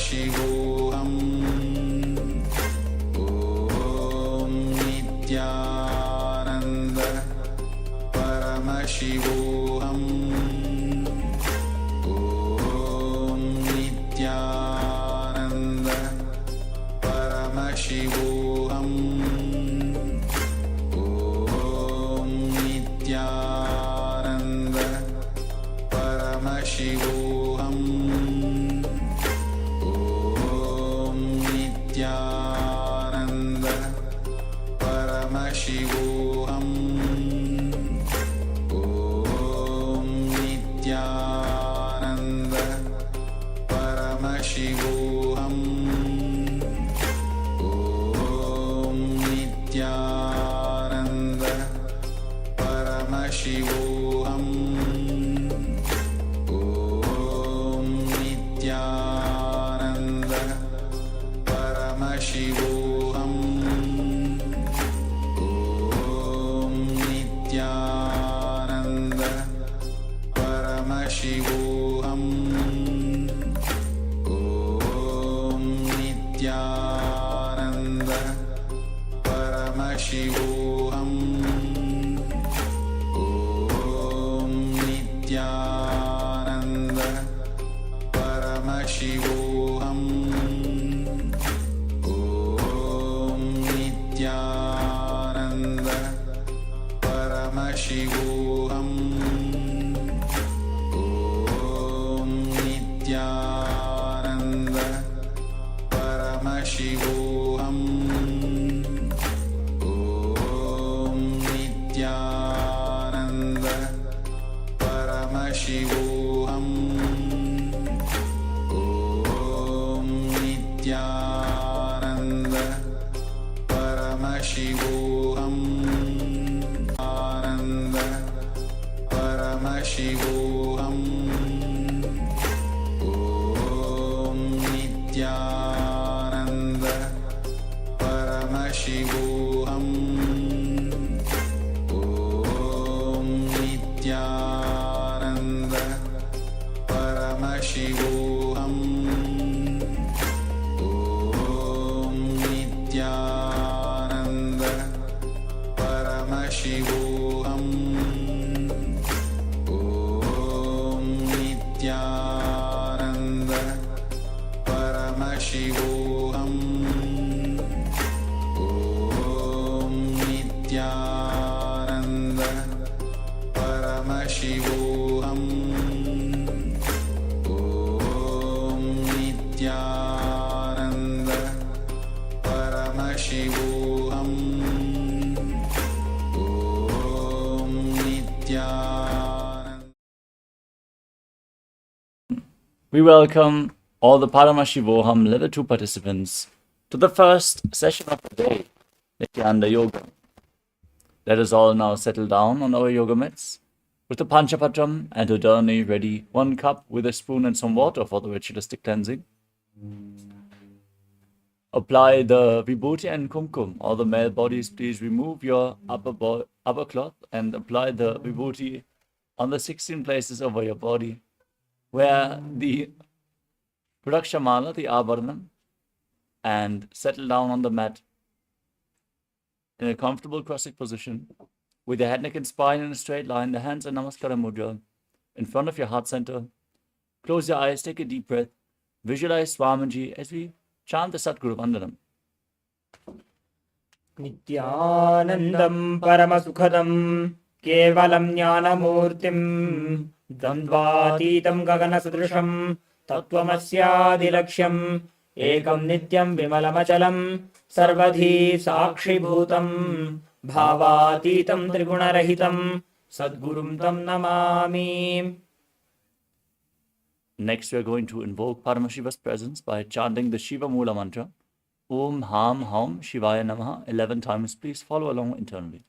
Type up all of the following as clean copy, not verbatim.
Paramashivoham Om Nityananda Paramashivoham Om Nityananda Paramashivoham Om Nityananda Paramashivoham Om Nityananda Paramashivoham Om Nityananda Paramashivoham Om Nityananda Paramashivoham Om Nityananda Paramashivoham Om Nityananda Paramashivoham Om Nityananda Paramashivoham Om Nityananda Paramashivoham Om Nityananda Paramashivoham Om Nityananda Paramashivoham Om Nityananda Paramashivoham Om Nityananda Paramashivoham Ananda Paramashivoham Om Nityananda Paramashivoham Om Nityananda Paramashivoham Om Nityananda Paramashivoham Om Nityananda Paramashivoham Om Nityananda Paramashivoham Om Nityananda Paramashivoham Om Nityananda. We welcome all the Paramashivoham Level 2 participants to the first session of the day, Nityananda Yoga. Let us all now settle down on our yoga mats with the Panchapatram and Udani ready, 1 cup with a spoon and some water for the ritualistic cleansing. Apply the Vibhuti and Kumkum. All the male bodies, please remove your upper cloth and apply the Vibhuti on the 16 places over your body where the Prakshamala, the Abharanam, and settle down on the mat in a comfortable cross-legged position with your head, neck, and spine in a straight line, the hands in Namaskara Mudra in front of your heart center. Close your eyes, take a deep breath, visualize Swamiji as we chant the Satguru Vandanam. Nityanandam Paramasukhadam Kevalam Jnanamurtim Dandvatitam Gaganasadrisham Tattvamasyadilaksham Ekam Nityam Vimalamachalam Sarvadhi Sakshi Bhutam Bhavatitam Trigunarahitam Sadgurum Tam Namami. Next, we are going to invoke Paramashiva's presence by chanting the Shiva Mula mantra. Om Ham Haum Shivaya Namaha 11 times. Please follow along internally.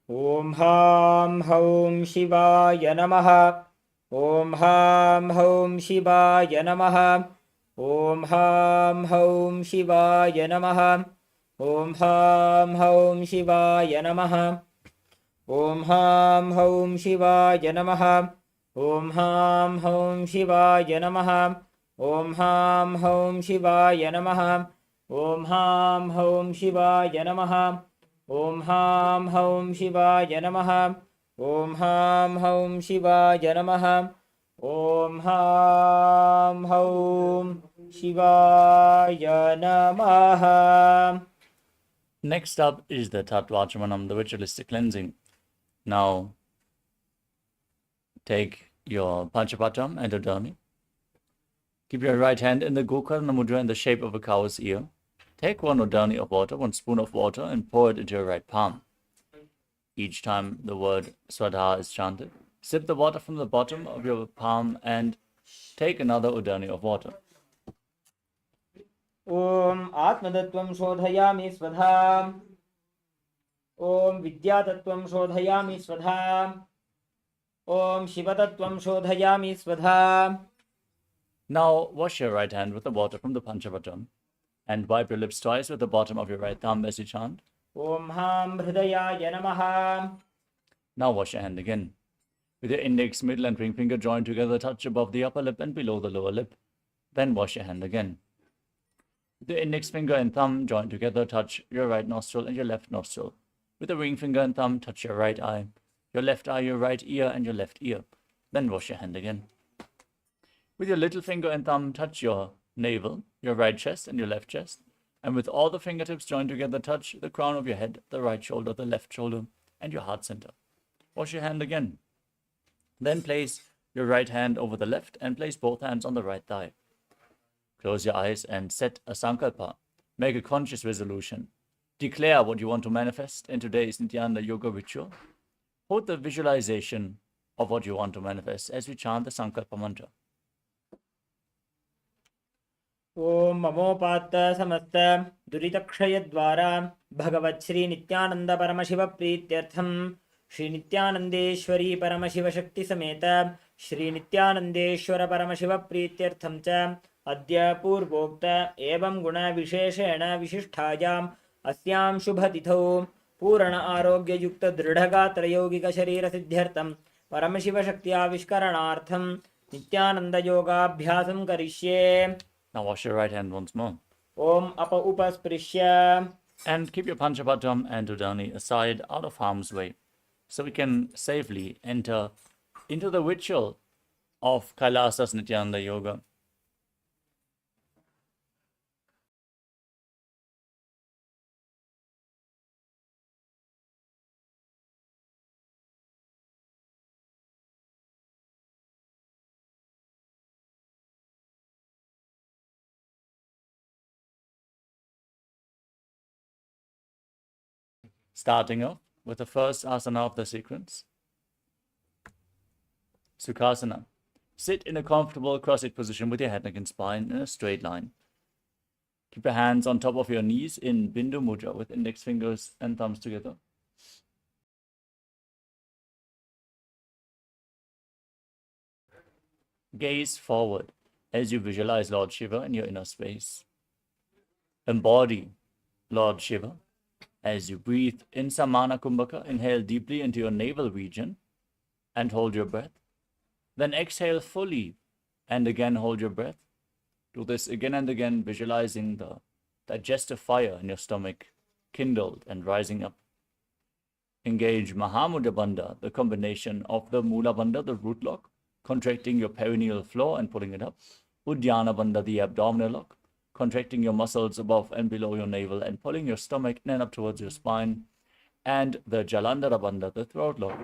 Om Ham Haum Shivaya Namaha. Om Ham Haum Shivaya Namaha. Om Ham Haum Shivaya Namaha. Om Ham Haum Shivaya Namaha. Om Ham Haum Shivaya Namaha. Om Ham Haum Shivaya Namaha. ॐ हां हौं शिवाय नमः ॐ हां हौं शिवाय नमः ॐ हां हौं शिवाय नमः ॐ हां हौं शिवाय नमः ॐ हां हौं शिवाय नमः. Next up is the Tattvachamanam, the ritualistic cleansing. Now, take your Panchapatam and Udani. Keep your right hand in the Gokarna Mudra in the shape of a cow's ear. Take one Udani of water, 1 spoon of water, and pour it into your right palm. Each time the word Swadha is chanted, sip the water from the bottom of your palm and take another Udani of water. Om आत्मतत्त्वं शोधयामि स्वधाम् Om विद्यातत्त्वं शोधयामि स्वधाम् Om शिवतत्त्वं शोधयामि स्वधाम्. Now wash your right hand with the water from the Panchapatam and wipe your lips twice with the bottom of your right thumb as you chant. ॐ हां हृदयाय नमः. Now wash your hand again. With your index, middle and ring finger joined together, touch above the upper lip and below the lower lip. Then wash your hand again. With your index finger and thumb joined together, touch your right nostril and your left nostril. With the ring finger and thumb, touch your right eye, your left eye, your right ear, and your left ear. Then wash your hand again. With your little finger and thumb, touch your navel, your right chest, and your left chest. And with all the fingertips joined together, touch the crown of your head, the right shoulder, the left shoulder, and your heart center. Wash your hand again. Then place your right hand over the left and place both hands on the right thigh. Close your eyes and set a sankalpa. Make a conscious resolution. Declare what you want to manifest in today's Nityananda Yoga ritual. Hold the visualization of what you want to manifest as we chant the sankalpa mantra. ॐ ममोपात्त समस्त दुरितक्षयद्वारा भगवत् श्री नित्यानंद परमशिव प्रीत्यर्थम श्री नित्यानंदेश्वरी परमशिव शक्ति समेत श्री नित्यानंदेश्वर परमशिव प्रीत्यर्थम च अद्य पूर्वोक्त एवं गुण विशेषेण विशिष्टायाम् अस्यां शुभतिथौ पूर्ण आरोग्य युक्त दृढगात्र यौगिक शरीर सिद्ध्यर्थम परमशिव शक्ति आविष्करणार्थम नित्यानंद योगाभ्यासं करिष्ये. Now wash your right hand once more. ॐ अप उपस्पृश्य. And keep your Panchapatam and Udani aside out of harm's way, so we can safely enter into the ritual of Kailasa's Nityananda Yoga. Starting off with the first asana of the sequence, Sukhasana. Sit in a comfortable cross-legged position with your head, neck, and spine in a straight line. Keep your hands on top of your knees in Bindu Mudra with index fingers and thumbs together. Gaze forward as you visualize Lord Shiva in your inner space. Embody Lord Shiva. As you breathe in Samana Kumbhaka, inhale deeply into your navel region and hold your breath. Then exhale fully and again hold your breath. Do this again and again, visualizing the digestive fire in your stomach kindled and rising up. Engage Mahamudra Bandha, the combination of the Mula Bandha, the root lock, contracting your perineal floor and pulling it up. Uddiyana Bandha, the abdominal lock, contracting your muscles above and below your navel and pulling your stomach in and up towards your spine. And the Jalandhara Bandha, the throat lock,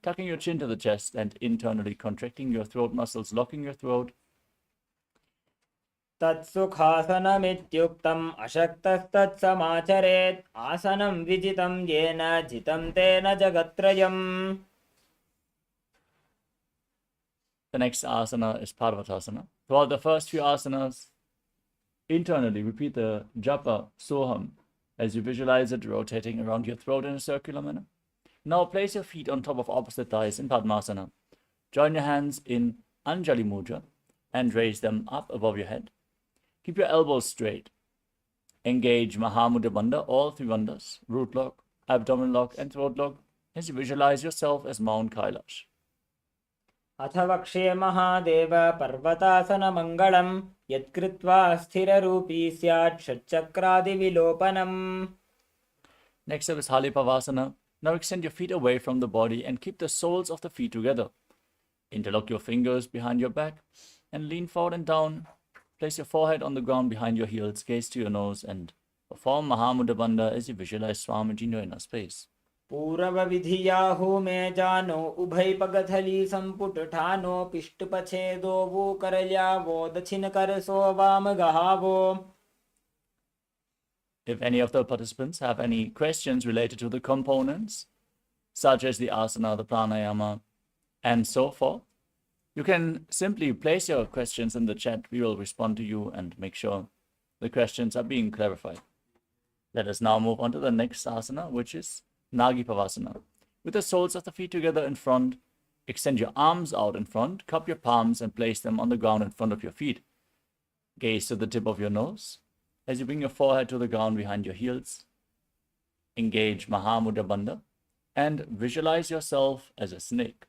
tucking your chin to the chest and internally contracting your throat muscles, locking your throat. तत्सुखासनमित्युक्तम् अशक्तस्तत्समाचरेत् आसनं विजितं येन जितं तेन जगत्त्रयम्. The next asana is Parvatasana. Throughout the first few asanas, internally repeat the japa soham as you visualize it rotating around your throat in a circular manner. Now place your feet on top of opposite thighs in Padmasana. Join your hands in Anjali Mudra and raise them up above your head. Keep your elbows straight. Engage Mahamudra Bandha, all three bandhas, root lock, abdominal lock, and throat lock, as you visualize yourself as Mount Kailash. अथ वक्ष्ये महादेव पर्वतासन मंगलम यत्कृत्वा स्थिररूपी स्यात् षट्चक्रादिविलोपनम्. Next up is Halipavasana. Now extend your feet away from the body and keep the soles of the feet together. Interlock your fingers behind your back and lean forward and down. Place your forehead on the ground behind your heels, gaze to your nose, and perform Mahamudra Bandha as you visualize Swamiji in your inner space. पूर्वविधियाहु मे जानो उभय पगथली संपुट ठानो पिष्ट पछेदो वो करल्यावो दक्षिण करसो वाम गहावो. If any of the participants have any questions related to the components, such as the asana, the pranayama, and so forth, you can simply place your questions in the chat. We will respond to you and make sure the questions are being clarified. Let us now move on to the next asana, which is Nagipavasana. With the soles of the feet together in front, extend your arms out in front, cup your palms and place them on the ground in front of your feet. Gaze to the tip of your nose. As you bring your forehead to the ground behind your heels, engage Mahamudra Bandha and visualize yourself as a snake.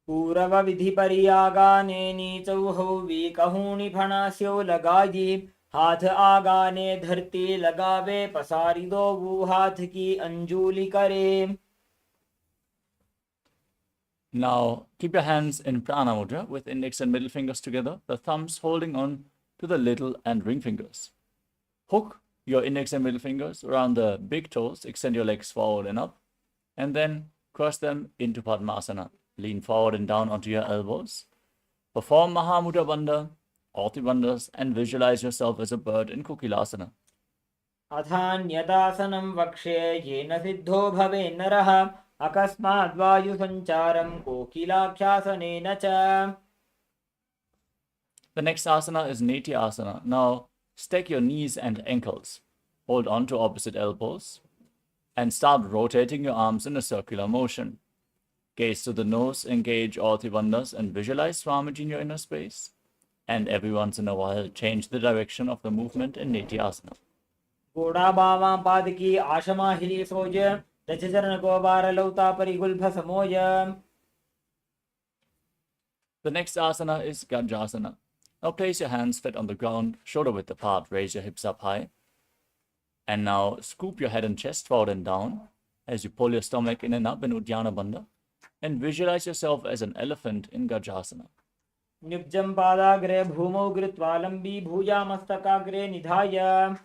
पूर्वविधि परियागाने नीचौहौ वी कहूनि फणास्यो लगाई हाथ आगाने धरती लगावे पसारी दो वो हाथ की अंजुली करे. Now, keep your hands in Prana Mudra with index and middle fingers together, the thumbs holding on to the little and ring fingers. Hook your index and middle fingers around the big toes, extend your legs forward and up, and then cross them into Padmasana. Lean forward and down onto your elbows. Perform Mahamudra Bandha, all three bandhas, and visualize yourself as a bird in Kukilasana. अथान्यदासनं वक्ष्ये येन सिद्धो भवे नरः अकस्माद् वायुसञ्चारं कोकिलाख्यासनेन च. The next asana is Neti Asana. Now, stack your knees and ankles. Hold on to opposite elbows and start rotating your arms in a circular motion. Gaze to the nose, engage all three bandhas and visualize Swamiji in your inner space. And every once in a while, change the direction of the movement in Neti Asana. घोड़ा बावां पाद की आशमा हिली सोज दच चरण को बार लौता परिगुल्फ समोज. The next asana is Gajasana. Now place your hands flat on the ground, shoulder width apart, raise your hips up high. And now scoop your head and chest forward and down as you pull your stomach in and up in Uddiyana Bandha. And visualize yourself as an elephant in Gajasana. निब्जं पादाग्रे भूमौ गृत्वा लम्बी भुजा मस्तकाग्रे निधाय.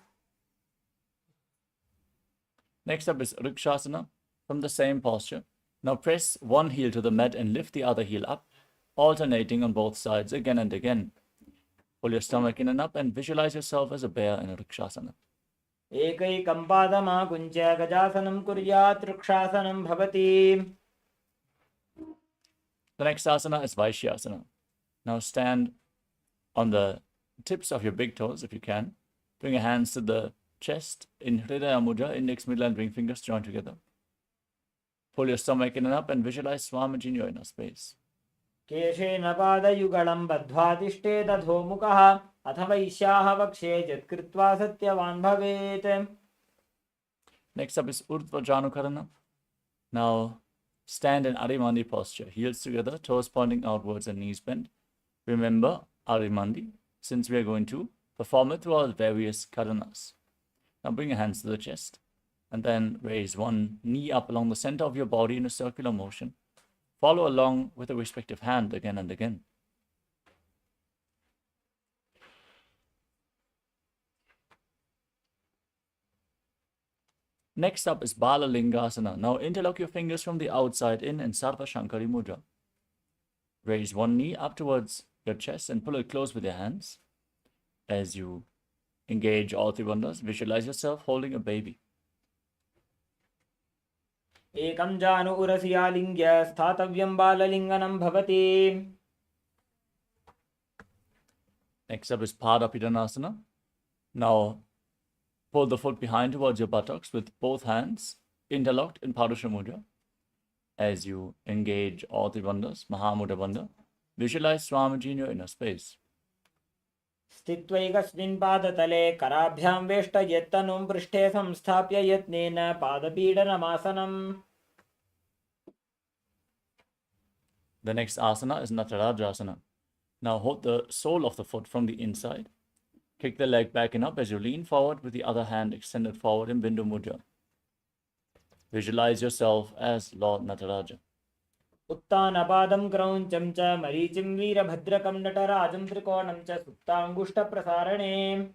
Next up is Rikshasana. From the same posture, now press one heel to the mat and lift the other heel up, alternating on both sides again and again. Pull your stomach in and up and visualize yourself as a bear in a Rikshasana. एकैकं पादमाकुञ्च्य गजासनं कुर्यात् वृक्षासनं भवति. The next asana is Vaishyasana. Now stand on the tips of your big toes if you can. Bring your hands to the chest in Hridaya Mudra, index, middle and ring fingers joined together. Pull your stomach in and up and visualize Swamiji in your inner space. केशेन पादयुगलं बद्ध्वा तिष्ठेत् अधोमुखः अथ वैश्याः वक्षे यत्कृत्वा सत्यवान् भवेत्. Next up is Urdhva Janukarana. Now stand in Arimandi posture, heels together, toes pointing outwards and knees bent. Remember Arimandi, since we are going to perform it through our various karanas. Now bring your hands to the chest and then raise one knee up along the center of your body in a circular motion. Follow along with the respective hand again and again. Next up is Bala Lingasana. Now interlock your fingers from the outside in Sarva Shankari Mudra. Raise one knee up towards your chest and pull it close with your hands. As you engage all three bandhas, visualize yourself holding a baby. एकं जानु उरसि आलिङ्ग्य स्थातव्यं बाललिङ्गनं भवति. Next up is Pada Pidanasana. Now pull the foot behind towards your buttocks with both hands interlocked in Padusha Mudra. As you engage all three bandhas, Mahamudra Bandha, visualize Swamiji in your inner space. स्थित्वैकस्मिन् पादतले कराभ्यां वेष्टयत्तनुं पृष्ठे संस्थाप्य यत्नेन पादपीडनमासनम्. The next asana is Natarajasana. Now hold the sole of the foot from the inside. Kick the leg back and up as you lean forward with the other hand extended forward in Bindu Mudra. Visualize yourself as Lord Nataraja. उत्तानपादं क्रौञ्चं च मरीचिं वीरभद्रकं नटराजं त्रिकोणं च सुप्ताङ्गुष्ठप्रसारणे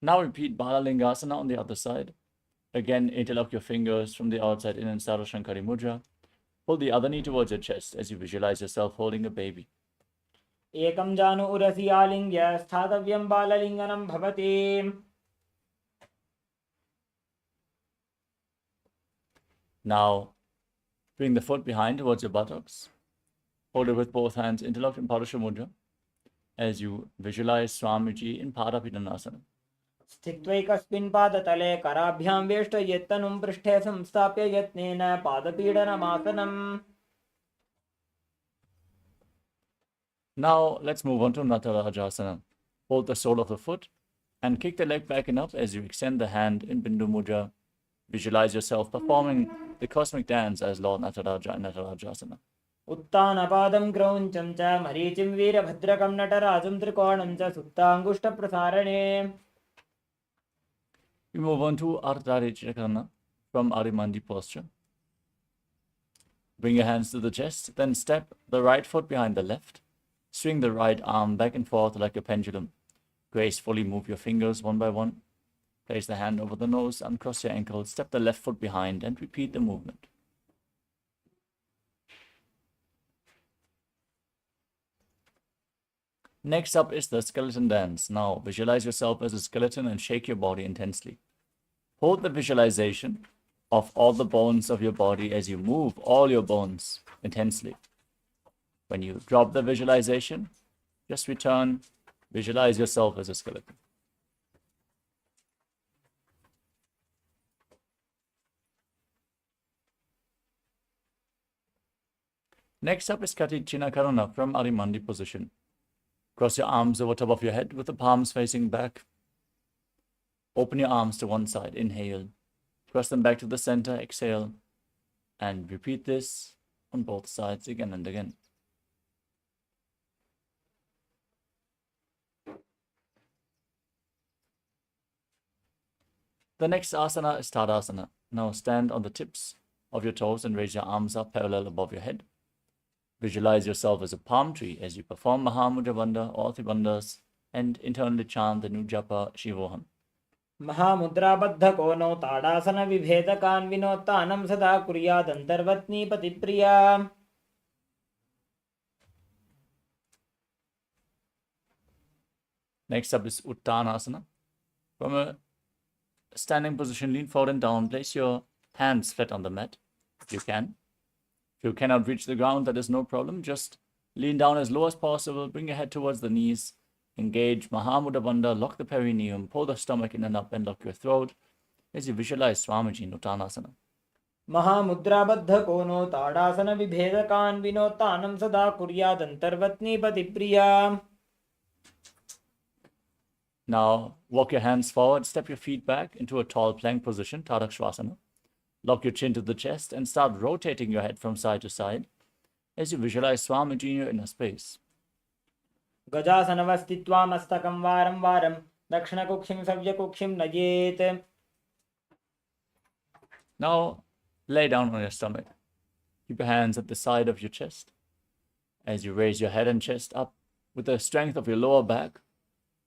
Now repeat Balalingasana on the other side. Again, interlock your fingers from the outside in Sarva Shankari Mudra. Pull the other knee towards your chest as you visualize yourself holding a baby. एकं जानु उरसि आलिङ्ग्य स्थातव्यं बाललिङ्गनं भवति. Now, bring the foot behind towards your buttocks. Hold it with both hands interlocked in Padusha Mudra as you visualize Swamiji in Paramashivoham. स्थित्वैकस्मिन् पादतले कराभ्यां वेष्टयेत्तनुं पृष्ठे संस्थाप्य यत्नेन पादपीडनमासनम्. Now, let's move on to Natarajasana. Hold the sole of the foot and kick the leg back and up as you extend the hand in Bindu Mudra. Visualize yourself performing the cosmic dance as Lord Nataraja in Natarajasana. उत्तानपादं क्रौञ्चं च मरीचिं वीरभद्रकं नटराजं त्रिकोणं च सुप्ताङ्गुष्ठप्रसारणे. We move on to Ardhari Chakrana from Arimandi posture. Bring your hands to the chest, then step the right foot behind the left. Swing the right arm back and forth like a pendulum. Gracefully move your fingers one by one. Place the hand over the nose, uncross your ankle, step the left foot behind, and repeat the movement. Next up is the skeleton dance. Now visualize yourself as a skeleton and shake your body intensely. Hold the visualization of all the bones of your body as you move all your bones intensely. When you drop the visualization, just return, visualize yourself as a skeleton. Next up is Katichina Karana from Arimandi position. Cross your arms over top of your head with the palms facing back. Open your arms to one side, inhale. Cross them back to the center, exhale. And repeat this on both sides again and again. The next asana is Tadasana. Now stand on the tips of your toes and raise your arms up parallel above your head. Visualize yourself as a palm tree as you perform Mahamudra Bandha or Tribandhas and internally chant the new japa Shivoham. महामुद्राबद्धको नौ ताडासन विभेदकान् विनोत्तानं सदा कुर्यादन्तर्वत्नी पतिप्रिया. Next up is Uttanasana. From a standing position, lean forward and down. Place your hands flat on the mat if you can. If you cannot reach the ground, that is no problem. Just lean down as low as possible. Bring your head towards the knees. Engage Mahamudra Bandha. Lock the perineum. Pull the stomach in and up and lock your throat as you visualize Swamiji in Uttanasana. महामुद्राबद्धको नो ताडासन विभेदकान् विनोत्तानं सदा कुर्यादन्तर्वत्नी पतिप्रिया. Now, walk your hands forward, step your feet back into a tall plank position, Tadakshvasana. Lock your chin to the chest and start rotating your head from side to side as you visualize Swamiji in your inner space. गजासनवस्थित्वा मस्तकं वारं वारं दक्षिणकुक्षिं सव्यकुक्षिं नयेत्. Now, lay down on your stomach. Keep your hands at the side of your chest. As you raise your head and chest up with the strength of your lower back,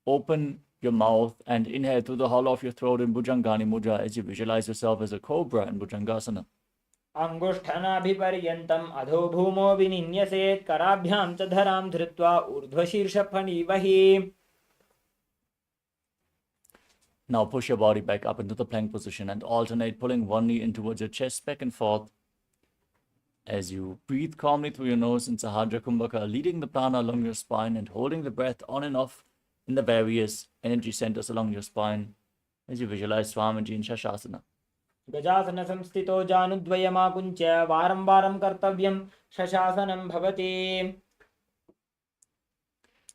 open your mouth and inhale through the hollow of your throat in Bhujangani Mudra as you visualize yourself as a cobra in Bhujangasana. अङ्गुष्ठनाभिपर्यन्तम् अधो भूमो विनिन्यसेत् कराभ्यां च धरां धृत्वा ऊर्ध्वशीर्षफणीवहि. Now push your body back up into the plank position and alternate pulling one knee in towards your chest back and forth as you breathe calmly through your nose in Sahadra Kumbhaka, leading the prana along your spine and holding the breath on and off in the various energy centers along your spine as you visualize Swamiji in Shashasana. गजासन संस्थितो जानुद्वयमाकुञ्च्य वारं वारं कर्तव्यं शशासनं भवति.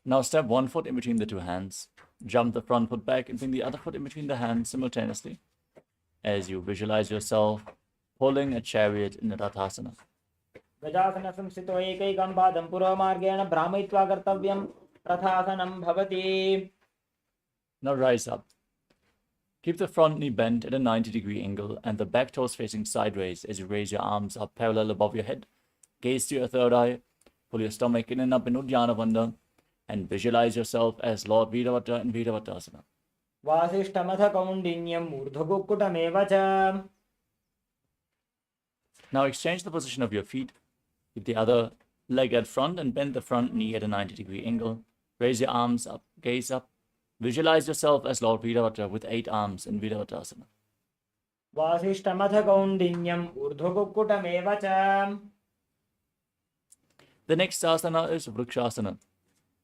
Now step one foot in between the two hands. Jump the front foot back and bring the other foot in between the hands simultaneously as you visualize yourself pulling a chariot in the Rathasana. गजासन संस्थितो एकैकं पादं पुरोमार्गेण भ्रामयित्वा कर्तव्यं रथासनं भवति. Now rise up. Keep the front knee bent at a 90-degree angle and the back toes facing sideways as you raise your arms up parallel above your head. Gaze to your third eye. Pull your stomach in and up in Uddiyana Bandha and visualize yourself as Lord Viravatta in Viravatasana. वासिष्ठमथ कौण्डिन्यं ऊर्ध्वकुक्कुटमेव च. Now exchange the position of your feet. Keep the other leg at front and bend the front knee at a 90-degree angle. Raise your arms up, gaze up. Visualize yourself as Lord Viravatta with 8 arms in Viravatasana. वासिष्ठमथ कौण्डिन्यं ऊर्ध्वकुक्कुटमेव च. The next asana is Vrikshasana.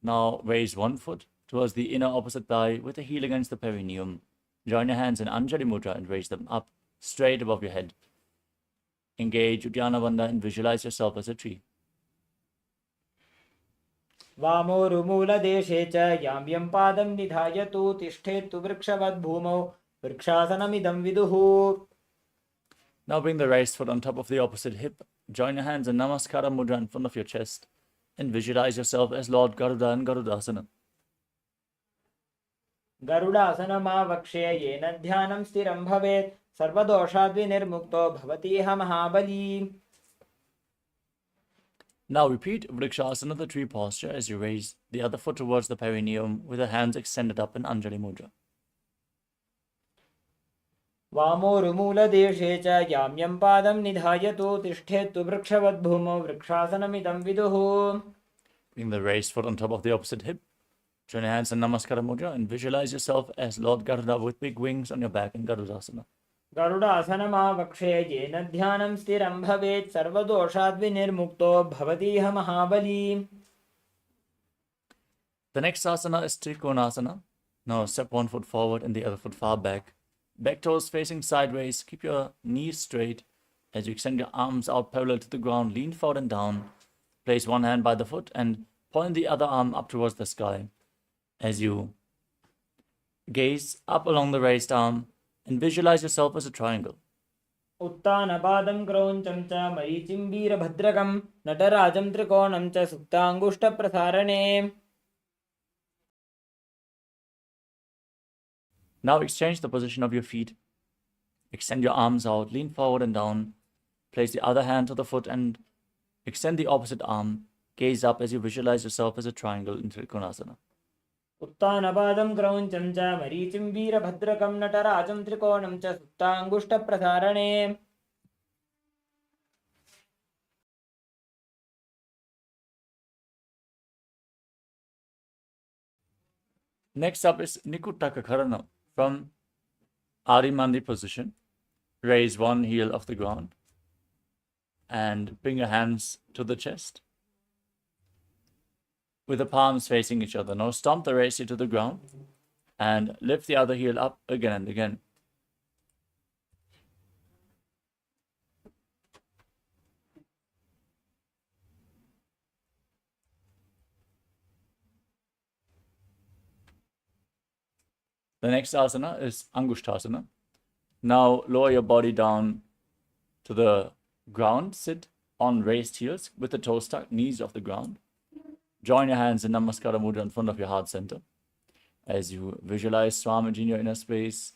Now raise one foot towards the inner opposite thigh with the heel against the perineum. Join your hands in Anjali Mudra and raise them up straight above your head. Engage Uddiyana Bandha and visualize yourself as a tree. वामोरुमूलदेशे च यां यं पादं निधायतु तिष्ठेत्तु वृक्षवद्भूमौ वृक्षासनमिदं विदुः. Now bring the raised foot on top of the opposite hip. Join your hands in Namaskara Mudra in front of your chest and visualize yourself as Lord Garuda in Garudasana. गरुडासनमावक्षे येन ध्यानं स्थिरं भवेत् सर्वदोषाद्विनिर्मुक्तो भवतीह महाबली. Now repeat Vrikshasana, the tree posture, as you raise the other foot towards the perineum with the hands extended up in Anjali Mudra. वामोरुमूलदेशे च यां यं पादं निधायतु तिष्ठेत्तु वृक्षवद्भूमौ वृक्षासनमिदं विदुः. Bring the raised foot on top of the opposite hip. Join your hands in Namaskara Mudra and visualize yourself as Lord Garuda with big wings on your back in Garudasana. गरुडासनमावक्षे येन ध्यानं स्थिरं भवेत् सर्वदोषाद्विनिर्मुक्तो भवतीह महाबली. The next asana is Trikonasana. Now step one foot forward and the other foot far back. Back toes facing sideways. Keep your knees straight as you extend your arms out parallel to the ground. Lean forward and down. Place one hand by the foot and point the other arm up towards the sky as you gaze up along the raised arm and visualize yourself as a triangle. उत्तानपादं क्रौञ्चं च मरीचिं वीरभद्रकं नटराजं त्रिकोणं च सुप्ताङ्गुष्ठप्रसारणे. Now exchange the position of your feet. Extend your arms out, lean forward and down. Place the other hand to the foot and extend the opposite arm. Gaze up as you visualize yourself as a triangle in Trikonasana. उत्तानपादं क्रौञ्चं च मरीचिं वीरभद्रकं नटराजं त्रिकोणं च सुप्ताङ्गुष्ठप्रसारणे. Next up is Nikuttaka Karana. From Adimandi position, raise one heel off the ground and bring your hands to the chest with the palms facing each other. Now stomp the raised heel to the ground and lift the other heel up again and again. The next asana is Angushtasana. Now lower your body down to the ground. Sit on raised heels with the toes tucked, knees off the ground. Join your hands in Namaskara Mudra in front of your heart center. As you visualize Swamiji in your inner space,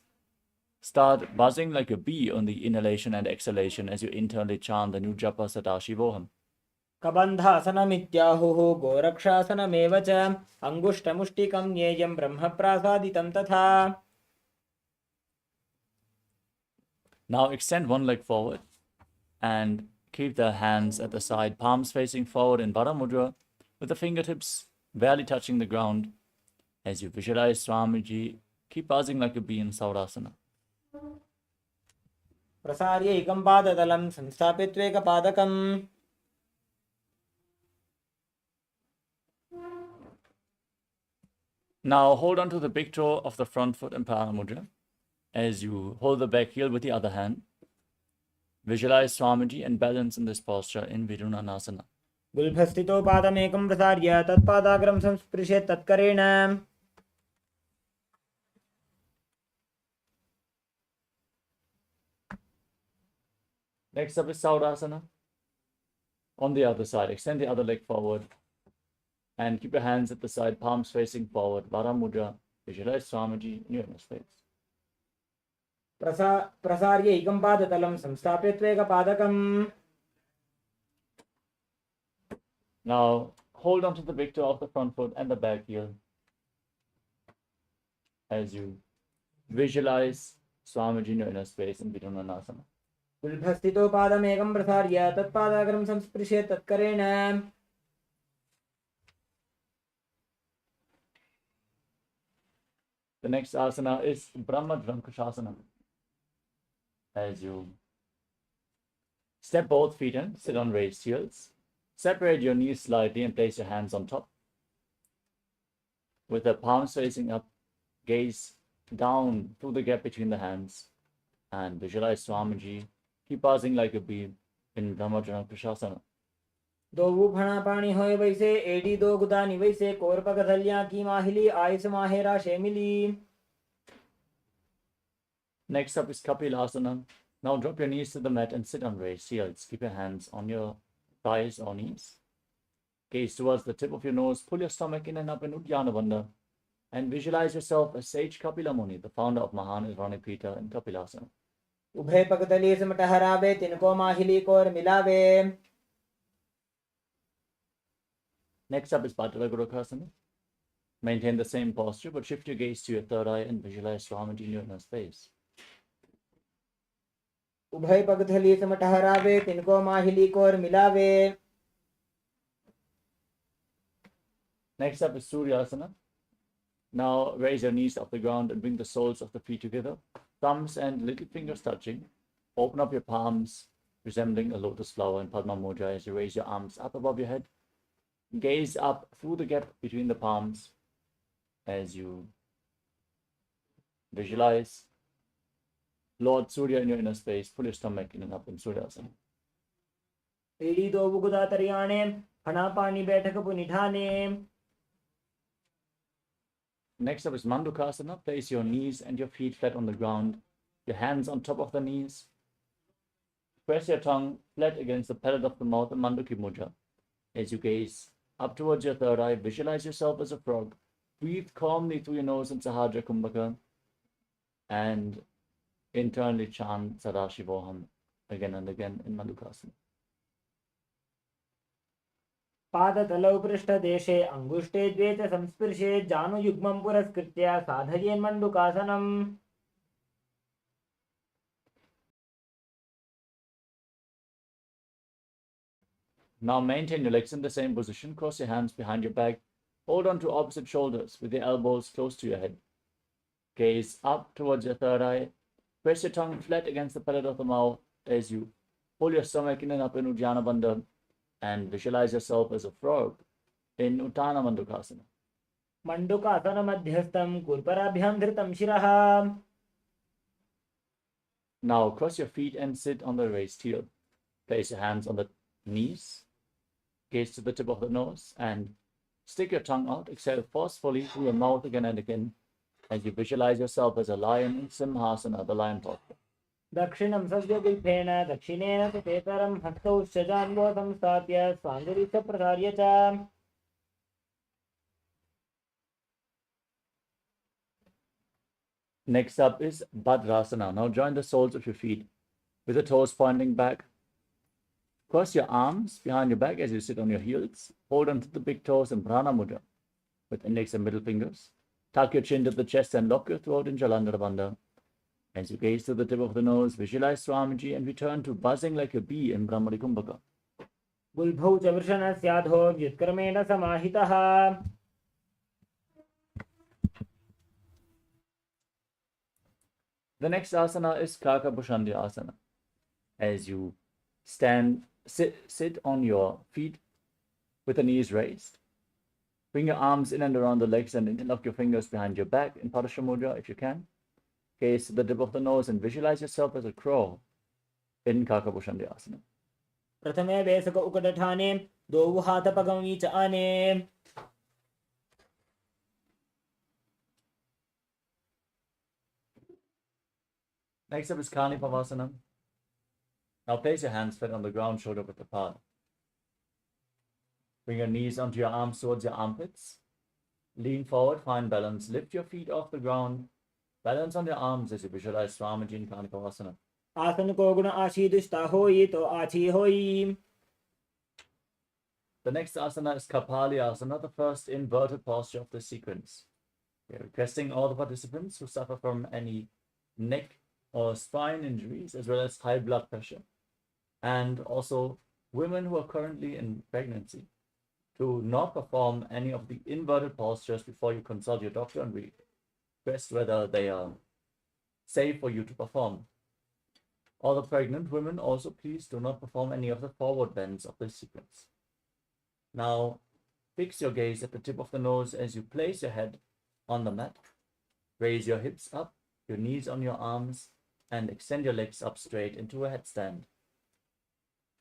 start buzzing like a bee on the inhalation and exhalation as you internally chant the new japa Satashivoham. कबन्धासनमित्याहुः गोरक्षासनमेव च अङ्गुष्ठमुष्टिकं ज्ञेयं ब्रह्मप्रासादितं तथा. Now extend one leg forward and keep the hands at the side, palms facing forward in Vara Mudra with the fingertips barely touching the ground. As you visualize Swamiji, keep buzzing like a bee in Saurasana. प्रसार्य एकं पादतलं संस्थाप्यत्वेकपादकम्. Now hold on to the big toe of the front foot in Paramudra as you hold the back heel with the other hand. Visualize Swamiji and balance in this posture in Vidunanasana. गुल्फस्थितो पादमेकं प्रसार्य तत्पादाग्रं संस्पृशेत् तत्करेण. Next up is Saurasana. On the other side, extend the other leg forward and keep your hands at the side, palms facing forward. Vara Mudra. Visualize Swamiji in your inner space. प्रसार्य एकं पादतलं संस्थाप्य त्वेकपादकम्. Now, hold on to the big toe of the front foot and the back heel as you visualize Swamiji in your inner space in Vidhananasana. कुल्भस्थितो पादमेकं प्रसार्य तत्पादाग्रं संस्पृश्य तत्करेण. The next asana is Brahma Drankushasana. As you step both feet in, sit on raised heels. Separate your knees slightly and place your hands on top. With the palms facing up, gaze down through the gap between the hands and visualize Swamiji. Keep pausing like a bee in Brahma Drankushasana. दो फणा पानी होए वैसे AD दो गुदानी वैसे कोरपक धलियां की माहिली Ayush माहेरा शेमिली. Next up is Kapilasana. Now drop your knees to the mat and sit on raised heels. Keep your hands on your thighs or knees. Gaze towards the tip of your nose. Pull your stomach in and up in Uddiyana Bandha. And visualize yourself as Sage Kapila Muni, the founder of Mahan Ironic Pita in Kapilasana. उभय पगतली सिमट हरावे तिनको माहिली core मिलावे. Next up is Padala Gurukasana. Maintain the same posture, but shift your gaze to your third eye and visualize Swamiji in your inner space. उभय पगतली सिमट हरावे तिनको माहिली core मिलावे. Next up is Suryasana. Now raise your knees off the ground and bring the soles of the feet together. Thumbs and little fingers touching. Open up your palms, resembling a lotus flower in Padma Mudra as you raise your arms up above your head. Gaze up through the gap between the palms as you visualize Lord Surya in your inner space. Pull your stomach in and up in Suryasana. एडी दो गुदा तरियाणे फणा पानी बैठक पुनिठाने. Next up is Mandukasana. Place your knees and your feet flat on the ground. Your hands on top of the knees. Press your tongue flat against the palate of the mouth in Manduki Mudra. As you gaze up towards your third eye, visualize yourself as a frog. Breathe calmly through your nose in Sahadra Kumbhaka. And internally chant Sadashivoham again and again in Mandukasana. पादतलौ पृष्ठदेशे अङ्गुष्ठे द्वे च संस्पृशे जानुयुग्मं पुरस्कृत्य साधयेन् मण्डुकासनम्. Now maintain your legs in the same position. Cross your hands behind your back. Hold on to opposite shoulders with your elbows close to your head. Gaze up towards your third eye. Press your tongue flat against the palate of the mouth as you pull your stomach in and up in Uddiyana Bandha. And visualize yourself as a frog in Uttana Mandukasana. मण्डुकासन मध्यस्थं कुर्पराभ्यां धृतं शिरः. Now cross your feet and sit on the raised heel. Place your hands on the knees. Gaze to the tip of the nose and stick your tongue out. Exhale forcefully through your mouth again and again as you visualize yourself as a lion in Simhasana, the lion posture. दक्षिणं सव्यगुल्फेन दक्षिणेन सुपेतरं हस्तौ शजान्वो संस्थाप्य स्वाञ्जलिश्च प्रसार्य च. Next up is Bhadrasana. Now join the soles of your feet with the toes pointing back. Cross your arms behind your back as you sit on your heels. Hold onto the big toes in Prana Mudra with index and middle fingers. Tuck your chin to the chest and lock your throat in Jalandhara Bandha. As you gaze to the tip of the nose, visualize Swamiji and return to buzzing like a bee in Brahmari Kumbhaka. गुल्भौ च वृषणस्याधो व्युत्क्रमेण समाहितः. The next asana is Kakabhushandya asana. As you sit on your feet with the knees raised. Bring your arms in and around the legs and interlock your fingers behind your back in Padasha Mudra if you can. Gaze to the tip of the nose and visualize yourself as a crow in Kakabhushandya asana. प्रथमे वेसक उकडठाने दोवु हाथ पगमी च आने. Next up is Kani Pavasana. Now place your hands flat on the ground, shoulder width apart. Bring your knees onto your arms towards your armpits. Lean forward, find balance. Lift your feet off the ground. Balance on your arms as you visualize Swamiji in Asana. आसन को गुण आशीदुष्टा होई तो आची होई. The next asana is Kapali Asana, the first inverted posture of this sequence. We are requesting all the participants who suffer from any neck or spine injuries, as well as high blood pressure, and also women who are currently in pregnancy, to not perform any of the inverted postures before you consult your doctor and request whether they are safe for you to perform. All the pregnant women also, please do not perform any of the forward bends of this sequence. Now, fix your gaze at the tip of the nose as you place your head on the mat. Raise your hips up, your knees on your arms, and extend your legs up straight into a headstand.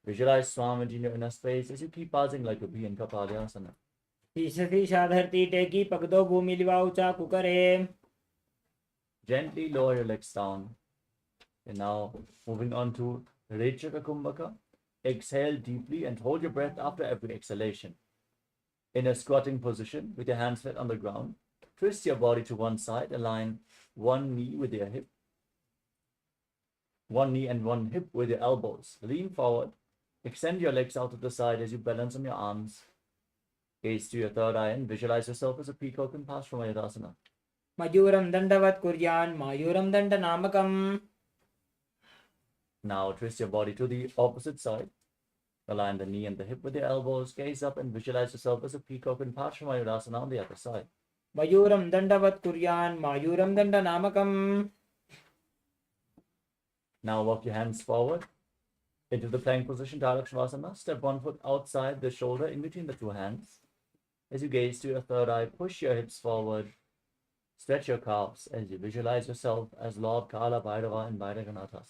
Visualize Swamiji in your inner space as you keep pausing like a bee in Kapali Asana. शीशा धरती टेकी पग दो भूमि लिवाऊ चाकू करे. Gently lower your legs down. And now, moving on to Rechaka Kumbhaka. Exhale deeply and hold your breath after every exhalation. In a squatting position with your hands flat on the ground, twist your body to one side, align one knee with your hip, one knee and one hip with your elbows. Lean forward, extend your legs out to the side as you balance on your arms. Gaze to your third eye and visualize yourself as a peacock in Paramashivoham. मयूरं दंडवत् कुर्यान् मायूरं दंडनामकम्. Now twist your body to the opposite side. Align the knee and the hip with your elbows. Gaze up and visualize yourself as a peacock in Paramashivoham on the other side. मयूरं दंडवत् कुर्यान् मायूरं दंडनामकम्. Now walk your hands forward into the plank position, Asana. Step one foot outside the shoulder in between the two hands. As you gaze to your third eye, push your hips forward. Stretch your calves as you visualize yourself as Lord Kala Bhairava in Bhairaganatha.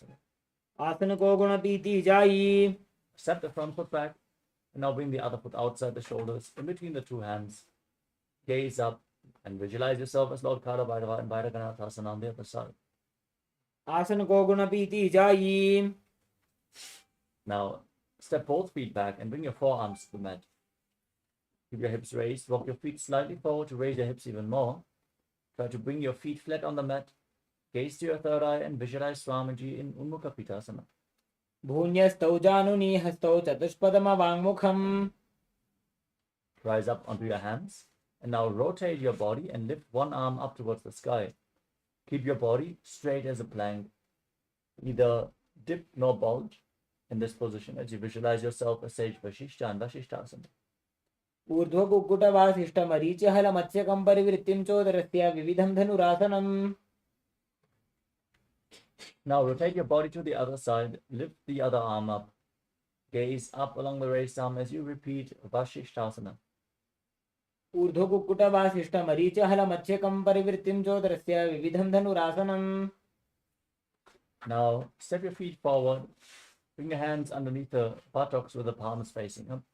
आसन को गुण पीती जाई. Step the front foot back and now bring the other foot outside the shoulders in between the two hands. Gaze up and visualize yourself as Lord Kala Bhairava in Bhairaganatha on the other side. आसन को गुण पीती जाई. Now step both feet back and bring your forearms to the mat. Keep your hips raised. Walk your feet slightly forward to raise your hips even more. Try to bring your feet flat on the mat. Gaze to your third eye and visualize Swamiji in Unmukha Pitasana. भून्यस्तौ जानुनी हस्तौ चतुष्पदमवाङ्मुखम्. Rise up onto your hands and now rotate your body and lift one arm up towards the sky. Keep your body straight as a plank. Neither dip nor bulge in this position as you visualize yourself as Sage Vashishta and Vashishtasana. ऊर्ध्वकुक्कुटवासिष्ठमरीचिहलमत्स्यकं परिवृत्तिं चोदरस्य विविधं धनुरासनम्. Now rotate your body to the other side. Lift the other arm up. Gaze up along the raised arm as you repeat Vashishtasana. ऊर्ध्वकुक्कुटवासिष्ठमरीचिहलमत्स्यकं परिवृत्तिं चोदरस्य विविधं धनुरासनम्. Now step your feet forward. Bring your hands underneath the buttocks with the palms facing up.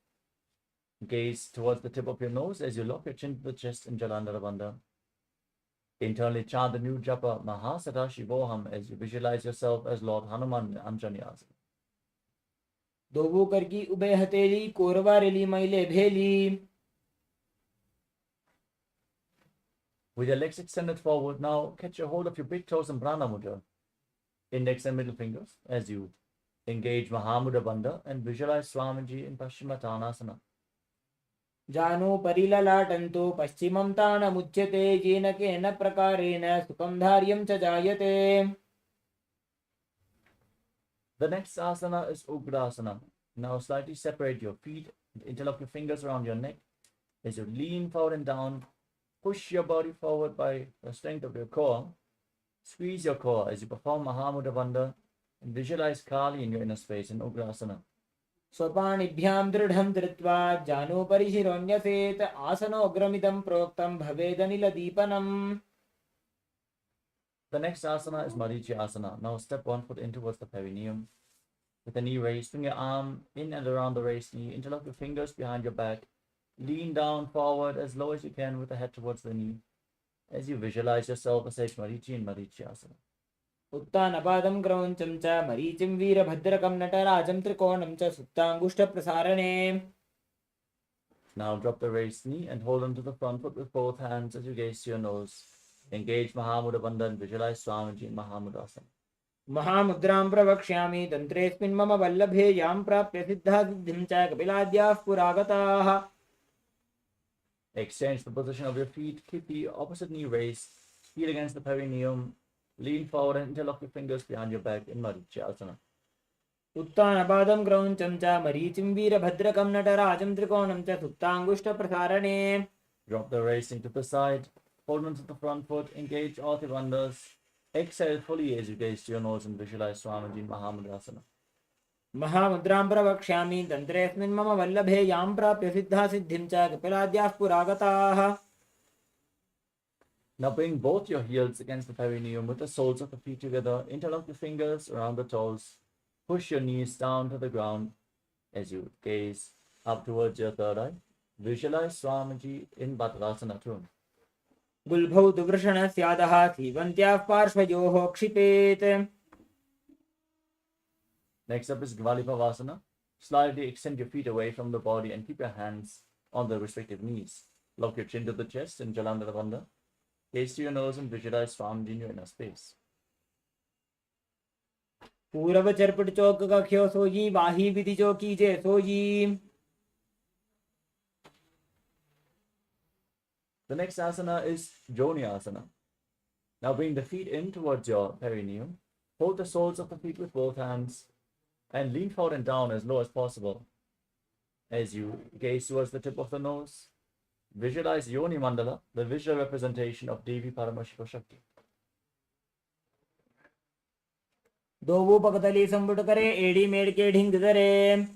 Gaze towards the tip of your nose as you lock your chin to the chest in Jalandhara Bandha. Internally chant the new japa Paramashivoham as you visualize yourself as Lord Hanuman in Anjani Asana. दोबू करकी ube हथेली कोरवारेली मैले भेली. With your legs extended forward, now catch a hold of your big toes in Prana Mudra. Index and middle fingers as you engage Mahamudra Bandha and visualize Swamiji in Paschimottanasana. जानो परिललाटन्तो पश्चिमं ताणमुच्यते येन केन प्रकारेण सुखं धार्यं च जायते. The next asana is Ugrasana. Now slightly separate your feet and interlock your fingers around your neck as you lean forward and down. Push your body forward by the strength of your core. Squeeze your core as you perform Mahamudra Bandha and visualize Kali in your inner space in Ugrasana. स्वपाणिभ्यां दृढं धृत्वा जानो परिशिरोऽन्यसेत् आसनोऽग्रमिदं प्रोक्तं भवेदनिलदीपनम्. The next asana is Marichi Asana. Now step one foot in towards the perineum. With the knee raised, bring your arm in and around the raised knee. Interlock your fingers behind your back. Lean down forward as low as you can with the head towards the knee as you visualize yourself as Sage Marichi in Marichi Asana. उत्तानपादं क्रौञ्चं च मरीचिं वीरभद्रकं नटराजं त्रिकोणं च सुप्ताङ्गुष्ठप्रसारणे. Now drop the raised knee and hold onto the front foot with both hands as you gaze to your nose. Engage Mahamudra Bandhan, visualize Swamiji in Mahamudasana. महामुद्रां प्रवक्ष्यामि तन्त्रेऽस्मिन् मम वल्लभे यां प्राप्य सिद्धासिद्धिं च कपिलाद्याः पुरागताः. Exchange the position of your feet, keep the opposite knee raised, heel against the perineum, lean forward and interlock your fingers behind your back in Asana. उत्तानपादं क्रौञ्चं च मरीचिं वीरभद्रकं नटराजं त्रिकोणं च सुप्ताङ्गुष्ठप्रसारणे. Drop the raised knee to the side, hold onto the front foot, engage all the bandhas. Exhale fully as you gaze to your nose and visualize Swamiji in Mahamudasana. महामुद्रां प्रवक्ष्यामि तन्त्रेऽस्मिन् मम वल्लभे यां प्राप्य सिद्धासिद्धिं च कपिलाद्याः पुरागताः. Now bring both your heels against the perineum with the soles of the feet together. Interlock your fingers around the toes. Push your knees down to the ground as you gaze up towards your third eye. Visualize Swamiji in Bhadrasana too. गुल्भौ तु वृषणस्यादः सीवन्त्याः पार्श्वयोः क्षिपेत्. Next up is Gvalipavasana. Slightly extend your feet away from the body and keep your hands on the respective knees. Lock your chin to the chest in Jalandhara Bandha. Gaze to your nose and visualize Swamiji in your inner space. पूरव चरपट चौक कख्यो सोई वाही विधि जो कीजे सोई. The next asana is Joni Asana. Now bring the feet in towards your perineum. Hold the soles of the feet with both hands and lean forward and down as low as possible. As you gaze towards the tip of the nose, visualize Yoni Mandala, the visual representation of Devi Paramashivoham Shakti. दोवो पकतली संबुट करे एड़ी मेड़ के ढिंग धरे.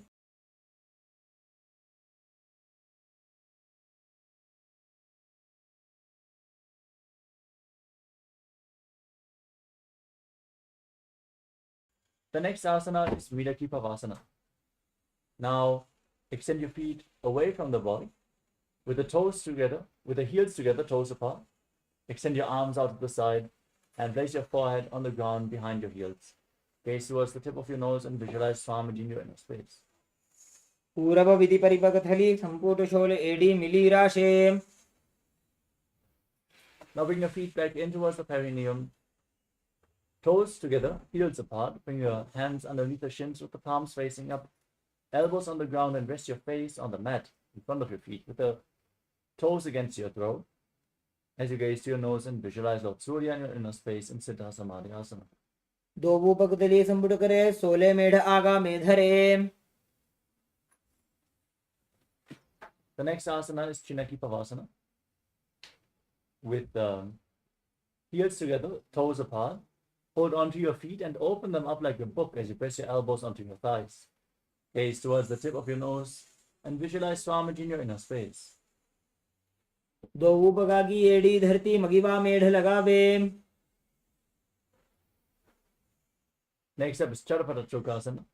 The next asana is Midakipavasana. Now extend your feet away from the body with the toes together, with the heels together, toes apart. Extend your arms out to the side and place your forehead on the ground behind your heels. Gaze towards the tip of your nose and visualize Swamiji in your inner space. पूरव विधि परिपकथली संपुट शोल एड़ी मिली राशे. Now bring your feet back in towards the perineum. Toes together, heels apart. Bring your hands underneath the shins with the palms facing up. Elbows on the ground and rest your face on the mat in front of your feet with the toes against your throat. As you gaze to your nose and visualize Lord Surya in your inner space in Siddha Samadhi Asana. दोवो पकतली संबुट करे 16 मेढ़ आगा में धरे. The next asana is Chinakipavasana. With the heels together, toes apart. Hold onto your feet and open them up like a book as you press your elbows onto your thighs. Gaze towards the tip of your nose and visualize Swamiji in your inner space. दोवो पगागी एड़ी धरती मगिवा मेढ़ लगावे. Next up is Charapata Chokasana.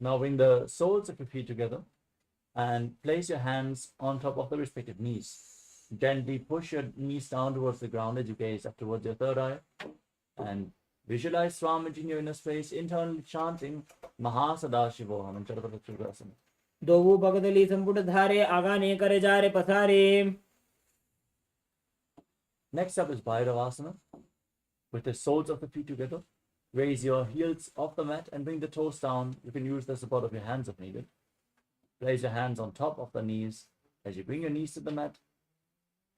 Now bring the soles of your feet together and place your hands on top of the respective knees. Gently push your knees down towards the ground as you gaze up towards your third eye and visualize Swamiji in your inner space, internally chanting Mahasadashivoham in Charapata Chokasana. दोवो पकतली संपुट धारे आगा ने करे जारे पसारे. Next up is Bhairavasana. With the soles of the feet together, raise your heels off the mat and bring the toes down. You can use the support of your hands if needed. Place your hands on top of the knees. As you bring your knees to the mat,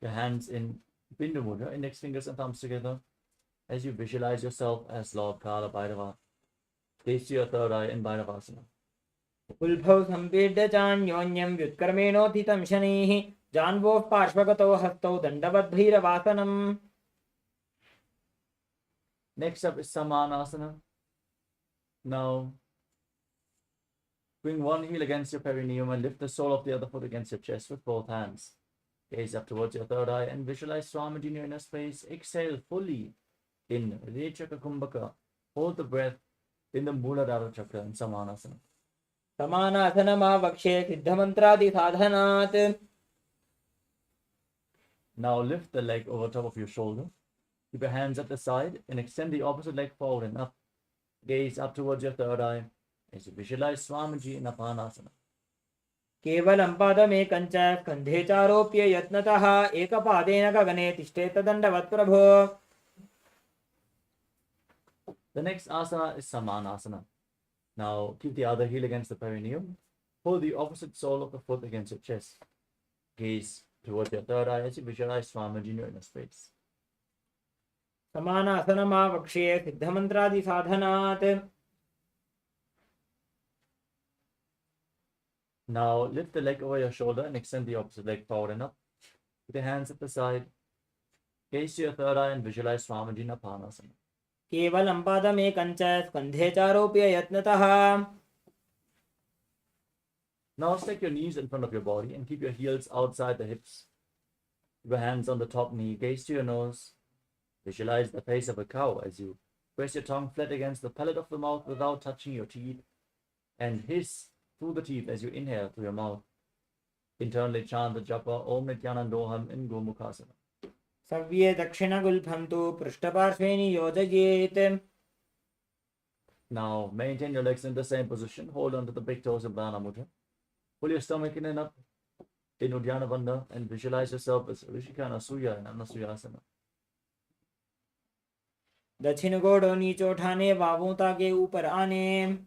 your hands in Bindu Mudra, index fingers and thumbs together. As you visualize yourself as Lord Kala Bhairava, gaze to your third eye in Bhairavasana. उल्भव संपीड्य चान्योन्यं व्युत्कर्मेणोत्थितं शनैः जान्वोः पार्श्वगतौ हस्तौ दण्डवद्भैरवासनम्. Next up is Samanasana. Now, bring one heel against your perineum and lift the sole of the other foot against your chest with both hands. Gaze up towards your third eye and visualize Swamiji in your inner space. Exhale fully in Rechaka Kumbhaka. Hold the breath in the Mooladhara Chakra in Samanasana. समानासनमावक्षे सिद्धमन्त्रादि साधनात्. Now lift the leg over top of your shoulder Keep your hands at the side and extend the opposite leg forward and up. Gaze up towards your third eye as you visualize Swamiji in Apanasana. केवलं पादमेकं च स्कन्धे चारोप्य यत्नतः एकपादेन गगने तिष्ठेत दण्डवत् प्रभो. The next asana is Samanasana. Now keep the other heel against the perineum. Hold the opposite sole of the foot against your chest. Gaze towards your third eye as you visualize Swamiji in your inner space. समानासनमावक्ष्ये सिद्धमन्त्रादिसाधनात्. Now lift the leg over your shoulder and extend the opposite leg forward and up. With your hands at the side. Gaze to your third eye and visualize Swamiji in Apanasana. केवलं पादमेकं च स्कन्धे चारोप्य यत्नतः. Now stack your knees in front of your body and keep your heels outside the hips. Keep your hands on the top knee. Gaze to your nose. Visualize the face of a cow as you press your tongue flat against the palate of the mouth without touching your teeth, and hiss through the teeth as you inhale through your mouth. Internally chant the japa Om Nityanandoham in Gomukhasana. सव्ये दक्षिणगुल्फं तु पृष्ठपार्श्वे नियोजयेत्. Now maintain your legs in the same position. Hold on to the big toes in Prana Mudra. Pull your stomach in and up in Uddiyana Bandha and visualize yourself as Rishikana Suya and Anasuyasana. दक्षिण गोड़ों नीचे उठाने बाहों ताके ऊपर आने.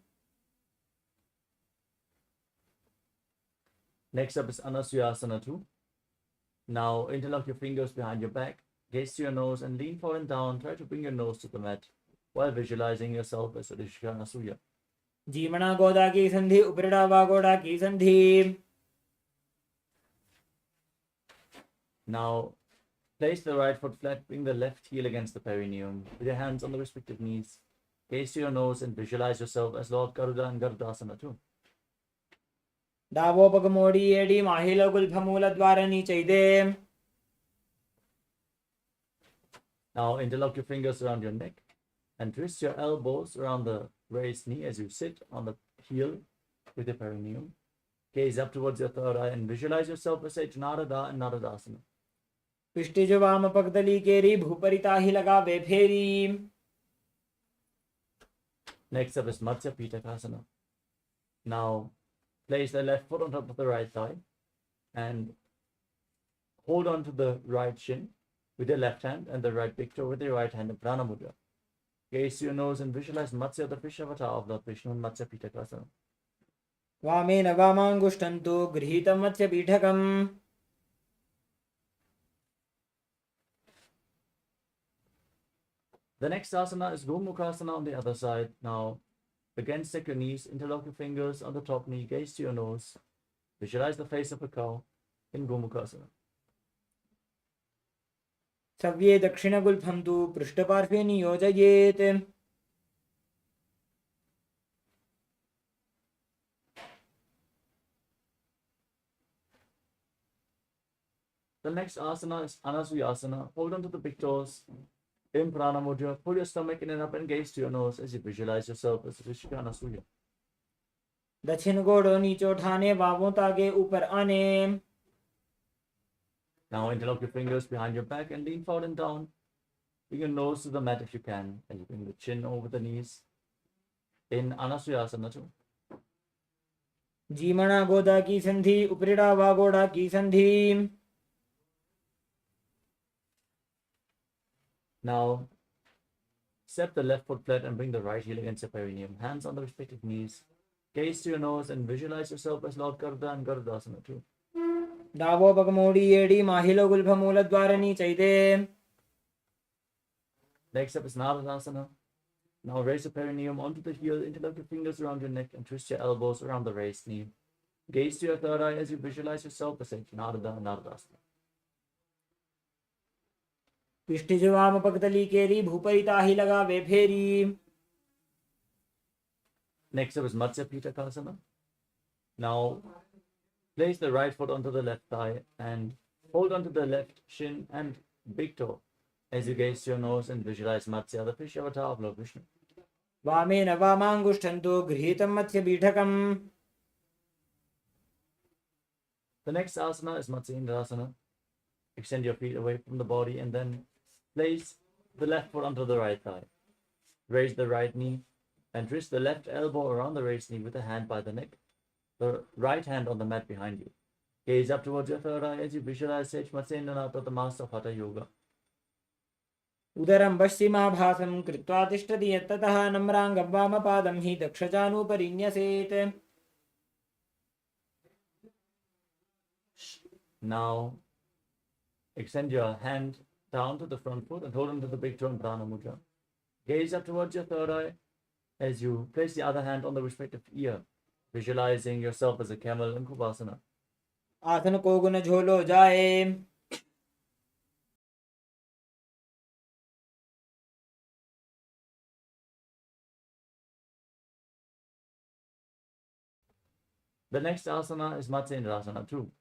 Next up is Anasuyasana 2. Now interlock your fingers behind your back, gaze to your nose and lean forward and down. Try to bring your nose to the mat while visualizing yourself as Rishikana Suya. जीमणा गोदा की संधि उपरिड़ा वागोड़ा की संधि. Now place the right foot flat, bring the left heel against the perineum with your hands on the respective knees. Gaze to your nose and visualize yourself as Lord Garuda in Garudasana 2. Davos पग मोड़ी AD माहिलो गुल्फमूल द्वार नीचैदे. Now interlock your fingers around your neck and twist your elbows around the raised knee as you sit on the heel with your perineum. Gaze up towards your third eye and visualize yourself as Sage Narada and Naradasana. पिष्टिज वाम पगदली केरी भूपरिता ही लगावे फेरी. Next up is Matsya Pitakasana. Now place the left foot on top of the right thigh and hold on to the right shin with your left hand and the right big toe with your right hand in Prana Mudra. Gaze to your nose and visualize Matsya, the fish avatar of Lord Vishnu in Matsya Pitakasana. वामेन वामांगुष्ठं तु गृहीतं मत्स्य पीठकम्. The next asana is Gomukhasana on the other side. Now again stick your knees, interlock your fingers on the top knee, gaze to your nose. Visualize the face of a cow in Gomukhasana. सव्ये दक्षिणगुल्फं तु पृष्ठपार्श्वे नियोजयेत्. The next asana is Anasuyasana. Hold on to the big toes in Prana Mudra. Pull your stomach in and up and gaze to your nose as you visualize yourself as Rishika Anasuya. दक्षिण गोड़ों नीचे उठाने बाहों ताके ऊपर आने. Now interlock your fingers behind your back and lean forward and down. Bring your nose to the mat if you can, and you bring the chin over the knees in Anasuyasana too. जीमणा गोदा की संधि उपरिड़ा वागोड़ा की संधि. Now step the left foot flat and bring the right heel against your perineum. Hands on the respective knees. Gaze to your nose and visualize yourself as Lord Garuda and Garudasana too. Davos पग मोड़ी AD माहिलो गुल्फमूल द्वार नीचैदे. Next up is Naradasana. Now raise the perineum onto the heel, interlock your fingers around your neck and twist your elbows around the raised knee. Gaze to your third eye as you visualize yourself as Narada and Naradasana. पिष्टिज वाम पगदली केरी भूपरिता ही लगावे फेरी. Next up is Matsya Pitakasana. Now place the right foot onto the left thigh and hold onto the left shin and big toe as you gaze to your nose and visualize Matsya, the fish avatar of Lord Vishnu. वामेन वामांगुष्ठं तु गृहीतं मत्स्य पीठकम्. The next asana is Matsyendrasana. Extend your feet away from the body and then place the left foot onto the right thigh. Raise the right knee and twist the left elbow around the raised knee with the hand by the neck, the right hand on the mat behind you. Gaze up towards your third eye as you visualize Sage Matsendranath, the master of Hatha Yoga. उदरं पश्चिमाभासं कृत्वा तिष्ठति यत्ततः नम्राङ्गं वामपादं हि दक्षजानुपरि न्यसेत्. Now, extend your hand down to the front foot and hold onto the big toe in Prana Mudra. Gaze up towards your third eye as you place the other hand on the respective ear, visualizing yourself as a camel in Kubasana. आसन को गुण झोलो जाए. The next asana is Matsendrasana 2.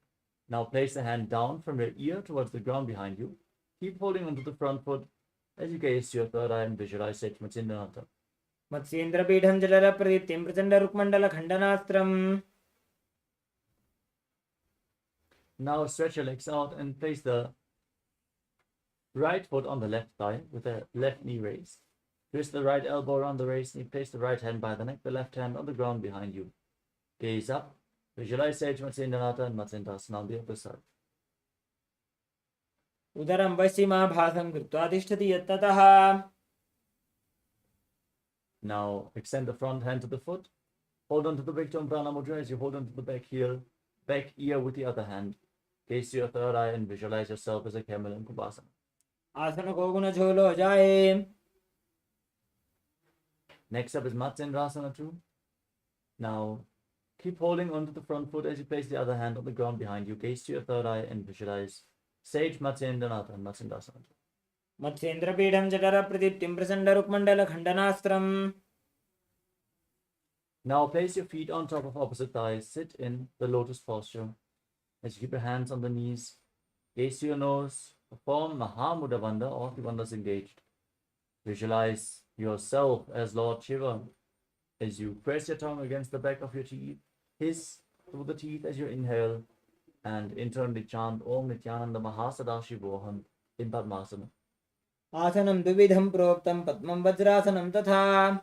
Now place the hand down from your ear towards the ground behind you. Keep holding onto the front foot as you gaze to your third eye and visualize Sage Matsendranath. मत्स्येन्द्रपीठं जलरप्रदीप्तिं प्रचण्डरुक्मण्डलखण्डनास्त्रम्. Now stretch your legs out and place the right foot on the left thigh with the left knee raised. Twist the right elbow around the raised knee. Place the right hand by the neck, the left hand on the ground behind you. Gaze up. Visualize Sage Matsendranath and Matsendrasana on the other side. उदरं पश्चिमाभासं कृत्वा तिष्ठति यत्ततः. Now extend the front hand to the foot. Hold on to the big toe in Prana Mudra as you hold on to the back ear with the other hand. Gaze to your third eye and visualize yourself as a camel in Kubasana. आसन को गुण झोलो जाए. Next up is Matsendrasana 2. Now keep holding onto the front foot as you place the other hand on the ground behind you. Gaze to your third eye and visualize Sage Matsendranath and Matsendrasana 2. मत्स्येन्द्रपीठं जलरप्रदीप्तिं प्रचण्डरुक्मण्डलखण्डनास्त्रम्. Now place your feet on top of opposite thighs. Sit in the lotus posture as you keep your hands on the knees. Gaze to your nose. Perform Mahamudra Bandha or Bandhas engaged. Visualize yourself as Lord Shiva as you press your tongue against the back of your teeth. Hiss through the teeth as you inhale and internally chant Om Nityananda Mahasadashivoham in Padmasana. आसनं द्विविधं प्रोक्तं पद्मं वज्रासनं तथा.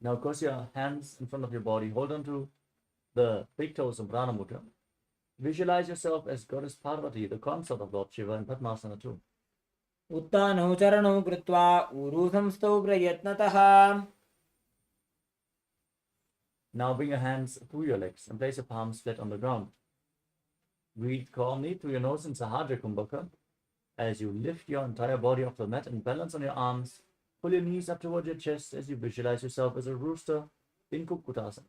Now cross your hands in front of your body. Hold on to the big toes in Prana Mudra. Visualize yourself as Goddess Parvati, the consort of Lord Shiva in Padmasana 2. उत्तानौ चरणौ कृत्वा ऊरू संस्थौ प्रयत्नतः. Now bring your hands through your legs and place your palms flat on the ground. Breathe calmly through your nose in Sahadra Kumbhaka as you lift your entire body off the mat and balance on your arms. Pull your knees up towards your chest as you visualize yourself as a rooster in Kukkutasana.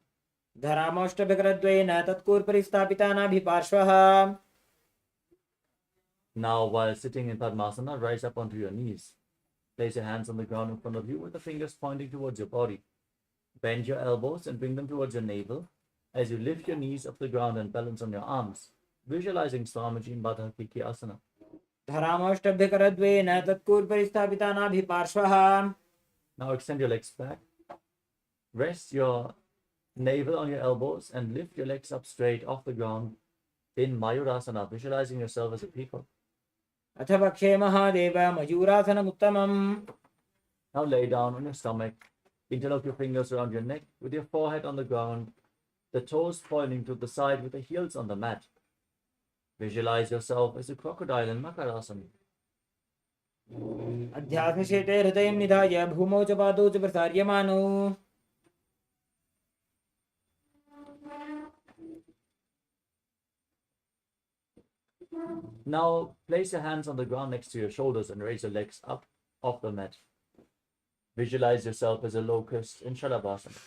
धरामोष्टभिकरद्वयेन तत्कूर्परिस्थापितानाभिपार्श्वः. Now while sitting in Padmasana, rise up onto your knees. Place your hands on the ground in front of you with the fingers pointing towards your body. Bend your elbows and bring them towards your navel as you lift your knees off the ground and balance on your arms, visualizing Swamiji in Baddha Kiki Asana. धरामोष्टभिकरद्वयेन तत्कूर्परिस्थापितानाभिपार्श्वः. Now extend your legs back. Rest your navel on your elbows and lift your legs up straight off the ground in Mayurasana, visualizing yourself as a peacock. अथ वक्षे Mahadev मयूरासनमुत्तमम्. Now lay down on your stomach. Interlock your fingers around your neck with your forehead on the ground, the toes pointing to the side with the heels on the mat. Visualize yourself as a crocodile in Makarasana. अध्यात्मशेते हृदयं निधाय भूमौ च पादौ च प्रसार्यमानौ. Now place your hands on the ground next to your shoulders and raise your legs up off the mat. Visualize yourself as a locust in Shalabhasana.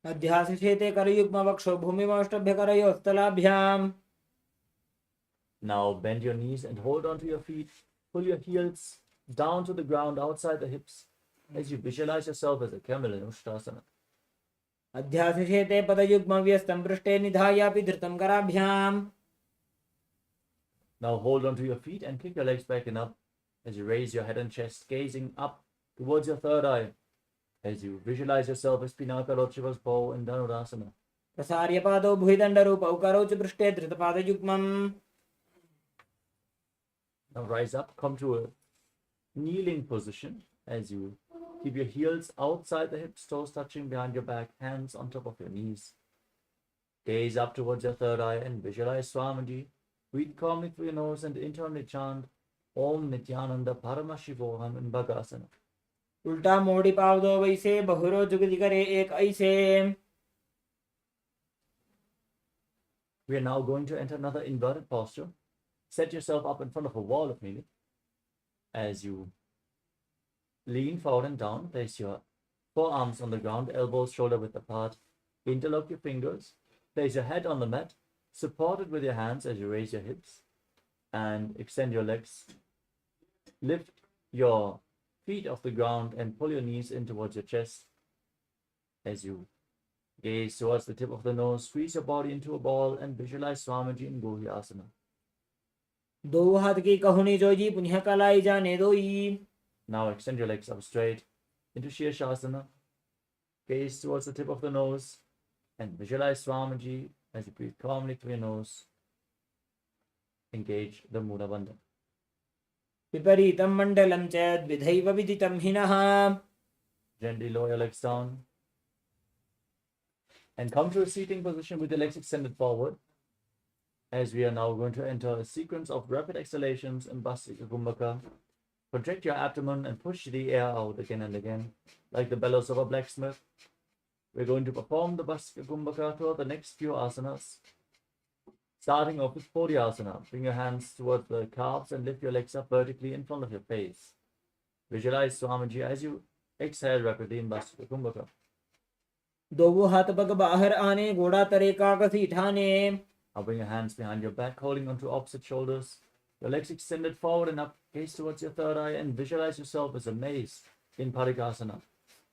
अध्यात्मशेते करयुग्मवक्षौ भूमिमोष्टभ्यकरयोस्तलाभ्याम्. Now bend your knees and hold on to your feet. Pull your heels down to the ground outside the hips as you visualize yourself as a camel in Ushtasana. अध्यात्मशेते पदयुग्मव्यस्तं पृष्ठे निधायापि धृतं कराभ्याम्. Now hold on to your feet and kick your legs back and up as you raise your head and chest, gazing up towards your third eye as you visualize yourself as Pinaka Lord Shiva's bow in Dhanurasana. प्रसार्य पादौ भुविदण्डरूपौ करौ च पृष्ठे धृतपादयुग्मम्. Now rise up, come to a kneeling position as you keep your heels outside the hips, toes touching behind your back, hands on top of your knees. Gaze up towards your third eye and visualize Swamiji. Breathe calmly through your nose and internally chant Om Nityananda Paramashivoham in Bhagasana. उल्टा मोड़ी पाव दो वैसे, बहुरो जुगति करे एक ऐसे. We are now going to enter another inverted posture. Set yourself up in front of a wall if needed. As you lean forward and down, place your forearms on the ground, elbows shoulder width apart. Interlock your fingers. Place your head on the mat. Support it with your hands as you raise your hips and extend your legs. Lift your feet off the ground and pull your knees in towards your chest. As you gaze towards the tip of the nose, squeeze your body into a ball and visualize Swamiji in Gohi Asana. दो हाथ की कहुनी जोजी, पुण्य कलाई जाने दोई. Now extend your legs up straight into Shirshasana. Gaze towards the tip of the nose and visualize Swamiji as you breathe calmly through your nose. Engage the Mula Bandha. विपरीतं मण्डलं च द्विधैव विदितं हिनः. Gently lower your legs down and come to a seating position with your legs extended forward. As we are now going to enter a sequence of rapid exhalations in Bhastrika Kumbhaka. Contract your abdomen and push the air out again and again, like the bellows of a blacksmith. We're going to perform the Bhastrika Kumbhaka throughout the next few asanas. Starting off with Podyasana, bring your hands towards the calves and lift your legs up vertically in front of your face. Visualize Swamiji as you exhale rapidly in Bhastrika Kumbhaka. दो हाथ पग बाहर आने, घोड़ा तरे का कसी ठाने. Now bring your hands behind your back, holding onto opposite shoulders. Your legs extended forward and up, gaze towards your third eye and visualize yourself as a mace in Parikasana.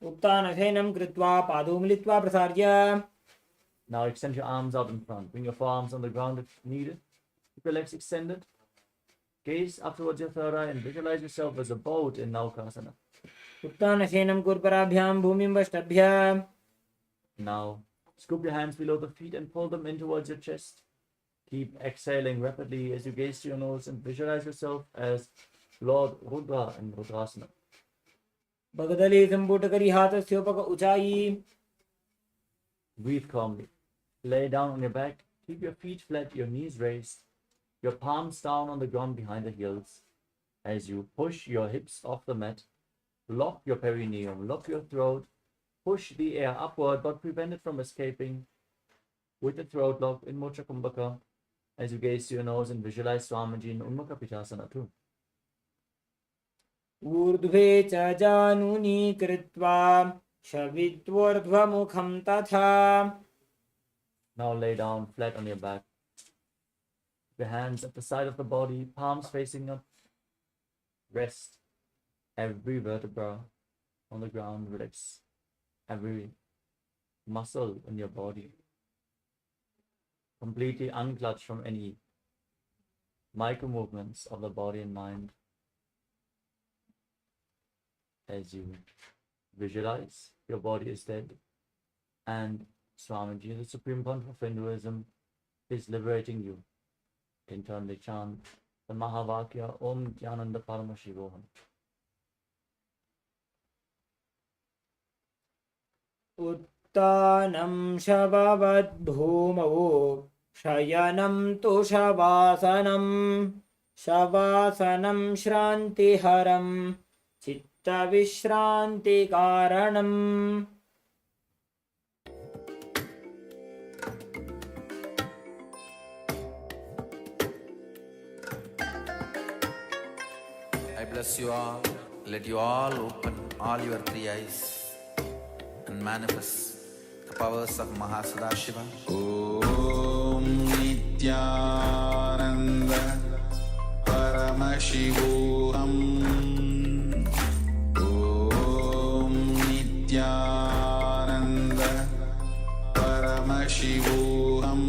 उत्तानशयनं कृत्वा पादौ मिलित्वा प्रसार्य. Now extend your arms out in front. Bring your forearms on the ground if needed. Keep your legs extended. Gaze up towards your third eye and visualize yourself as a boat in Naukasana. उत्तानशयनं कुर्पराभ्यां भूमिं वष्टभ्य. Now scoop your hands below the feet and pull them in towards your chest. Keep exhaling rapidly as you gaze to your nose and visualize yourself as Lord Rudra in Rudrasana. भगदली संपुट करी हाथ स्योपक ऊंचाई. Breathe calmly. Lay down on your back. Keep your feet flat, your knees raised. Your palms down on the ground behind the heels. As you push your hips off the mat, lock your perineum, lock your throat. Push the air upward, but prevent it from escaping with the throat lock in Mocha Kumbhaka as you gaze to your nose and visualize Swamiji in Unmukha Pichasana too. ऊर्ध्वे च जानुनी कृत्वा शवित्वोर्ध्वमुखं तथा. Now lay down flat on your back. Your hands at the side of the body, palms facing up. Rest every vertebra on the ground. Relax every muscle in your body. Completely unclutched from any micro movements of the body and mind. As you visualize your body is dead and Swamiji, the Supreme Pontiff of Hinduism, is liberating you. Internally chant the Mahavakya Om Nityananda Paramashivoham. उत्तानं शववद्भूमौ शयनं तु शवासनं. शवासनं श्रान्तिहरं चित्तविश्रान्तिकारणम्. I bless you all. Let you all open all your three eyes and manifest the powers of Mahasadashiva. Om Nityananda Paramashivoham. Om Nityananda Paramashivoham.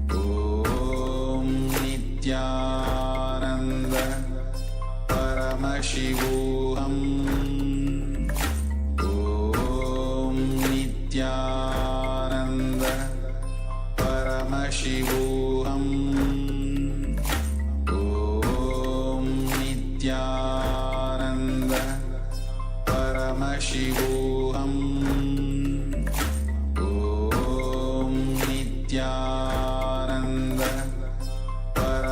Om Nityananda Paramashivoham. Om Nityananda Paramashivoham. Om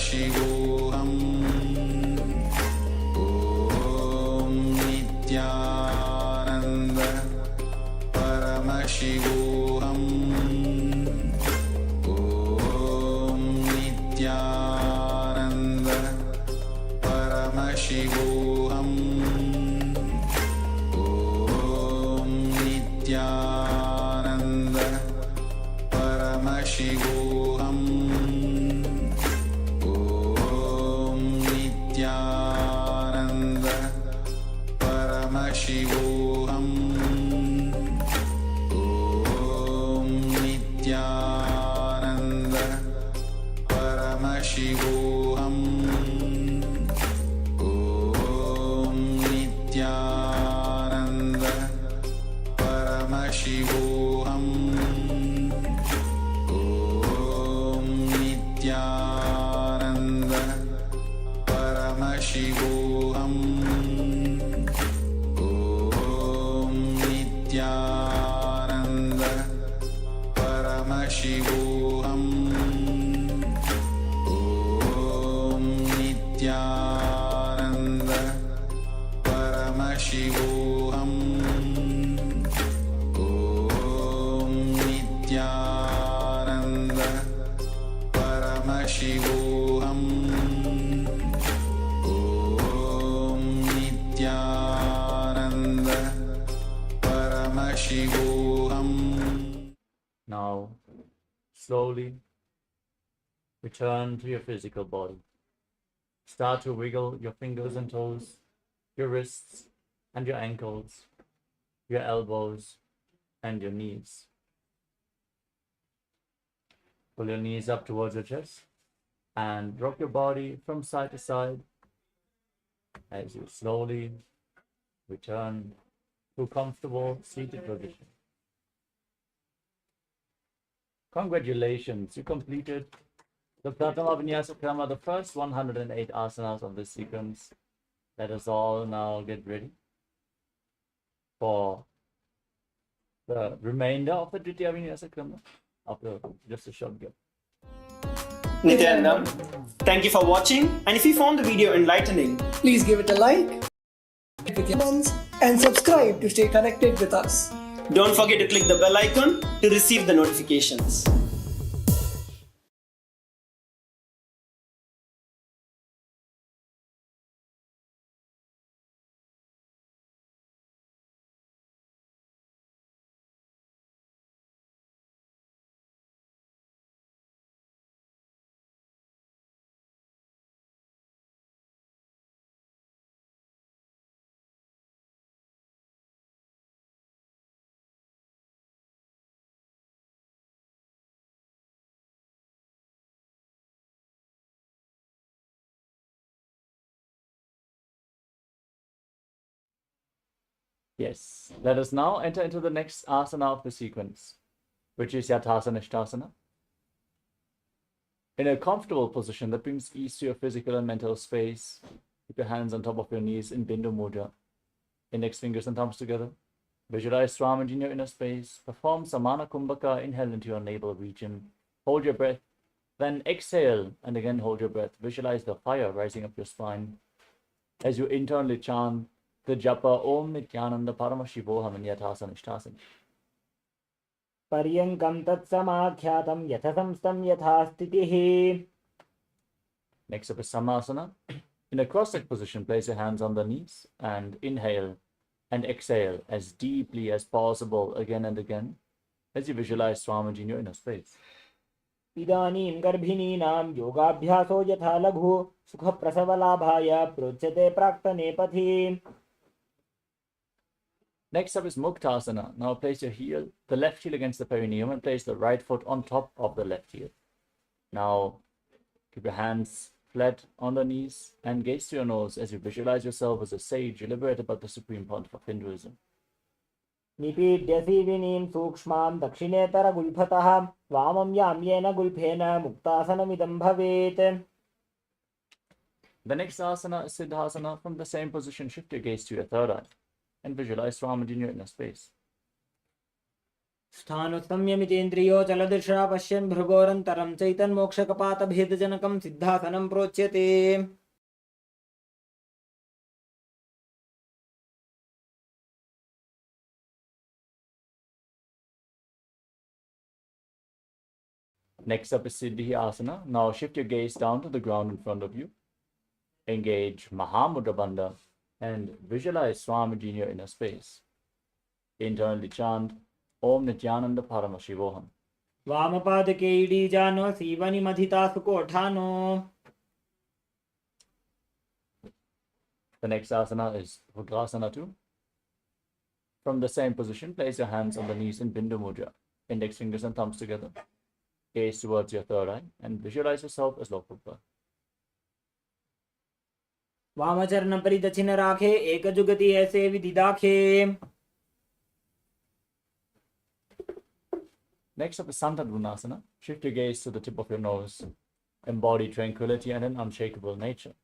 Paramashivoham Om Nityananda Paramashivoham Om Nityananda Paramashivoham Om Nityananda Paramashivoham Om Nityananda Paramashivoham Om Nityananda Paramashivoham Om Nityananda Paramashivoham Om Nityananda Paramashivoham Om Nityananda Paramashivoham Om Nityananda Paramashivoham Om Nityananda Paramashivoham Om Nityananda Paramashivoham. Now, slowly return to your physical body. Start to wiggle your fingers and toes, your wrists and your ankles, your elbows and your knees. Pull your knees up towards your chest and rock your body from side to side as you slowly return to comfortable seated position. Congratulations, you completed the Pratama Vinyasa Krama, the first 108 asanas of this sequence. Let us all now get ready for the remainder of the Dvitiya Vinyasa Krama after just a short gap. Nityanandam, thank you for watching, and if you found the video enlightening, Please give it a like, comments, and subscribe to stay connected with us. don't forget to click the bell icon to receive the notifications. Yes, let us now enter into the next asana of the sequence, which is Yathasana Ishtasana. In a comfortable position that brings ease to your physical and mental space, keep your hands on top of your knees in Bindu Mudra, index fingers and thumbs together. Visualize Swamiji in your inner space. Perform Samana Kumbhaka, inhale into your navel region. Hold your breath, then exhale and again hold your breath. Visualize the fire rising up your spine as you internally chant the japa Om Nityananda Paramashivoham in Yathasana Ishtasana. पर्यङ्कं तत्समाख्यातं यथ संस्थं यथा स्थितिः. Next up is Samasana. In a cross-legged position, place your hands on the knees and inhale and exhale as deeply as possible again and again as you visualize Swamiji in your inner space. इदानीं गर्भिणीनां योगाभ्यासो यथा लघु सुखप्रसवलाभाय प्रोच्यते प्राक्तने पथि. Next up is Muktasana. Now place your heel, the left heel against the perineum, and place the right foot on top of the left heel. Now keep your hands flat on the knees and gaze to your nose as you visualize yourself as a sage liberated by the Supreme Pontiff of Hinduism. निपीड्य सीविनीं सूक्ष्मां दक्षिणेतरगुल्फतः वामं याम्येन गुल्फेन मुक्तासनमिदं भवेत्. The next asana is Siddhasana. From the same position, shift your gaze to your third eye and visualize Swamiji in your inner space. स्थाणुसंयमितेन्द्रियो चलदृशा पश्यन् भृगोरन्तरं चैतन्मोक्षकपातभेदजनकं सिद्धासनं प्रोच्यते. Next up is Siddhi Asana. Now shift your gaze down to the ground in front of you. Engage Mahamudra Bandha and visualize Swamiji in your inner space. Internally chant Om Nityananda Paramashivoham. वामपादके इडीजानो सीवनिमधिता सुकोठानो. The next asana is Rudrasana 2. From the same position, place your hands on the knees in Bindu Mudra, index fingers and thumbs together. Gaze towards your third eye and visualize yourself as Lord Buddha. वामचरण परिदक्षिण राखे एक जुगति ऐसे विधि दाखे. Next up is Santadvunasana. Shift your gaze to the tip of your nose. Embody tranquility and an unshakable nature.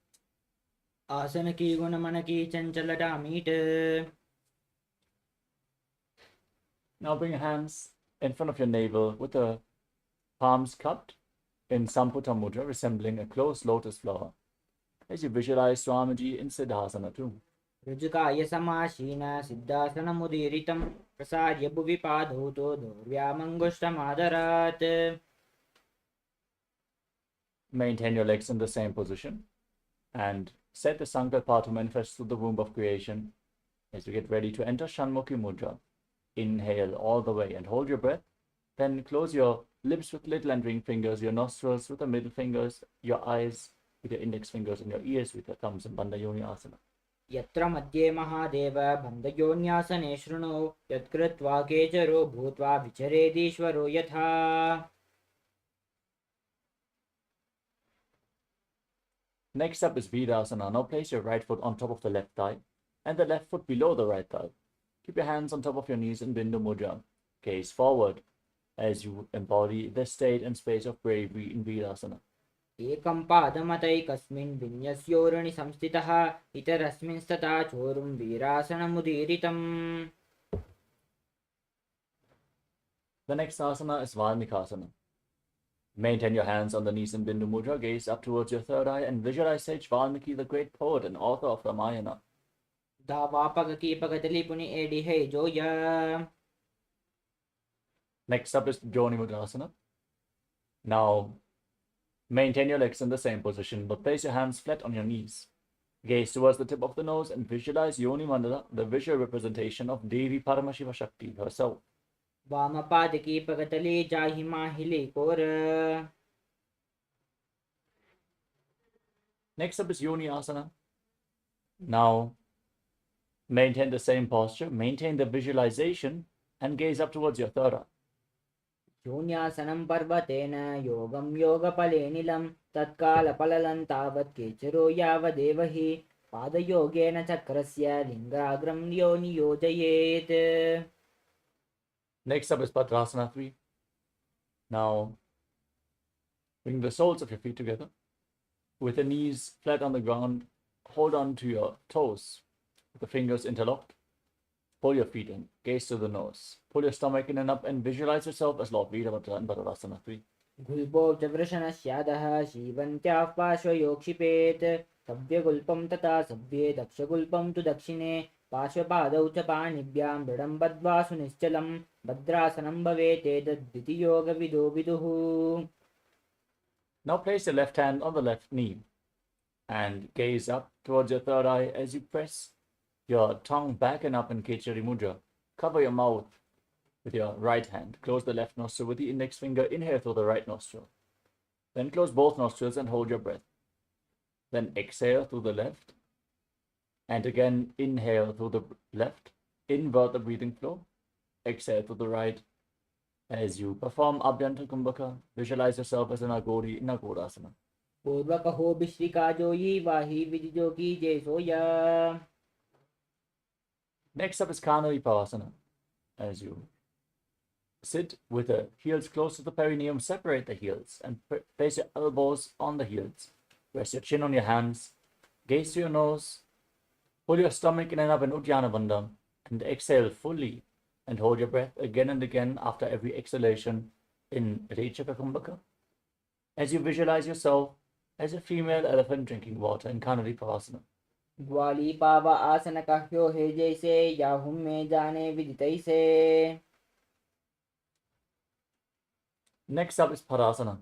आसन की गुण मन की चंचलता meet. Now bring your hands in front of your navel with the palms cupped in Samputta Mudra, resembling a closed lotus flower, as you visualize Swamiji in Siddhasana 2. ऋजुकाय समासीन सिद्धासनमुदीरितं प्रसार्य भुवि पादौ तो धौर्व्यामङ्गुष्ठमादरात्. Maintain your legs in the same position and set the Sankalpa to manifest through the womb of creation as you get ready to enter Shanmukhi Mudra. Inhale all the way and hold your breath. Then close your lips with little and ring fingers, your nostrils with the middle fingers, your eyes with your index fingers, and your ears with your thumbs in Bandha Yoni Asana. यत्र मध्ये महादेव बन्धयोन्यासने शृणु यत्कृत्वा केचरो भूत्वा विचरेदीश्वरो यथा. Next up is Virasana. Now place your right foot on top of the left thigh and the left foot below the right thigh. Keep your hands on top of your knees in Bindu Mudra. Gaze forward as you embody the state and space of bravery in Virasana. एकं पादमतैकस्मिन् विन्यस्योरणि संस्थितः इतरस्मिंस्तथा चोरुं वीरासनमुदीरितम्. The next asana is Valmikasana. Maintain your hands on the knees in Bindu Mudra. Gaze up towards your third eye and visualize Sage Valmiki, the great poet and author of Ramayana. दावापगकीपगतलिपुनि एडि है Zoya. Next up is Joni Mudrasana. Now, maintain your legs in the same position, but place your hands flat on your knees. Gaze towards the tip of the nose and visualize Yoni Mandala, the visual representation of Devi Paramashiva Shakti herself. वामपादकीपगतले जाहि माहिले core. Next up is Yoni Asana. Now, maintain the same posture, maintain the visualization, and gaze up towards your third eye. शून्यासनं पर्वतेन योगं योगफलेनिलं तत्कालफललं तावत् केचरो यावदेव हि पादयोगेन चक्रस्य लिङ्गाग्रं योनि योजयेत्. Next up is Padrasana 3. Now, bring the soles of your feet together. With the knees flat on the ground, hold on to your toes with the fingers interlocked. Pull your feet in, gaze to the nose. Pull your stomach in and up and visualize yourself as Lord Virabhadra in Padrasana 3. गुल्पो च वृषणस्यादः सीवन्त्याः पार्श्वयोक्षिपेत् सव्यगुल्पं तथा सव्ये दक्षगुल्पं तु दक्षिणे पार्श्वपादौ च पाणिभ्यां दृढं बद्ध्वा सुनिश्चलं भद्रासनं भवेत् एतद्विधियोगविदो विदुः. Now place your left hand on the left knee and gaze up towards your third eye as you press your tongue back and up in Kechari Mudra. Cover your mouth with your right hand. Close the left nostril with the index finger. Inhale through the right nostril. Then close both nostrils and hold your breath. Then exhale through the left. And again, inhale through the left. Invert the breathing flow. Exhale through the right. As you perform Abhyanta Kumbhaka, visualize yourself as an Agori in Agodasana. पूर्वकहो विश्रिकाजोयी वाही विजिजोगी जय सोया. Next up is Kanari Pavasana. As you sit with the heels close to the perineum, separate the heels and place your elbows on the heels. Rest your chin on your hands. Gaze to your nose. Pull your stomach in and up in Uddiyana Bandha and exhale fully and hold your breath again and again after every exhalation in Rechaka. As you visualize yourself as a female elephant drinking water in Kanari Pavasana. ग्वाली पावा आसन कह्यो हे जैसे याहुम में जाने विदितै से. Next up is Parasana.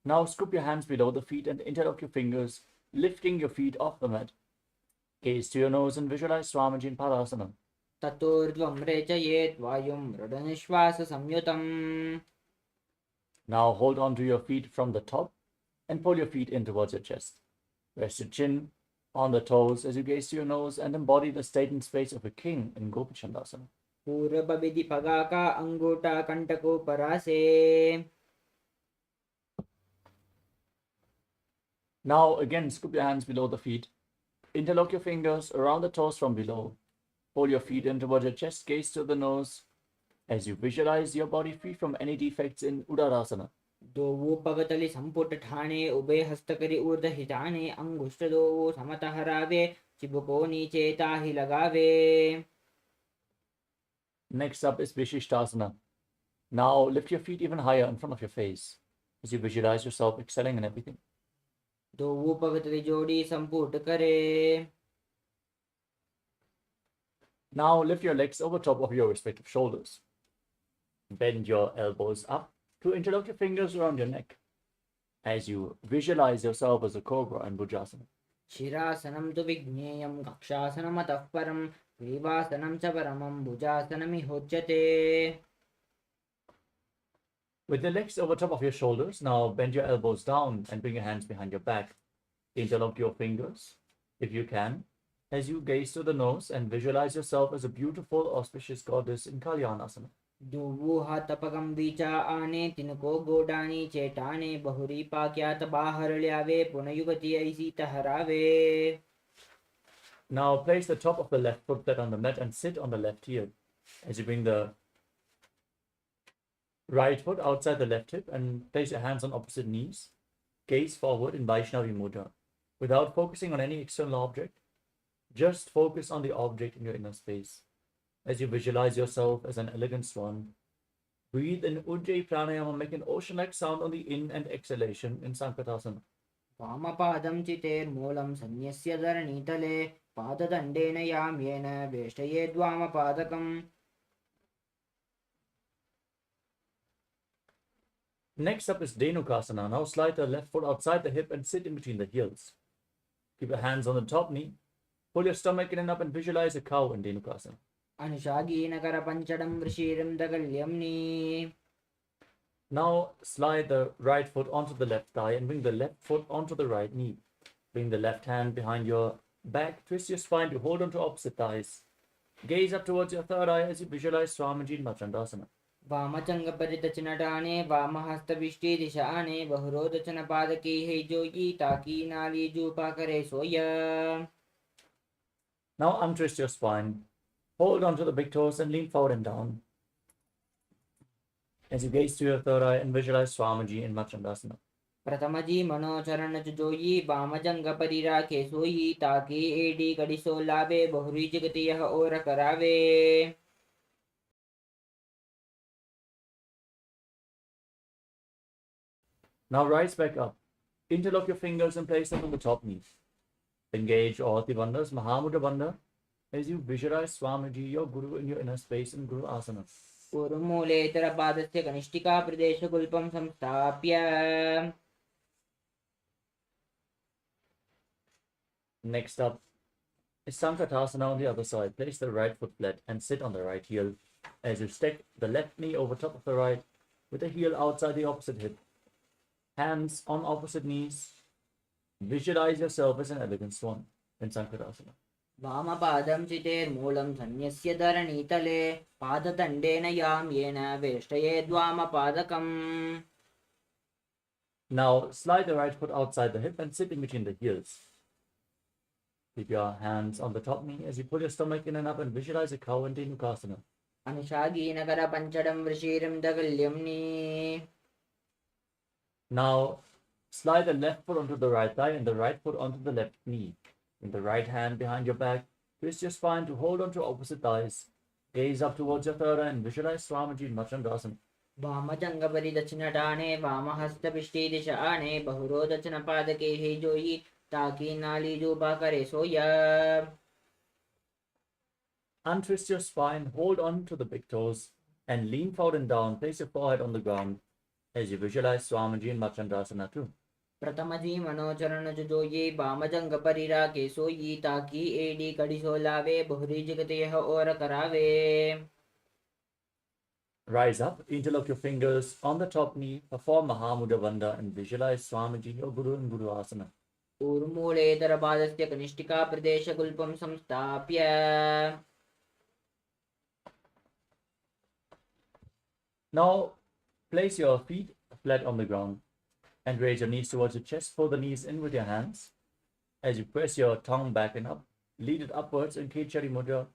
Now scoop your hands below the feet and interlock your fingers, lifting your feet off the mat. Gaze to your nose and visualize Swamiji in Parasana. ततोर्ध्वं रेचयेत् वायुं मृडनिश्वास संयुतम्. Now hold on to your feet from the top and pull your feet in towards your chest. Rest your chin on the toes as you gaze to your nose and embody the state and space of a king in Gopichandasana. पूर्वविधि पगाका अंगूठा कंटको परासे. Now again scoop your hands below the feet. Interlock your fingers around the toes from below. Pull your feet in towards your chest, gaze to the nose as you visualize your body free from any defects in Udarasana. दोवु पगतलि संपुट ठाणे उभे हस्तकरी ऊर्ध हिताने अंगुष्ठ दोवु समतः हरावे चिबुको नीचे ताहि लगावे. Next up is Vishishtasana. Now lift your feet even higher in front of your face as you visualize yourself excelling in everything. दोवु पगतलि जोड़ी संपुट करे. Now lift your legs over top of your respective shoulders. Bend your elbows up to interlock your fingers around your neck as you visualize yourself as a cobra in Bhujasana. शिरासनं तु विज्ञेयं कक्षासनमतः परं ग्रीवासनं च परमं भुजासनमिहोच्यते. With the legs over top of your shoulders, now bend your elbows down and bring your hands behind your back. Interlock your fingers, if you can, as you gaze to the nose and visualize yourself as a beautiful, auspicious goddess in Kalyanasana. दोवु हातपगं बीचा आने तिनको गोडानी चेटाने बहुरी पाक्यात बाहर ल्यावे पुनयुगति ऐसी तहरावे. Now place the top of the left foot flat on the mat and sit on the left heel. As you bring the right foot outside the left hip and place your hands on opposite knees, gaze forward in Vaishnavi Mudra. Without focusing on any external object, just focus on the object in your inner space. As you visualize yourself as an elegant swan, breathe in Ujjayi pranayama, make an ocean-like sound on the in and exhalation in Sankatasana. वामपादं चितेर्मूलं सन्न्यस्य धरणीतले पाददण्डेन याम्येन वेष्टयेद्वामपादकम्. Next up is Dhenukasana. Now slide the left foot outside the hip and sit in between the heels. Keep your hands on the top knee. Pull your stomach in and up and visualize a cow in Dhenukasana. अनुशागीन करपञ्चडं वृषीरं दगल्यम्नि. Now slide the right foot onto the left thigh and bring the left foot onto the right knee. Bring the left hand behind your back, twist your spine to hold onto opposite thighs. Gaze up towards your third eye as you visualize Swamiji in Machandasana. वामचङ्गपरिदचनटाने वामहस्तविष्टि दिशाने बहुरोदचनपादकी हे जोगी ताकी नाली जूपाकरे सोय. Now untwist your spine. Hold onto the big toes and lean forward and down. As you gaze to your third eye and visualize Swamiji in Machandasana. प्रथमजी मनोचरण जोई वामजंग परिराखे सोई ताकि AD कड़िसो लावे बहुरी जगति यह और करावे. Now rise back up. Interlock your fingers and place them on the top knee. Engage all the bandhas, Mahamudra Bandha, as you visualize Swamiji, your Guru, in your inner space in Guru Asana. पूर्वमूलेतर पादस्य कनिष्ठिका प्रदेशगुल्पं संस्थाप्य. Next up is Sankatasana on the other side. Place the right foot flat and sit on the right heel as you stack the left knee over top of the right with the heel outside the opposite hip. Hands on opposite knees. Visualize yourself as an elegant swan in Sankatasana. वामपादं चितेर्मूलं सन्न्यस्य धरणीतले पाददण्डेन याम्येन वेष्टयेद्वामपादकम्. Now slide the right foot outside the hip and sit in between the heels. Keep your hands on the top knee as you pull your stomach in and up and visualize a cow in Dhenukasana. अनुशागीनकरपञ्चडं वृषीरं दगल्यम्नि. Now slide the left foot onto the right thigh and the right foot onto the left knee. Bring the right hand behind your back, twist your spine to hold onto opposite thighs. Gaze up towards your third eye and visualize Swamiji in Machandasana. वामजङ्गपरिदक्षिणटाने वामहस्तपिष्टिदिशाने बहुरोदचनपादके हे जोयि ताकी नाली जोबा करे सोया. Untwist your spine, hold on to the big toes, and lean forward and down. Place your forehead on the ground as you visualize Swamiji in Machandasana too. प्रथमजी मनोचरण जोये वामजंग परिरा के सोई ताकि AD कड़ी सोलावे बहुरी जगत यह और करावे. Rise up, interlock your fingers on the top knee, perform Mahamudra Bandha and visualize Swamiji, your Guru in Guru Asana. ऊर्मूलेतरपादस्य कनिष्ठिका प्रदेशकुल्पं संस्थाप्य. Now, place your feet flat on the ground and raise your knees towards your chest. Pull the knees in with your hands. As you press your tongue back and up, lead it upwards in Kechari Mudra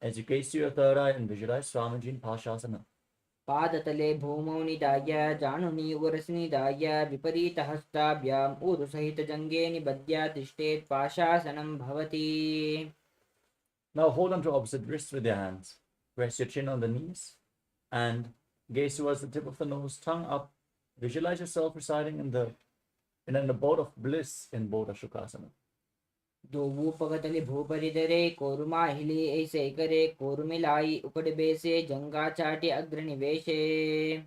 as you gaze to your third eye and visualize Swamiji in Pashasana. पादतले भूमौ निदाय जानुनि उरसनिदाय विपरीतहस्ताभ्याम् ऊरुसहितजङ्गे निबध्य तिष्ठेत् पाशासनं भवति. Now hold on to opposite wrists with your hands. Rest your chin on the knees and gaze towards the tip of the nose, tongue up. Visualize yourself residing in an abode of bliss in Bodha Shukasana. दोवू पगतले भूपरिदरे कोरुमाहिली ऐसे करे कोरुमिलाई उकड़बे से जंगा चाटे अग्रनिवेशे.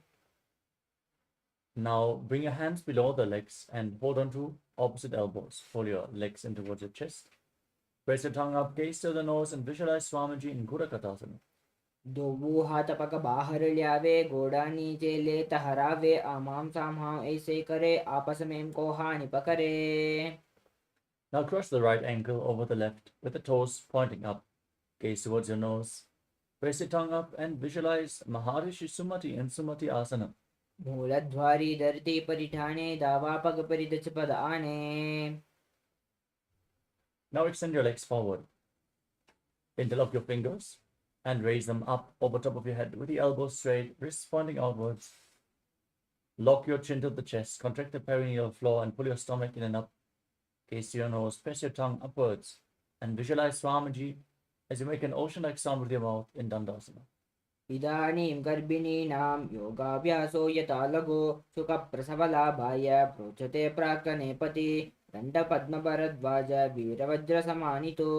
Now bring your hands below the legs and hold on to opposite elbows. Pull your legs in towards your chest. Press your tongue up, gaze to the nose and visualize Swamiji in Gurakatasana. दोवू हाथ पग बाहर ल्यावे गोड़ा नीचे ले तहरावे आमाम सामाम ऐसे करे आपस में को हानि पकड़े. Now cross the right ankle over the left with the toes pointing up. Gaze towards your nose. Press your tongue up and visualize Maharishi Sumati in Sumati Asana. मूलद्वारी धरती परिठाने दावा पग परिदच पद आने. Now extend your legs forward. Interlock your fingers and raise them up over top of your head with the elbows straight, wrists pointing outwards. Lock your chin to the chest, contract the perineal floor and pull your stomach in and up. Gaze to your nose, press your tongue upwards and visualize Swamiji as you make an ocean-like sound with your mouth in Dandasana. इदानीं गर्भिणीनां योगाभ्यासो यथा लघु सुखप्रसवलाभाय प्रोच्यते प्राक्कनेपति दण्डपद्मभरद्वाज वीरवज्रसमानितो.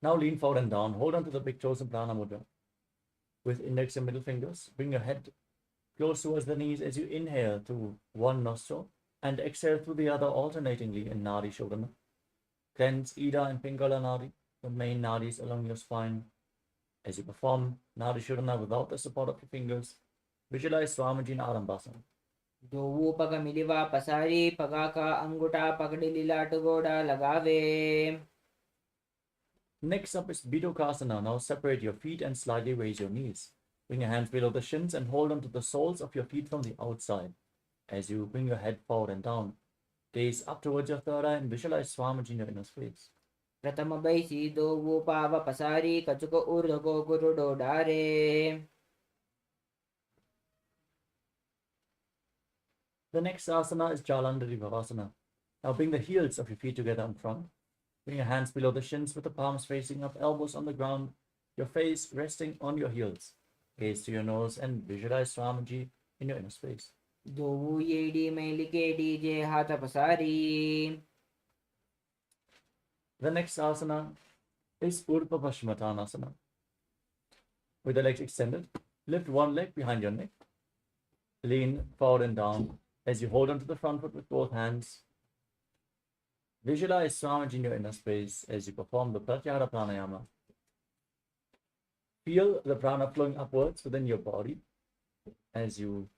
Now lean forward and down, hold on to the big toes in Prana Mudra. With index and middle fingers, bring your head close towards the knees as you inhale through one nostril and exhale through the other alternatingly in Nadi Shodhana. Cleanse Ida and Pingala Nadi, the main nadis along your spine. As you perform Nadi Shodhana without the support of your fingers, visualize Swamiji in Arambasana. दोवू पग मिलिवा पसारी पगा का अंगूठा पकड़ी लीलाट गोड़ा लगावे. Next up is Bidokasana. Now separate your feet and slightly raise your knees. Bring your hands below the shins and hold on to the soles of your feet from the outside. As you bring your head forward and down, gaze up towards your third eye and visualize Swamiji in your inner space. प्रथम बैसी दोवू पाव पसारी कचुको ऊर्ध्व को गुरुडो डारे. The next asana is Jalandhari Bhavasana. Now bring the heels of your feet together in front. Bring your hands below the shins with the palms facing up, elbows on the ground, your face resting on your heels. Gaze to your nose and visualize Swamiji in your inner space. दोवू येडी मैलिके डीजे हाथ पसारी. The next asana is Urdhva Paschimottanasana. With the legs extended, lift one leg behind your neck. Lean forward and down as you hold onto the front foot with both hands. Visualize Swamiji in your inner space as you perform the Pratyahara Pranayama. Feel the prana flowing upwards within your body as you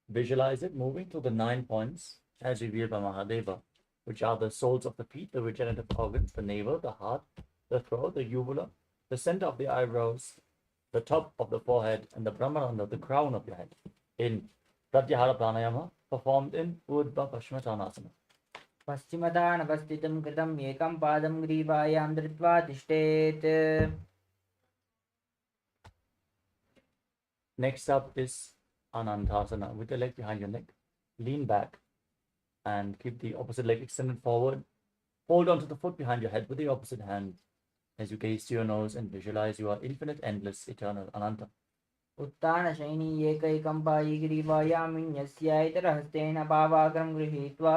visualize it moving to the 9 points as revealed by Mahadeva, which are the soles of the feet, the regenerative organs, the navel, the heart, the throat, the uvula, the center of the eyebrows, the top of the forehead, and the Brahmaranda, the crown of your head, in Pratyahara Pranayama, performed in Urdhva Paschimottanasana. पश्चिमदानवस्थितं कृतं एकं पादं ग्रीवायां धृत्वा तिष्ठेत्. Next up is Anandasana. With the leg behind your neck, lean back and keep the opposite leg extended forward. Hold on to the foot behind your head with the opposite hand as you gaze to your nose and visualize you are infinite, endless, eternal, ananta. उत्तानशयनी एकैकम्पायि ग्रीवायामिन्यस्यैतरहस्तेन पावाग्रं गृहीत्वा.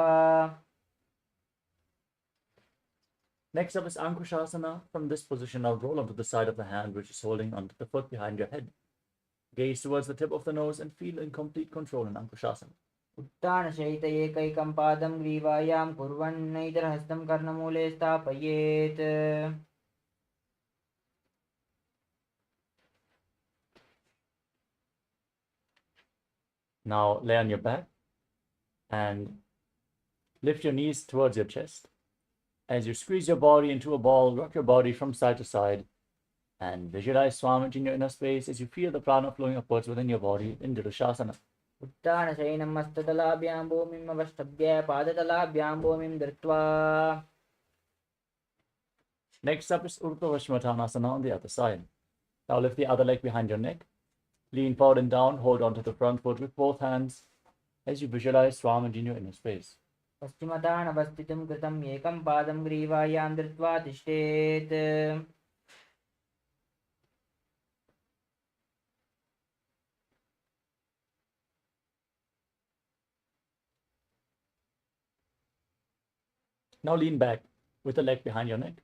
Next up is Ankushasana. From this position, now roll onto the side of the hand which is holding onto the foot behind your head. Gaze towards the tip of the nose and feel in complete control in Ankushasana. उत्तानशयित एकैकं पादं ग्रीवायां कुर्वन्नैतरहस्तं कर्णमूले स्थापयेत्. Now lay on your back and lift your knees towards your chest. As you squeeze your body into a ball, rock your body from side to side and visualize Swamiji in your inner space as you feel the prana flowing upwards within your body in Dirshasana. उत्तानशयनं मस्ततलाभ्यां भूमिम् अवष्टभ्य पादतलाभ्यां भूमिं धृत्वा. Next up is Urdhva Vashmathanasana on the other side. Now lift the other leg behind your neck. Lean forward and down, hold on to the front foot with both hands as you visualize Swamiji in your inner space. पश्चिमतानवस्थितं कृतं एकं पादं ग्रीवायां धृत्वा तिष्ठेत्. Now lean back with the leg behind your neck.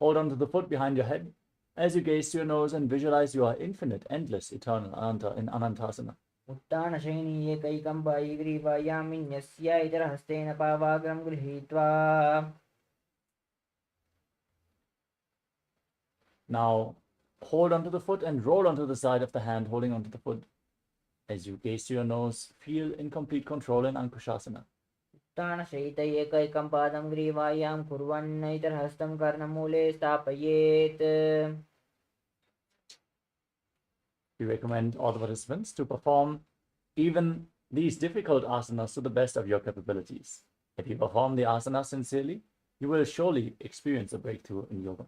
Hold on to the foot behind your head as you gaze to your nose and visualize you are infinite, endless, eternal, Ananta in Anantasana. उत्तानशयनी एकैकम्पायि ग्रीवायामिन्यस्यैतरहस्तेन पावाग्रं गृहीत्वा. Now hold onto the foot and roll onto the side of the hand holding onto the foot. As you gaze to your nose, feel in complete control in Ankushasana. उत्तानशयित एकैकं पादं ग्रीवायां कुर्वन्नैतरहस्तं कर्णमूले स्थापयेत्. We recommend all the participants to perform even these difficult asanas to the best of your capabilities. If you perform the asana sincerely, you will surely experience a breakthrough in yoga.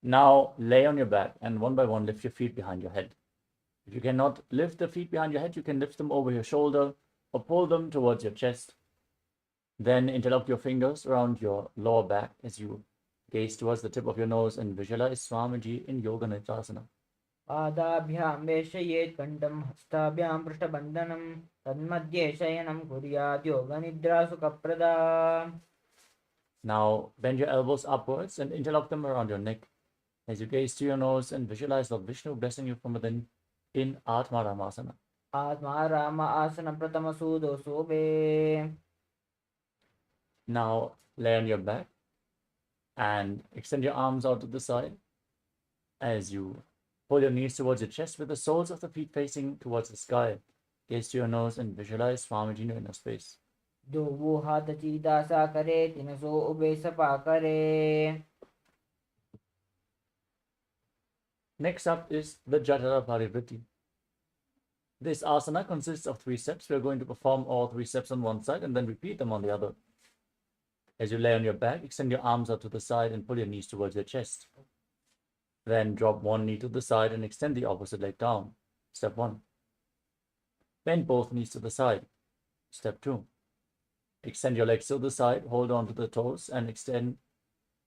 Now lay on your back and one by one lift your feet behind your head. If you cannot lift the feet behind your head, you can lift them over your shoulder or pull them towards your chest. Then interlock your fingers around your lower back as you gaze towards the tip of your nose and visualize Swamiji in Yoga Nidrasana. पादाभ्यां वेशयेत् कण्ठं हस्ताभ्यां पृष्ठबन्धनं तन्मध्ये शयनं कुर्यात् योगनिद्रा सुखप्रदा. Now bend your elbows upwards and interlock them around your neck as you gaze to your nose and visualize Lord Vishnu blessing you from within in Atmaramasana. आत्मा राम आसन प्रथम सूदो शोभे. Now lay on your back and extend your arms out to the side as you pull your knees towards your chest with the soles of the feet facing towards the sky. Gaze to your nose and visualize Swamiji in your inner space. दो वो हाथ सीधा सा करे तीन सो ube Sapa करे. Next up is the Jatara Parivritti. This asana consists of 3 steps. We are going to perform all 3 steps on one side and then repeat them on the other. As you lay on your back, extend your arms out to the side and pull your knees towards your chest. Then drop one knee to the side and extend the opposite leg down. Step 1. Bend both knees to the side. Step 2. Extend your legs to the side, hold on to the toes and extend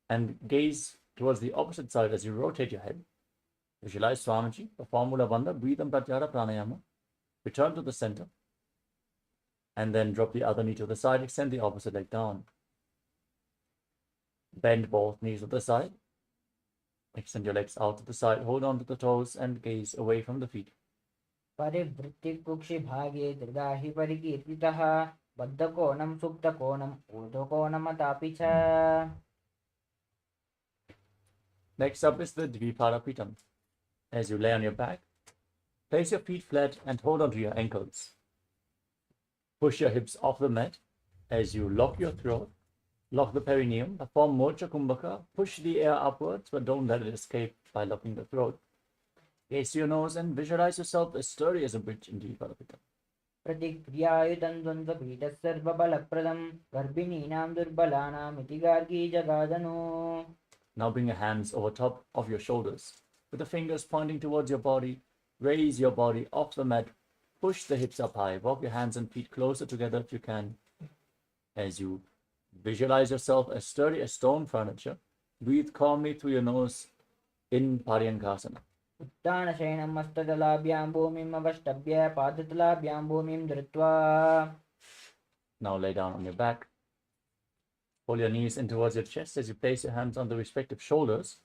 and gaze towards the opposite side as you rotate your head. Visualize Swamiji, perform Mula Bandha, breathe and Pratyahara Pranayama. Return to the center. And then drop the other knee to the side, extend the opposite leg down. Bend both knees to the side. Extend your legs out to the side, hold on to the toes and gaze away from the feet. परिवृत्ति कुक्षि भागे दृदाहि परिकीर्तितः बद्धकोणं सुप्तकोणं ऊर्ध्वकोणमतापि च. Next up is the Dvipadapitam. As you lay on your back, place your feet flat and hold on to your ankles. Push your hips off the mat as you lock your throat, lock the perineum, perform Mocha Kumbhaka, push the air upwards but don't let it escape by locking the throat. Gaze to your nose and visualize yourself as sturdy as a bridge in Dvipadapitam. प्रतिक्रियायुतं द्वन्द्वपीठः सर्वबलप्रदं गर्भिणीनां दुर्बलानाम् इति Gargi जगादनो. Now bring your hands over top of your shoulders. With the fingers pointing towards your body, raise your body off the mat, push the hips up high, walk your hands and feet closer together if you can. As you visualize yourself as sturdy as stone furniture, Breathe calmly through your nose in Paryankasana. उत्तानशयनं मस्ततलाभ्यां भूमिम् अवष्टभ्य पादतलाभ्यां भूमिं धृत्वा. Now lay down on your back. Pull your knees in towards your chest as you place your hands on the respective shoulders.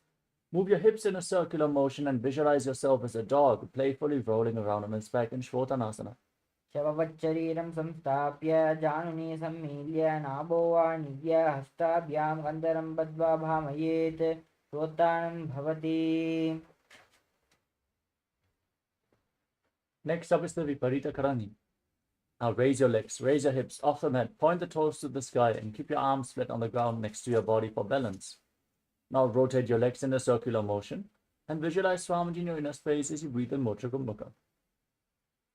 Move your hips in a circular motion and visualize yourself as a dog playfully rolling around on its back in Shvotanasana. शववच्चरीरं संस्थाप्य जानुनी सम्मील्य नाभो वाणिज्य हस्ताभ्यां कन्दरं बद्ध्वा भामयेत् श्रोतानं भवति. Next up is the Viparita Karani. Now raise your legs, raise your hips off the mat, point the toes to the sky and keep your arms flat on the ground next to your body for balance. Now rotate your legs in a circular motion and visualize Swamiji in your inner space as you breathe in Moksha Kumbhaka.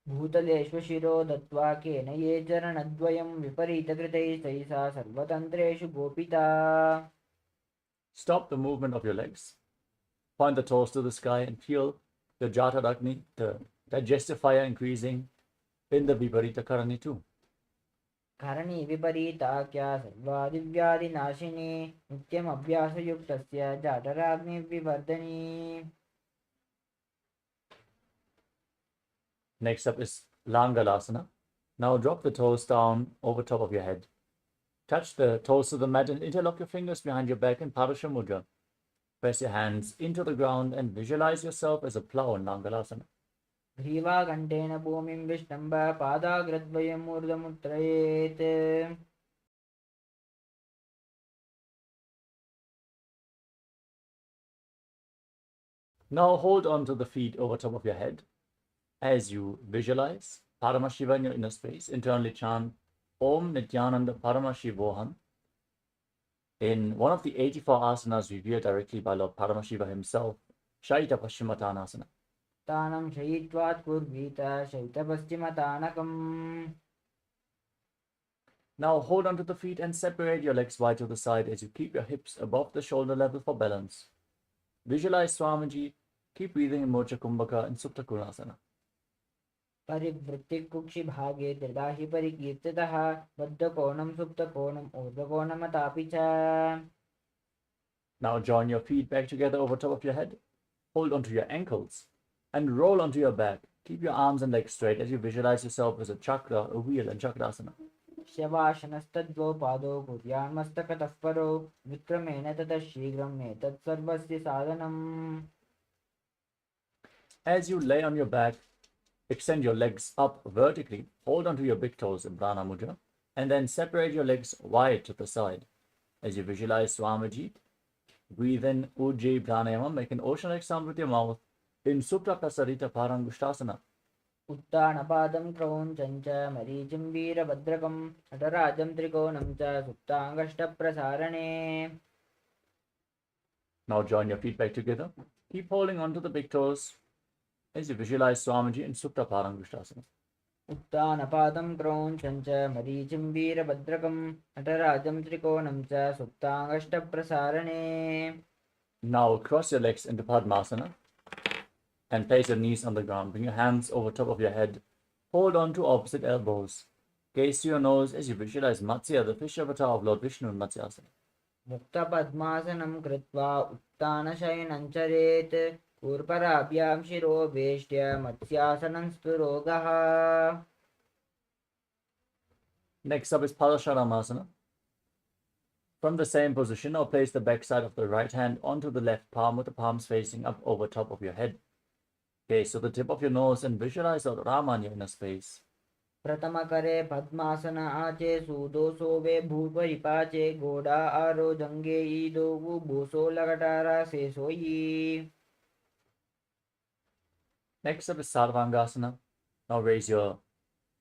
भूतलेषु शिरो दत्त्वा केन ये चरणद्वयं विपरीतकृतैः सा सर्वतन्त्रेषु गोपिता. Stop the movement of your legs. Point the toes to the sky and feel the Jatadagni, the digestive fire increasing in the Viparita Karani too. करणी विपरीताख्या सर्वादिव्यादिनाशिनी नित्यम् अभ्यासयुक्तस्य जाठराग्निविवर्धिनी. Next up is Langalasana. Now drop the toes down over top of your head. Touch the toes to the mat and interlock your fingers behind your back in Padasha Mudra. Press your hands into the ground and visualize yourself as a plow in Langalasana. ग्रीवाकण्ठेन भूमिं विष्टम्ब पादाग्रद्वयम् ऊर्ध्वमुत्त्रयेत्. Now hold on to the feet over top of your head. As you visualize Paramashiva in your inner space, internally chant Om Nityananda Paramashivoham. In one of the 84 asanas revealed directly by Lord Paramashiva himself, Shaita Paschimottanasana. तानं शयित्वात् कुर्वीत शैतपश्चिमतानकम्. Now hold on to the feet and separate your legs wide to the side as you keep your hips above the shoulder level for balance. Visualize Swamiji. Keep breathing in Moksha Kumbhaka and Supta Kunasana. परिवृत्तिकुक्षिभागे दृढाहि परिकीर्तितः बद्धकोणं सुप्तकोणम् ऊर्ध्वकोणमतापि च. Now join your feet back together over top of your head. Hold onto your ankles and roll onto your back. Keep your arms and legs straight as you visualize yourself as a chakra, a wheel, and Chakrasana. शवासनस्तद्वौ पादौ कुर्यान्मस्तकतः परो विक्रमेण ततः शीघ्रम् एतत् सर्वस्य साधनम्. As you lay on your back, extend your legs up vertically, hold onto your big toes in Prana Mudra, and then separate your legs wide to the side. As you visualize Swamiji, breathe in Ujjayi Pranayama, make an ocean-like sound with your mouth in Supta Prasarita Parangushtasana. उत्तानपादं क्रौञ्चं च मरीचिं वीरभद्रकं नटराजं त्रिकोणं च सुप्ताङ्गष्टप्रसारणे. Now join your feet back together. Keep holding onto the big toes as you visualize Swamiji in Supta Parangushtasana. उत्तानपादं क्रौञ्चं च मरीचिं वीरभद्रकं नटराजं त्रिकोणं च सुप्ताङ्गष्टप्रसारणे. Now cross your legs into Padmasana and place your knees on the ground. Bring your hands over top of your head. Hold on to opposite elbows. Gaze to your nose as you visualize Matsya, the fish avatar of Lord Vishnu in Matsyasana. मुक्तपद्मासनं कृत्वा उत्तानशयनं चरेत् कूर्पराभ्यां शिरो वेष्ट्य मत्स्यासनं स्फुरोगः. Next up is Padasharamasana. From the same position, now place the back side of the right hand onto the left palm with the palms facing up over top of your head. Gaze to the tip of your nose and visualize Lord Rama in your inner space. प्रथमकरे पद्मासन आचे सुदोषो वे भूपरिपाचे घोड़ा आरो जंगे ईदो भूसो लगटारा शेषोयी. Next up is Sarvangasana. Now raise your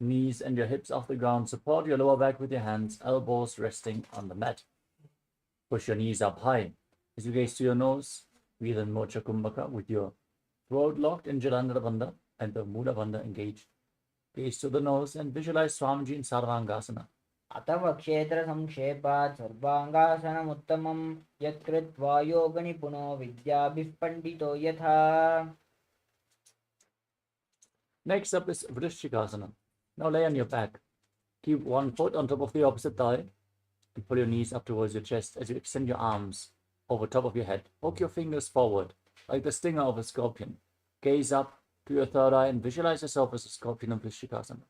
knees and your hips off the ground. Support your lower back with your hands, elbows resting on the mat. Push your knees up high. As you gaze to your nose, breathe in Moksha Kumbhaka with your throat locked in Jalandhara Bandha and the Mula Bandha engaged. Gaze to the nose and visualize Swamiji in Sarvangasana. अतव क्षेत्र संक्षेपात् सर्वांगासनमुत्तमं यत्कृत्वा योगनिपुनो विद्याभिः पंडितो यथा. Next up is Vrishchikasana. Now lay on your back. Keep one foot on top of the opposite thigh and pull your knees up towards your chest as you extend your arms over top of your head. Poke your fingers forward like the stinger of a scorpion. Gaze up to your third eye and visualize yourself as a scorpion in Vrishikasana.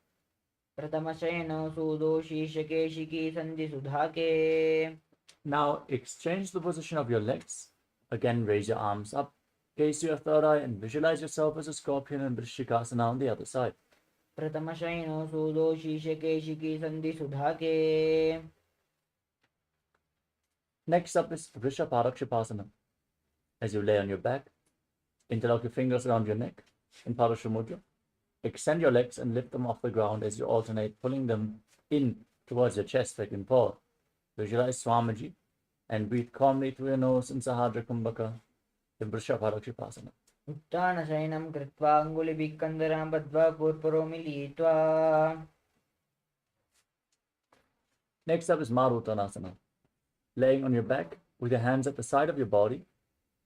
प्रथमशयनो सुदोषीशकेशिकी सन्धिसुधाके. Now exchange the position of your legs. Again, raise your arms up. Gaze to your third eye and visualize yourself as a scorpion in Vrishikasana on the other side. प्रथमशयनो सुदोषीशकेशिकी सन्धिसुधाके. Next up is Vrishabharakshipasana. As you lay on your back, interlock your fingers around your neck in Parashu Mudra. Extend your legs and lift them off the ground as you alternate, pulling them in towards your chest like in Paul. Visualize Swamiji and breathe calmly through your nose in Sahadra Kumbhaka in Vrishabharakshipasana. उत्थानशयनं कृत्वा अङ्गुलिभिः कन्दरां बद्ध्वा पूर्वरो मिलित्वा. Next up is Maruttanasana. Laying on your back with your hands at the side of your body,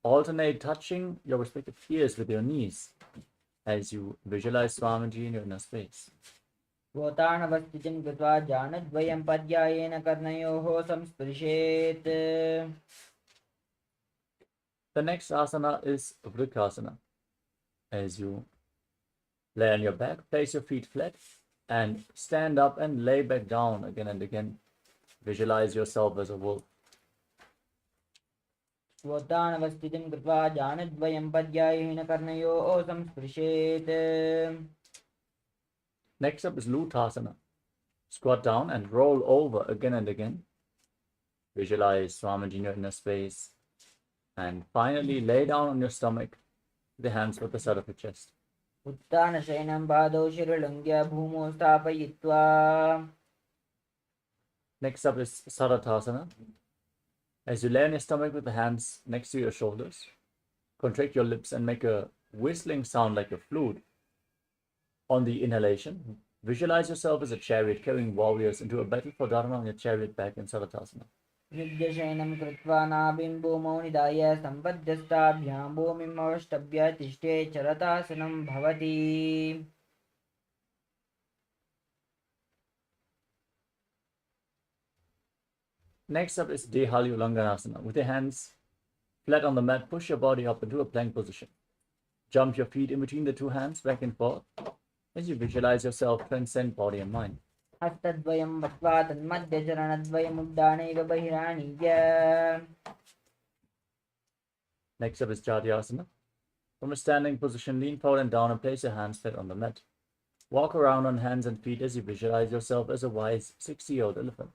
alternate touching your respective ears with your knees as you visualize Swamiji in your inner space. स्वोतानवस्थितिं कृत्वा जानद्वयं पर्यायेन कर्णयोः संस्पृशेत्. The next asana is Vrikasana. As you lay on your back, place your feet flat and stand up and lay back down again and again. Visualize yourself as a wolf. स्वोतानवस्थितिं कृत्वा जानद्वयं पर्यायेन कर्णयोः संस्पृशेत्. Next up is Lutasana. Squat down and roll over again and again. Visualize Swamiji in your inner space. And finally, lay down on your stomach with the hands at the side of your chest. उत्थानशयनं पादौ शिरलङ्घ्य भूमौ स्थापयित्वा. Next up is Saratasana. As you lay on your stomach with the hands next to your shoulders, contract your lips and make a whistling sound like a flute. On the inhalation, visualize yourself as a chariot carrying warriors into a battle for Dharma on your chariot back in Saratasana. नित्यशयनं कृत्वा नाभिं भूमौ निधाय सम्पद्यस्ताभ्यां भूमिम् अवष्टभ्य तिष्ठे चरतासनं भवति. Next up is Dehali Ulanganasana. With your hands flat on the mat, push your body up into a plank position. Jump your feet in between the two hands back and forth as you visualize yourself transcend body and mind. हस्तद्वयं वत्वा तन्मध्यचरणद्वयम् उड्डानैव बहिरानीय. Next up is Jatyasana. From a standing position, lean forward and down and place your hands flat on the mat. Walk around on hands and feet as you visualize yourself as a wise 60-year-old elephant.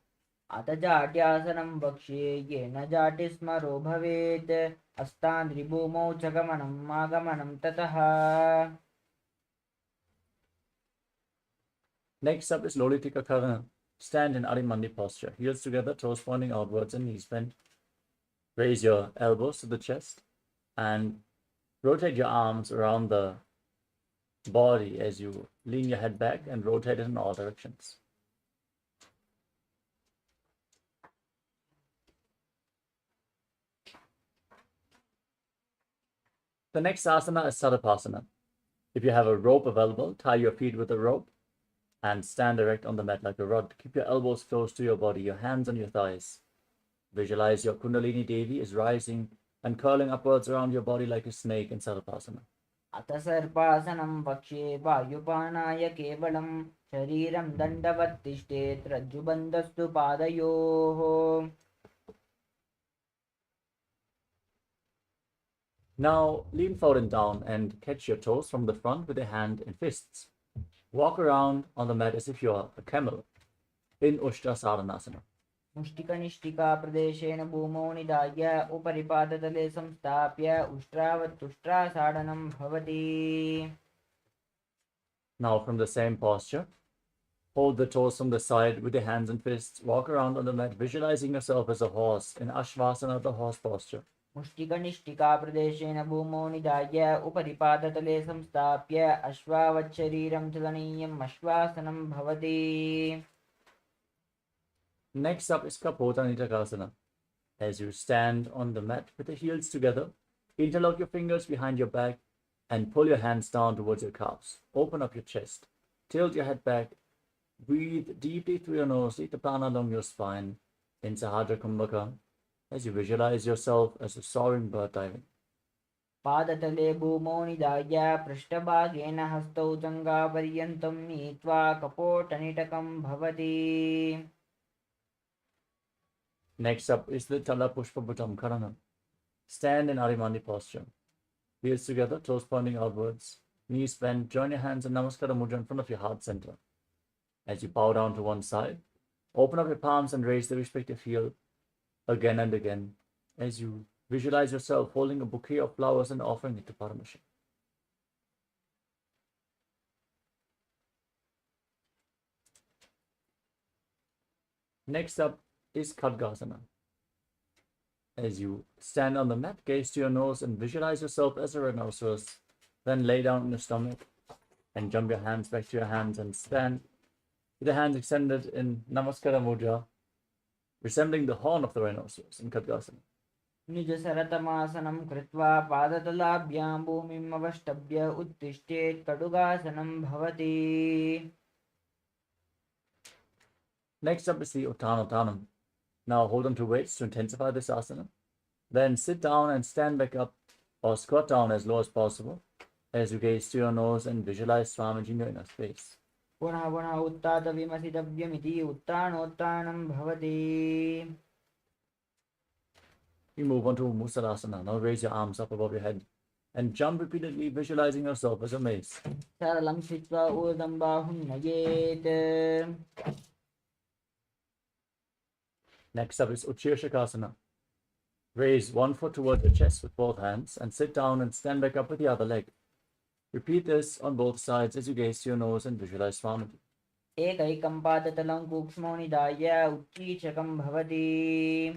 अथ जाट्यासनं वक्ष्ये येन जाटिस्मरो भवेत्. हस्तान्द्रिभूमौ च गमनम् आगमनं ततः. Next up is Lolitika Karana. Stand in Adimandi posture, heels together, toes pointing outwards and knees bent. Raise your elbows to the chest and rotate your arms around the body as you lean your head back and rotate it in all directions. The next asana is Sadapasana. If you have a rope available, tie your feet with a rope and stand erect on the mat like a rod. Keep your elbows close to your body, your hands on your thighs. Visualize your Kundalini Devi is rising and curling upwards around your body like a snake in Sadapasana. अथ सर्पासनं वक्ष्ये वायुपानाय केवलं शरीरं दण्डवत् तिष्ठेत् रज्जुबन्धस्तु पादयोः. Now lean forward and down and catch your toes from the front with your hand in fists. Walk around on the mat as if you are a camel in Ushtrasadhanasana. मुष्टिकनिष्ठिकाप्रदेशेन भूमौ निधाय उपरिपादतले संस्थाप्य उष्ट्रावत्तुष्ट्रासाडनं भवति. Now from the same posture, hold the toes from the side with your hands and fists. Walk around on the mat, visualizing yourself as a horse in Ashvasana, the horse posture. मुष्टिकनिष्ठिकाप्रदेशेन भूमौ निधाय उपरिपादतले संस्थाप्य अश्वावच्छरीरं चलनीयम् अश्वासनं भवति. Next up is Kapota Nitakasana. As you stand on the mat with the heels together, interlock your fingers behind your back and pull your hands down towards your calves. Open up your chest. Tilt your head back. Breathe deeply through your nose. Let the prana along your spine in Sahadra Kumbhaka. as you visualize yourself as a soaring bird diving. पादतले भूमौ निधाय पृष्ठभागेन हस्तौ जङ्घापर्यन्तं नीत्वा कपोटनिटकं भवति. Next up is the Tala Pushpa Bhutam Karana. Stand in Arimani posture. Heels together, toes pointing outwards, knees bent, join your hands in Namaskara Mudra in front of your heart center. As you bow down to one side, open up your palms and raise the respective heel again and again as you visualize yourself holding a bouquet of flowers and offering it to Paramashivoham. Next up is Khadgasana. As you stand on the mat, gaze to your nose and visualize yourself as a rhinoceros. Then lay down on your stomach and jump your hands back to your hands and stand with the hands extended in Namaskara Mudra, resembling the horn of the rhinoceros in Khadgasana. निजसरतमासनं कृत्वा पादतलाभ्यां भूमिम् अवष्टभ्य उत्तिष्ठेत् कटुगासनं भवति. Next up is the Uttanottanam. Now hold on to weights to intensify this asana. Then sit down and stand back up or squat down as low as possible as you gaze to your nose and visualize Swamiji in your inner space. पुनः पुनः उत्तातविमसितव्यमिति उत्तानोत्तानं भवति. You move on to Musalasana. Now raise your arms up above your head and jump repeatedly, visualizing yourself as a mace. सरलं स्थित्वा ऊर्ध्वं बाहुं नयेत्. Next up is Utshirshakasana. Raise one foot towards your chest with both hands and sit down and stand back up with the other leg. Repeat this on both sides as you gaze to your nose and visualize Swamiji. एकैकं पादतलं कूक्ष्मो निधाय उत्कीचकं भवति.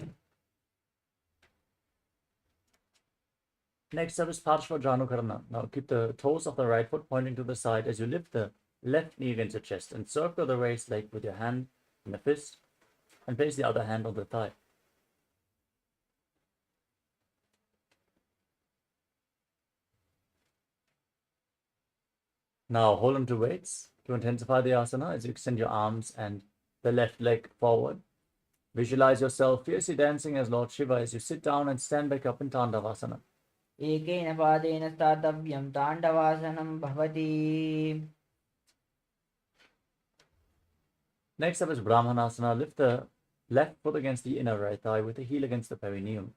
Next up is Parshvajanukarana. Now keep the toes of the right foot pointing to the side as you lift the left knee against your chest and circle the raised leg with your hand in the fist and place the other hand on the thigh. Now hold on to weights to intensify the asana as you extend your arms and the left leg forward. Visualize yourself fiercely dancing as Lord Shiva as you sit down and stand back up in Tandavasana. एकेन पादेन स्थातव्यं ताण्डवासनं भवति. Next up is Brahmanasana. Lift the left foot against the inner right thigh with the heel against the perineum.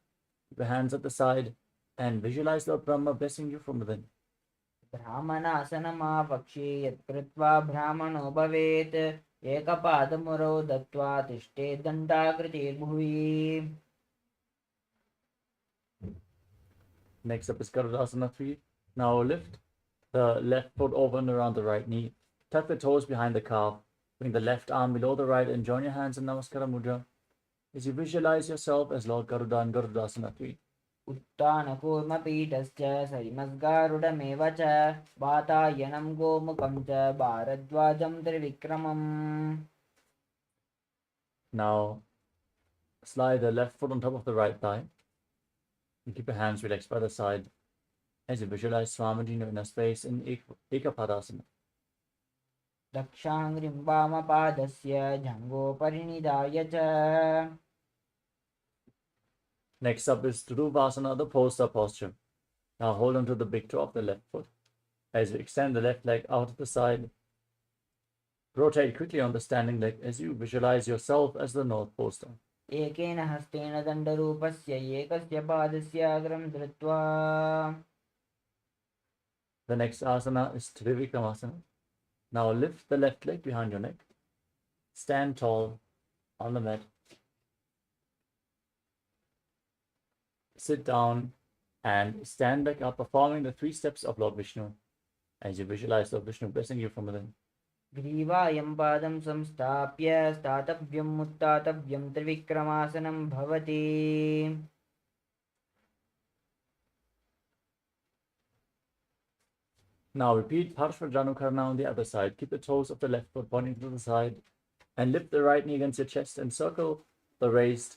Keep your hands at the side and visualize Lord Brahma blessing you from within. ब्राह्मणासनमावक्ष्ये यत्कृत्वा ब्राह्मणो भवेत् एकपादमुरौ दत्त्वा तिष्ठेत् दण्डाकृतिर्भुवि. Next up is Garudasana 3. Now lift the left foot over and around the right knee. Tuck the toes behind the calf. Bring the left arm below the right and join your hands in Namaskara Mudra as you visualize yourself as Lord Garuda in Garudasana 3. उत्तानकूर्मपीठश्च सरिमस्गारुडमेव च वातायनं गोमुखं च भारद्वाजं त्रिविक्रमम्. Now slide the left foot on top of the right thigh and keep your hands relaxed by the side as you visualize Swamiji in your inner space in Ekapadasana. दक्षाङ्घ्रिं वामपादस्य जङ्घोपरिनिधाय च. Next up is Dhuruvasana, the poster posture. Now hold on to the big toe of the left foot as you extend the left leg out to the side. Rotate quickly on the standing leg as you visualize yourself as the North poster. एकेन हस्तेन दण्डरूपस्य एकस्य पादस्य अग्रं धृत्वा. The next asana is Trivikramasana. Now lift the left leg behind your neck. Stand tall on the mat. Sit down and stand back up, performing the 3 steps of Lord Vishnu as you visualize Lord Vishnu blessing you from within. ग्रीवायं पादं संस्थाप्य स्थातव्यम् उत्तातव्यं त्रिविक्रमासनं भवति. Now repeat Parshvajanukarana on the other side. Keep the toes of the left foot pointing to the side and lift the right knee against your chest and circle the raised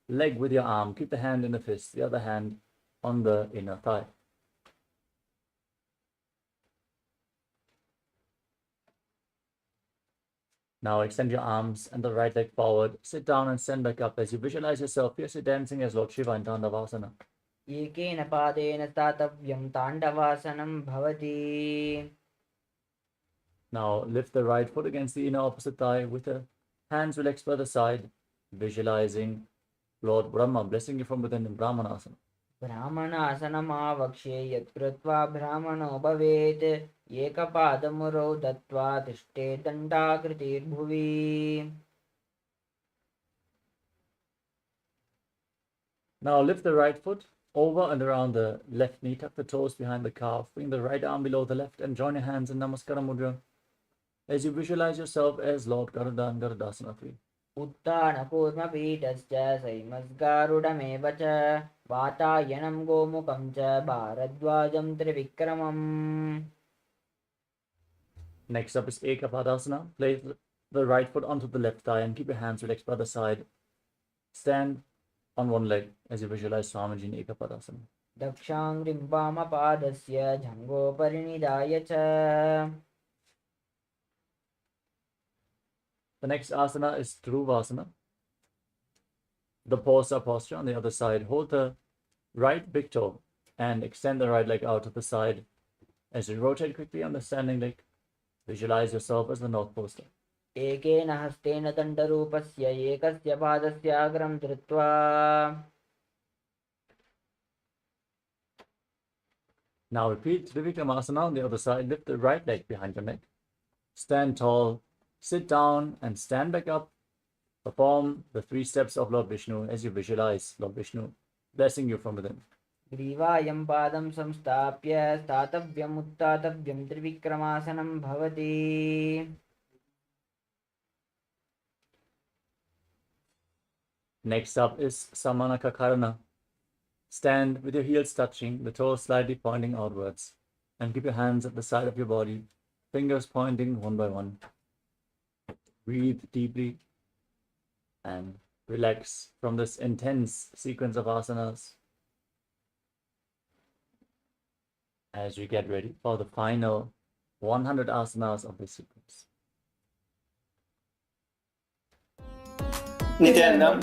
leg with your arm. Keep the hand in the fist, the other hand on the inner thigh. Now extend your arms and the right leg forward. Sit down and stand back up as you visualize yourself fiercely dancing as Lord Shiva in Tandavasana. एकेन पादेन स्थातव्यं ताण्डवासनं भवति. Now lift the right foot against the inner opposite thigh with the hands relaxed by the side, visualizing Lord Brahma blessing you from within in Brahmanasana. ब्राह्मणासनमावक्ष्ये यत् कृत्वा ब्राह्मणो भवेत् एकपादमुरौ दत्त्वा तिष्ठेत् दण्डाकृतिर्भुवि. Now lift the right foot over and around the left knee, tuck the toes behind the calf, bring the right arm below the left and join your hands in Namaskara Mudra as you visualize yourself as Lord Garuda and Garudasana 3. उत्तानकूर्मपीठश्च सैमस्गारुडमेव च वातायनं गोमुखं च भारद्वाजं त्रिविक्रमम्. Next up is Ekapadasana. Place the right foot onto the left thigh and keep your hands relaxed by the side. Stand on one leg as you visualize Swamiji in Ekapadasana. दक्षाङ्घ्रिं वामपादस्य जङ्घोपरिनिधाय च. The next asana is Dhruvasana. The pausa posture on the other side. Hold the right big toe and extend the right leg out to the side. As you rotate quickly on the standing leg, visualize yourself as the North Poster. एकेन हस्तेन दण्डरूपस्य एकस्य पादस्य अग्रं धृत्वा. Now repeat Trivikramasana on the other side. Lift the right leg behind your neck. Stand tall, sit down and stand back up. Perform the 3 steps of Lord Vishnu as you visualize Lord Vishnu blessing you from within. ग्रीवायं पादं संस्थाप्य स्थातव्यम् उत्थातव्यं त्रिविक्रमासनं भवति. Next up is Samanakakarana. Stand with your heels touching, the toes slightly pointing outwards, and keep your hands at the side of your body, fingers pointing one by one. Breathe deeply and relax from this intense sequence of asanas as we get ready for the final 100 asanas of this sequence. Nityanandam,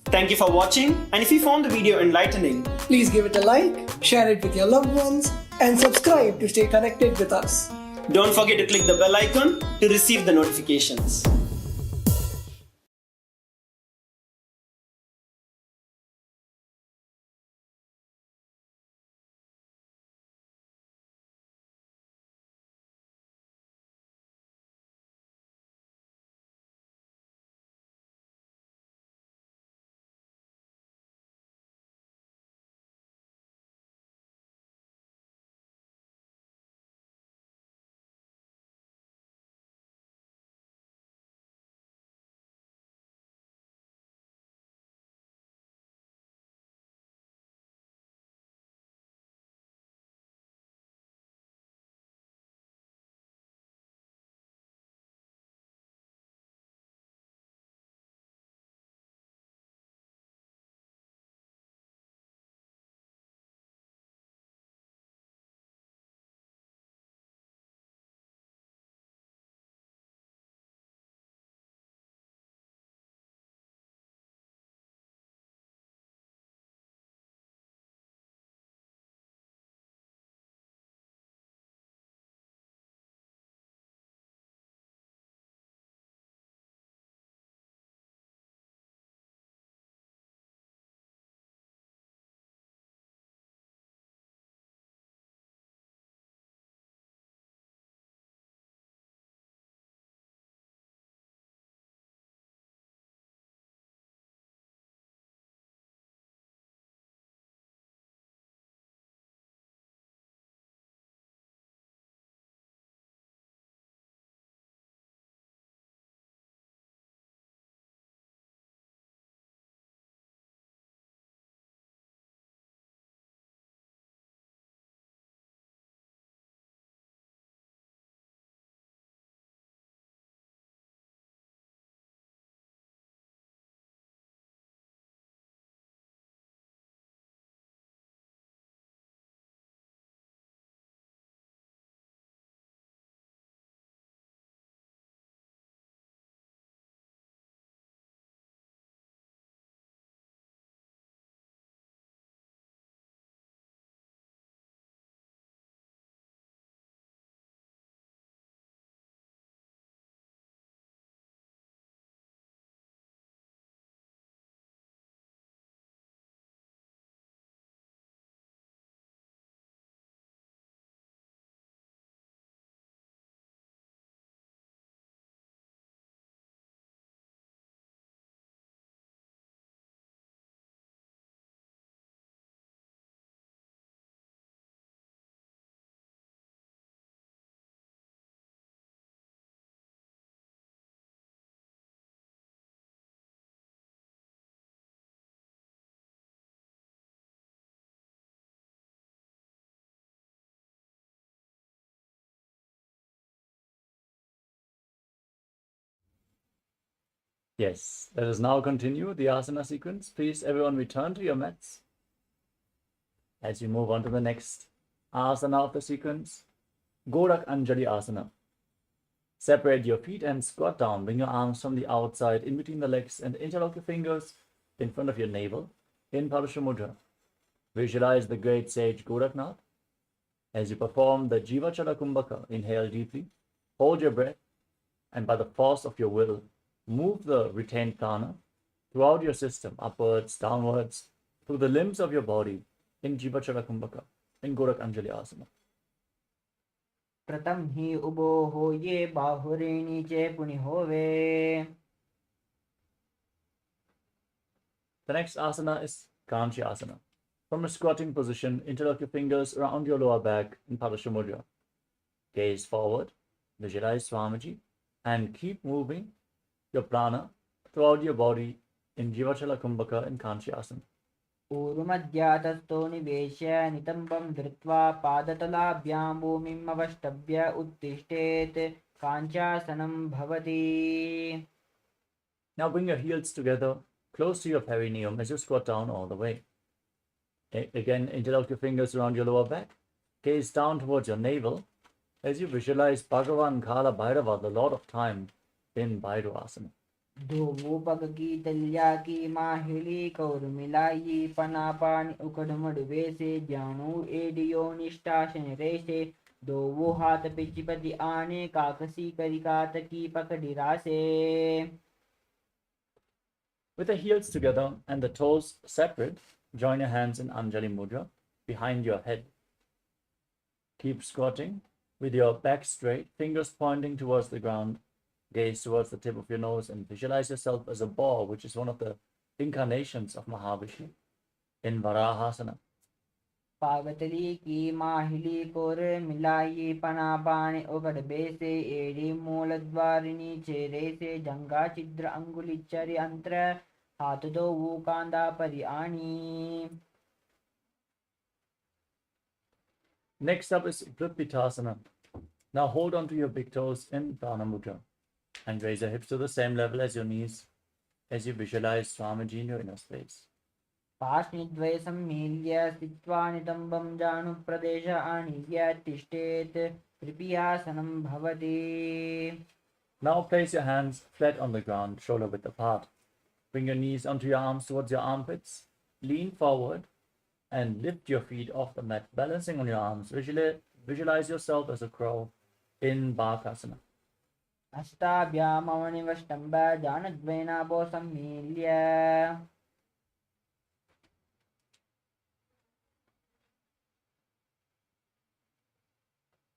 thank you for watching, and if you found the video enlightening, Please give it a like, share it with your loved ones, and subscribe to stay connected with us. don't forget to click the bell icon to receive the notifications. Yes, let us now continue the asana sequence. Please, everyone, return to your mats as you move on to the next asana of the sequence, Gorak Anjali Asana. Separate your feet and squat down. Bring your arms from the outside in between the legs and interlock your fingers in front of your navel in Parasha Mudra. Visualize the great sage Goraknath. As you perform the Jiva Chala Kumbhaka, inhale deeply, hold your breath, and by the force of your will, move the retained prana throughout your system, upwards, downwards, through the limbs of your body in Jiva Chala Kumbhaka, in Gorak Anjali Asana. प्रथम ही उबो हो ये बाहुरे नीचे पुनि होवे. The next asana is Kanchi Asana. From a squatting position, interlock your fingers around your lower back in Padasha Mudra. Gaze forward, visualize Swamiji, and keep moving your prana throughout your body in Jivachala Kumbhaka in Kanchi Asana. ऊर्ध्वमध्यातस्थो निवेश्य नितम्बं धृत्वा पादतलाभ्यां भूमिम् अवष्टभ्य उत्तिष्ठेत् काञ्चासनं भवति. Now bring your heels together close to your perineum as you squat down all the way. Again, interlock your fingers around your lower back. Gaze down towards your navel as you visualize Bhagavan Kala Bhairava, the Lord of Time, in Bhairava-asana. धोवो पग की तलिया की माहिली कौर मिलाई पनापान उकड़मड़ वैसे जानू audio निष्ठाशन रेसे दोवो हाथ पिचिपति आने काकसी करिकात की पकड़ी रासे. With the heels together and the toes separate, join your hands in Anjali Mudra behind your head. Keep squatting with your back straight, fingers pointing towards the ground. Gaze towards the tip of your nose and visualize yourself as a boar, which is one of the incarnations of Mahavishnu, in Varahasana. पावतली की माहिली core मिलाई पनापान उकड़ बेसे एड़ी मूल द्वारिणी चेरे से जंगा छिद्र अंगुलिचर अंतर हाथ दो वो कांदा परि आनी. Next up is Vrippitasana. Now hold on to your big toes in Prana Mudra and raise your hips to the same level as your knees as you visualize Swamiji in your inner space. पार्श्वद्वय सम्मील्य स्थित्वा नितम्बं जानुप्रदेश आनीय तिष्ठेत् त्रिपियासनं भवति. Now place your hands flat on the ground, shoulder width apart. Bring your knees onto your arms towards your armpits. Lean forward and lift your feet off the mat, balancing on your arms. Visualize yourself as a crow in Bakasana. हस्ताभ्यामवनिवष्टम्ब जानद्वयनाभो सम्मील्य.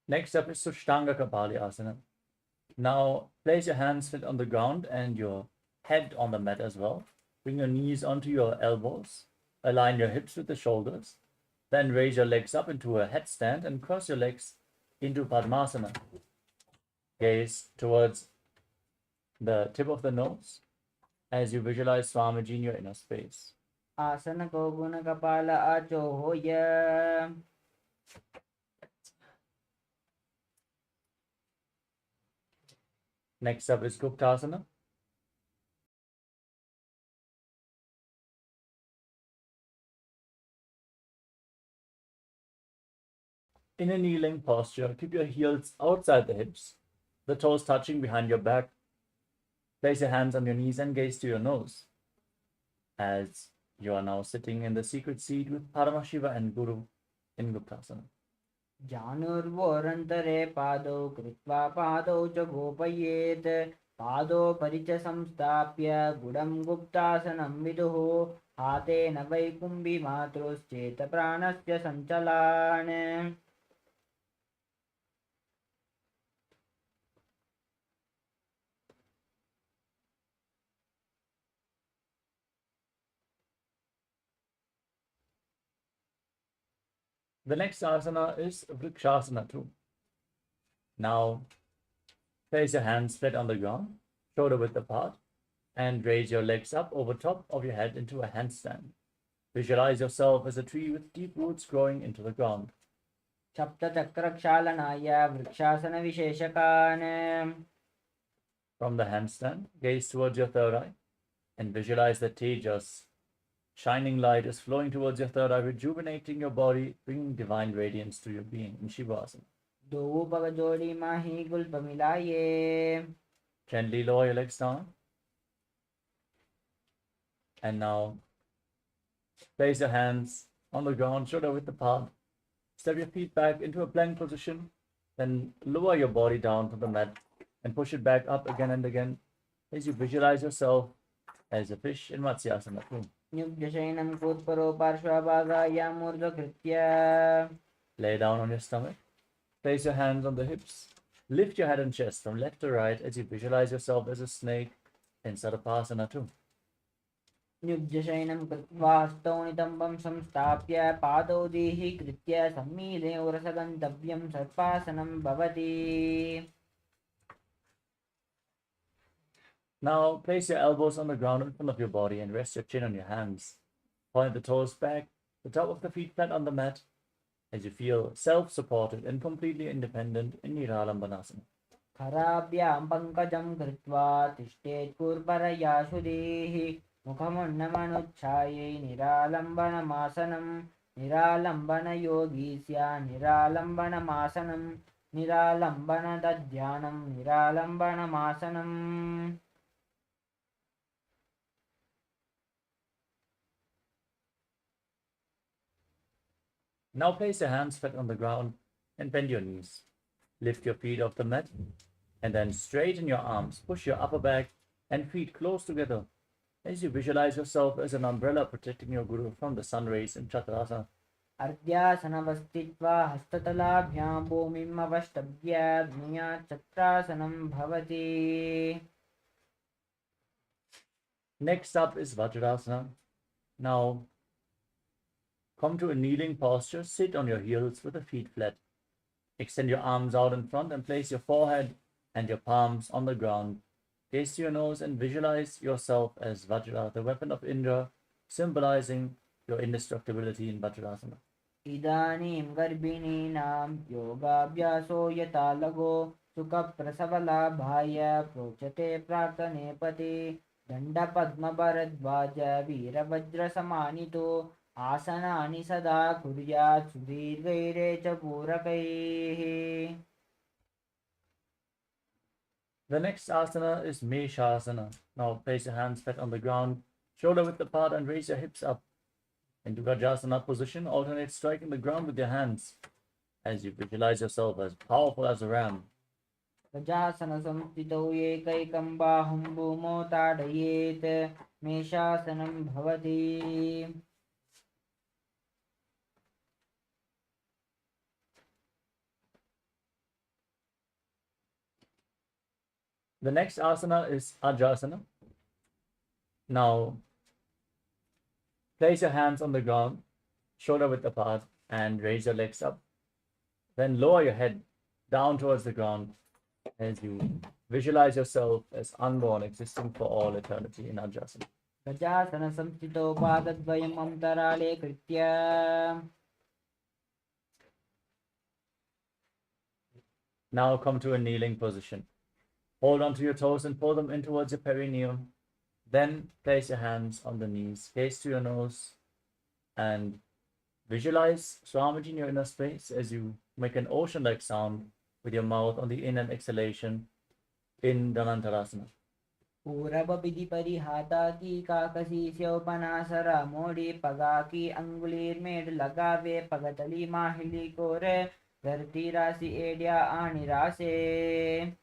Next up is Sushtanga Kapali Asana. Now place your hands flat on the ground and your head on the mat as well. Bring your knees onto your elbows. Align your hips with the shoulders. Then raise your legs up into a headstand and cross your legs into Padmasana. Gaze towards the tip of the nose as you visualize Swamiji in your inner space. आसन को गुण कपाल आचो होय. Next up is Guptasana. In a kneeling posture, keep your heels outside the hips, the toes touching behind your back. Place your hands on your knees and gaze to your nose as you are now sitting in the secret seat with Paramashiva and Guru in Guptasana. जानुर्वोरन्तरे पादौ कृत्वा पादौ च गोपयेत् पादौ परिच संस्थाप्य गुडं गुप्तासनं विदुः हातेन वैकुम्भी मातृश्चेत प्राणस्य सञ्चलान्. The next asana is Vrikshasana too. Now, place your hands flat on the ground, shoulder width apart, and raise your legs up over top of your head into a handstand. Visualize yourself as a tree with deep roots growing into the ground. सप्तचक्रक्षालनाय vrikshasana विशेषकान्. From the handstand, gaze towards your third eye and visualize that tejas, shining light, is flowing towards your third eye, rejuvenating your body, bringing divine radiance to your being in Shivasana. दो पग जोड़ी माही गुल्प मिलाइए. Gently lower your legs down. And now place your hands on the ground, shoulder width apart. Step your feet back into a plank position. Then lower your body down to the mat and push it back up again and again as you visualize yourself as a fish in Matsyasana. युग्यशयनं कृत्परो पार्श्वभागायामूर्ध्वकृत्य. Lay down on your stomach. Place your hands on the hips. Lift your head and chest from left to right as you visualize yourself as a snake in Sarapasana 2. युग्यशयनं कृत्वा हस्तौ नितम्बं संस्थाप्य पादौ दीर्घीकृत्य सम्मीले उरसगन्तव्यं सर्पासनं भवति. Now place your elbows on the ground in front of your body and rest your chin on your hands. Point the toes back, the top of the feet flat on the mat as you feel self-supported and completely independent in Niralambanasana. खराभ्यां पङ्कजं कृत्वा तिष्ठेत् कुर्परया शुदेः मुखमुन्नमनुच्छायै निरालम्बनमासनं निरालम्बनयोगी स्यात् निरालम्बनमासनं निरालम्बनदध्यानं निरालम्बनमासनम्. Now place your hands flat on the ground and bend your knees. Lift your feet off the mat and then straighten your arms. Push your upper back and feet close together as you visualize yourself as an umbrella protecting your guru from the sun rays in Chaturasana. अर्ध्यासनवस्थित्वा हस्ततलाभ्यां भूमिम् अवष्टभ्य चत्रासनं भवति. Next up is Vajrasana. Now come to a kneeling posture. Sit on your heels with the feet flat. Extend your arms out in front and place your forehead and your palms on the ground. Gaze to your nose and visualize yourself as Vajra, the weapon of Indra, symbolizing your indestructibility in Vajrasana. इदानीं गर्भिणीनां योगाभ्यासो यथा लगो सुखप्रसवलाभाय प्रोच्यते प्राक्तनेपति दण्डपद्मभरद्वाज वीरवज्रसमानितो आसनानि सदा कुर्यात् सुदीर्घैरे च पूरकैः. The next asana is Meshasana. Now place your hands flat on the ground, shoulder width apart, and raise your hips up. Into Vajrasana position, alternate striking the ground with your hands as you visualize yourself as powerful as a ram. गजासनसंस्थितौ एकैकं बाहुं भूमौ ताडयेत् मेषासनं भवति. The next asana is Ajasana. Now place your hands on the ground, shoulder width apart, and raise your legs up. Then lower your head down towards the ground as you visualize yourself as unborn, existing for all eternity in Ajasana. गजासनसंस्थितौ पादद्वयम् अन्तराले कृत्य. Now come to a kneeling position. Hold onto your toes and pull them in towards your perineum. Then place your hands on the knees, gaze to your nose, and visualize Swamiji in your inner space as you make an ocean-like sound with your mouth on the in and exhalation in Dhanantarasana. पूरबविधि परिहाता की काकसी स्योपनासरा मोड़ी पगा की अंगुलीर made लगावे पगतली माहिली कोरे धरती राशि एडिया आनी रासे.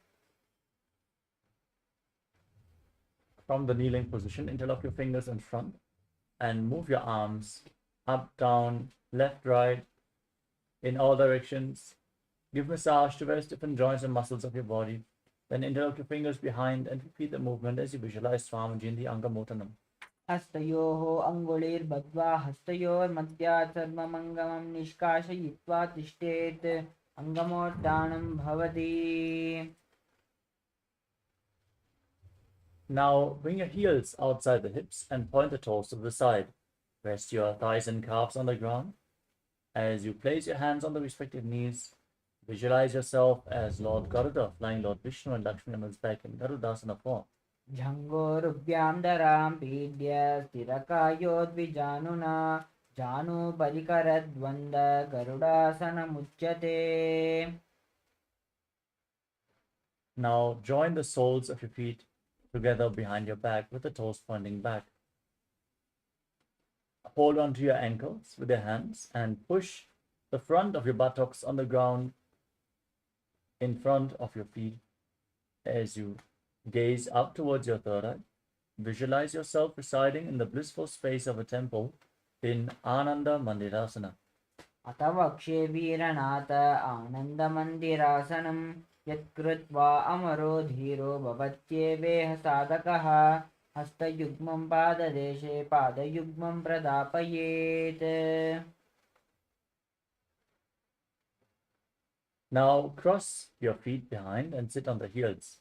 From the kneeling position, interlock your fingers in front and move your arms up, down, left, right, in all directions. Give massage to various different joints and muscles of your body. Then interlock your fingers behind and repeat the movement as you visualize Swamiji in the Angamotanam. हस्तयोः अंगुलीर्बद्ध्वा हस्तयोर्मध्यात् सर्वमङ्गमं निष्कासयित्वा तिष्ठेत् अंगमोत्थानं भवति. Now bring your heels outside the hips and point the toes to the side. Rest your thighs and calves on the ground. As you place your hands on the respective knees, Visualize yourself as Lord Garuda, flying Lord Vishnu and Lakshmi on his back in Garudasana form. झङ्गोरुभ्यां दरां पीड्य स्थिरकायोद्विजानुना जानुभरिकरद्वन्द्व गरुडासनमुच्यते. Now join the soles of your feet together behind your back with the toes pointing back. Hold on to your ankles with your hands and push the front of your buttocks on the ground in front of your feet as you gaze up towards your third eye. Visualize yourself residing in the blissful space of a temple in Ananda Mandirasana. अथ वक्ष्ये वीरनाथ आनन्दमन्दिरासनं यत्कृत्वा अमरो धीरो भवत्येवेह साधकः हस्तयुग्मं पाददेशे पादयुग्मं प्रदापयेत्. Now cross your feet behind and sit on the heels.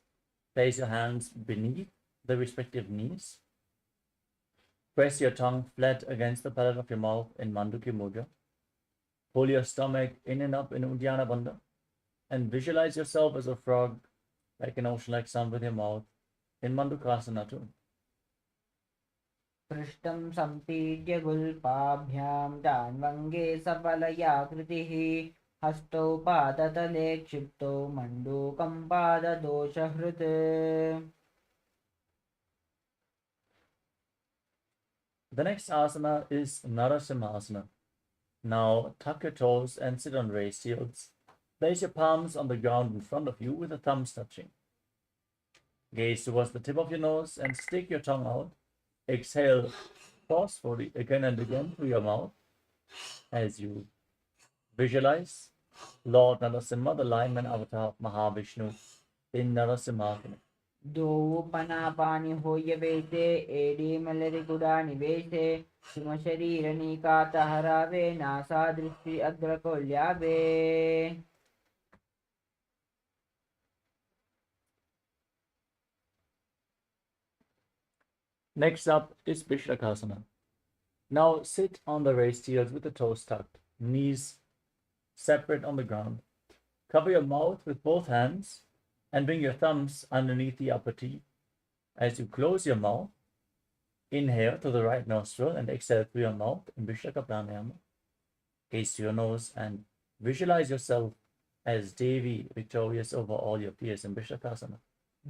Place your hands beneath the respective knees. Press your tongue flat against the palate of your mouth in Manduki Mudra. Pull your stomach in and up in Uddiyana Bandha and visualize yourself as a frog, like an ocean-like sun with your mouth in Mandukasana too. पृष्ठं सम्पीड्य गुल्पाभ्यां डान्वङ्गे सबलयाकृतिः हस्तौ पादतले क्षिप्तौ मण्डूकं पाददोषहृत्. The next asana is Narasimhasana. Now tuck your toes and sit on raised heels. Place your palms on the ground in front of you with the thumbs touching. Gaze towards the tip of your nose and stick your tongue out. Exhale forcefully again and again through your mouth as you visualize Lord Narasimha, the lion avatar of Mahavishnu, in Narasimhasana. दो पनापानि होय वेते AD मलरि गुडा निवेशे सुम शरीर निकात हरावे NASA दृष्टि अग्रकोल्यावे. Next up is Vishlakasana. Now sit on the raised heels with the toes tucked, knees separate on the ground. Cover your mouth with both hands and bring your thumbs underneath the upper teeth. As you close your mouth, inhale to the right nostril and exhale through your mouth in Vishlaka pranayama. Gaze to your nose and visualize yourself as Devi, victorious over all your fears in Vishlakasana.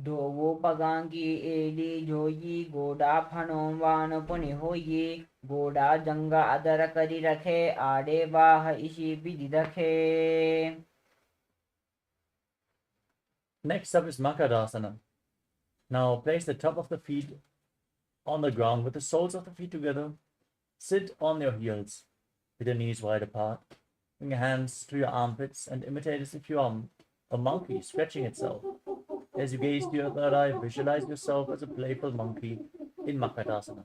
दोवो पगांगी एडी जोई गोडा फनों वान पुनि होई गोडा जंगा other करी रखे आडे वाह इशी विधि रखे. Next up is Makarasana. Now place the top of the feet on the ground with the soles of the feet together. Sit on your heels with your knees wide apart. Bring your hands to your armpits and imitate as if you are a monkey stretching itself. As you gaze to your third eye, visualize yourself as a playful monkey in Makarasana.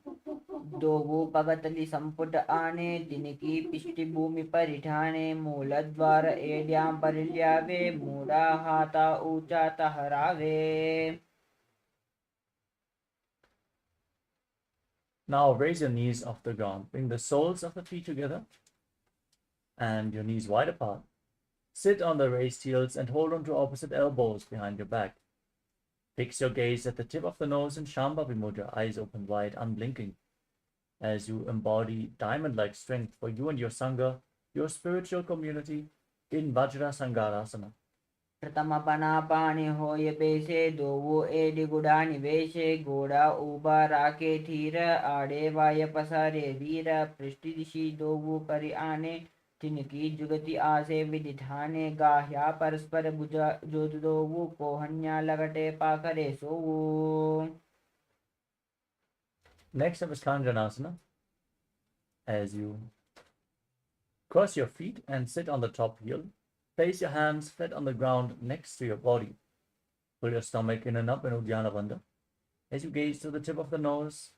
दोवो पगतली संपुट आने तिनकी पिष्टि भूमि परिठाने मूलद्वार एड्यां परिल्यावे मूड़ा हाथा ऊंचा तहरावे. Now raise your knees off the ground. Bring the soles of the feet together and your knees wide apart. Sit on the raised heels and hold on to opposite elbows behind your back. Fix your gaze at the tip of the nose in Shambhavi Mudra, eyes open wide, unblinking, as you embody diamond-like strength for you and your Sangha, your spiritual community, in Vajra Sangarasana. प्रथम पनापानि होय बेसे दोवो AD गुडा निवेशे गोडा उबा राके their आडे वाय पसारे वीर पृष्ठि दिशि दोवो करि आने तिनकी जुगति आसे विदिठाने गाह्या परस्पर भुजा जो दोवो कोहन्या लगटे पाकरे सोवो. Next up is Kanjanasana. As you cross your feet and sit on the top heel, place your hands flat on the ground next to your body. Pull your stomach in and up in Uddiyana Bandha. As you gaze to the tip of the nose,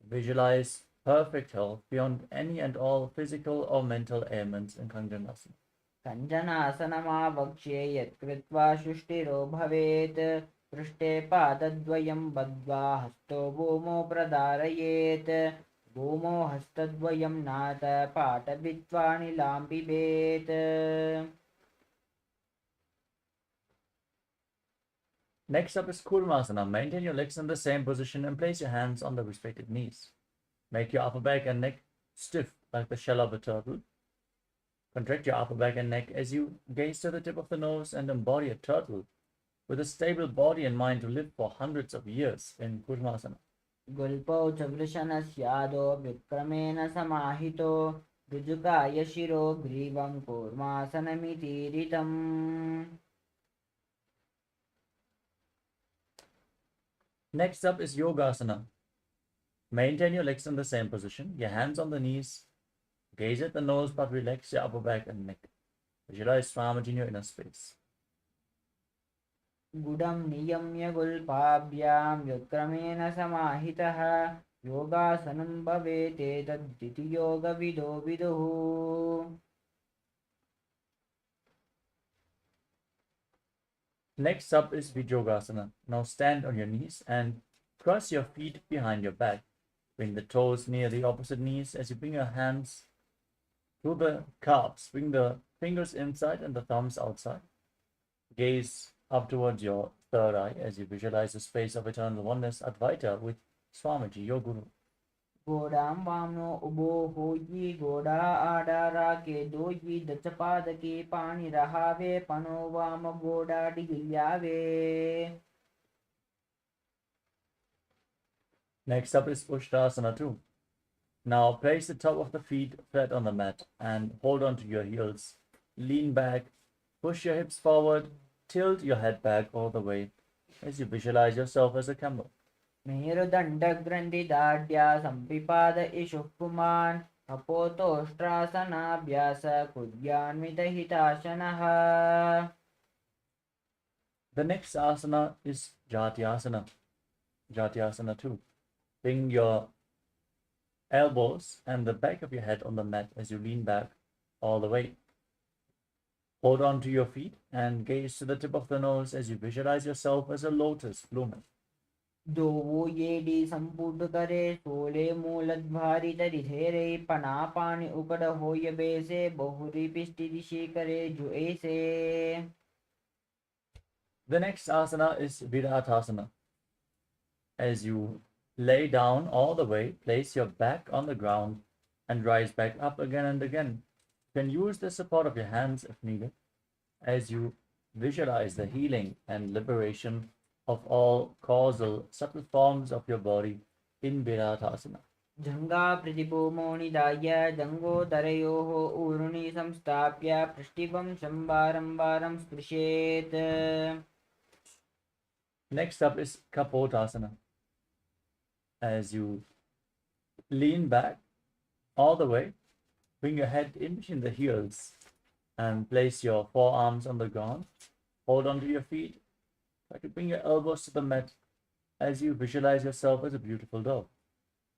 visualize perfect health beyond any and all physical or mental ailments in Kanjanasana. कञ्चनासनमावक्ष्ये यत्कृत्वा सृष्टिरो भवेत् पृष्ठे पादद्वयं बद्ध्वा हस्तो भूमौ प्रदारयेत् भूमौ हस्तद्वयं नाथ पाटभित्वा निलां पिबेत्. Next up is Kurmasana. Maintain your legs in the same position and place your hands on the respective knees. Make your upper back and neck stiff like the shell of a turtle. Contract your upper back and neck as you gaze to the tip of the nose and embody a turtle with a stable body and mind to live for hundreds of years in Kurmasana. गुल्पौ च वृषणस्यादो विक्रमेण समाहितो ऋजुकाय शिरो ग्रीवं कूर्मासनमितीरितम्. Next up is Yogasana. Maintain your legs in the same position, your hands on the knees, gaze at the nose but relax your upper back and neck. Visualize Swamiji in your inner space. गुडं नियम्य गुल्पाभ्यां व्युत्क्रमेण समाहितः योगासनं भवेत् एतद्दिति योगविदो विदुः. Next up is Vijogasana. Now stand on your knees and cross your feet behind your back. Bring the toes near the opposite knees as you bring your hands to the calves. Bring the fingers inside and the thumbs outside. Gaze up towards your third eye as you visualize the space of eternal oneness, Advaita, with Swamiji, your Guru. गोडां वामनो उभो होयि गोडा आडारा के दोयि दचपाद के पानी रहावे पनो वाम गोडा डिगिल्यावे. Next up is Ushtrasana 2. Now place the top of the feet flat on the mat and hold on to your heels. Lean back, push your hips forward, tilt your head back all the way as you visualize yourself as a camel. मेरुदण्डग्रन्थिदाढ्या सम्पिपाद इषुः पुमान् कपोतोष्ट्रासनाभ्यास कुर्यान्वितहिताशनः. The next asana is Jatyasana. Jatyasana 2. Bring your elbows and the back of your head on the mat as you lean back all the way. Hold on to your feet and gaze to the tip of the nose as you visualize yourself as a lotus blooming. दोवो येडी संपुट करे सोले मूलद्भारी तरिधेरे पनापानि उकड़ होय बेसे बहुरी पिष्टि दिशि करे जो ऐसे. The next asana is Viratasana. As you lay down all the way, place your back on the ground and rise back up again and again. You can use the support of your hands if needed as you visualize the healing and liberation of all causal subtle forms of your body in Viratasana. जंगा प्रतिभूमो निदाय जंगोदरयोः ऊरुणि संस्थाप्य पृष्ठिवं शम्बारं स्पृशेत्. Next up is Kapotasana. As you lean back all the way, bring your head in between the heels and place your forearms on the ground. Hold onto your feet. Try to bring your elbows to the mat as you visualize yourself as a beautiful dove.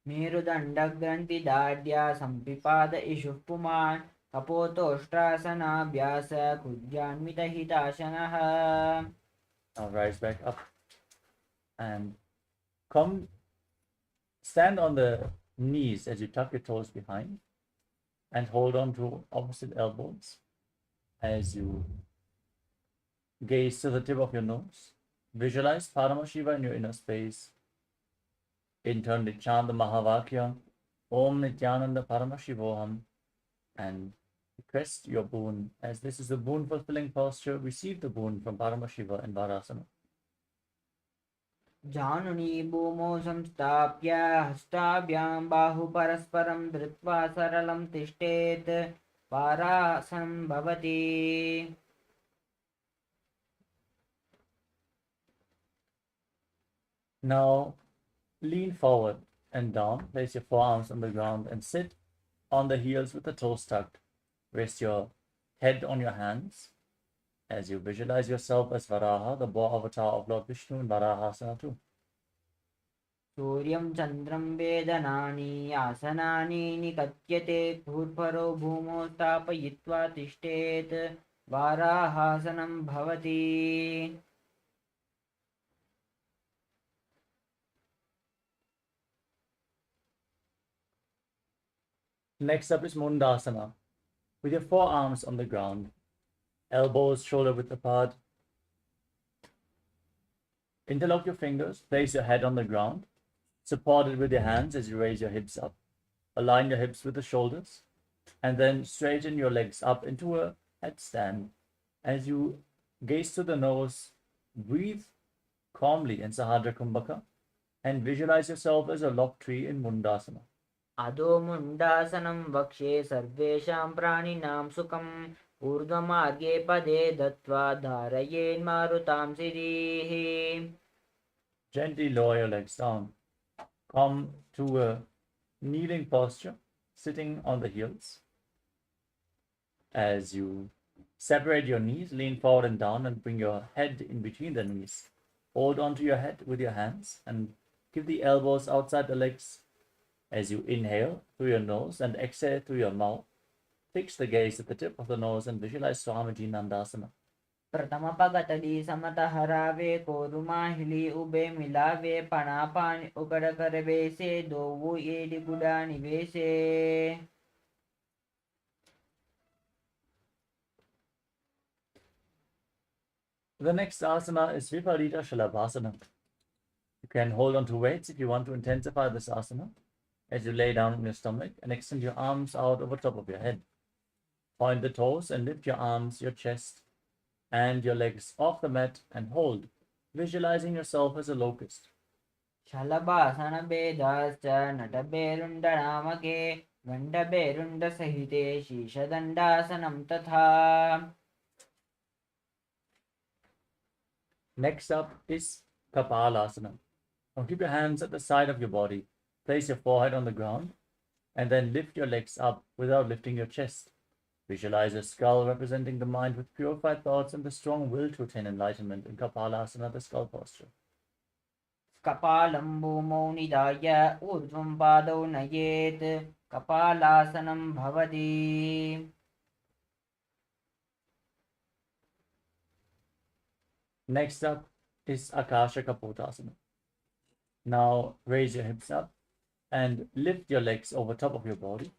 मेरुदण्डग्रन्थिदाढ्या सम्पिपाद इषुः पुमान् कपोतोष्ट्रासनाभ्यास कुर्यान्वितहिताशनः. Now rise back up and come stand on the knees as you tuck your toes behind and hold on to opposite elbows as you gaze to the tip of your nose. Visualize Paramashiva in your inner space. Internally chant the Mahavakya, Om Nityananda Paramashivoham, and request your boon. As this is a boon fulfilling posture, receive the boon from Paramashiva in Varasana. जानुनी भूमौ संस्थाप्य हस्ताभ्यां बाहु परस्परं धृत्वा सरलं तिष्ठेत् वारासनं भवति. Now lean forward and down, place your forearms on the ground and sit on the heels with the toes tucked. Rest your head on your hands as you visualize yourself as Varaha, the boar avatar of Lord Vishnu in Varahasana 2. सूर्यं चन्द्रं वेदनानि आसनानि निकत्यते भूर्भरो भूमौ स्थापयित्वा तिष्ठेत् वाराहासनं भवति. Next up is Mundasana. With your forearms on the ground, elbows shoulder width apart, Interlock your fingers, place your head on the ground, support it with your hands as you raise your hips up. Align your hips with the shoulders, and then straighten your legs up into a headstand. As you gaze to the nose, breathe calmly in Sahadra Kumbhaka, and visualize yourself as a locked tree in Mundasana. अधो मुण्डासनं वक्षे सर्वेषां प्राणिनां सुखम् ऊर्ध्वमार्गे पदे दत्त्वा धारयेन्मारुतां सिरीः. Gently lower your legs down. Come to a kneeling posture, sitting on the heels. As you separate your knees, lean forward and down and bring your head in between the knees. Hold onto your head with your hands and keep the elbows outside the legs. As you inhale through your nose and exhale through your mouth, fix the gaze at the tip of the nose and visualize Swamiji Nandasana. प्रथम पगतली समत हरावे कोरुमाहिली ube मिलावे पनापानि उकड़ कर वेसे दोवु एडि गुडा निवेसे. The next asana is Viparita Shalabhasana. You can hold on to weights if you want to intensify this asana as you lay down on your stomach and extend your arms out over top of your head. Point the toes and lift your arms, your chest, and your legs off the mat and hold, visualizing yourself as a locust. शलभासन भेदाश्च नटभेरुण्डनामके गण्डभेरुण्डसहिते शीर्षदण्डासनं तथा. Next up is Kapalasana. Now keep your hands at the side of your body. Place your forehead on the ground and then lift your legs up without lifting your chest. Visualize a skull representing the mind with purified thoughts and the strong will to attain enlightenment in Kapalasana, the skull posture. कपालं भूमौ निधाय ऊर्ध्वं पादौ नयेत् कपालासनं भवति. Next up is Akasha Kapotasana. Now raise your hips up and lift your legs over top of your body.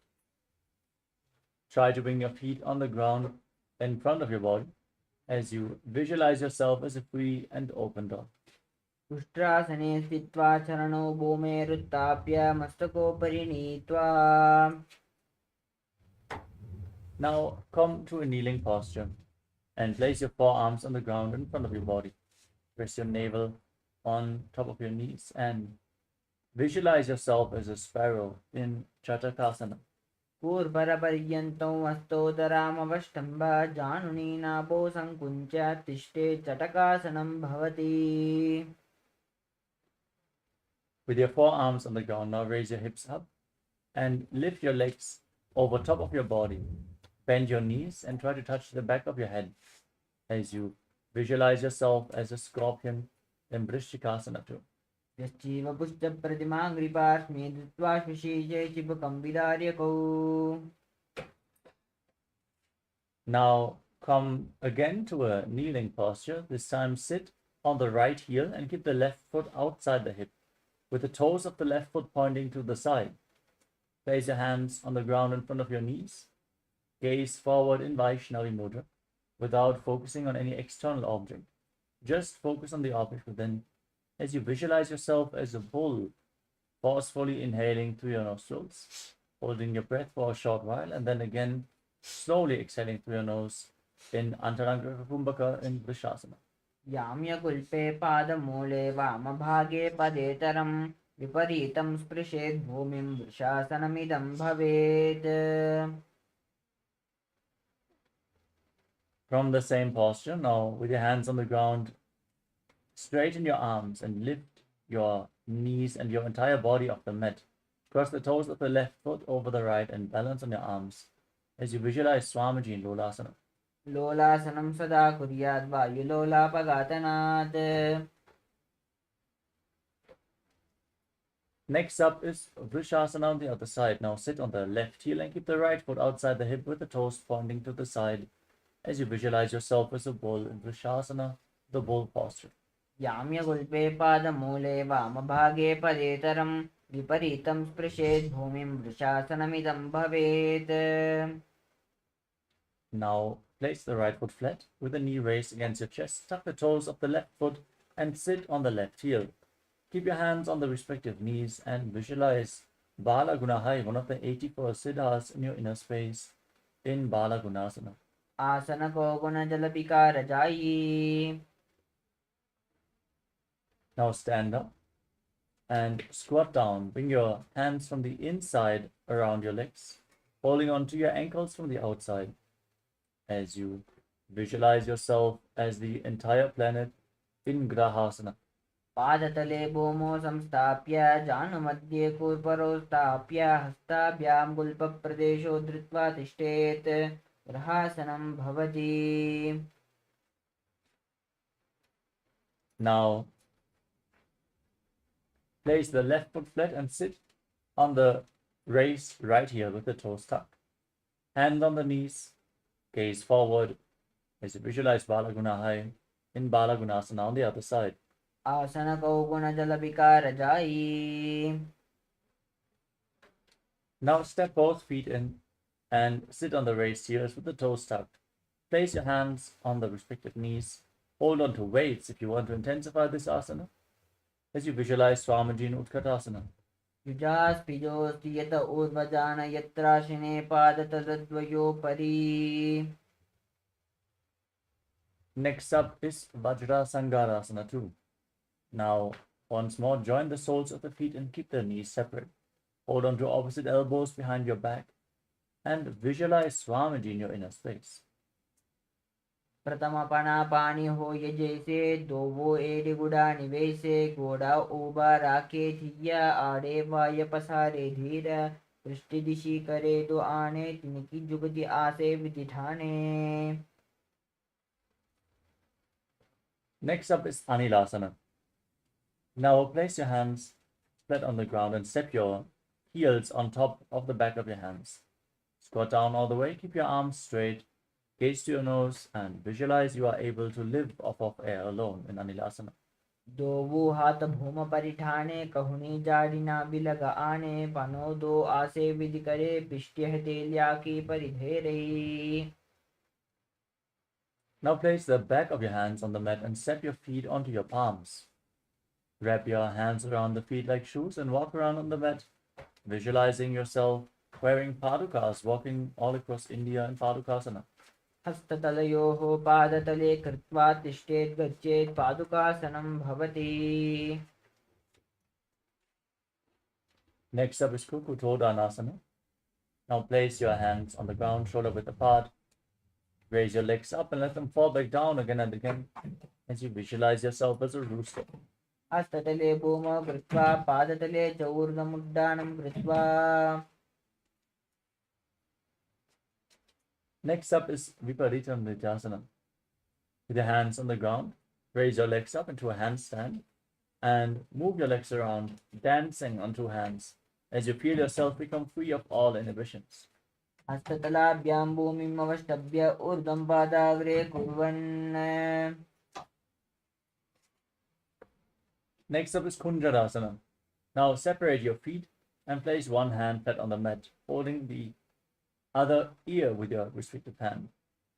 Try to bring your feet on the ground in front of your body as you visualize yourself as a free and open dog. उष्ट्रासने स्थित्वा चरणौ भूमेरुत्थाप्य मस्तकोपरि नीत्वा. Now come to a kneeling posture and place your forearms on the ground in front of your body. Press your navel on top of your knees and visualize yourself as a sparrow in Chatakasana. पूर्वरपर्यन्तौ हस्तोदरामवष्टम्भ जानुनी नाभो सङ्कुञ्च तिष्ठे चटकासनं भवति. With your forearms on the ground, now raise your hips up and lift your legs over top of your body. Bend your knees and try to touch the back of your head as you visualize yourself as a scorpion in Vrishchikasana too. यश्चैव पुष्टप्रतिमाङ्घ्रिपार्श्वे धृत्वा श्मशीजे चिबकं विदार्यकौ. Now come again to a kneeling posture. This time sit on the right heel and keep the left foot outside the hip, with the toes of the left foot pointing to the side. Place your hands on the ground in front of your knees. Gaze forward in Vaishnavi Mudra without focusing on any external object. Just focus on the object within as you visualize yourself as a bull, forcefully inhaling through your nostrils, holding your breath for a short while, and then again slowly exhaling through your nose in Antaranga Kumbhaka in Vrishasana. याम्यकुल्पे पादमूले वामभागे पदेतरं विपरीतं स्पृशेत् भूमिं वृषासनमिदं भवेत्. From the same posture, now with your hands on the ground, straighten your arms and lift your knees and your entire body off the mat. Cross the toes of the left foot over the right and balance on your arms as you visualize Swamiji in Lolasana. लोलासनं सदा कुर्यात् वायुलोलापघातनात्. Next up is Vrishasana on the other side. Now sit on the left heel and keep the right foot outside the hip with the toes pointing to the side as you visualize yourself as a bull in Vrishasana, the bull posture. याम्यकुल्पे पादमूले वामभागे पदेतरं विपरीतं स्पृशेत् भूमिं वृषासनमिदं भवेत्. Now place the right foot flat with the knee raised against your chest. Tuck the toes of the left foot and sit on the left heel. Keep your hands on the respective knees and visualize Bala Gunahai, one of the 84 siddhas in your inner space, in Bala Gunasana. आसन को गुण जल विकार जाई. Now stand up and squat down. Bring your hands from the inside around your legs, holding on to your ankles from the outside as you visualize yourself as the entire planet in Grahasana. पादतले भूमौ संस्थाप्य जानुमध्ये कूर्परौ स्थाप्य हस्ताभ्यां गुल्पप्रदेशो धृत्वा तिष्ठेत्. ग्रहासनं भवति. Now place the left foot flat and sit on the raised right heel with the toes tucked. Hands on the knees, gaze forward as you visualize Bala Gunahai in Bala Gunasana on the other side. आसन को गुण जल विकार जाई. Now step both feet in and sit on the raised heels with the toes tucked. Place your hands on the respective knees. Hold on to weights if you want to intensify this asana as you visualize Swamiji in Utkatasana. युजास्पिजोऽस्ति यत ऊर्ध्वजान यत्राशिने पादतलद्वयोपरि. Next up is Vajrasangarasana 2. Now, once more, join the soles of the feet and keep the knees separate. Hold on to opposite elbows behind your back and visualize Swamiji in your inner space. प्रथम पना पानी हो ये जैसे दो वो एडे गुड़ा निवेसे घोड़ा ऊबा राखे थिया आड़े वाय पसारे धीर पृष्ठ दिशी करे दो आने तिनकी जुगति आसे विधि ठाने. Next up is Anilasana. Now place your hands flat on the ground and step your heels on top of the back of your hands. Squat down all the way, keep your arms straight, gaze to your nose and visualize you are able to live off of air alone in Anilasana. दो वो हाथ भूम परिठाने कहुनी जाड़ी ना बिलग आने पनो दो आसे विधि करे पिष्ट्य तेलिया की परिधेरे. Now place the back of your hands on the mat and step your feet onto your palms. Wrap your hands around the feet like shoes and walk around on the mat, visualizing yourself wearing padukas, walking all across India in Padukasana. हस्ततलयोः पादतले कृत्वा तिष्ठेत् गच्छेत् पादुकासनं भवति. Next up is Kukutodhanasana. Now place your hands on the ground, shoulder width apart. Raise your legs up and let them fall back down again and again as you visualize yourself as a rooster. हस्ततले भूमौ कृत्वा पादतले च ऊर्ध्वमुड्डानं कृत्वा. Next up is Viparita Nityasana. With your hands on the ground, raise your legs up into a handstand and move your legs around, dancing on two hands as you feel yourself become free of all inhibitions. हस्ततलाभ्यां भूमिम् अवष्टभ्य ऊर्ध्वं पादाग्रे कुर्वन्. Next up is Kunjarasana. Now separate your feet and place one hand flat on the mat, holding the other ear with your restricted hand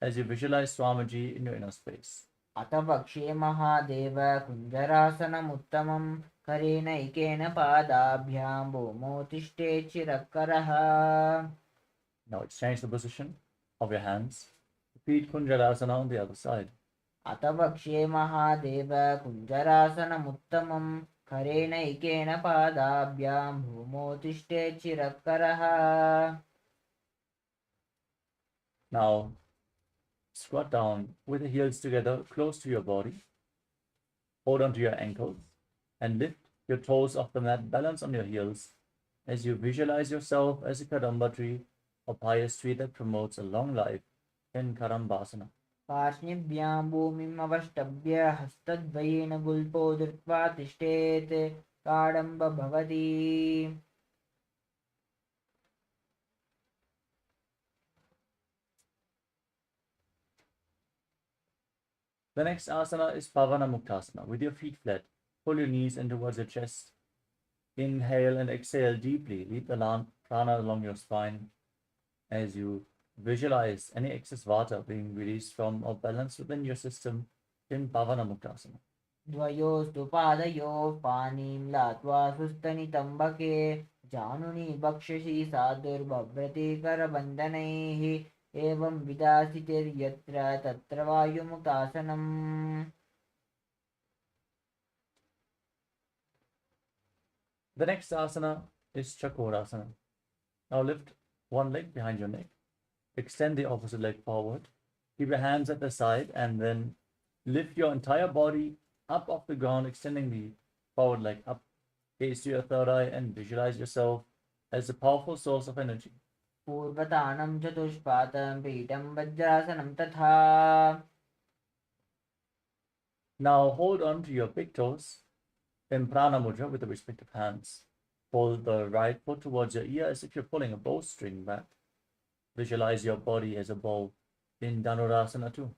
as you visualize Swamiji in your inner space. अथ वक्ष्ये महादेव कुञ्जरासनमुत्तमं करेण इकेन पादाभ्यां भूमौ तिष्ठेत् चिरकरः. Now exchange the position of your hands. Repeat Kunjarasana on the other side. अथ वक्ष्ये महादेव कुञ्जरासनमुत्तमं करेण इकेन पादाभ्यां भूमौ तिष्ठेत् चिरकरः. Now squat down with the heels together close to your body. Hold on to your ankles and lift your toes off the mat. Balance on your heels as you visualize yourself as a kadamba tree, a pious tree that promotes a long life in Karambasana. पार्ष्णिभ्यां भूमिम् अवष्टभ्य हस्तद्वयेन गुल्पो धृत्वा तिष्ठेत् काडम्ब भवति. The next asana is Pavana Muktasana. With your feet flat, pull your knees in towards your chest. Inhale and exhale deeply. Lead the prana along your spine as you visualize any excess vata being released from or balanced within your system in Pavana Muktasana. द्वयोस्तु पादयोः पाणिं लात्वा सुस्तनितम्बके जानुनि वक्षसि साधुर्बभ्रति करबन्धनैः एवं विदासितिर्यत्र तत्र वायुमुतासनम्. The next asana is Chakorasana. Now lift one leg behind your neck. Extend the opposite leg forward. Keep your hands at the side and then lift your entire body up off the ground, extending the forward leg up. Gaze to your third eye and visualize yourself as a powerful source of energy. पूर्वतानं चतुष्पादं पीठं वज्रासनं तथा. Now hold on to your big toes in prana mudra with the respective hands. Hold the right foot towards your ear as if you're pulling a bowstring back. Visualize your body as a bow in Dhanurasana too.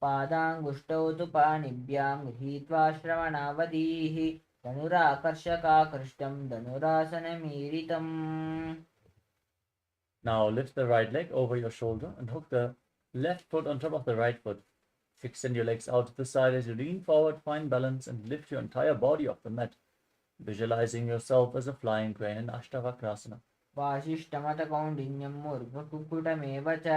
पादाङ्गुष्टौ तु पाणिभ्यां गृहीत्वा श्रवणावधीः धनुराकर्षकाकृष्टं धनुरासनमीरितम्. Now lift the right leg over your shoulder and hook the left foot on top of the right foot. Extend your legs out to the side as you lean forward, find balance, and lift your entire body off the mat, visualizing yourself as a flying crane in Ashtavakrasana. वासिष्ठमतकौण्डिन्यं मूर्धकुक्कुटमेव च.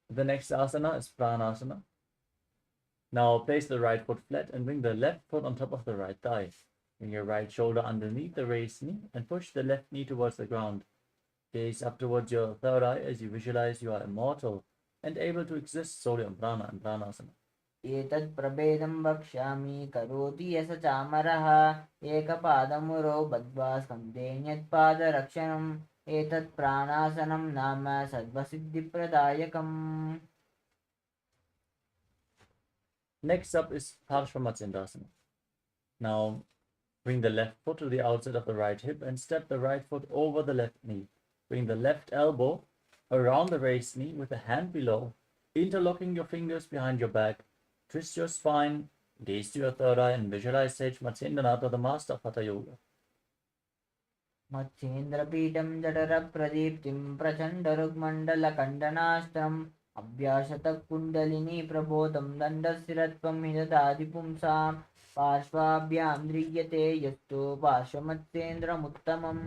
The next asana is Pranasana. Now place the right foot flat and bring the left foot on top of the right thigh. Bring your right shoulder underneath the raised knee and push the left knee towards the ground. Gaze up towards your third eye as you visualize you are immortal and able to exist solely on prana and pranasana. एतत् प्रभेदं वक्ष्यामि करोति yes चामरः एकपादमुरो बद्ध्वा स्कन्धेऽन्यत्पादरक्षणम् एतत् प्राणासनं नाम सर्वसिद्धिप्रदायकम्. Next up is Parshvamatsindasana. Now bring the left foot to the outside of the right hip and step the right foot over the left knee. Bring the left elbow around the raised knee with the hand below, interlocking your fingers behind your back. Twist your spine, gaze to your third eye, and visualize Sage Matsyendranath, the master of Hatha Yoga. मत्स्येन्द्रपीठं जठरप्रदीप्तिं प्रचण्डरुग्मण्डलखण्डनास्त्रम् अभ्यासतः kundalini प्रबोधं दण्डस्थिरत्वं हि ददाति पुंसां पार्श्वाभ्यां ध्रियते यस्तु पार्श्वमत्स्येन्द्रमुत्तमम्.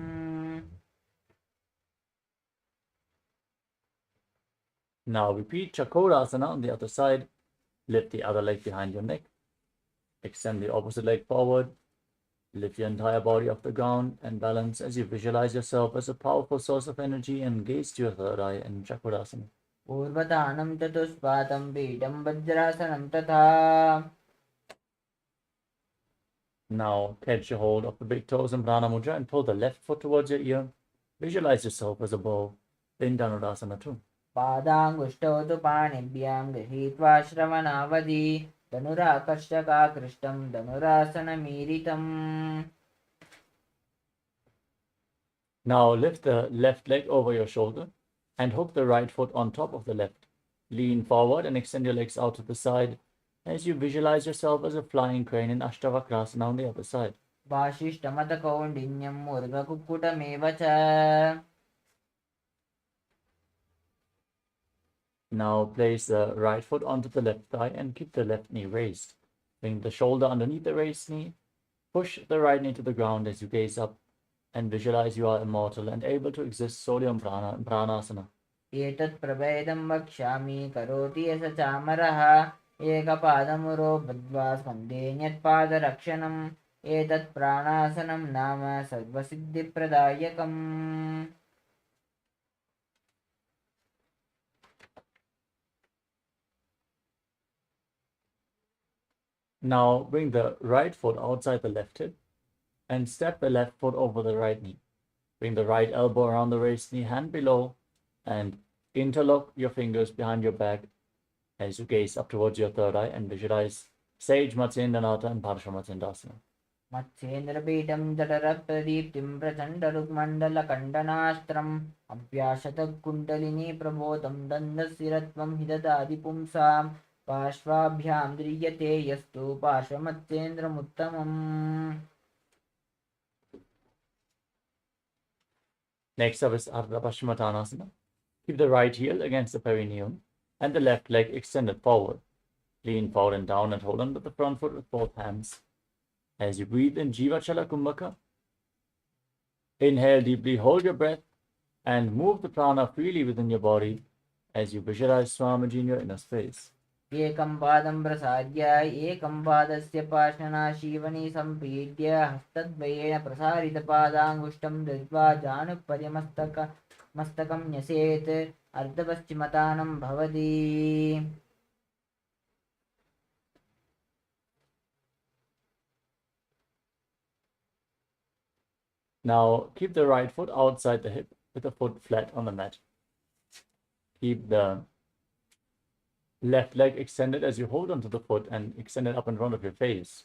Now repeat Chakorasana on the other side. Lift the other leg behind your neck. Extend the opposite leg forward. Lift your entire body off the ground and balance as you visualize yourself as a powerful source of energy and gaze to your third eye in Chakorasana. पूर्वतानं चतुष्पादं पीठं वज्रासनं तथा. Now catch a hold of the big toes in Prana Mudra and pull the left foot towards your ear. Visualize yourself as a bow in Dhanurasana too. पादाङ्गुष्टौ तु पाणिभ्यां गृहीत्वा श्रवणावधि धनुराकर्षकाकृष्टं धनुरासनमीरितम्. Now lift the left leg over your shoulder and hook the right foot on top of the left. Lean forward and extend your legs out to the side as you visualize yourself as a flying crane in Ashtavakrasana on the other side. वासिष्ठमतकौण्डिन्यं मूर्धकुक्कुटमेव च. Now place the right foot onto the left thigh and keep the left knee raised. Bring the shoulder underneath the raised knee. Push the right knee to the ground as you gaze up and visualize you are immortal and able to exist solely on prana and pranasana. एतत् प्रभेदं वक्ष्यामि करोति yes चामरः एकपादमुरो बद्ध्वा स्कन्धेऽन्यत्पादरक्षणम् एतत् प्राणासनं नाम सर्वसिद्धिप्रदायकम्. Now bring the right foot outside the left hip and step the left foot over the right knee. Bring the right elbow around the raised knee, hand below, and interlock your fingers behind your back as you gaze up towards your third eye and visualize Sage Matsyendranath and Parshvamatsindasana. मत्स्येन्द्रपीठं जठरप्रदीप्तिं प्रचण्डरुग्मण्डलखण्डनास्त्रम् अभ्यासतः kundalini प्रबोधं दण्डस्थिरत्वं हि ददाति पुंसां पार्श्वाभ्यां ध्रियते यस्तु पार्श्वमत्स्येन्द्रमुत्तमम्. Next up is Ardha Paschimottanasana. Keep the right heel against the perineum and the left leg extended forward. Lean forward and down and hold on to the front foot with both hands. As you breathe in Jivachala Kumbhaka, inhale deeply, hold your breath, and move the prana freely within your body as you visualize Swamiji in your inner space. एकं पादं प्रसार्य एकं पादस्य पार्श्वनाशीवनि सम्पीड्य हस्तद्वयेन प्रसारितपादाङ्गुष्ठं धृत्वा जानुपर्यमस्तकं न्यसेत् अर्धपश्चिमतानं भवति. Now keep the right foot outside the hip with the foot flat on the mat. Keep the left leg extended as you hold onto the foot and extend it up in front of your face.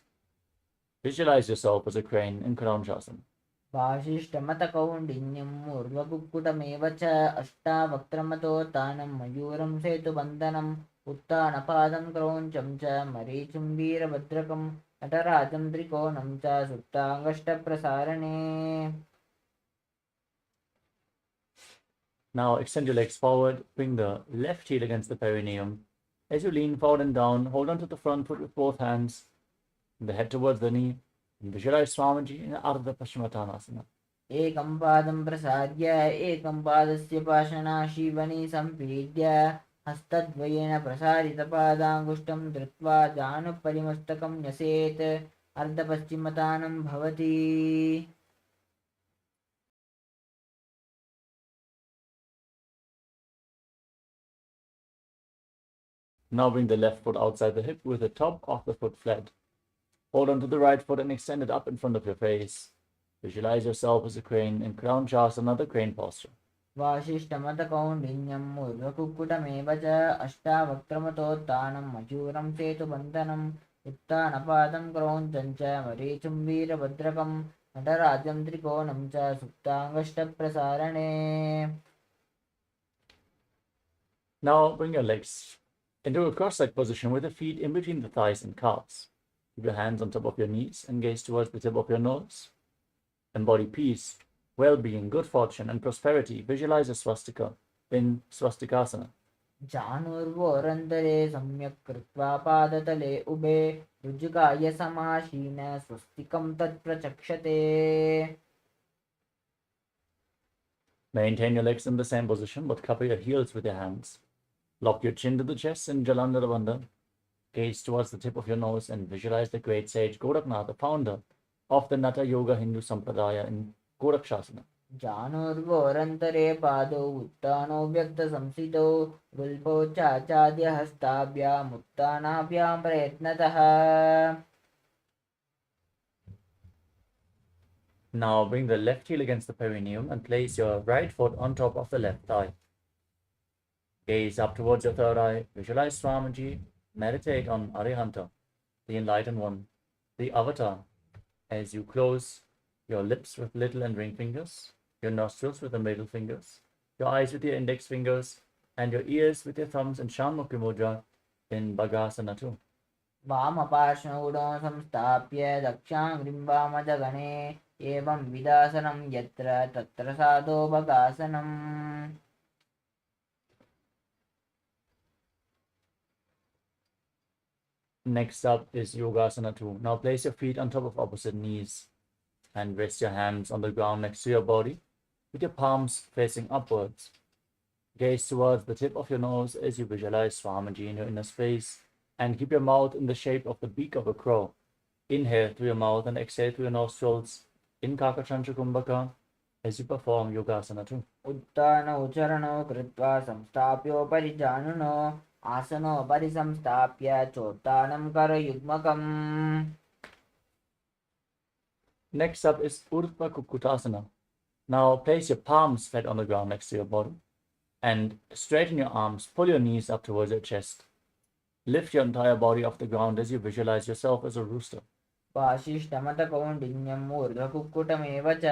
Visualize yourself as a crane in Kranjasana. वासिष्ठमतकौण्डिन्यं ऊर्ध्वकुक्कुटमेव च अष्टावक्त्रमतोत्थानं मयूरं सेतुबन्धनम् उत्थानपादं क्रौञ्चं च मरीचिं वीरभद्रकं नटराजं त्रिकोणं च सुप्ताङ्गष्टप्रसारणे. Now extend your legs forward, bring the left heel against the perineum. As you lean forward and down, hold on to the front foot with both hands, the head towards the knee, and visualize Swamiji in Ardha Paschimottanasana. एकं पादं प्रसार्य एकं पादस्य पार्श्वनाशीवनि सम्पीड्य हस्तद्वयेन प्रसारितपादाङ्गुष्ठं धृत्वा जानुपरिमस्तकं न्यसेत् अर्धपश्चिमतानं भवति. Now bring the left foot outside the hip with the top of the foot flat. Hold on to the right foot and extend it up in front of your face. Visualize yourself as a crane in Kranjasana, the crane posture. वासिष्ठमतकौण्डिन्यं ऊर्ध्वकुक्कुटमेव च अष्टावक्त्रमतोत्थानं मयूरं सेतुबन्धनम् उत्थानपादं क्रौञ्चं च मरीचिं वीरभद्रकं नटराजं त्रिकोणं च सुप्ताङ्गष्टप्रसारणे. Now bring your legs into a cross-legged position with the feet in between the thighs and calves. Keep your hands on top of your knees and gaze towards the tip of your nose. Embody peace, well-being, good fortune, and prosperity. Visualize a swastika in swastikasana. जानुर्वोरन्तरे सम्यक् कृत्वा पादतले उभे ऋजुकाय समाशीन स्वस्तिकं तत्प्रचक्षते. Maintain your legs in the same position, but cover your heels with your hands. Lock your chin to the chest in Jalandhara Bandha. Gaze towards the tip of your nose and visualize the great sage Goraknath, the founder of the Nata Yoga Hindu Sampradaya in Gorakshasana. जानुर्वोरन्तरे पादौ उत्थानो व्यक्तसंसितौ गुल्फौ चाचाद्यहस्ताभ्यामुत्थानाभ्यां प्रयत्नतः. Now bring the left heel against the perineum and place your right foot on top of the left thigh. Gaze up towards your third eye. Visualize Swamiji. Meditate on Arihanta, the Enlightened One, the Avatar, as you close your lips with little and ring fingers, your nostrils with the middle fingers, your eyes with your index fingers, and your ears with your thumbs in Shanmukhi Mudra in Bhagasana too. वामपार्श्वगुणो संस्थाप्य दक्षाङ्घ्रिं वामजगणे एवं विदासनं यत्र तत्र साधो भगासनम्. Next up is Yogasana 2. Now place your feet on top of opposite knees and rest your hands on the ground next to your body with your palms facing upwards. Gaze towards the tip of your nose as you visualize Swamiji in your inner space and keep your mouth in the shape of the beak of a crow. Inhale through your mouth and exhale through your nostrils in Kakachantra Kumbhaka as you perform Yogasana 2. उत्थानौ चरणौ कृत्वा संस्थाप्योपरि जानुनो आसनोपरि संस्थाप्य चोत्थानं करयुग्मकम्. Next up is Urdhva Kukkutasana. Now place your palms flat on the ground next to your body and straighten your arms. Pull your knees up towards your chest. Lift your entire body off the ground as you visualize yourself as a rooster. वासिष्ठमतकौण्डिन्यं ऊर्ध्वकुक्कुटमेव च.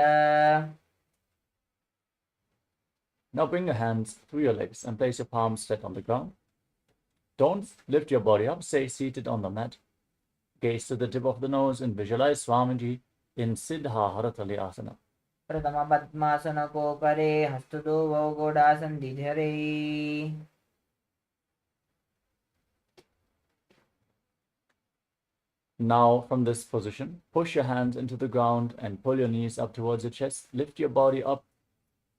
Now bring your hands through your legs and place your palms flat on the ground. Don't lift your body up, stay seated on the mat. Gaze to the tip of the nose and visualize Swamiji in Siddha Haratali Asana. प्रथमपद्मासनको करे हस्तदो वौ गोडासन्धिधरे. Now, from this position, push your hands into the ground and pull your knees up towards your chest. Lift your body up,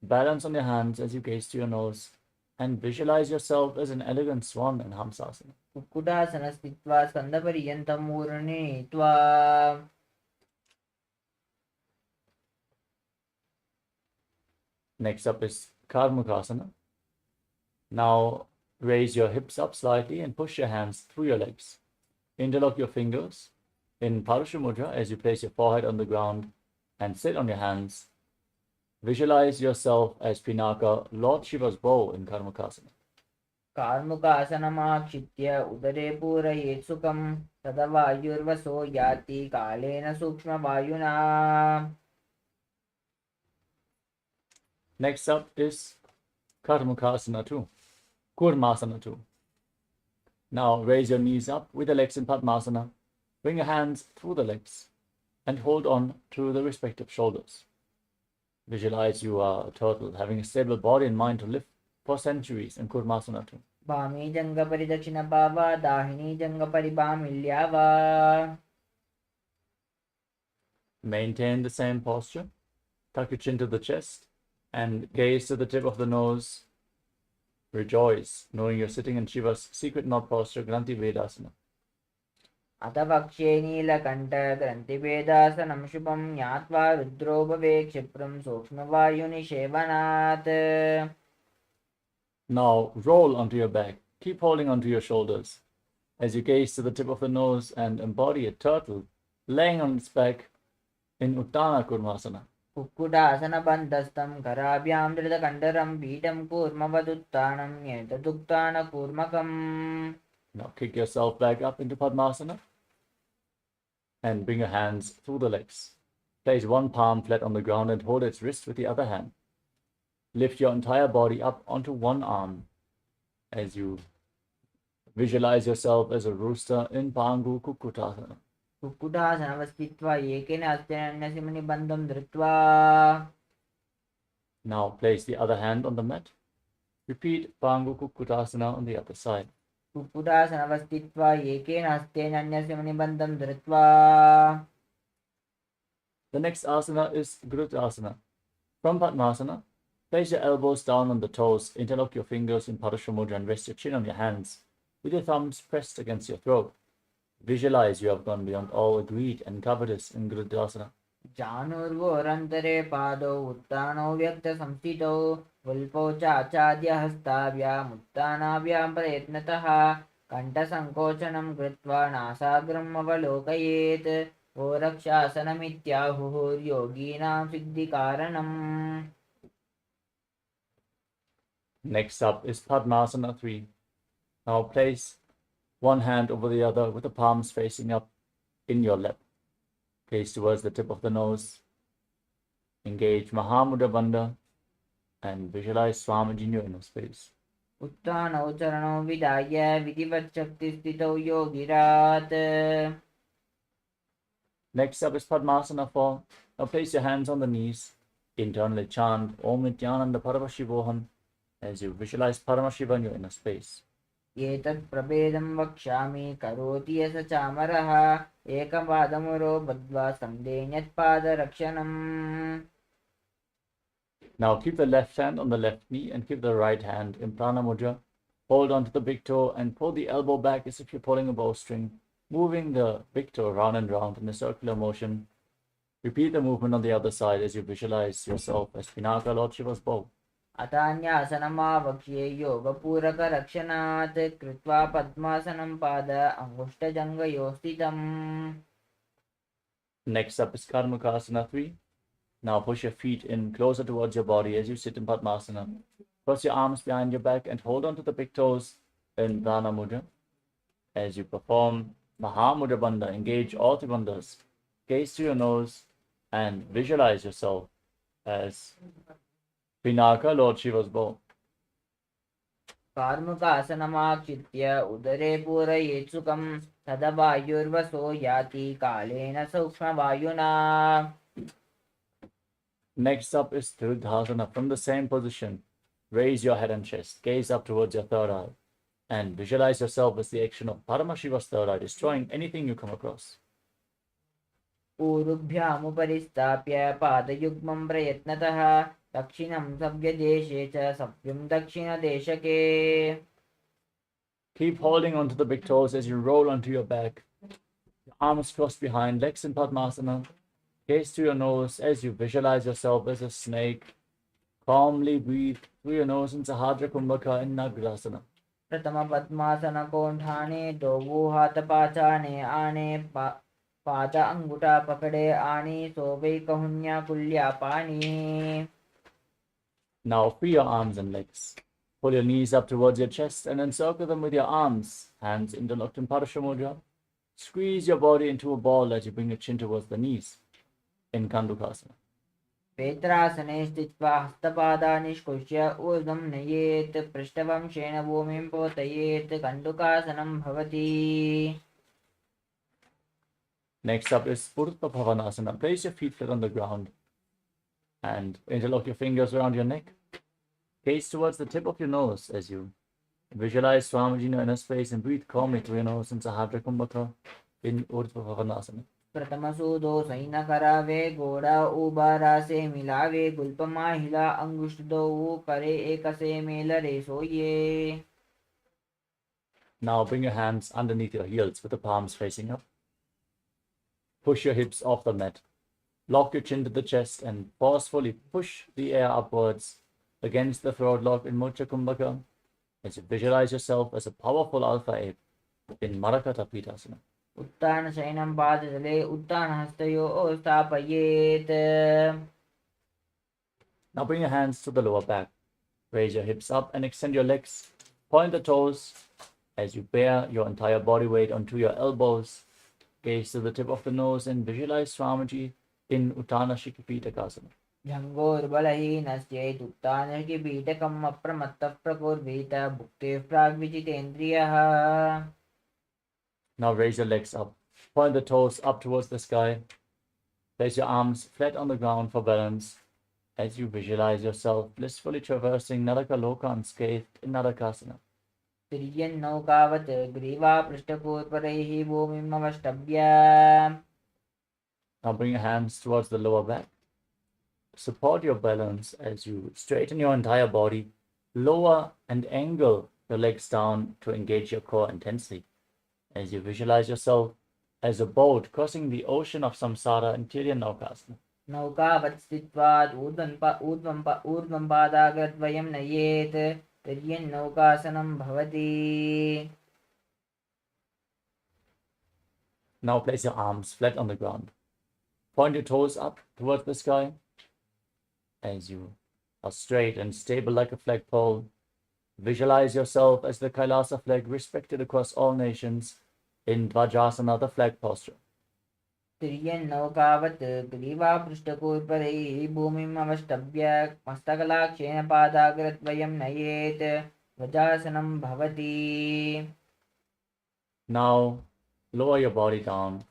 balance on your hands as you gaze to your nose, and visualize yourself as an elegant swan in Hamsasana. Kukkutasana स्थित्वा स्कन्दपर्यन्तं ऊर्णित्वा Next up is Karmukasana. Now, raise your hips up slightly and push your hands through your legs. Interlock your fingers in Parashu Mudra as you place your forehead on the ground and sit on your hands. Visualize yourself as Pinaka, Lord Shiva's bow in Karmukasana. कार्मुकासनमाक्षित्य उदरे पूरयेत् सुखं तदा वायुर्वसो याति कालेन सूक्ष्मवायुना. Next up is Karmukasana 2, Kurmasana 2. Now raise your knees up with the legs in Padmasana. Bring your hands through the legs and hold on to the respective shoulders. Visualize you are a turtle having a stable body and mind to live for centuries in Kurmasana 2. Bhami जङ्गपरिदक्षिणभावा दाहिनी जङ्गपरिभामिल्यावा. Maintain the same posture. Tuck your chin to the chest and gaze to the tip of the nose. Rejoice, knowing you're sitting in Shiva's secret knot posture, Granthi Vedasana. अथ पक्षे नीलकण्ठ ग्रन्थिभेदासनं शुभं ज्ञात्वा रुद्रो भवे क्षिप्रं सूक्ष्मवायुनिषेवनात्. Now roll onto your back. Keep holding onto your shoulders as you gaze to the tip of the nose and embody a turtle laying on its back in Uttana Kurmasana. कुक्कुटासनबन्धस्थं कराभ्यां धृतकण्डरं पीठं कूर्मवदुत्थानं एतदुत्थानकूर्मकम्. Now kick yourself back up into Padmasana and bring your hands through the legs. Place one palm flat on the ground and hold its wrist with the other hand. Lift your entire body up onto one arm as you visualize yourself as a rooster in Pangu Kukkutasana. कुक्कुटासनवस्थित्वा एकेन हस्तेन अन्यसिमनिबन्धं धृत्वा. Now place the other hand on the mat. Repeat Pangu Kukkutasana on the other side. कुक्कुटासनवस्थित्वा एकेन हस्तेन अन्यसिमनिबन्धं धृत्वा. The next asana is Gurudasana. From Padmasana, place your elbows down on the toes, interlock your fingers in Parashu Mudra and rest your chin on your hands with your thumbs pressed against your throat. Visualize you have gone beyond all greed and covetous in Gurudasana. जानुर्वोरन्तरे पादौ उत्तानौ व्यक्तसंस्थितौ वल्पौ चाचाद्यहस्ताभ्याम् उत्तानाभ्यां प्रयत्नतः कण्ठसङ्कोचनं कृत्वा नासाग्रम् अवलोकयेत्. गोरक्षासनमित्याहुर्योगीनां सिद्धिकारणम्. Next up is Padmasana 3. Now place one hand over the other with the palms facing up in your lap. Gaze towards the tip of the nose. Engage Mahamudra Bandha and visualize Swamiji in your inner space. उत्तानौ चरणौ विधाय विधिवच्छक्तिस्थितौ योगिरात्. Next up is Padmasana 4. Now place your hands on the knees. Internally chant Om Nityananda Paramashivoham as you visualize Paramashiva in your inner space. एतत् प्रभेदं वक्ष्यामि करोति yes चामरः एकपादमुरो बद्ध्वा स्कन्धेन्यत्पादरक्षणम्. Now keep the left hand on the left knee and keep the right hand in Prana Mudra. Hold on to the big toe and pull the elbow back as if you're pulling a bowstring, moving the big toe round and round in a circular motion. Repeat the movement on the other side as you visualize yourself as Pinaka, Lord Shiva's bow. अथान्यासनमावक्ष्ये योगपूरकरक्षणात् कृत्वा पद्मासनं पाद अङ्गुष्ठजङ्घयोः स्थितम्. Next up is Karmukasana 3. Now push your feet in closer towards your body as you sit in Padmasana. Cross your arms behind your back and hold on to the big toes in Prana Mudra. As you perform Mahamudra Bandha, engage all three bandhas. Gaze to your nose and visualize yourself as Pinaka, Lord Shiva's bow. कार्मुकासनमाक्षित्य उदरे पूरयेत् सुखं तदा वायुर्वसो याति कालेन सूक्ष्मवायुना. Next up is Trirdhasana. From the same position, raise your head and chest, gaze up towards your third eye, and visualize yourself as the action of Paramashiva's third eye, destroying anything you come across. ऊरुभ्यामुपरि स्थाप्य पादयुग्मं प्रयत्नतः दक्षिणं सव्यदेशे च सव्यं दक्षिणदेशके. Keep holding onto the big toes as you roll onto your back. Your arms crossed behind, legs in Padmasana. Gaze to your nose as you visualize yourself as a snake. Calmly breathe through your nose in Sahadra Kumbhaka in Nagrasana. प्रथम पद्मासन कोंठाने दोवो हाथ पाछाने आने पाद अंगूठा पकड़े आनी सोवे कहुन्या कुल्या पानी. Now free your arms and legs. Pull your knees up towards your chest and encircle them with your arms. Hands interlocked in Parasha Mudra. Squeeze your body into a ball as you bring your chin towards the knees in Kandukasana. वेत्रासने स्थित्वा हस्तपादा निष्कुष्य ऊर्ध्वं नयेत् पृष्ठवंशेन भूमिं पोतयेत् कण्डुकासनं भवति. Next up is Purta Bhavanasana. Place your feet flat on the ground and interlock your fingers around your neck. Gaze towards the tip of your nose as you visualize Swamiji in your inner space and breathe calmly through your nose in Sahadra Kumbhaka in Urdhva Bhavanasana. प्रथम सूदो San करावे घोड़ा उबारा से मिलावे गुल्पमा हिला अंगुष्ठ दो करे एक से मेल रे सोइए. Now bring your hands underneath your heels with the palms facing up. Push your hips off the mat. Lock your chin to the chest and forcefully push the air upwards against the throat lock in Mocha Kumbhaka as you visualize yourself as a powerful alpha ape in Marakata Pitasana. उत्तान शयनं पादतले उत्तान हस्तयोः स्थापयेत्. Now bring your hands to the lower back. Raise your hips up and extend your legs. Point the toes as you bear your entire body weight onto your elbows. Gaze to the tip of the nose and visualize Swamiji in Uttana Shikipitakasana. जङ्घोर्बलहीनश्चेत् उत्तानकिपीठकम् अप्रमत्तः प्रकुर्वीत भुक्तेः प्राग्विजितेन्द्रियः. Now raise your legs up. Point the toes up towards the sky. Place your arms flat on the ground for balance as you visualize yourself blissfully traversing Naraka Loka unscathed in Narakasana. तिर्यन्नौकावत् ग्रीवापृष्ठकोत्परैः भूमिम् अवष्टभ्य. Now bring your hands towards the lower back. Support your balance as you straighten your entire body, lower and angle your legs down to engage your core intensely as you visualize yourself as a boat crossing the ocean of samsara in Tiryannaukasana. नौकावत् स्थित्वा ऊर्ध्वं पादाग्रद्वयं नयेत् तिर्यन्नौकासनं भवति. Now place your arms flat on the ground. Point your toes up towards the sky as you are straight and stable like a flagpole. Visualize yourself as the Kailasa flag respected across all nations in Dvajasana, the flag posture. तिर्यन्नौकावत् ग्रीवापृष्ठकोत्परैः भूमिम् अवष्टभ्य मस्तकलाक्षेण पादाग्रद्वयं नयेत् ध्वजासनं भवति. Now lower your body down.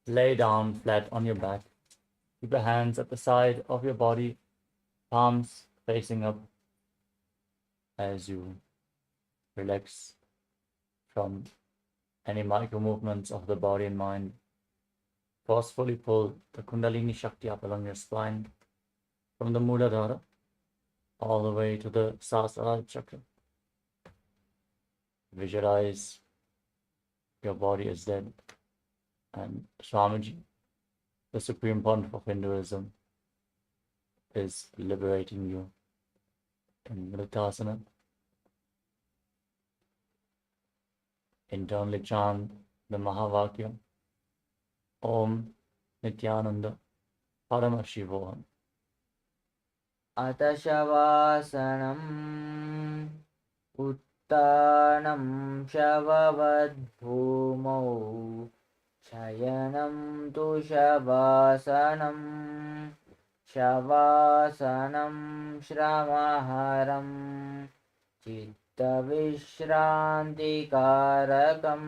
Lay down flat on your back. Keep your hands at the side of your body, palms facing up as you relax from any micro movements of the body and mind. Forcefully pull the Kundalini Shakti up along your spine from the Muladhara all the way to the Sahasrara chakra. Visualize your body as dead and Swamiji, the Supreme Pontiff of Hinduism, is liberating you in Mritasana. Internally chant the Mahavakya, Om Nityananda Paramashivoham. अतशवासनम् उत्तानं शववद्भूमौ शयनं तु शवासनं शवासनं श्रमहरं चित्तविश्रान्तिकारकम्.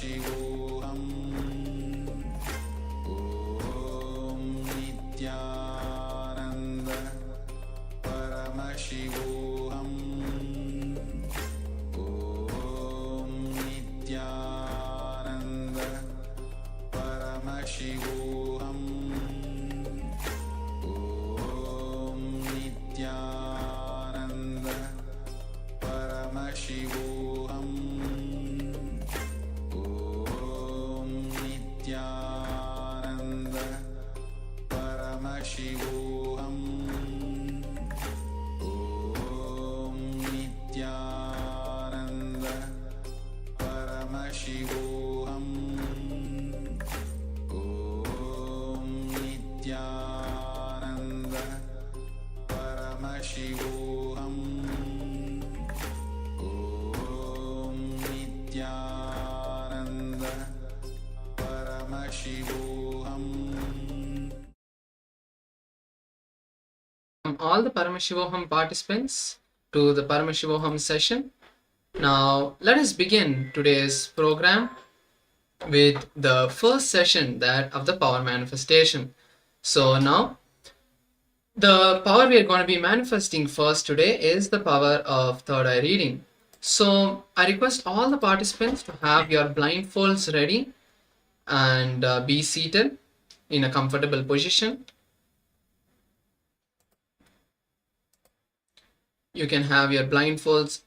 Paramashivoham Om Nityananda Paramashivoham Om Nityananda Paramashivoham Om Nityananda Paramashivoham Om Nityananda Paramashivoham Om Nityananda Paramashivoham Om Nityananda Paramashivoham Om Nityananda Paramashivoham. All the Paramashivoham participants to the Paramashivoham session. Now let us begin today's program with the first session, that of the power manifestation. So now the power we are going to be manifesting first today is the power of third eye reading. So I request all the participants to have your blindfolds ready and be seated in a comfortable position. You can have your blindfolds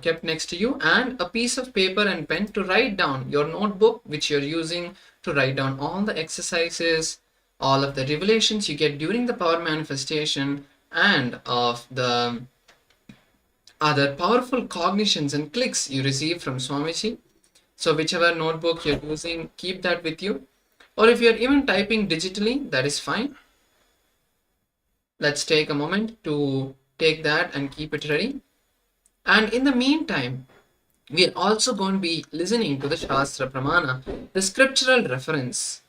kept next to you and a piece of paper and pen to write down, your notebook which you're using to write down all the exercises, all of the revelations you get during the power manifestation, and of the other powerful cognitions and clicks you receive from Swamiji. So whichever notebook you're using, keep that with you. Or if you're even typing digitally, that is fine. Let's take a moment to take that and keep it ready. And in the meantime, we are also going to be listening to the Shastra Pramana, the scriptural reference.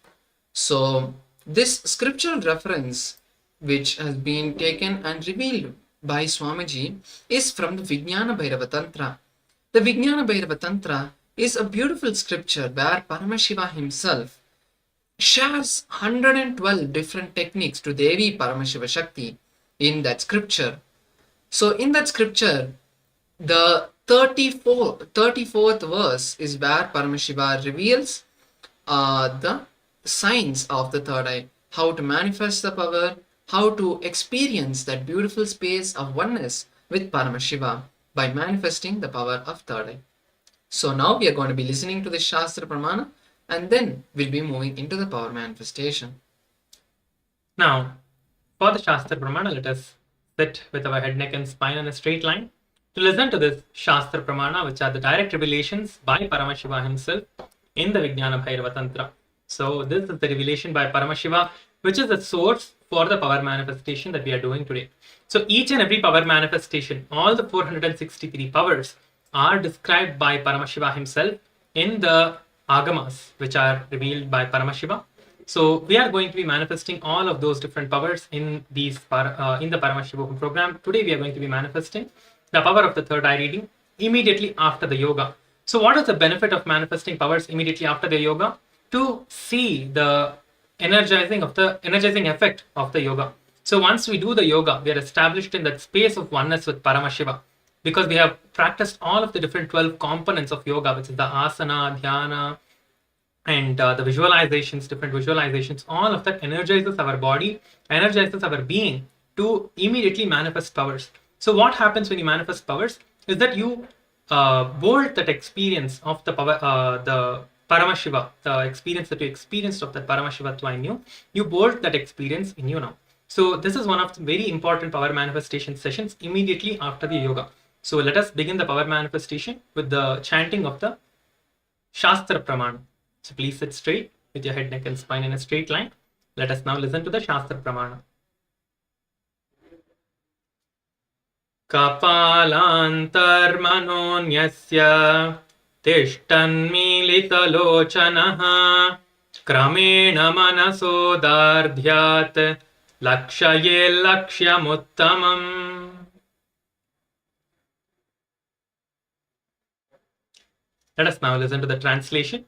So this scriptural reference, which has been taken and revealed by Swamiji, is from the Vijnana Bhairava Tantra. The Vijnana Bhairava Tantra is a beautiful scripture where Paramashiva himself shares 112 different techniques to Devi Paramashiva Shakti in that scripture. So in that scripture, the 34th verse is where Paramashiva reveals the signs of the third eye, how to manifest the power, how to experience that beautiful space of oneness with Paramashiva by manifesting the power of third eye. So now we are going to be listening to the Shastra Pramana and then we'll be moving into the power manifestation. Now, for the Shastra Pramana, let us sit with our head, neck and spine in a straight line to listen to this Shastra Pramana, which are the direct revelations by Paramashiva himself in the Vijnana Bhairava Tantra. So this is the revelation by Paramashiva, which is the source for the power manifestation that we are doing today. So each and every power manifestation, all the 463 powers are described by Paramashiva himself in the agamas, which are revealed by Paramashiva. So we are going to be manifesting all of those different powers in these in the Paramashivoham program. Today we are going to be manifesting the power of the third eye reading immediately after the yoga. So what is the benefit of manifesting powers immediately after the yoga? To see the energizing effect of the yoga. So once we do the yoga, we are established in that space of oneness with Paramashiva, because we have practiced all of the different 12 components of yoga, which is the asana, dhyana, and the visualizations, different visualizations. All of that energizes our body, energizes our being to immediately manifest powers. So what happens when you manifest powers is that you bolt that experience of the power, the Paramashiva, the experience that you experienced of that Paramashivatva in you, you bolt that experience in you now. So this is one of the very important power manifestation sessions immediately after the yoga. So let us begin the power manifestation with the chanting of the Shastra Pramana. So please sit straight with your head, neck and spine in a straight line. Let us now listen to the Shastra Pramana. Kapalantarmanonyasya tishtannmilitalochanaha kramena manasodardhyat lakshaye lakshyamuttamam. Let us now listen to the translation.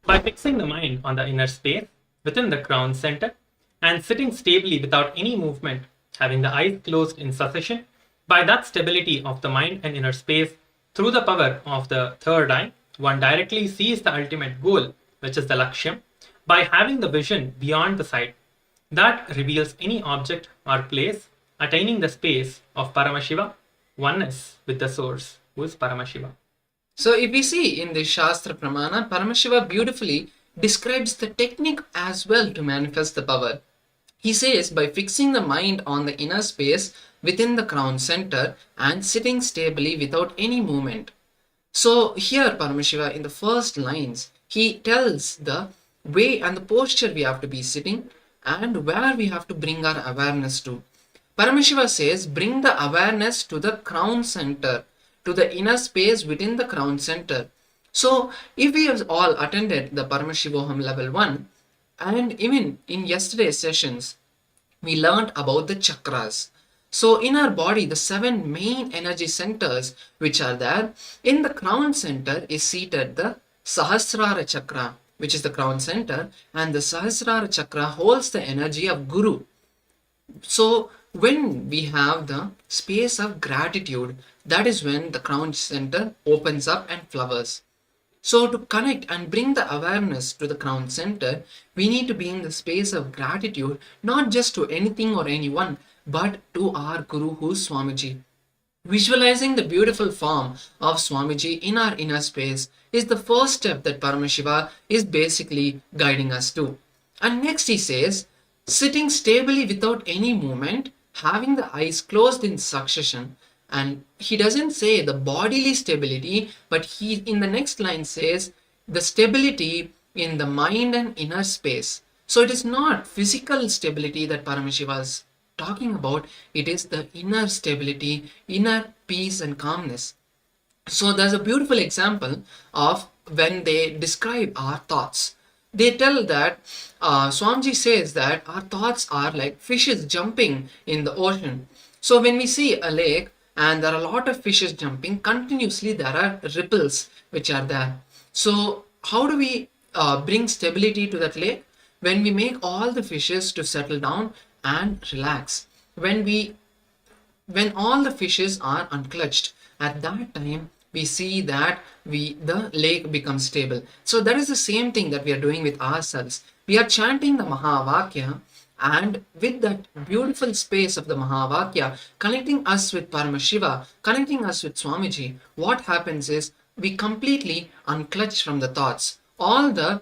By fixing the mind on the inner space within the crown center and sitting stably without any movement, having the eyes closed in succession, by that stability of the mind and inner space, through the power of the third eye, one directly sees the ultimate goal, which is the Lakshyam, by having the vision beyond the sight. That reveals any object or place, attaining the space of Paramashiva, oneness with the source, who is Paramashiva. So if we see in the Shastra Pramana, Paramashiva beautifully describes the technique as well to manifest the power. He says, by fixing the mind on the inner space within the crown center and sitting stably without any movement. So here Paramashiva in the first lines, he tells the way and the posture we have to be sitting and where we have to bring our awareness to. Paramashiva says, bring the awareness to the crown center, to the inner space within the crown center. So if we have all attended the Paramashivoham Level 1, and even in yesterday's sessions, we learned about the chakras. So in our body, the 7 main energy centers which are there, in the crown center is seated the Sahasrara chakra, which is the crown center, and the Sahasrara chakra holds the energy of Guru. So when we have the space of gratitude, that is when the crown center opens up and flowers. So to connect and bring the awareness to the crown center, we need to be in the space of gratitude, not just to anything or anyone, but to our Guru, who is Swamiji. Visualizing the beautiful form of Swamiji in our inner space is the first step that Paramashiva is basically guiding us to. And next he says, sitting stably without any movement, having the eyes closed in succession. And he doesn't say the bodily stability, but he in the next line says the stability in the mind and inner space. So it is not physical stability that Paramashiva is talking about, it is the inner stability, inner peace and calmness. So there's a beautiful example of when they describe our thoughts. They tell that Swamiji says that our thoughts are like fishes jumping in the ocean. So when we see a lake and there are a lot of fishes jumping, continuously there are ripples which are there. So how do we bring stability to that lake? When we make all the fishes to settle down and relax. When all the fishes are unclutched, at that time we see that the lake becomes stable. So that is the same thing that we are doing with ourselves. We are chanting the Mahavakya, and with that beautiful space of the Mahavakya connecting us with Paramashiva, connecting us with Swamiji, what happens is we completely unclutch from the thoughts. All the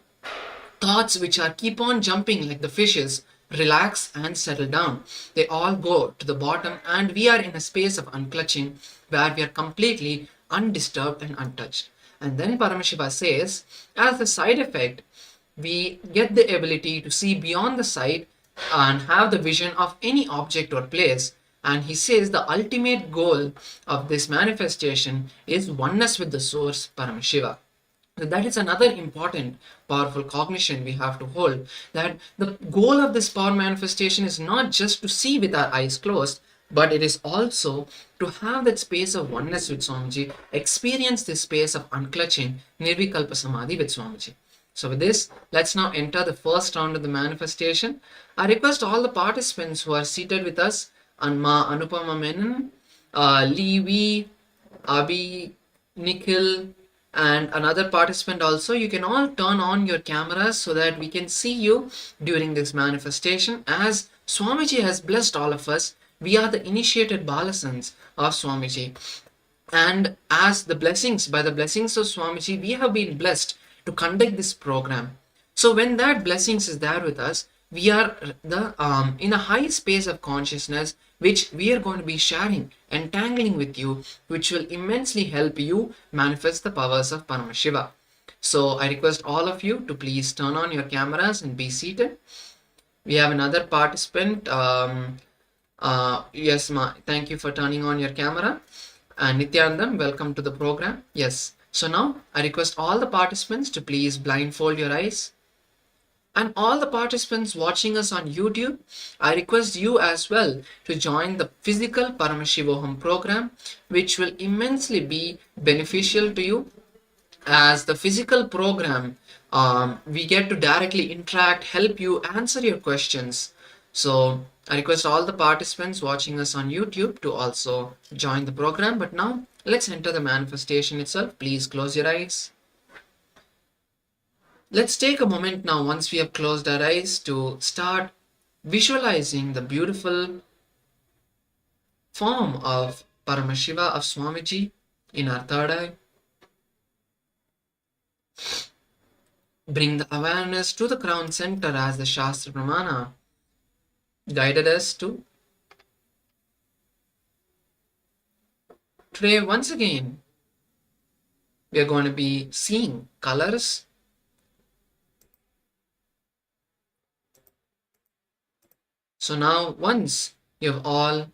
thoughts which are keep on jumping like the fishes relax and settle down. They all go to the bottom and we are in a space of unclutching where we are completely undisturbed and untouched. And then Paramashiva says, as a side effect, we get the ability to see beyond the sight and have the vision of any object or place. And he says the ultimate goal of this manifestation is oneness with the source, Paramashiva. That is another important powerful cognition we have to hold, that the goal of this power manifestation is not just to see with our eyes closed, but it is also to have that space of oneness with Swamiji, experience this space of unclutching, Nirvikalpa Samadhi with Swamiji. So with this, let's now enter the first round of the manifestation. I request all the participants who are seated with us, Anma Anupama Menon, Levi, Abhi, Nikhil, and another participant also, you can all turn on your cameras so that we can see you during this manifestation. As Swamiji has blessed all of us, we are the initiated Balasans of Swamiji. And as the blessings, by the blessings of Swamiji, we have been blessed to conduct this program. So when that blessings is there with us, we are in a high space of consciousness which we are going to be sharing, entangling with you, which will immensely help you manifest the powers of Paramashiva. So I request all of you to please turn on your cameras and be seated. We have another participant. Yes, thank you for turning on your camera. And Nityanandam, welcome to the program. Yes. So now I request all the participants to please blindfold your eyes. And all the participants watching us on YouTube, I request you as well to join the physical Paramashivoham program, which will immensely be beneficial to you. as the physical program, we get to directly interact, help you answer your questions. So I request all the participants watching us on YouTube to also join the program. But now let's enter the manifestation itself. Please close your eyes. Let's take a moment now, once we have closed our eyes, to start visualizing the beautiful form of Paramashiva, of Swamiji, in our third eye. Bring the awareness to the crown center as the Shastra Pramana guided us to. Today, once again, we are going to be seeing colors. So now, once you have all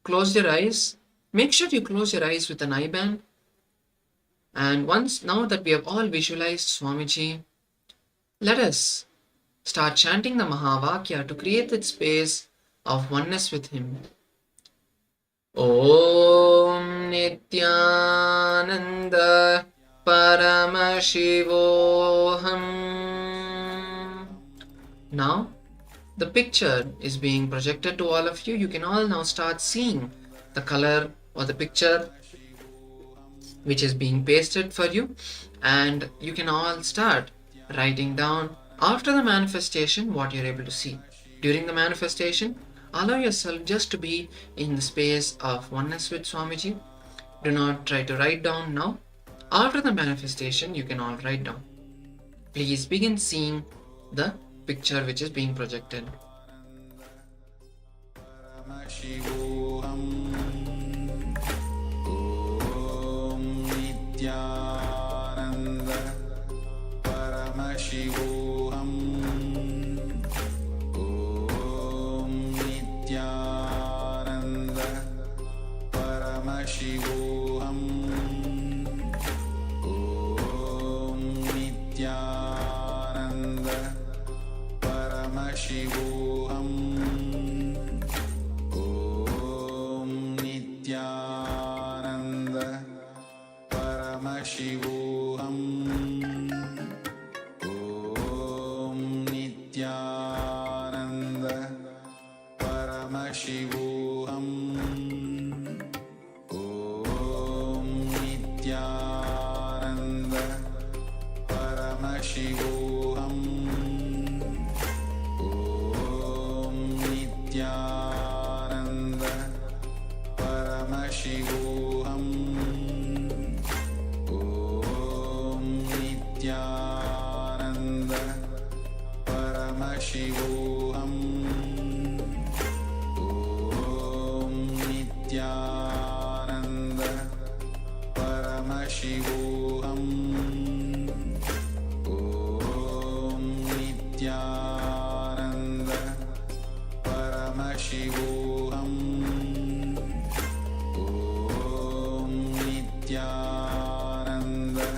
closed your eyes, make sure you close your eyes with an eye band. And now that we have all visualized Swamiji, let us start chanting the Mahavakya to create that space of oneness with him. Om Nityananda Paramashivoham. Now, the picture is being projected to all of you. You can all now start seeing the color or the picture which is being pasted for you, and you can all start writing down after the manifestation what you're able to see. During the manifestation, allow yourself just to be in the space of oneness with Swamiji. Do not try to write down now. After the manifestation, you can all write down. Please begin seeing the picture which is being projected. Paramashivoham. Om Nityananda Paramashivoham. Om Nityananda Paramashivoham. Om Nityananda Paramashivoham. Nityananda Paramashivoham. Om Nityananda Paramashivoham. Om Nityananda Paramashivoham. Om Nityananda Paramashivoham. Om Nityananda Paramashivoham. Om Nityananda Paramashivoham. Om Nityananda Paramashivoham. Om Nityananda Paramashivoham. Om Nityananda Paramashivoham. Om Nityananda Paramashivoham. Om Nityananda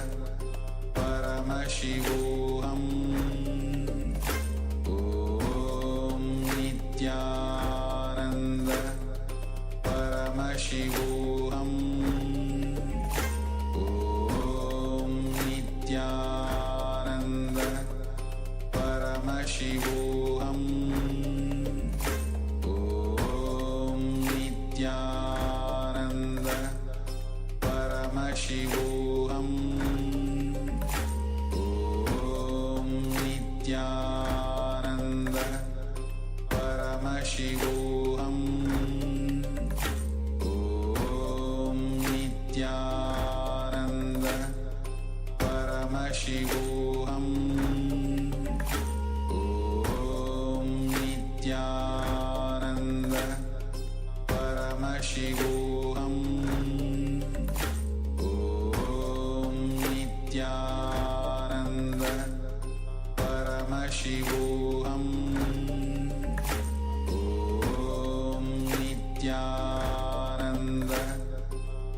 Paramashivoham. Om Nityananda Paramashivoham. Om Nityananda Paramashivoham. Om Nityananda Paramashivoham. Om Nityananda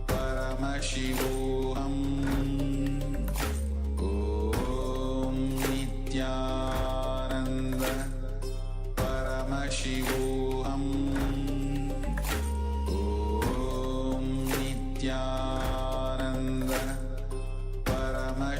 Paramashivoham. Om Nityananda Paramashivoham. Om Nityananda Paramashivoham.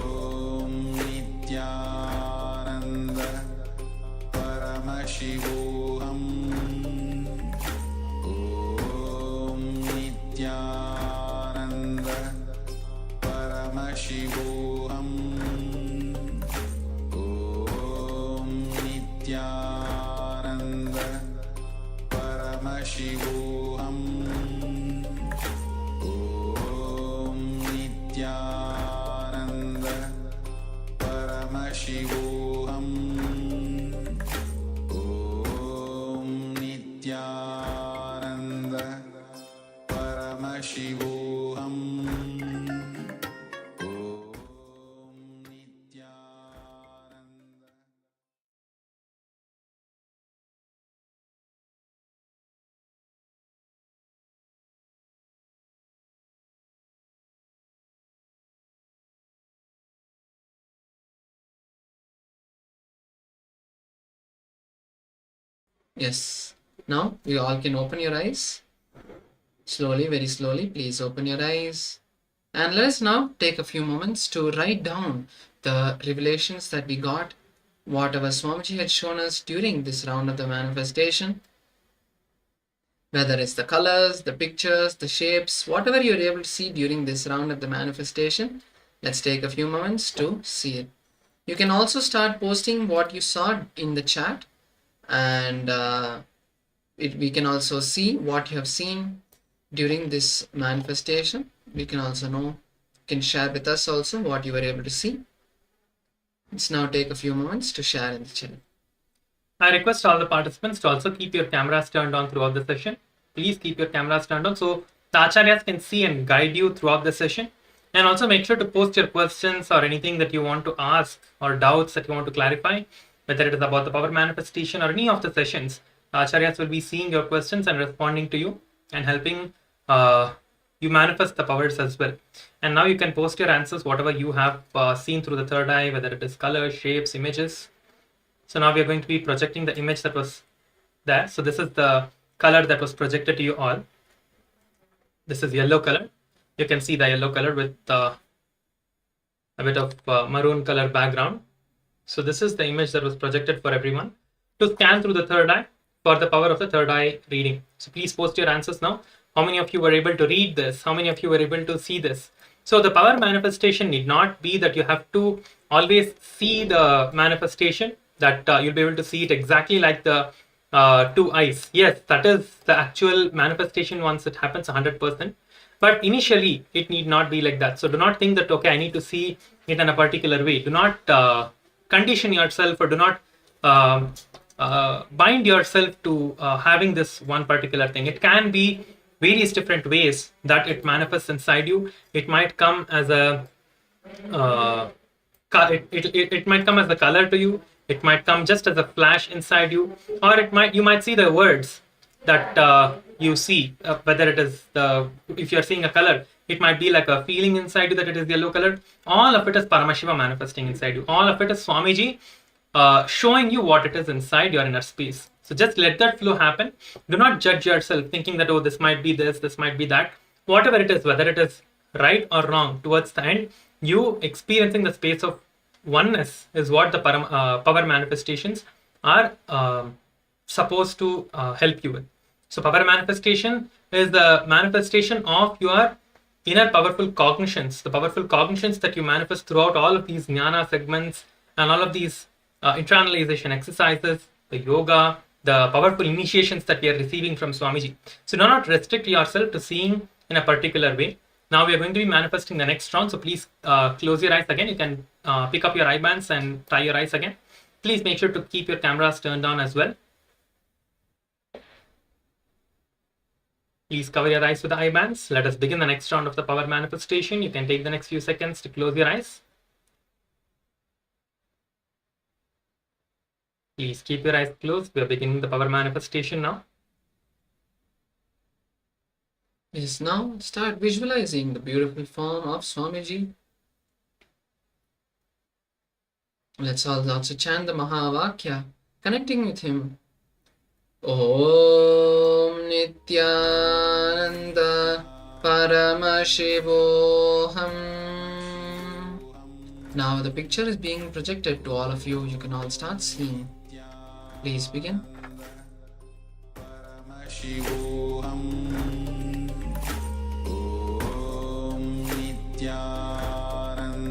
Paramashivoham Om Nityananda Paramashivoham Om Nityananda Paramashivoham Om Nityananda Paramashivoham Om Nityananda. Yes. Now you all can open your eyes. Slowly, very slowly, please open your eyes. And let us now take a few moments to write down the revelations that we got, whatever Swamiji had shown us during this round of the manifestation. Whether it's the colors, the pictures, the shapes, whatever you're able to see during this round of the manifestation, let's take a few moments to see it. You can also start posting what you saw in the chat, and we can also see what you have seen during this manifestation. We can also know, you can share with us also what you were able to see. Let's now take a few moments to share in the chat. I request all the participants to also keep your cameras turned on throughout the session. Please keep your cameras turned on so the acharyas can see and guide you throughout the session. And also make sure to post your questions or anything that you want to ask or doubts that you want to clarify, whether it is about the power manifestation or any of the sessions. The acharyas will be seeing your questions and responding to you and helping you manifest the powers as well. And now you can post your answers, whatever you have seen through the third eye, whether it is colors, shapes, images. So now we are going to be projecting the image that was there. So this is the color that was projected to you all. This is yellow color. You can see the yellow color with a bit of maroon color background. So this is the image that was projected for everyone to scan through the third eye for the power of the third eye reading. So please post your answers now. How many of you were able to read this? How many of you were able to see this? So the power manifestation need not be that you have to always see the manifestation, that you'll be able to see it exactly like the two eyes. Yes, that is the actual manifestation once it happens 100%. But initially, it need not be like that. So do not think that, okay, I need to see it in a particular way. Do not condition yourself, or do not bind yourself to having this one particular thing. It can be various different ways that it manifests inside you. It might come as a it might come as a color to you. It might come just as a flash inside you, or you might see the words that you see. Whether it is if you're seeing a color, it might be like a feeling inside you that it is yellow color. All of it is Paramashiva manifesting inside you. All of it is Swamiji showing you what it is inside your inner space. So just let that flow happen. Do not judge yourself thinking that, oh, this might be this might be that. Whatever it is, whether it is right or wrong, towards the end, you experiencing the space of oneness is what the power manifestations are supposed to help you with. So power manifestation is the manifestation of your inner powerful cognitions, the powerful cognitions that you manifest throughout all of these jnana segments and all of these internalization exercises, the yoga, the powerful initiations that we are receiving from Swamiji. So do not restrict yourself to seeing in a particular way. Now we are going to be manifesting the next round. So please close your eyes again. You can pick up your eye bands and tie your eyes again. Please make sure to keep your cameras turned on as well. Please cover your eyes with the eye bands. Let us begin the next round of the power manifestation. You can take the next few seconds to close your eyes. Please keep your eyes closed. We are beginning the power manifestation now. Yes, now start visualizing the beautiful form of Swamiji. Let's also chant the Mahavakya, connecting with him. Om Nityananda Paramashivoham. Now the picture is being projected to all of you. You can all start seeing. Please begin. Paramashivoham Om Nityananda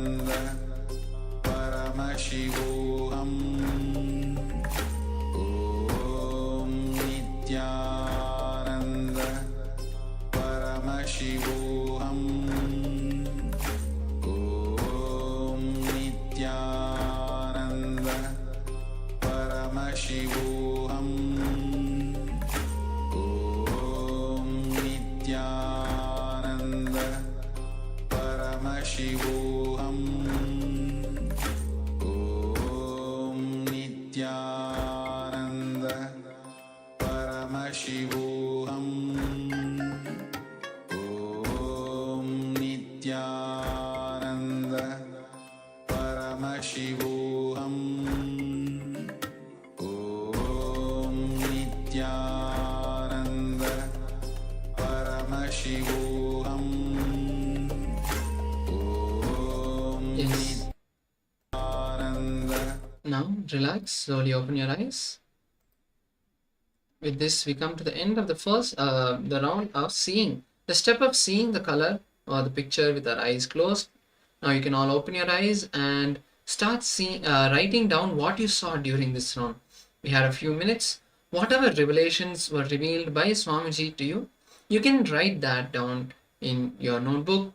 Paramashivoham Om Nityananda Paramashivoham Om Nityananda Paramashivoham Om Nityananda Paramashivoham Om Yes. Nityananda. Now relax, slowly open your eyes. With this, we come to the end of the the round of seeing. The step of seeing the color or the picture with our eyes closed. Now you can all open your eyes and start writing down what you saw during this round. We had a few minutes. Whatever revelations were revealed by Swamiji to you, you can write that down in your notebook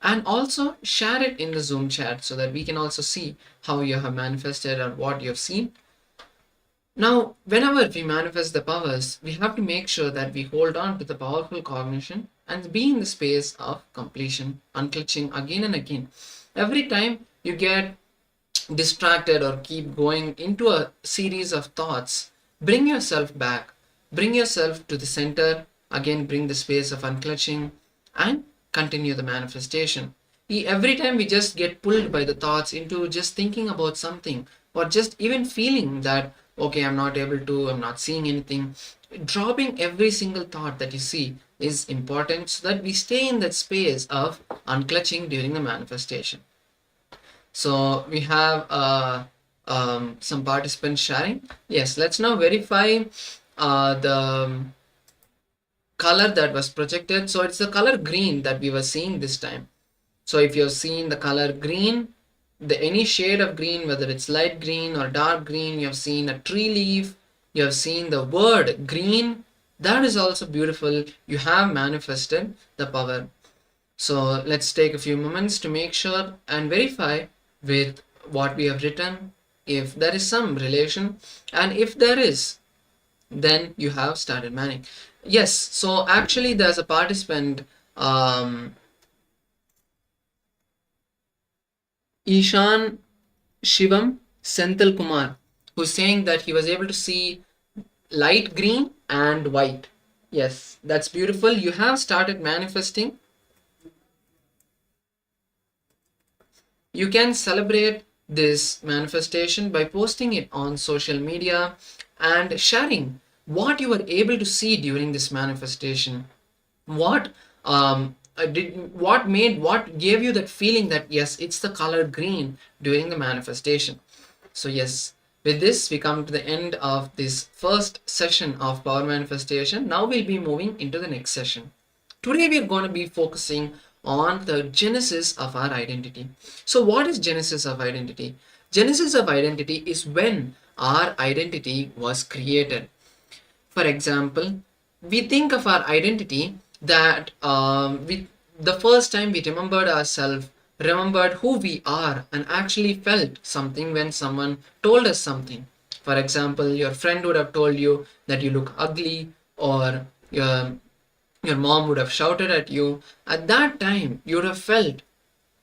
and also share it in the Zoom chat so that we can also see how you have manifested or what you have seen. Now, whenever we manifest the powers, we have to make sure that we hold on to the powerful cognition and be in the space of completion, unclutching again and again. Every time you get distracted or keep going into a series of thoughts, bring yourself back, bring yourself to the center, again bring the space of unclutching and continue the manifestation. Every time we just get pulled by the thoughts into just thinking about something or just even feeling that, okay, I'm not seeing anything, dropping every single thought that you see is important so that we stay in that space of unclutching during the manifestation. So we have some participants sharing. Yes, let's now verify the color that was projected. So it's the color green that we were seeing this time. So if you've seen the color green, any shade of green, whether it's light green or dark green, you have seen a tree leaf, you have seen the word green, that is also beautiful. You have manifested the power. So let's take a few moments to make sure and verify with what we have written if there is some relation, and if there is, then you have started manning. Yes, so actually there's a participant, Ishan Shivam Senthil Kumar, who's saying that he was able to see light green and white. Yes, that's beautiful. You have started manifesting. You can celebrate this manifestation by posting it on social media and sharing what you were able to see during this manifestation. What gave you that feeling that yes, it's the color green during the manifestation. So yes, with this we come to the end of this first session of power manifestation. Now we'll be moving into the next session. Today we are going to be focusing on the genesis of our identity. So what is genesis of identity? Genesis of identity is when our identity was created. For example, we think of our identity that the first time we remembered ourselves, remembered who we are, and actually felt something when someone told us something. For example, your friend would have told you that you look ugly, or your mom would have shouted at you. At that time, you would have felt,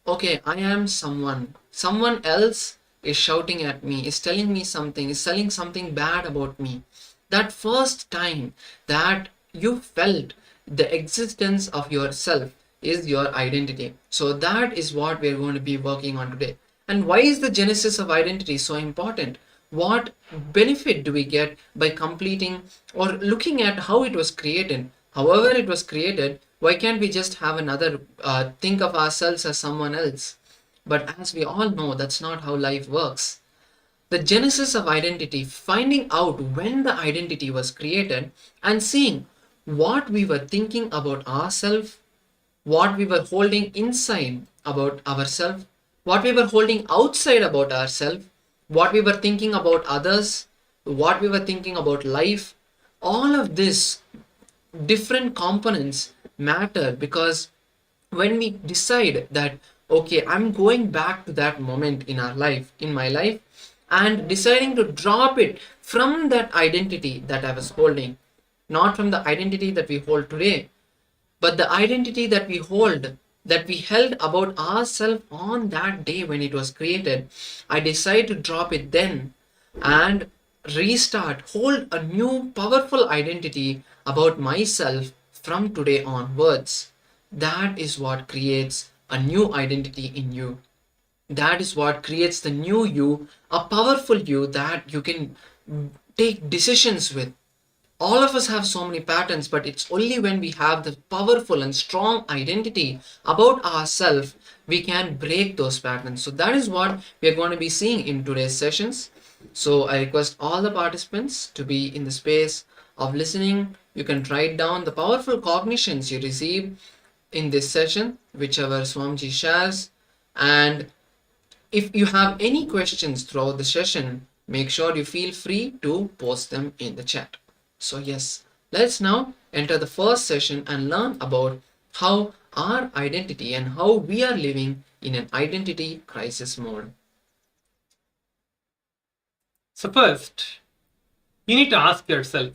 okay, I am someone. Someone else is shouting at me, is telling me something, is saying something bad about me. That first time that you felt the existence of yourself is your identity. So that is what we're going to be working on today. And why is the genesis of identity so important? What benefit do we get by completing or looking at how it was created? However it was created, why can't we just have another think of ourselves as someone else? But as we all know, that's not how life works. The genesis of identity, finding out when the identity was created and seeing what we were thinking about ourselves, what we were holding inside about ourselves, what we were holding outside about ourselves, what we were thinking about others, what we were thinking about life. All of this different components matter, because when we decide that, okay, I'm going back to that moment in my life, and deciding to drop it from that identity that I was holding, not from the identity that we hold today, but the identity that we hold that we held about ourselves on that day when it was created, I decide to drop it then and restart, hold a new powerful identity about myself from today onwards. That is what creates a new identity in you. That is what creates the new you, a powerful you that you can take decisions with. All of us have so many patterns, but it's only when we have the powerful and strong identity about ourselves we can break those patterns. So that is what we are going to be seeing in today's sessions. So I request all the participants to be in the space of listening. You can write down the powerful cognitions you receive in this session, whichever Swamiji shares. And if you have any questions throughout the session, make sure you feel free to post them in the chat. So yes, let's now enter the first session and learn about how our identity and how we are living in an identity crisis mode. So first, you need to ask yourself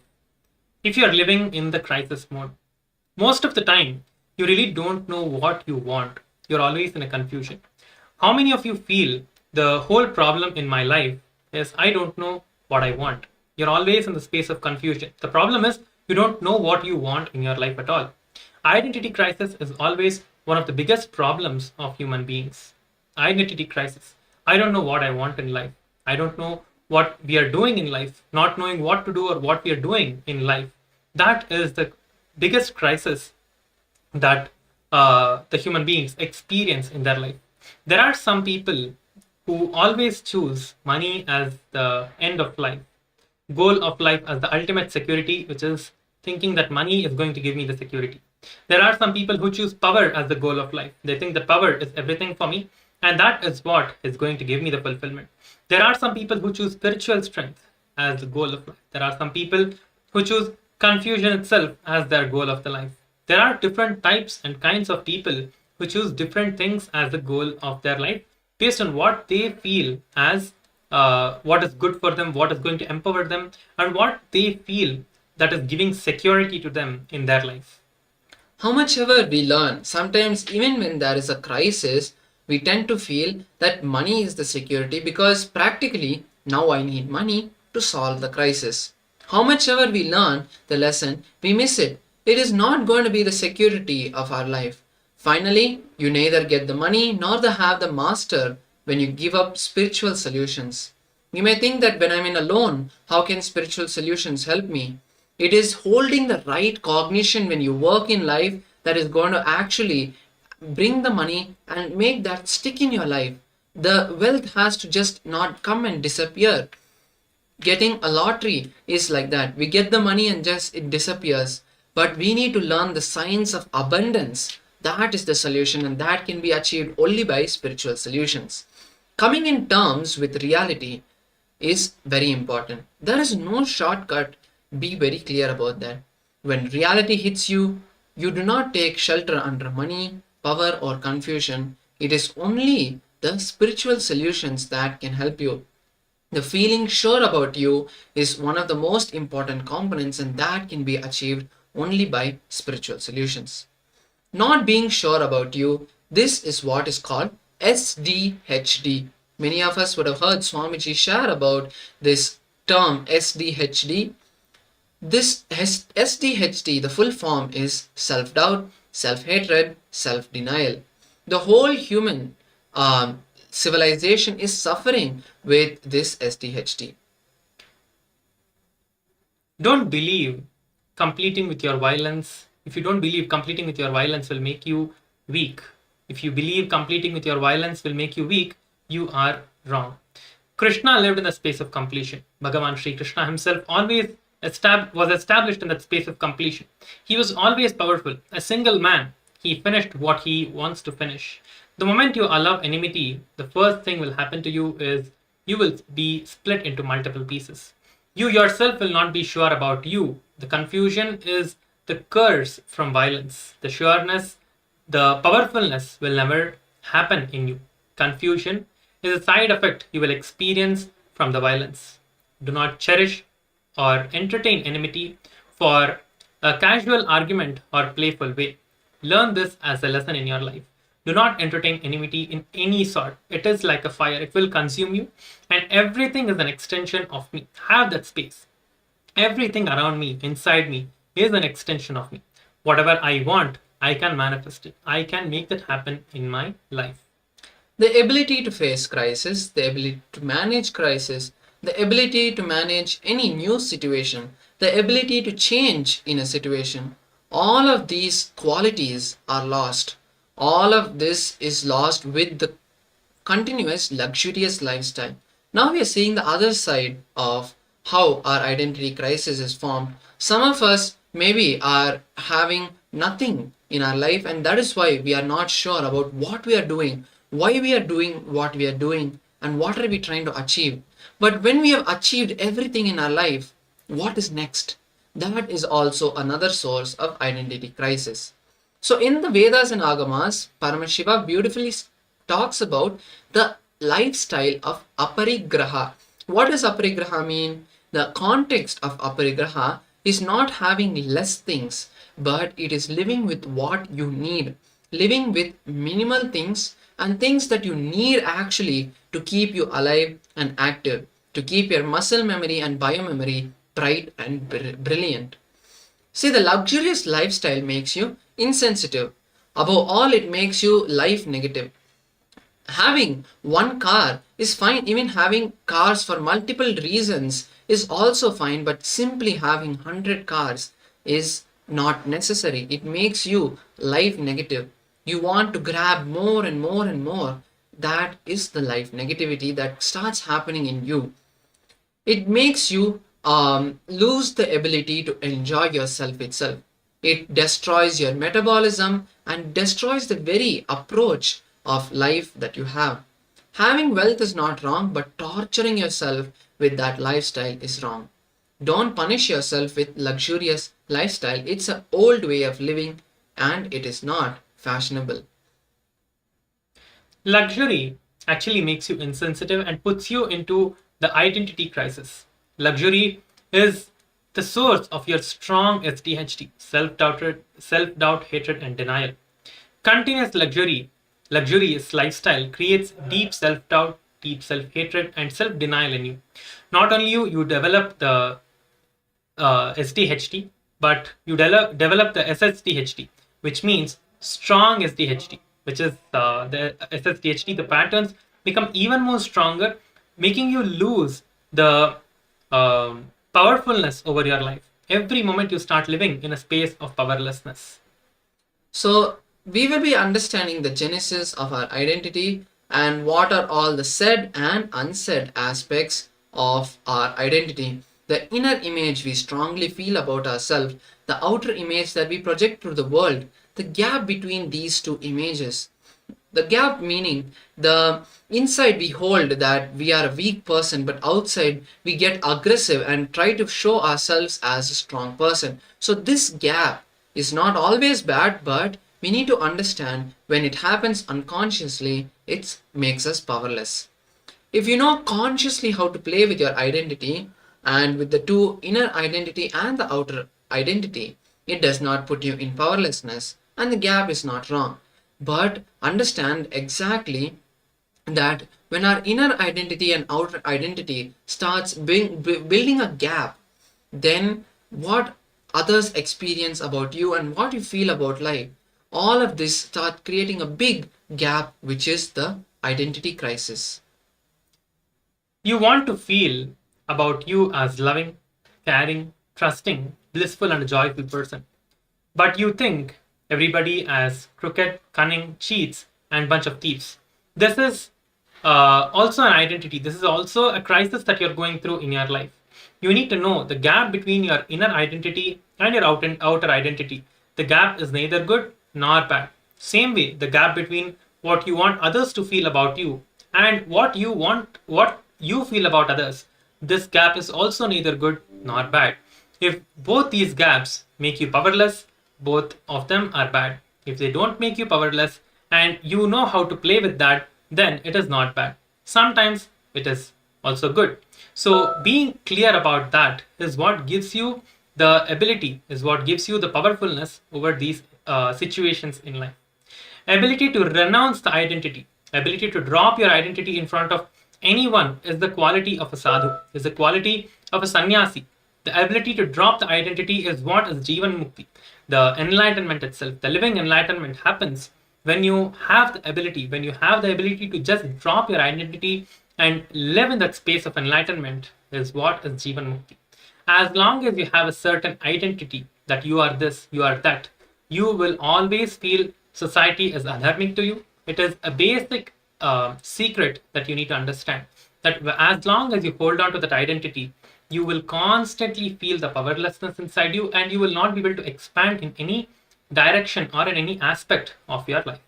if you are living in the crisis mode. Most of the time, you really don't know what you want. You're always in a confusion. How many of you feel the whole problem in my life is I don't know what I want? You're always in the space of confusion. The problem is you don't know what you want in your life at all. Identity crisis is always one of the biggest problems of human beings. Identity crisis. I don't know what I want in life. I don't know what we are doing in life. Not knowing what to do or what we are doing in life. That is the biggest crisis that the human beings experience in their life. There are some people who always choose money as the end of life, goal of life as the ultimate security, which is thinking that money is going to give me the security. There are some people who choose power as the goal of life. They think that power is everything for me, and that is what is going to give me the fulfillment. There are some people who choose spiritual strength as the goal of life. There are some people who choose confusion itself as their goal of the life. There are different types and kinds of people who choose different things as the goal of their life based on what they feel as what is good for them, what is going to empower them, and what they feel that is giving security to them in their life. How much ever we learn, sometimes even when there is a crisis, we tend to feel that money is the security because practically now I need money to solve the crisis. How much ever we learn the lesson, we miss it. It is not going to be the security of our life. Finally, you neither get the money nor have the master when you give up spiritual solutions. You may think that when I'm in alone, how can spiritual solutions help me? It is holding the right cognition when you work in life that is going to actually bring the money and make that stick in your life. The wealth has to just not come and disappear. Getting a lottery is like that. We get the money and just it disappears. But we need to learn the science of abundance. That is the solution, and that can be achieved only by spiritual solutions. Coming in terms with reality is very important. There is no shortcut. Be very clear about that. When reality hits you, you do not take shelter under money, power, or confusion. It is only the spiritual solutions that can help you. The feeling sure about you is one of the most important components, and that can be achieved only by spiritual solutions. Not being sure about you, this is what is called SDHD. Many of us would have heard Swamiji share about this term SDHD. This SDHD, the full form is self-doubt, self-hatred, self-denial. The whole human civilization is suffering with this SDHD. Don't believe completing with your violence. If you don't believe completing with your violence will make you weak, if you believe completing with your violence will make you weak, you are wrong. Krishna lived in the space of completion. Bhagavan Sri Krishna himself always was established in that space of completion. He was always powerful. A single man, he finished what he wants to finish. The moment you allow enmity, the first thing will happen to you is you will be split into multiple pieces. You yourself will not be sure about you. The confusion is the curse from violence. The sureness, the powerfulness will never happen in you. Confusion is a side effect you will experience from the violence. Do not cherish or entertain enmity for a casual argument or playful way. Learn this as a lesson in your life. Do not entertain enmity in any sort. It is like a fire. It will consume you, and everything is an extension of me. Have that space. Everything around me, inside me, is an extension of me. Whatever I want, I can manifest it. I can make that happen in my life. The ability to face crisis, the ability to manage crisis, the ability to manage any new situation, the ability to change in a situation, all of these qualities are lost. All of this is lost with the continuous luxurious lifestyle. Now we are seeing the other side of how our identity crisis is formed. Some of us maybe are having nothing in our life, and that is why we are not sure about what we are doing, why we are doing what we are doing, and what are we trying to achieve. But when we have achieved everything in our life, what is next? That is also another source of identity crisis. So in the Vedas and Agamas, Paramashiva beautifully talks about the lifestyle of aparigraha. What does aparigraha mean? The context of aparigraha is not having less things, but it is living with what you need, living with minimal things and things that you need actually to keep you alive and active, to keep your muscle memory and biomemory bright and brilliant. See, the luxurious lifestyle makes you insensitive. Above all, it makes you life negative. Having one car is fine, even having cars for multiple reasons is also fine, but simply having 100 cars is not necessary. It makes you life negative. You want to grab more and more and more. That is the life negativity that starts happening in you. It makes you lose the ability to enjoy yourself itself. It destroys your metabolism and destroys the very approach of life that you have. Having wealth is not wrong, but torturing yourself with that lifestyle is wrong. Don't punish yourself with luxurious lifestyle. It's an old way of living and it is not fashionable. Luxury actually makes you insensitive and puts you into the identity crisis. Luxury is the source of your strong SDHD, self-doubt, hatred, and denial. Continuous luxurious lifestyle creates deep self-doubt, deep self-hatred, and self-denial in you. Not only you develop the SDHD, but you develop the SSDHD, which means strong SDHD, which is the SSDHD. The patterns become even more stronger, making you lose the powerfulness over your life. Every moment you start living in a space of powerlessness. So we will be understanding the genesis of our identity and what are all the said and unsaid aspects of our identity. The inner image we strongly feel about ourselves, the outer image that we project to the world, the gap between these two images. The gap meaning the inside we hold that we are a weak person, but outside we get aggressive and try to show ourselves as a strong person. So this gap is not always bad, but we need to understand when it happens unconsciously, it makes us powerless. If you know consciously how to play with your identity and with the two inner identity and the outer identity, it does not put you in powerlessness and the gap is not wrong. But understand exactly that when our inner identity and outer identity starts building a gap, then what others experience about you and what you feel about life, all of this start creating a big gap, which is the identity crisis. You want to feel about you as loving, caring, trusting, blissful, and a joyful person. But you think everybody as crooked, cunning, cheats, and bunch of thieves. This is also an identity. This is also a crisis that you're going through in your life. You need to know the gap between your inner identity and your outer identity. The gap is neither good nor bad. Same way, the gap between what you want others to feel about you and what you feel about others. This gap is also neither good nor bad. If both these gaps make you powerless, both of them are bad. If they don't make you powerless and you know how to play with that, then it is not bad. Sometimes it is also good. So being clear about that is what gives you the ability, is what gives you the powerfulness over these situations in life. ability to renounce the identity, ability to drop your identity in front of anyone is the quality of a sadhu, is the quality of a sannyasi. The ability to drop the identity is what is Jivan Mukti. The enlightenment itself, the living enlightenment happens when you have the ability, to just drop your identity and live in that space of enlightenment is what is Jivan Mukti. As long as you have a certain identity that you are this, you are that, you will always feel society is adharmic to you. It is a basic secret that you need to understand, that as long as you hold on to that identity, you will constantly feel the powerlessness inside you, and you will not be able to expand in any direction or in any aspect of your life.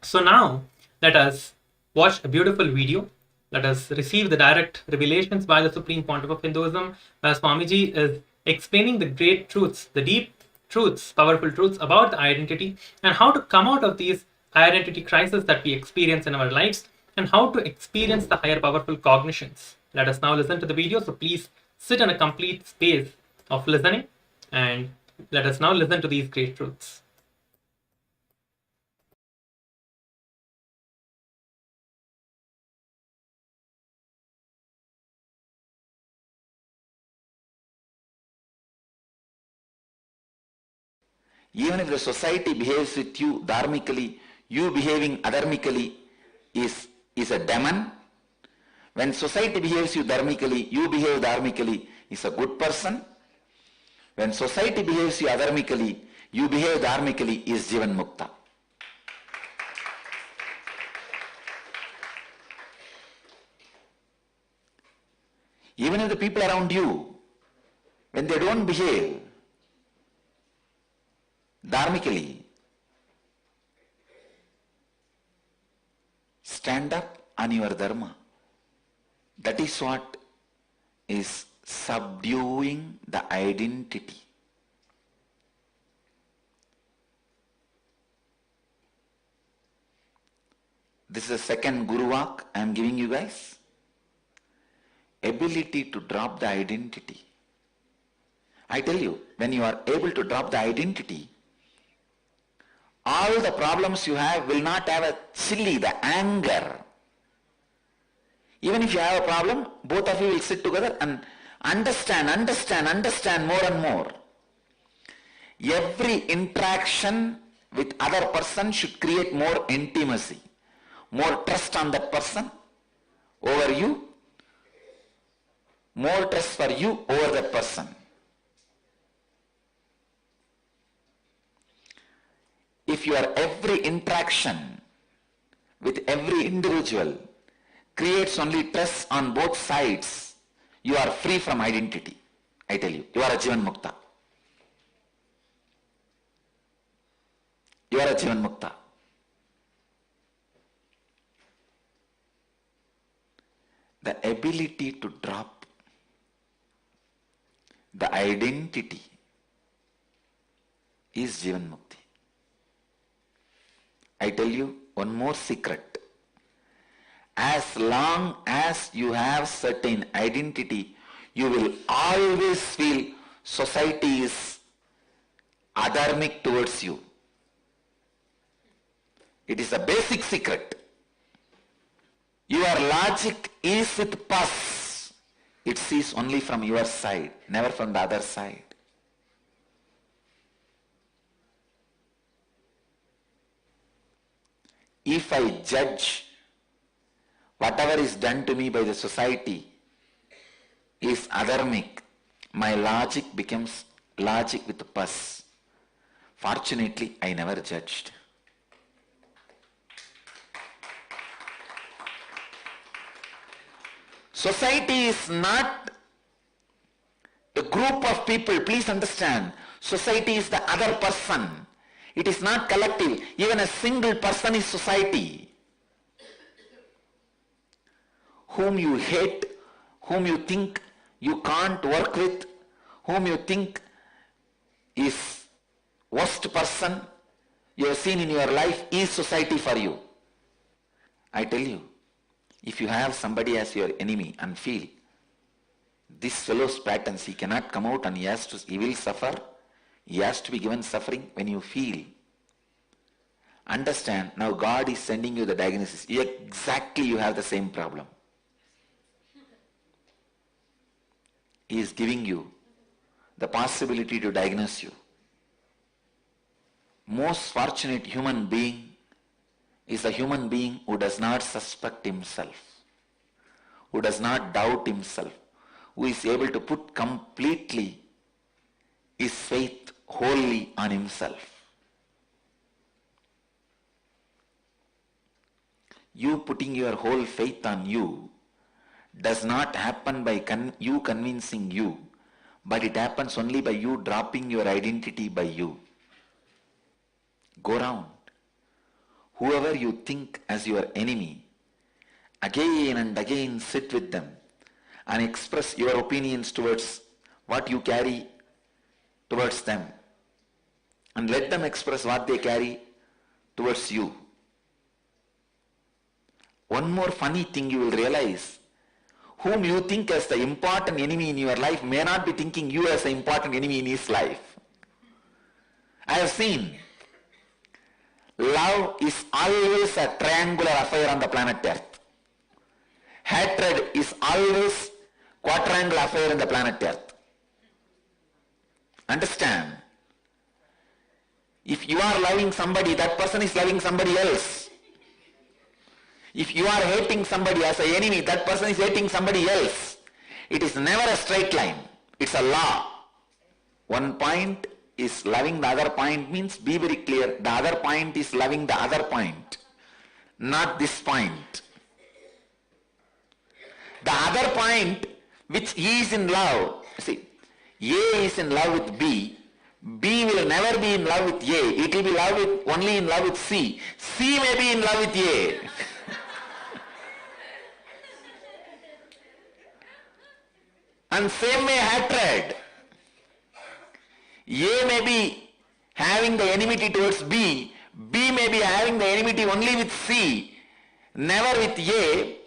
So now let us watch a beautiful video. Let us receive the direct revelations by the Supreme Pontiff of Hinduism, where Swamiji is explaining the great truths, the deep truths, powerful truths about the identity, and how to come out of these identity crises that we experience in our lives, and how to experience the higher powerful cognitions. Let us now listen to the video. So please sit in a complete space of listening, and let us now listen to these great truths. Even if the society behaves with you dharmically, you behaving adharmically is a demon. When society behaves you dharmically, you behave dharmically, is a good person. When society behaves you adharmically, you behave dharmically, is Jivan Mukta. Even if the people around you, when they don't behave dharmically, stand up on your dharma. That is what is subduing the identity. This is the second Guru Vak I am giving you guys. Ability to drop the identity. I tell you, when you are able to drop the identity, all the problems you have will not have a chilli, the anger. Even if you have a problem, both of you will sit together and understand more and more. Every interaction with other person should create more intimacy, more trust on that person over you, more trust for you over that person. If your every interaction with every individual creates only trust on both sides, you are free from identity. I tell you, you are a Jivan Mukta. You are a Jivan Mukta. The ability to drop the identity is Jivan Mukti. I tell you one more secret. As long as you have certain identity, you will always feel society is adharmic towards you. It is a basic secret. Your logic is with pus. It sees only from your side, never from the other side. If I judge whatever is done to me by the society is adharmic, my logic becomes logic with pus. Fortunately, I never judged. Society is not a group of people. Please understand, society is the other person. It is not collective. Even a single person is society. Whom you hate, whom you think you can't work with, whom you think is worst person you have seen in your life is society for you. I tell you, if you have somebody as your enemy and feel this fellow's patterns, he cannot come out and he will suffer, he has to be given suffering, when you feel Understand, now God is sending you the diagnosis. Exactly, you have the same problem. He is giving you the possibility to diagnose you. Most fortunate human being is a human being who does not suspect himself, who does not doubt himself, who is able to put completely his faith wholly on himself. You putting your whole faith on you does not happen by you convincing you, but it happens only by you dropping your identity by you. Go round. Whoever you think as your enemy, again and again sit with them and express your opinions towards what you carry towards them, and let them express what they carry towards you. One more funny thing you will realize, whom you think as the important enemy in your life may not be thinking you as the important enemy in his life. I have seen love is always a triangular affair on the planet Earth. Hatred is always quadrangular affair on the planet Earth. Understand? If you are loving somebody, that person is loving somebody else. If you are hating somebody as an enemy, that person is hating somebody else. It is never a straight line. It's a law. One point is loving the other point means, be very clear, the other point is loving the other point, not this point. The other point which he is in love, see, A is in love with B, B will never be in love with A, it will be only in love with C. C may be in love with A. And same way hatred. A may be having the enmity towards B, B may be having the enmity only with C, never with A.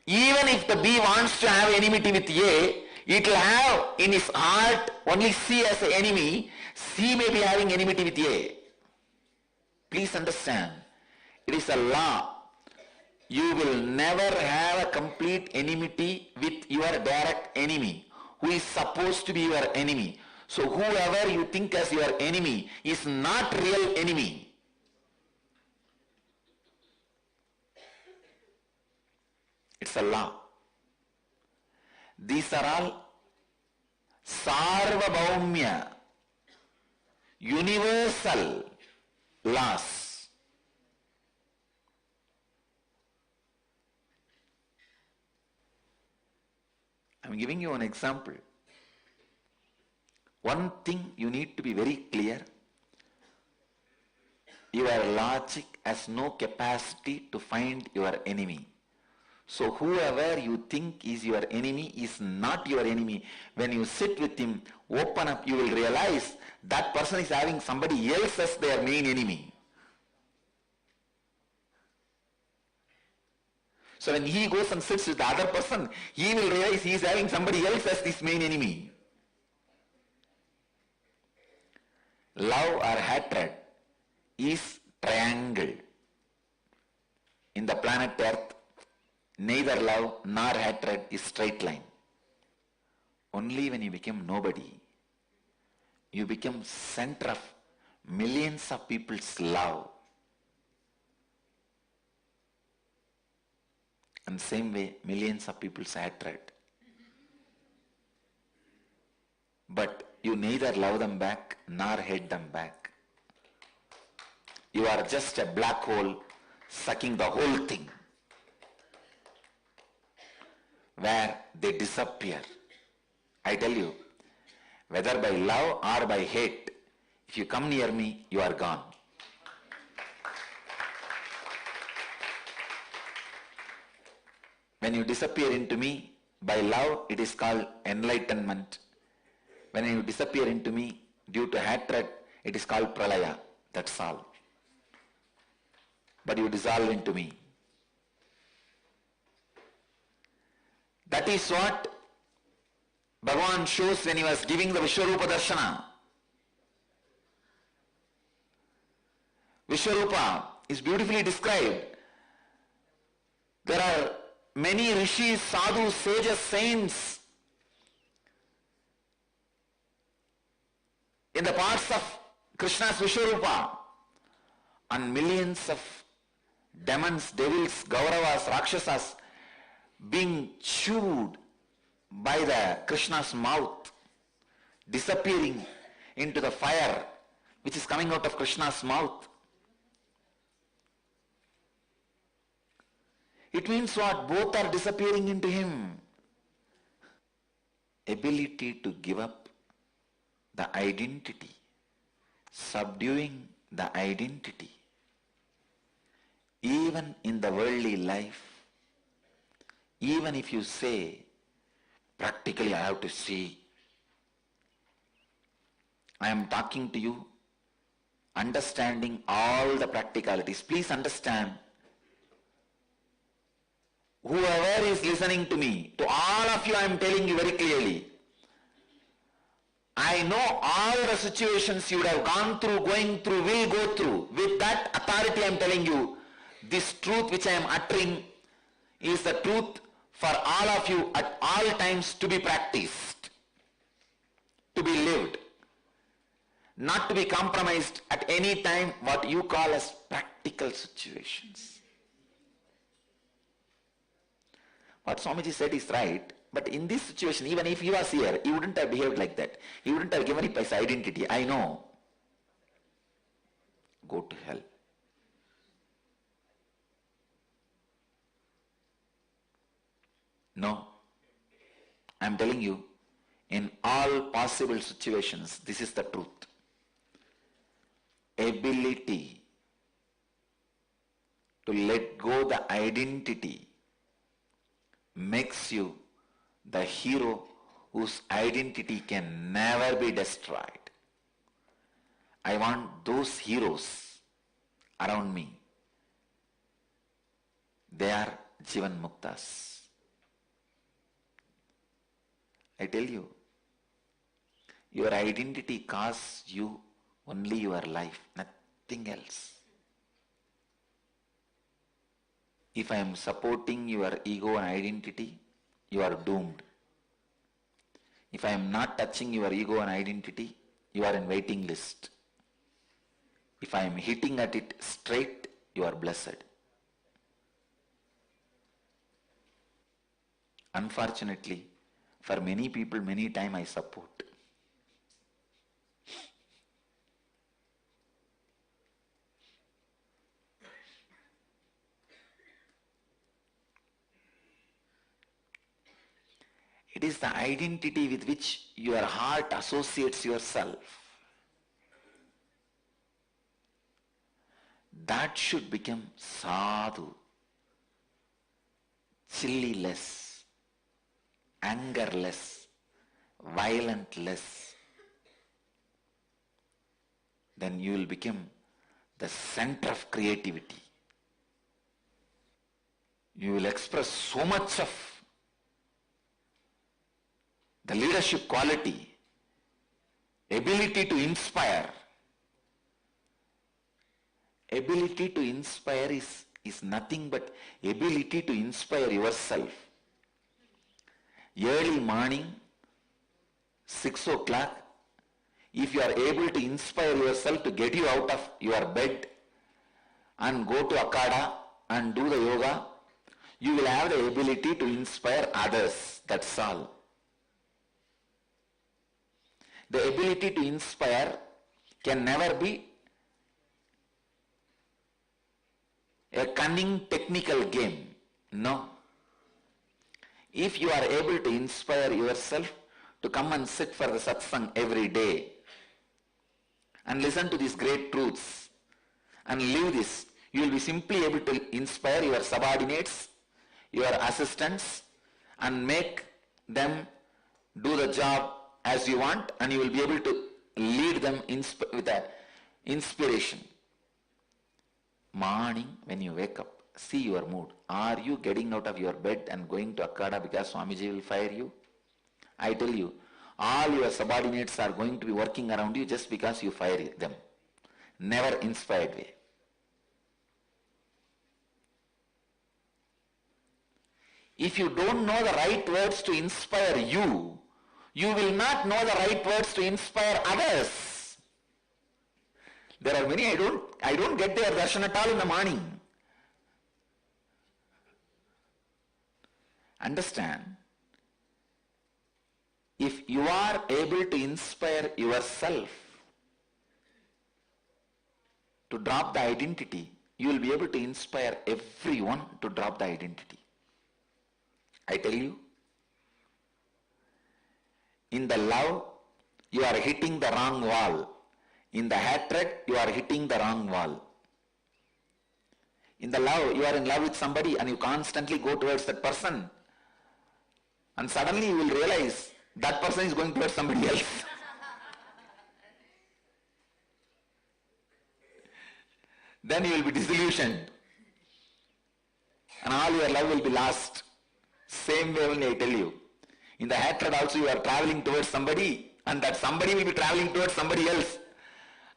Even if the B wants to have enmity with A, it will have in his heart only C as an enemy. C may be having enmity with A. Please understand, it is a law. You will never have a complete enmity with your direct enemy, who is supposed to be your enemy. So whoever you think as your enemy is not real enemy. It's a law. These are all sarvabhaumya, universal laws. I'm giving you an example. One thing you need to be very clear, your logic has no capacity to find your enemy. So whoever you think is your enemy is not your enemy. When you sit with him, open up, you will realize that person is having somebody else as their main enemy. So when he goes and sits with the other person, he will realize he is having somebody else as his main enemy. Love or hatred is triangle. In the planet Earth, neither love nor hatred is straight line. Only when you become nobody, you become center of millions of people's love. And same way, millions of people's hatred. But you neither love them back nor hate them back. You are just a black hole sucking the whole thing, where they disappear. I tell you, whether by love or by hate, if you come near me, you are gone. When you disappear into me, by love, it is called enlightenment. When you disappear into me due to hatred, it is called pralaya. That's all. But you dissolve into me. That is what Bhagavan shows when he was giving the Vishwarupa Darshana. Vishwarupa, is beautifully described. There are many rishis, sadhus, sages, saints in the parts of Krishna's Vishwarupa, and millions of demons, devils, Gauravas, Rakshasas being chewed by the Krishna's mouth, disappearing into the fire which is coming out of Krishna's mouth. It means what? Both are disappearing into him. Ability to give up the identity, subduing the identity. Even in the worldly life, even if you say, practically I have to see, I am talking to you, understanding all the practicalities. Please understand, whoever is listening to me, to all of you I am telling you very clearly, I know all the situations you would have gone through, going through, will go through. With that authority I am telling you, this truth which I am uttering is the truth for all of you at all times to be practiced, to be lived, not to be compromised at any time, what you call as practical situations. What Swamiji said is right, but in this situation, even if he was here, he wouldn't have behaved like that. He wouldn't have given up his identity. I know. Go to hell. No. I am telling you, in all possible situations, this is the truth. Ability to let go the identity makes you the hero whose identity can never be destroyed. I want those heroes around me. They are Jivan Muktas. I tell you, your identity costs you only your life, nothing else. If I am supporting your ego and identity, you are doomed. If I am not touching your ego and identity, you are in waiting list. If I am hitting at it straight, you are blessed. Unfortunately, for many people, many times I support. It is the identity with which your heart associates yourself. That should become sadhu, chilliless, angerless, violentless. Then you will become the center of creativity. You will express so much of the leadership quality, ability to inspire. Ability to inspire is nothing but ability to inspire yourself. Early morning, 6 o'clock, if you are able to inspire yourself to get you out of your bed and go to Akada and do the yoga, you will have the ability to inspire others. That's all. The ability to inspire can never be a cunning technical game. No. If you are able to inspire yourself to come and sit for the satsang every day and listen to these great truths and live this, you will be simply able to inspire your subordinates, your assistants, and make them do the job as you want, and you will be able to lead them with an inspiration. Morning, when you wake up, see your mood. Are you getting out of your bed and going to Akada because Swamiji will fire you? I tell you, all your subordinates are going to be working around you just because you fire them. Never inspired way. If you don't know the right words to inspire you, you will not know the right words to inspire others. There are many, I don't get their darshan at all in the morning. Understand? If you are able to inspire yourself to drop the identity, you will be able to inspire everyone to drop the identity. I tell you, in the love, you are hitting the wrong wall. In the hatred, you are hitting the wrong wall. In the love, you are in love with somebody and you constantly go towards that person. And suddenly you will realize that person is going towards somebody else. Then you will be disillusioned. And all your love will be lost. Same way only I tell you. In the hatred also you are traveling towards somebody and that somebody will be traveling towards somebody else.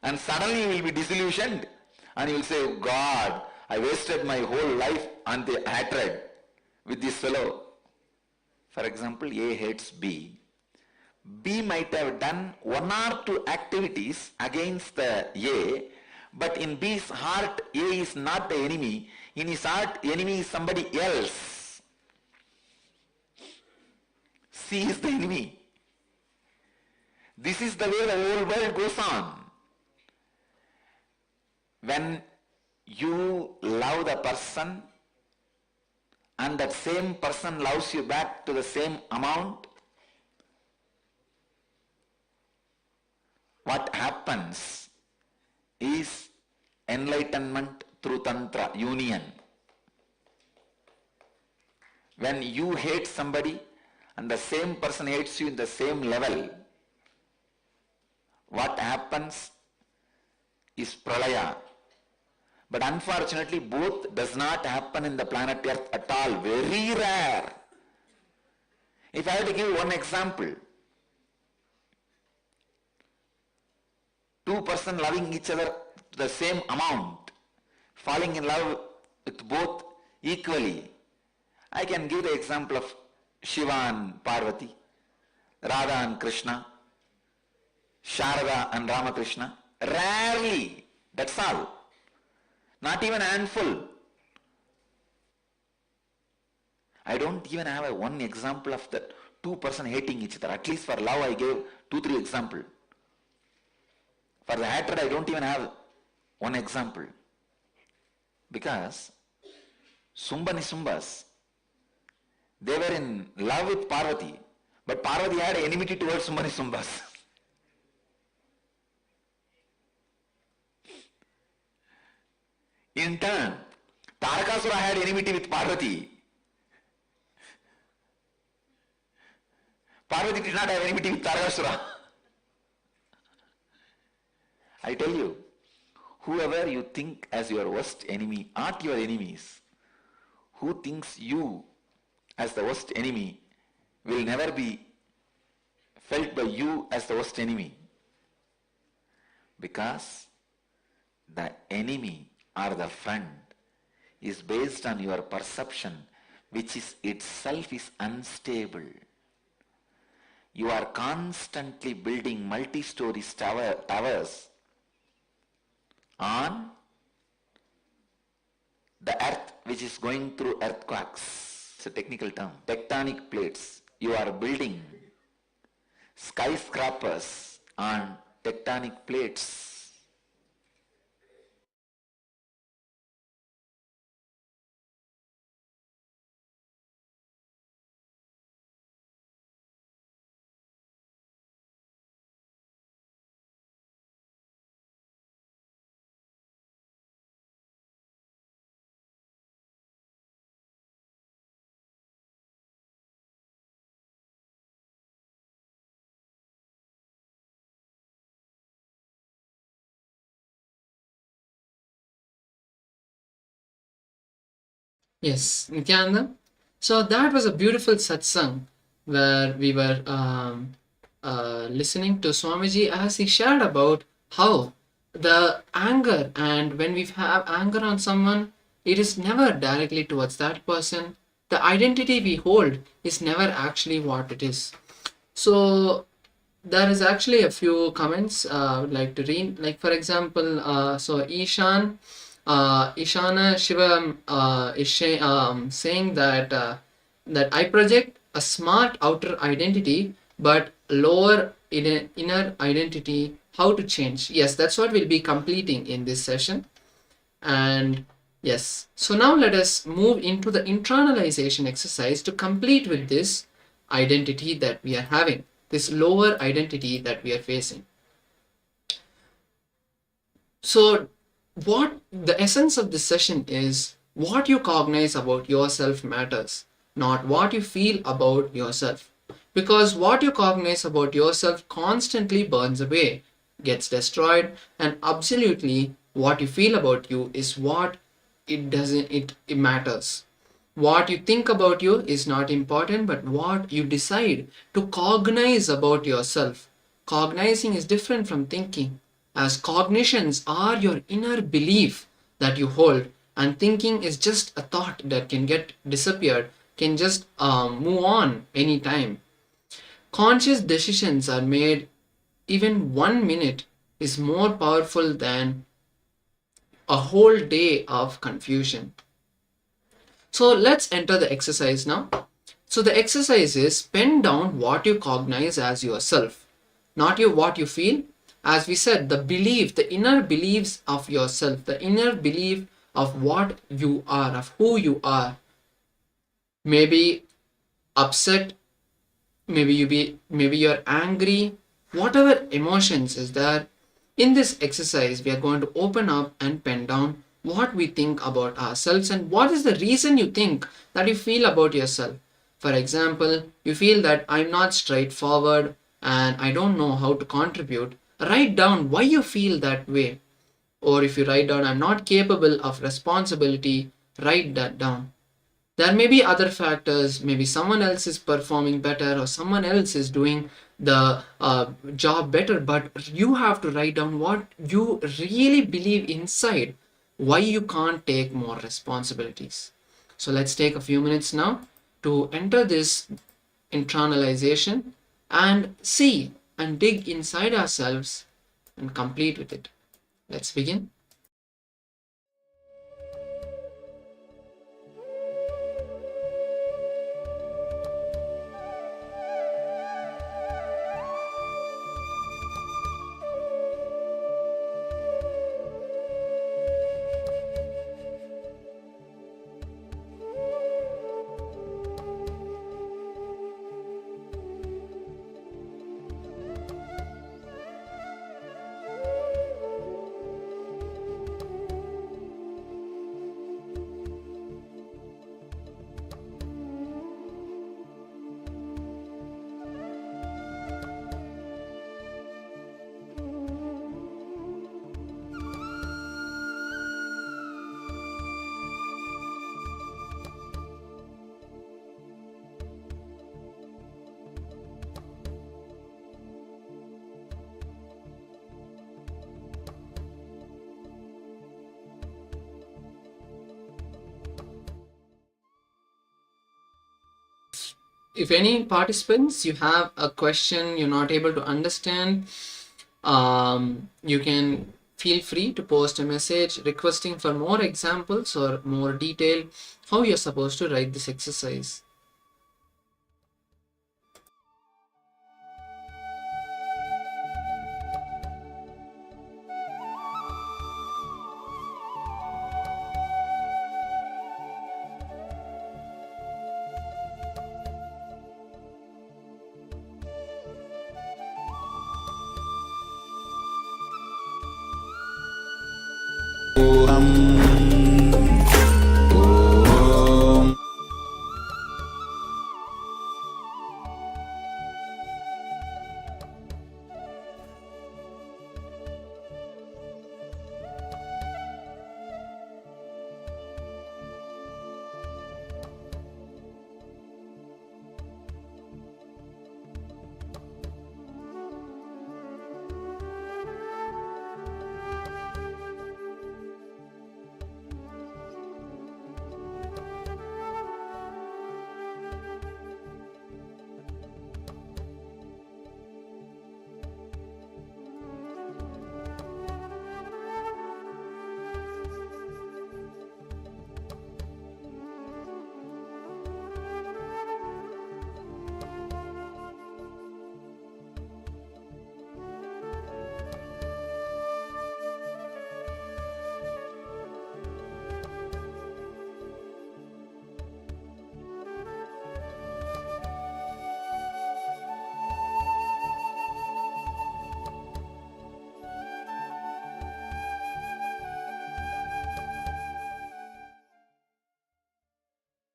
And suddenly you will be disillusioned and you will say, God, I wasted my whole life on the hatred with this fellow. For example, A hates B. B might have done one or two activities against the A, but in B's heart, A is not the enemy. In his heart, enemy is somebody else. C is the enemy. This is the way the whole world goes on. When you love the person and that same person loves you back to the same amount, what happens is enlightenment through tantra, union. When you hate somebody and the same person hates you in the same level, what happens is pralaya. But unfortunately, both does not happen in the planet Earth at all. Very rare. If I have to give one example, two persons loving each other to the same amount, falling in love with both equally. I can give the example of Shiva and Parvati, Radha and Krishna, Sharada and Ramakrishna. Rarely. That's all. Not even a handful. I don't even have one example of that two person hating each other. At least for love I gave 2-3 examples. For the hatred I don't even have one example. Because Sumba Nisumbas, they were in love with Parvati, but Parvati had enmity towards Sumba Nisumbas. In turn, Tarakasura had enmity with Parvati. Parvati did not have enmity with Tarakasura. I tell you, whoever you think as your worst enemy aren't your enemies. Who thinks you as the worst enemy will never be felt by you as the worst enemy. Because the enemy or the friend is based on your perception, which is itself is unstable. You are constantly building multi-story towers on the earth, which is going through earthquakes. It's a technical term. Tectonic plates. You are building skyscrapers on tectonic plates. Yes, Nityananda. So that was a beautiful satsang where we were listening to Swamiji as he shared about how the anger, and when we have anger on someone, it is never directly towards that person, the identity we hold is never actually what it is. So there is actually a few comments I would like to read. Like for example, so Ishana Shiva is saying that that I project a smart outer identity but lower inner identity. How to change? Yes, that's what we'll be completing in this session. And yes, so now let us move into the internalization exercise to complete with this identity that we are having, this lower identity that we are facing. So what the essence of this session is, what you cognize about yourself matters, not what you feel about yourself. Because what you cognize about yourself constantly burns away, gets destroyed, and absolutely what you feel about you is what it matters. What you think about you is not important, but what you decide to cognize about yourself. Cognizing is different from thinking, as cognitions are your inner belief that you hold, and thinking is just a thought that can get disappeared, can just move on anytime. Conscious decisions are made. Even 1 minute is more powerful than a whole day of confusion. So let's enter the exercise now. So the exercise is pen down what you cognize as yourself, not what you feel. As we said, the belief, the inner beliefs of yourself, the inner belief of what you are, of who you are. Maybe upset, maybe you're angry, whatever emotions is there. In this exercise, we are going to open up and pen down what we think about ourselves and what is the reason you think that you feel about yourself. For example, you feel that I'm not straightforward and I don't know how to contribute. Write down why you feel that way. Or if you write down I'm not capable of responsibility, write that down. There may be other factors, maybe someone else is performing better or someone else is doing the job better, but you have to write down what you really believe inside, why you can't take more responsibilities. So let's take a few minutes now to enter this internalization and see and dig inside ourselves and complete with it. Let's begin. If any participants, you have a question you're not able to understand, you can feel free to post a message requesting for more examples or more detail how you're supposed to write this exercise.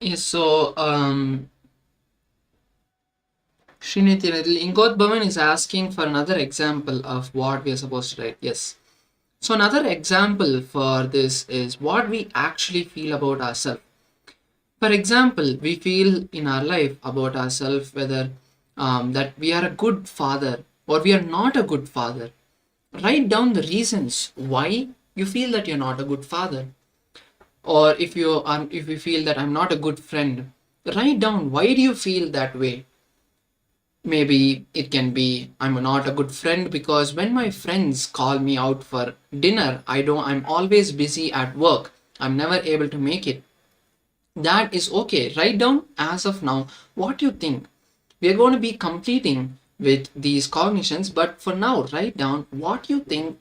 Yes, so Sriniti Ingot Bhavan is asking for another example of what we are supposed to write. Yes. So another example for this is what we actually feel about ourselves. For example, we feel in our life about ourselves whether that we are a good father or we are not a good father. Write down the reasons why you feel that you're not a good father. Or if you feel that I'm not a good friend, write down why do you feel that way. Maybe it can be I'm not a good friend because when my friends call me out for dinner, I'm always busy at work. I'm never able to make it. That is okay. Write down as of now what you think. We are going to be completing with these cognitions, but for now, write down what you think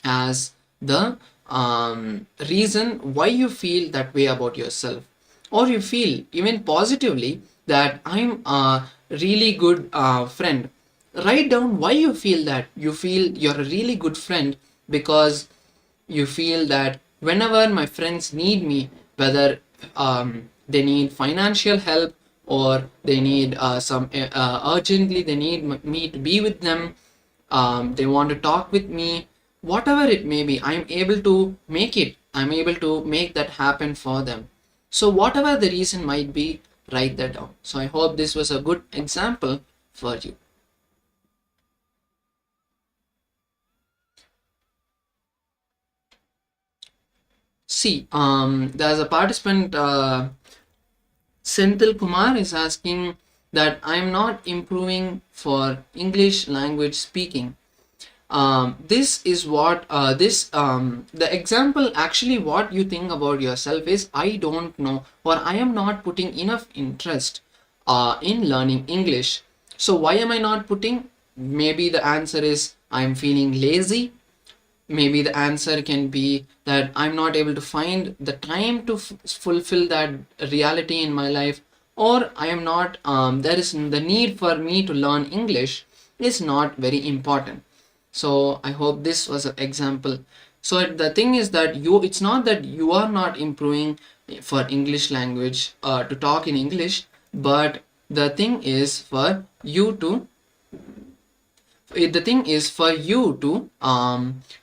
as the reason why you feel that way about yourself, or you feel even positively that I'm a really good friend. Write down why you feel that. You feel you're a really good friend because you feel that whenever my friends need me, whether they need financial help or they need some urgently they need me to be with them, they want to talk with me, whatever it may be, I'm able to make it. I'm able to make that happen for them. So whatever the reason might be, write that down. So I hope this was a good example for you. See, there's a participant, Senthil Kumar is asking that I'm not improving for English language speaking. This is what the example actually what you think about yourself is I don't know or I am not putting enough interest in learning English. So why am I not putting? Maybe the answer is I'm feeling lazy. Maybe the answer can be that I'm not able to find the time to fulfill that reality in my life, or I am not there is the need for me to learn English is not very important. So I hope this was an example. So the thing is that it's not that you are not improving for English language to talk in English, but the thing is for you to the thing is for you to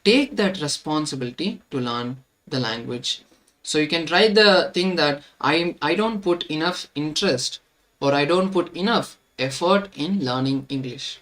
take that responsibility to learn the language. So you can try the thing that I don't put enough interest or I don't put enough effort in learning English.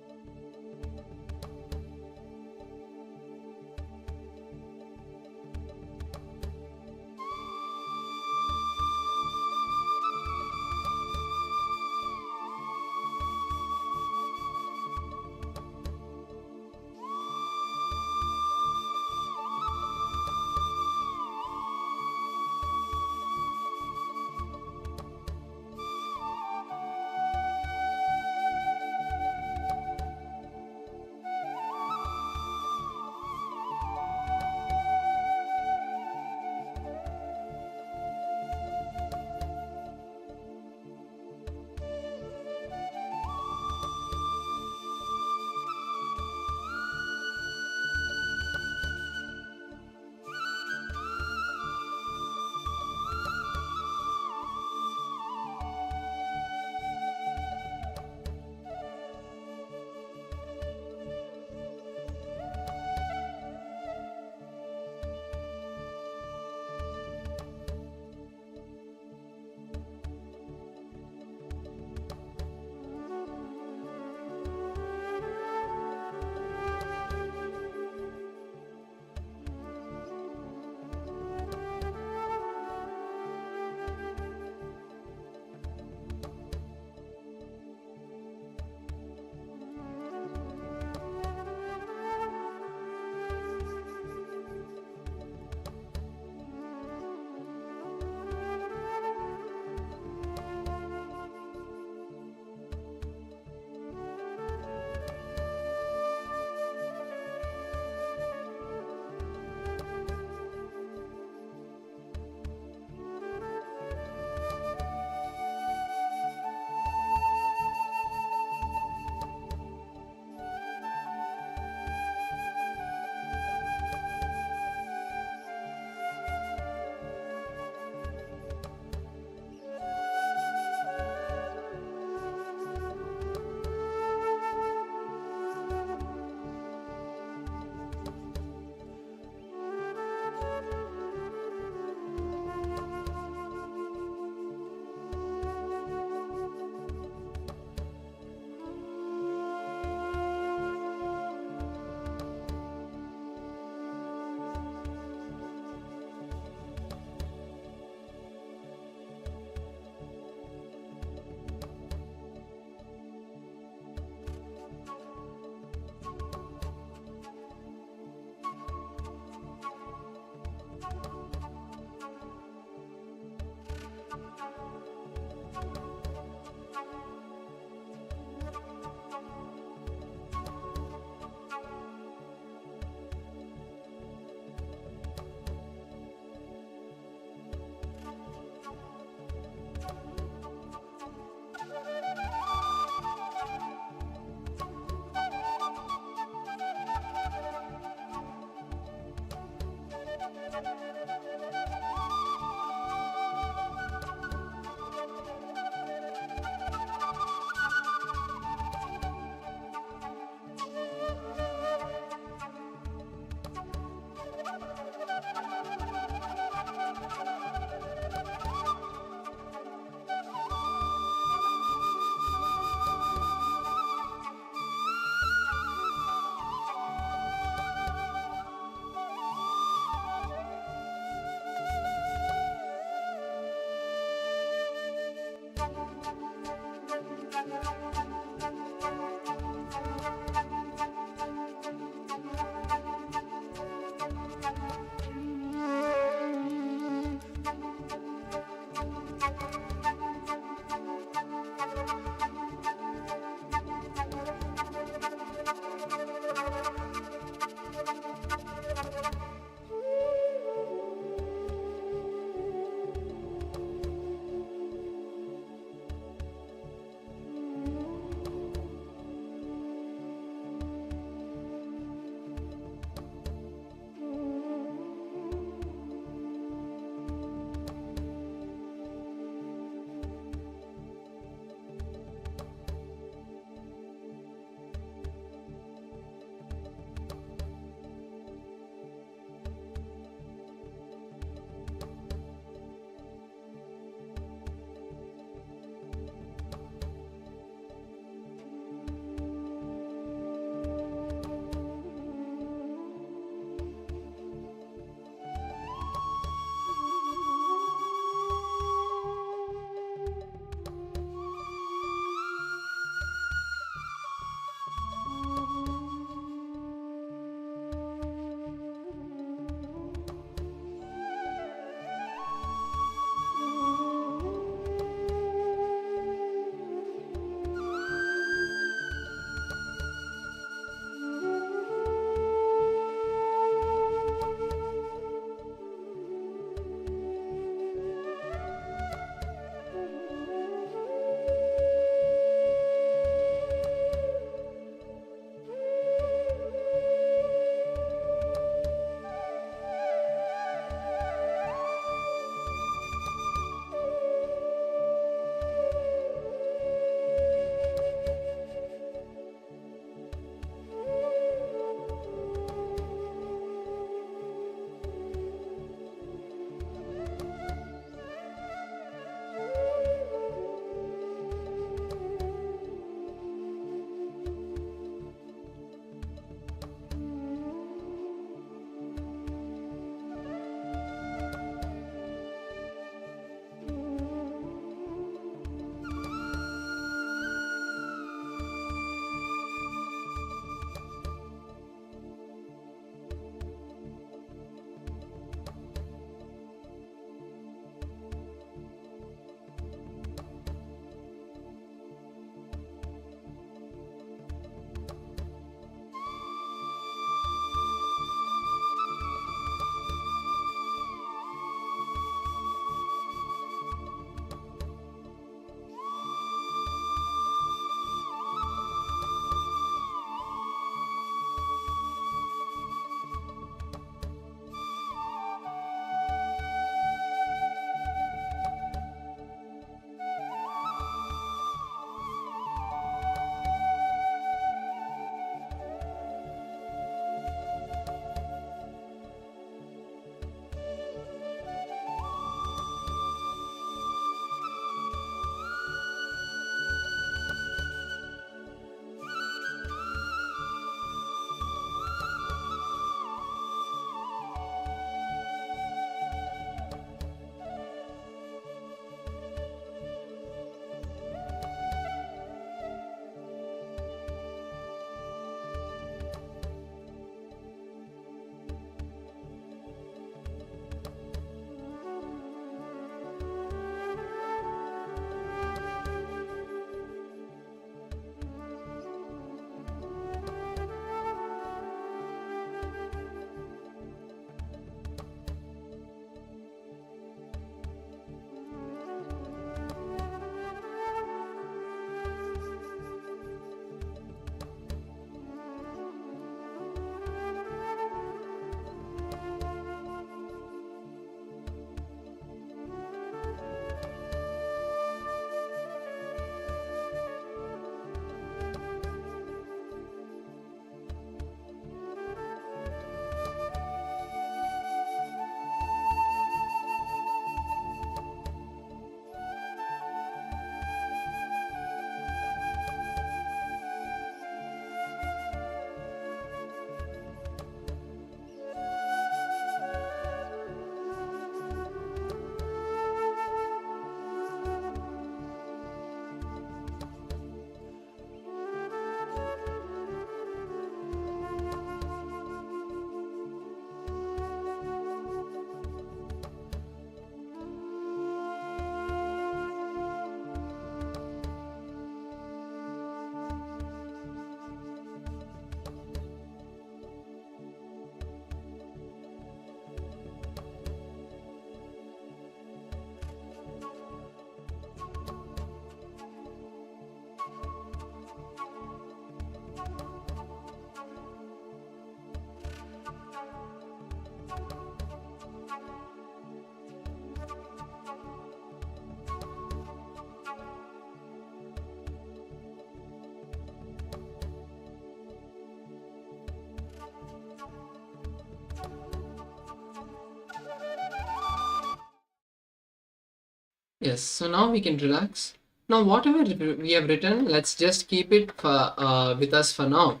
Yes, so now we can relax. Now whatever we have written, let's just keep it with us for now.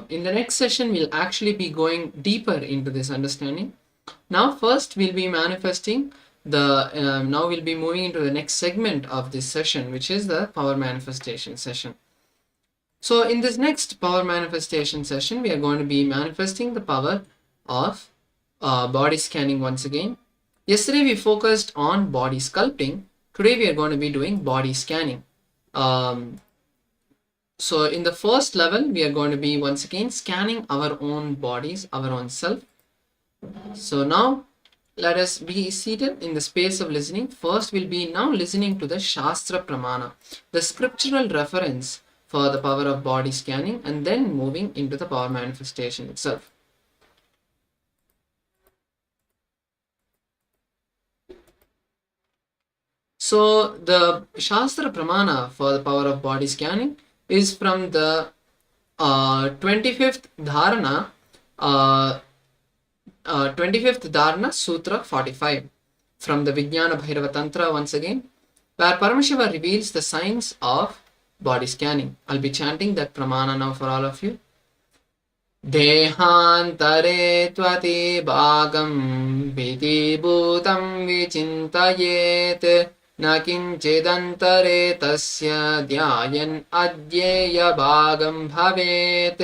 In the next session, we'll actually be going deeper into this understanding. Now first we'll be manifesting now we'll be moving into the next segment of this session, which is the power manifestation session. So in this next power manifestation session, we are going to be manifesting the power of body scanning once again. Yesterday we focused on body sculpting. Today we are going to be doing body scanning. So in the first level, we are going to be once again scanning our own bodies, our own self. So now let us be seated in the space of listening. First we'll be now listening to the Shastra Pramana, the scriptural reference for the power of body scanning, and then moving into the power manifestation itself. So the Shastra Pramana for the power of body scanning is from the 25th Dharana, 25th Dharana Sutra 45 from the Vijnana Bhairava Tantra once again, where Paramashiva reveals the science of body scanning. I'll be chanting that Pramana now for all of you. Dehantare tvati bhagam viti bhutam vichintayet na kinchidantare tasya dhyayan adyeya bhagam bhavet.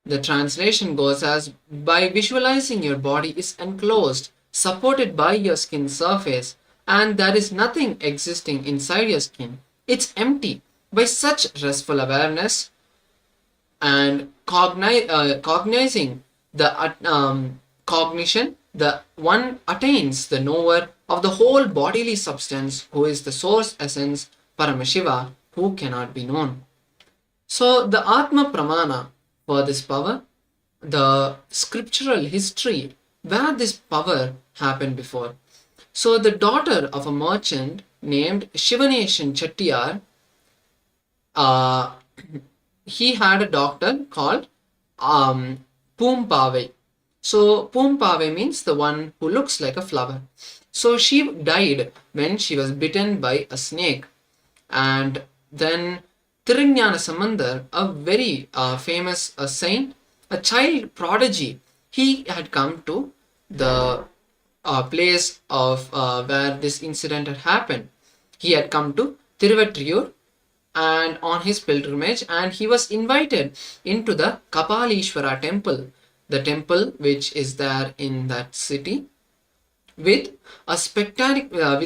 The translation goes as, by visualizing your body is enclosed, supported by your skin surface, and there is nothing existing inside your skin. It's empty. By such restful awareness and cognizing the cognition, the one attains the knower of the whole bodily substance, who is the source essence, Paramashiva, who cannot be known. So the Atma Pramana for this power, the scriptural history where this power happened before. So the daughter of a merchant named Shivaneshan Chettiar, he had a daughter called Poompave. So Poompave means the one who looks like a flower. So she died when she was bitten by a snake. And then Tirunjana Sambandar, a very famous saint, a child prodigy, he had come to the place of where this incident had happened. He had come to Tiruvattriyur and on his pilgrimage, and he was invited into the Kapalishwara temple, the temple which is there in that city, with a spectacular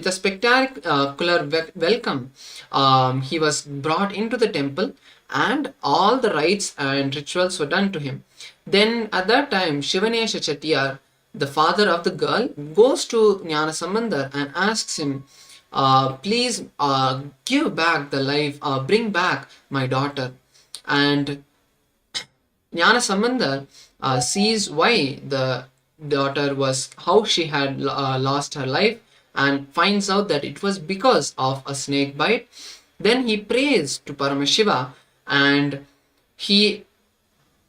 welcome. He was brought into the temple and all the rites and rituals were done to him. Then at that time, Shivanesha Chettiar, the father of the girl, goes to Jnana Sambandar and asks him, please give back the life, bring back my daughter. And Jnana Sambandar sees why the daughter was, how she had lost her life, and finds out that it was because of a snake bite. Then he prays to Paramashiva and he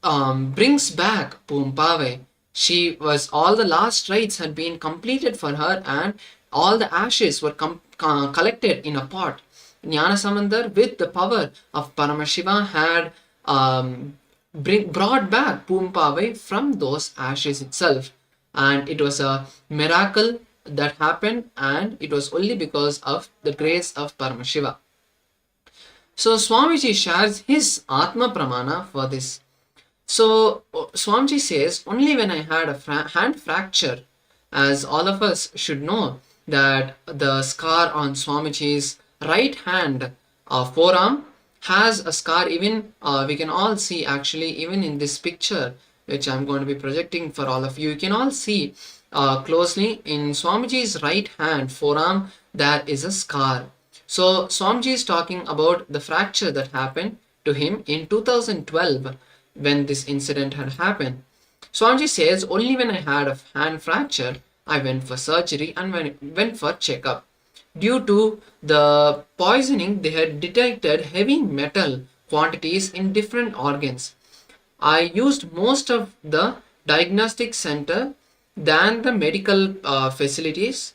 brings back Poompave. She was, all the last rites had been completed for her and all the ashes were collected in a pot. Jnana Sambandar, with the power of Paramashiva, had brought back Poompave from those ashes itself. And it was a miracle that happened, and it was only because of the grace of Paramashiva. So Swamiji shares his Atma Pramana for this. So Swamiji says, only when I had a hand fracture, as all of us should know that the scar on Swamiji's right hand forearm has a scar. Even we can all see, actually, even in this picture which I'm going to be projecting for all of you, you can all see closely in Swamiji's right hand forearm there is a scar. So Swamiji is talking about the fracture that happened to him in 2012 when this incident had happened. Swamiji says, only when I had a hand fracture, I went for surgery and went for checkup. Due to the poisoning, they had detected heavy metal quantities in different organs. I used most of the diagnostic center than the medical facilities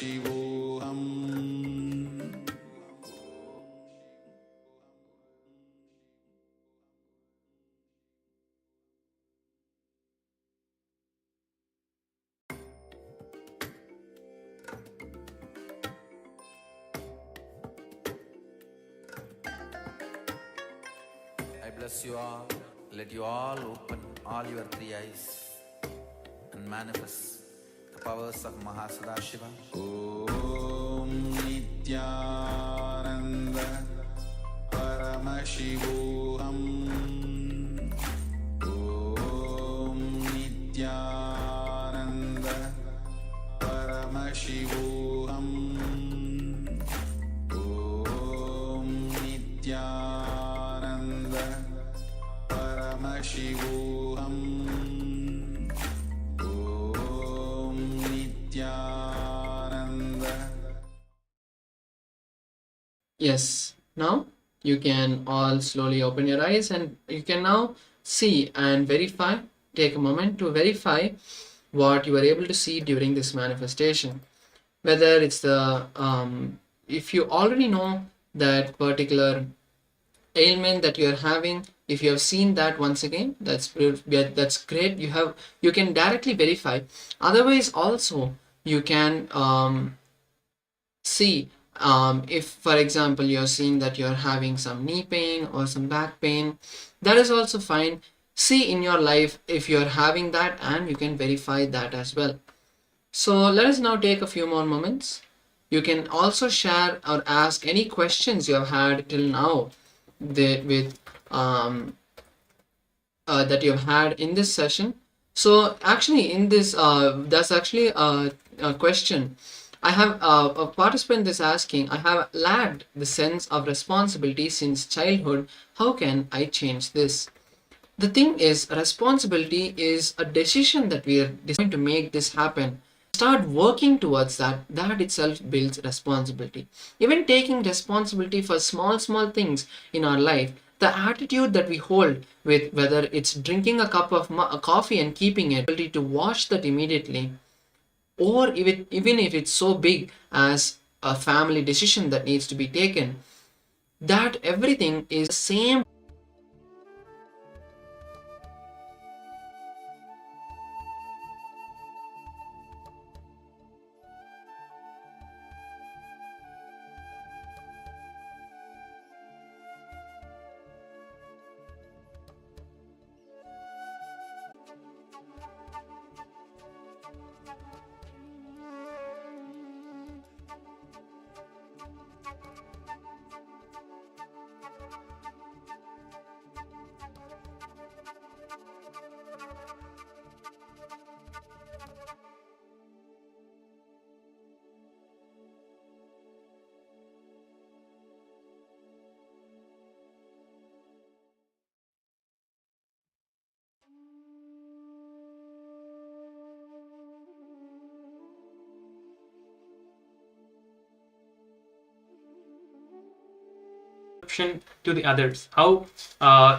Paramashivoham. I bless you all. Let you all open all your three eyes and manifest the powers of Mahasadashiva. Om Nityananda Paramashivoham. Om Nityananda Paramashivoham. Om Nityananda Paramashivoham. Om Nityananda. Yes, now you can all slowly open your eyes and you can now see and verify, take a moment to verify what you were able to see during this manifestation. Whether it's the, if you already know that particular ailment that you're having, if you have seen that once again, that's great. You can directly verify. Otherwise also you can see, if for example you're seeing that you're having some knee pain or some back pain, that is also fine. See in your life if you're having that, and you can verify that as well. So let us now take a few more moments. You can also share or ask any questions you have had till now that you have had in this session. So actually in this, that's actually a question. I have a participant is asking, I have lacked the sense of responsibility since childhood. How can I change this? The thing is, responsibility is a decision that we are deciding to make this happen. Start working towards that. That itself builds responsibility. Even taking responsibility for small things in our life, the attitude that we hold with, whether it's drinking a cup of coffee and keeping it, ability to wash that immediately, or even if it's so big as a family decision that needs to be taken, that everything is the same. To the others, how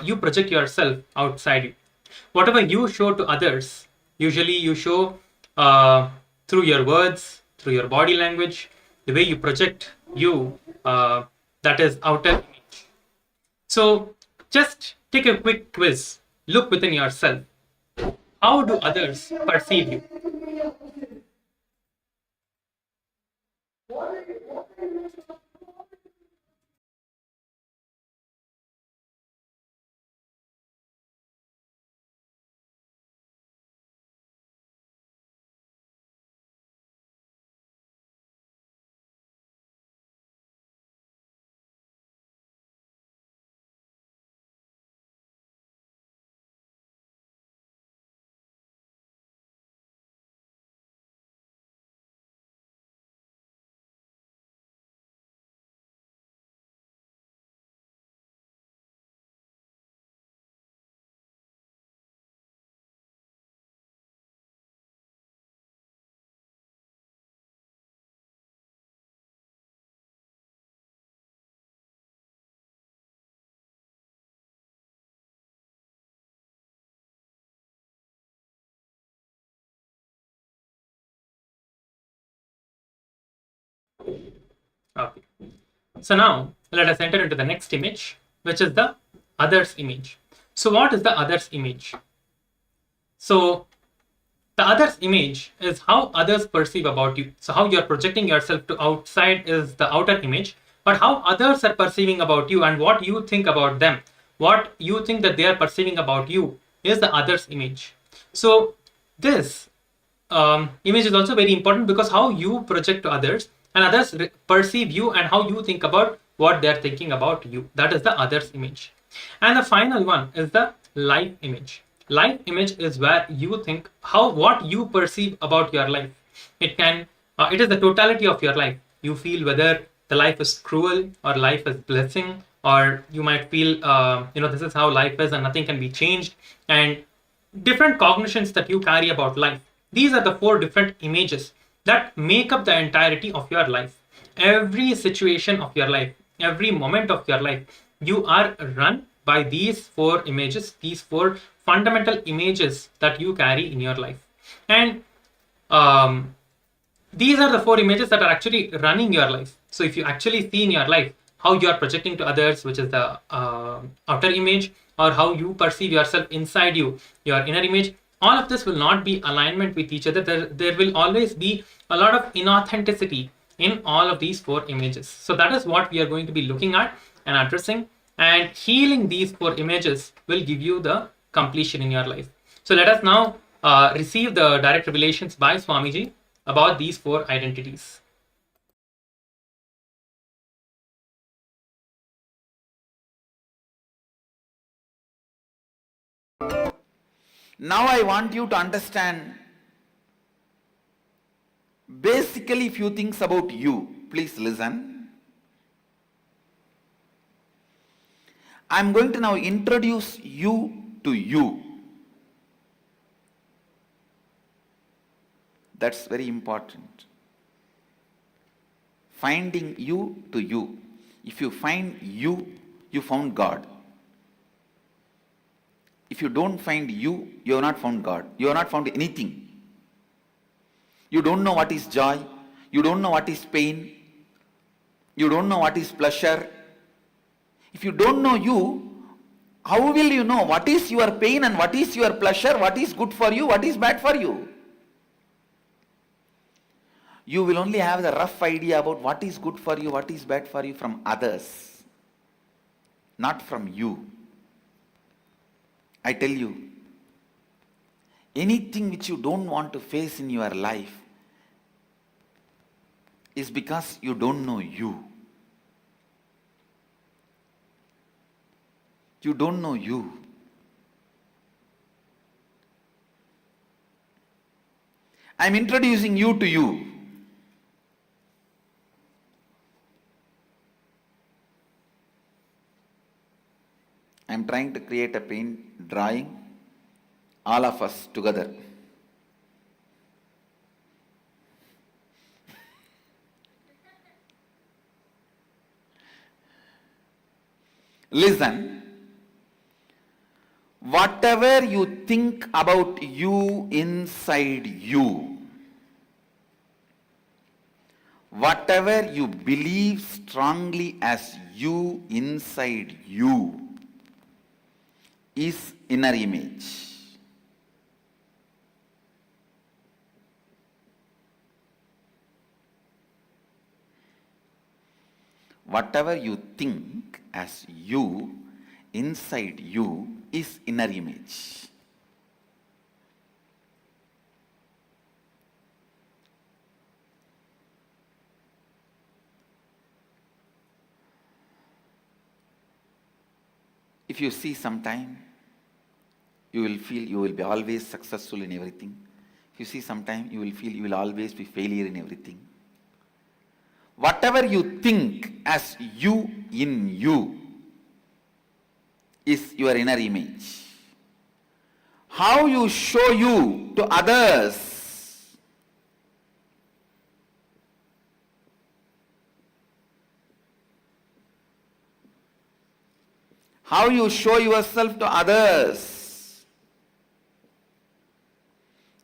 you project yourself outside you. Whatever you show to others, usually you show through your words, through your body language, the way you project you, that is outer image. So just take a quick quiz. Look within yourself. How do others perceive you? Okay. So now let us enter into the next image, which is the others image. So what is the others image? So the others image is how others perceive about you. So how you're projecting yourself to outside is the outer image, but how others are perceiving about you and what you think about them, what you think that they are perceiving about you is the others image. So this image is also very important because how you project to others and others perceive you and how you think about what they are thinking about you. That is the others image. And the final one is the life image. Life image is where you think what you perceive about your life. It is the totality of your life. You feel whether the life is cruel or life is blessing, or you might feel this is how life is and nothing can be changed, and different cognitions that you carry about life. These are the 4 different images that make up the entirety of your life. Every situation of your life, every moment of your life, you are run by these 4 images, these 4 fundamental images that you carry in your life. And these are the 4 images that are actually running your life. So if you actually see in your life how you are projecting to others, which is the outer image, or how you perceive yourself inside you, your inner image, all of this will not be alignment with each other. There will always be a lot of inauthenticity in all of these 4 images. So that is what we are going to be looking at and addressing, and healing these 4 images will give you the completion in your life. So let us now receive the direct revelations by Swamiji about these 4 identities. Now I want you to understand basically few things about you. Please listen. I'm going to now introduce you to you. That's very important. Finding you to you. If you find you, you found God. If you don't find you, you have not found God. You have not found anything. You don't know what is joy. You don't know what is pain. You don't know what is pleasure. If you don't know you, how will you know what is your pain and what is your pleasure, what is good for you, what is bad for you? You will only have the rough idea about what is good for you, what is bad for you from others, not from you. I tell you, anything which you don't want to face in your life is because you don't know you. You don't know you. I'm introducing you to you. I'm trying to create a paint drawing, all of us together. Listen, whatever you think about you inside you, whatever you believe strongly as you inside you, is inner image. Whatever you think as you inside you is inner image. If you see sometime, you will feel you will be always successful in everything. If you see sometime, you will feel you will always be failure in everything. Whatever you think as you in you is your inner image. How you show you to others, how you show yourself to others,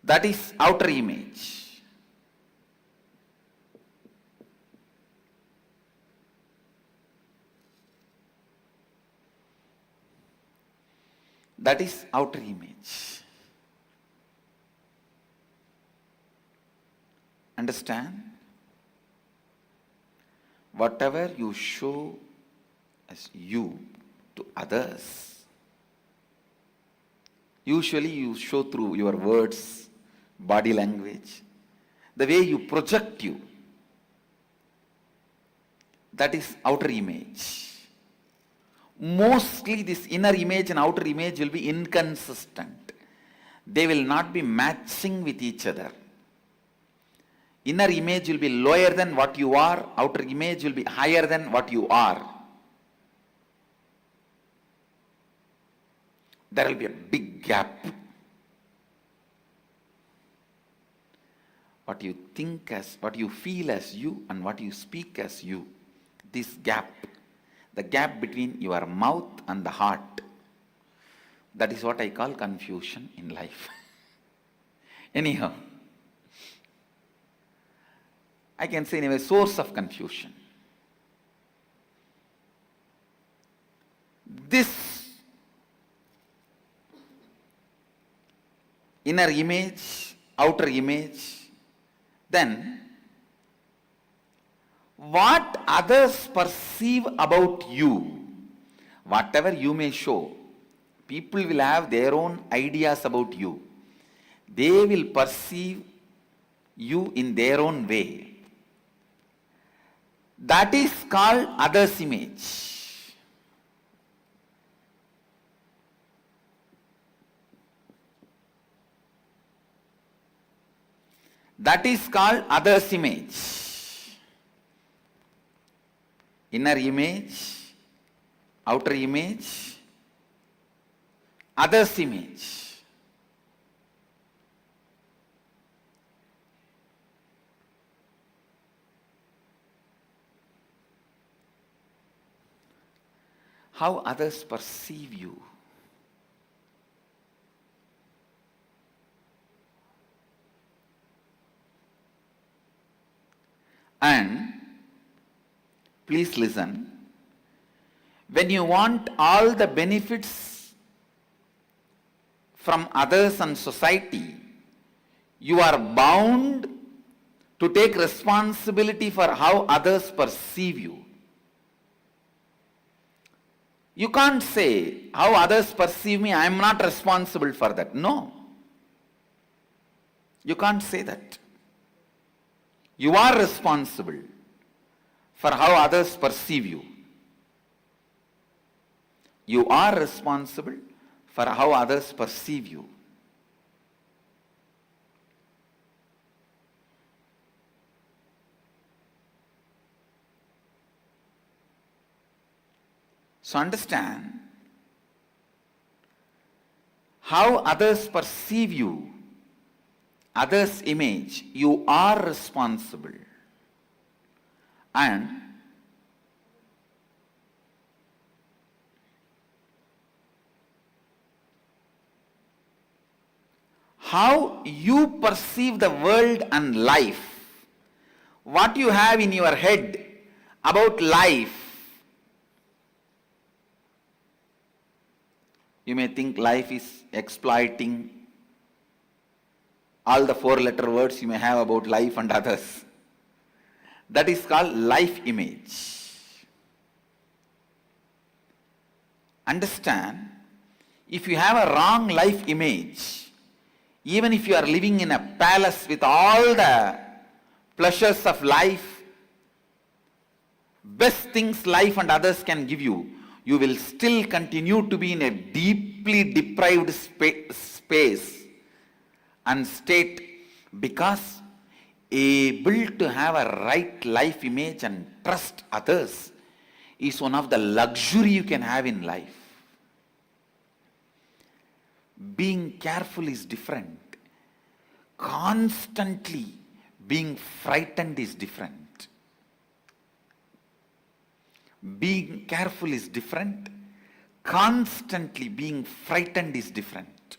that is outer image. That is outer image. Understand? Whatever you show as you to others, usually you show through your words, body language, the way you project you. That is outer image. Mostly this inner image and outer image will be inconsistent. They will not be matching with each other. Inner image will be lower than what you are, outer image will be higher than what you are. There will be a big gap. What you think as, what you feel as you and what you speak as you. This gap, the gap between your mouth and the heart, that is what I call confusion in life. Anyhow, I can say anyway, source of confusion. This inner image, outer image, then what others perceive about you, whatever you may show, people will have their own ideas about you. They will perceive you in their own way. That is called others' image. That is called others' image. Inner image, outer image, others' image. How others perceive you. And please listen, when you want all the benefits from others and society, you are bound to take responsibility for how others perceive you. You can't say, how others perceive me, I am not responsible for that. No. You can't say that. You are responsible for how others perceive you. You are responsible for how others perceive you. So understand, how others perceive you, others' image, you are responsible. And how you perceive the world and life, what you have in your head about life. You may think life is exploiting, all the 4-letter words you may have about life and others. That is called life image. Understand, if you have a wrong life image, even if you are living in a palace with all the pleasures of life, best things life and others can give you, you will still continue to be in a deeply deprived space and state, because able to have a right life image and trust others is one of the luxury you can have in life. Being careful is different. Constantly being frightened is different. Being careful is different. Constantly being frightened is different.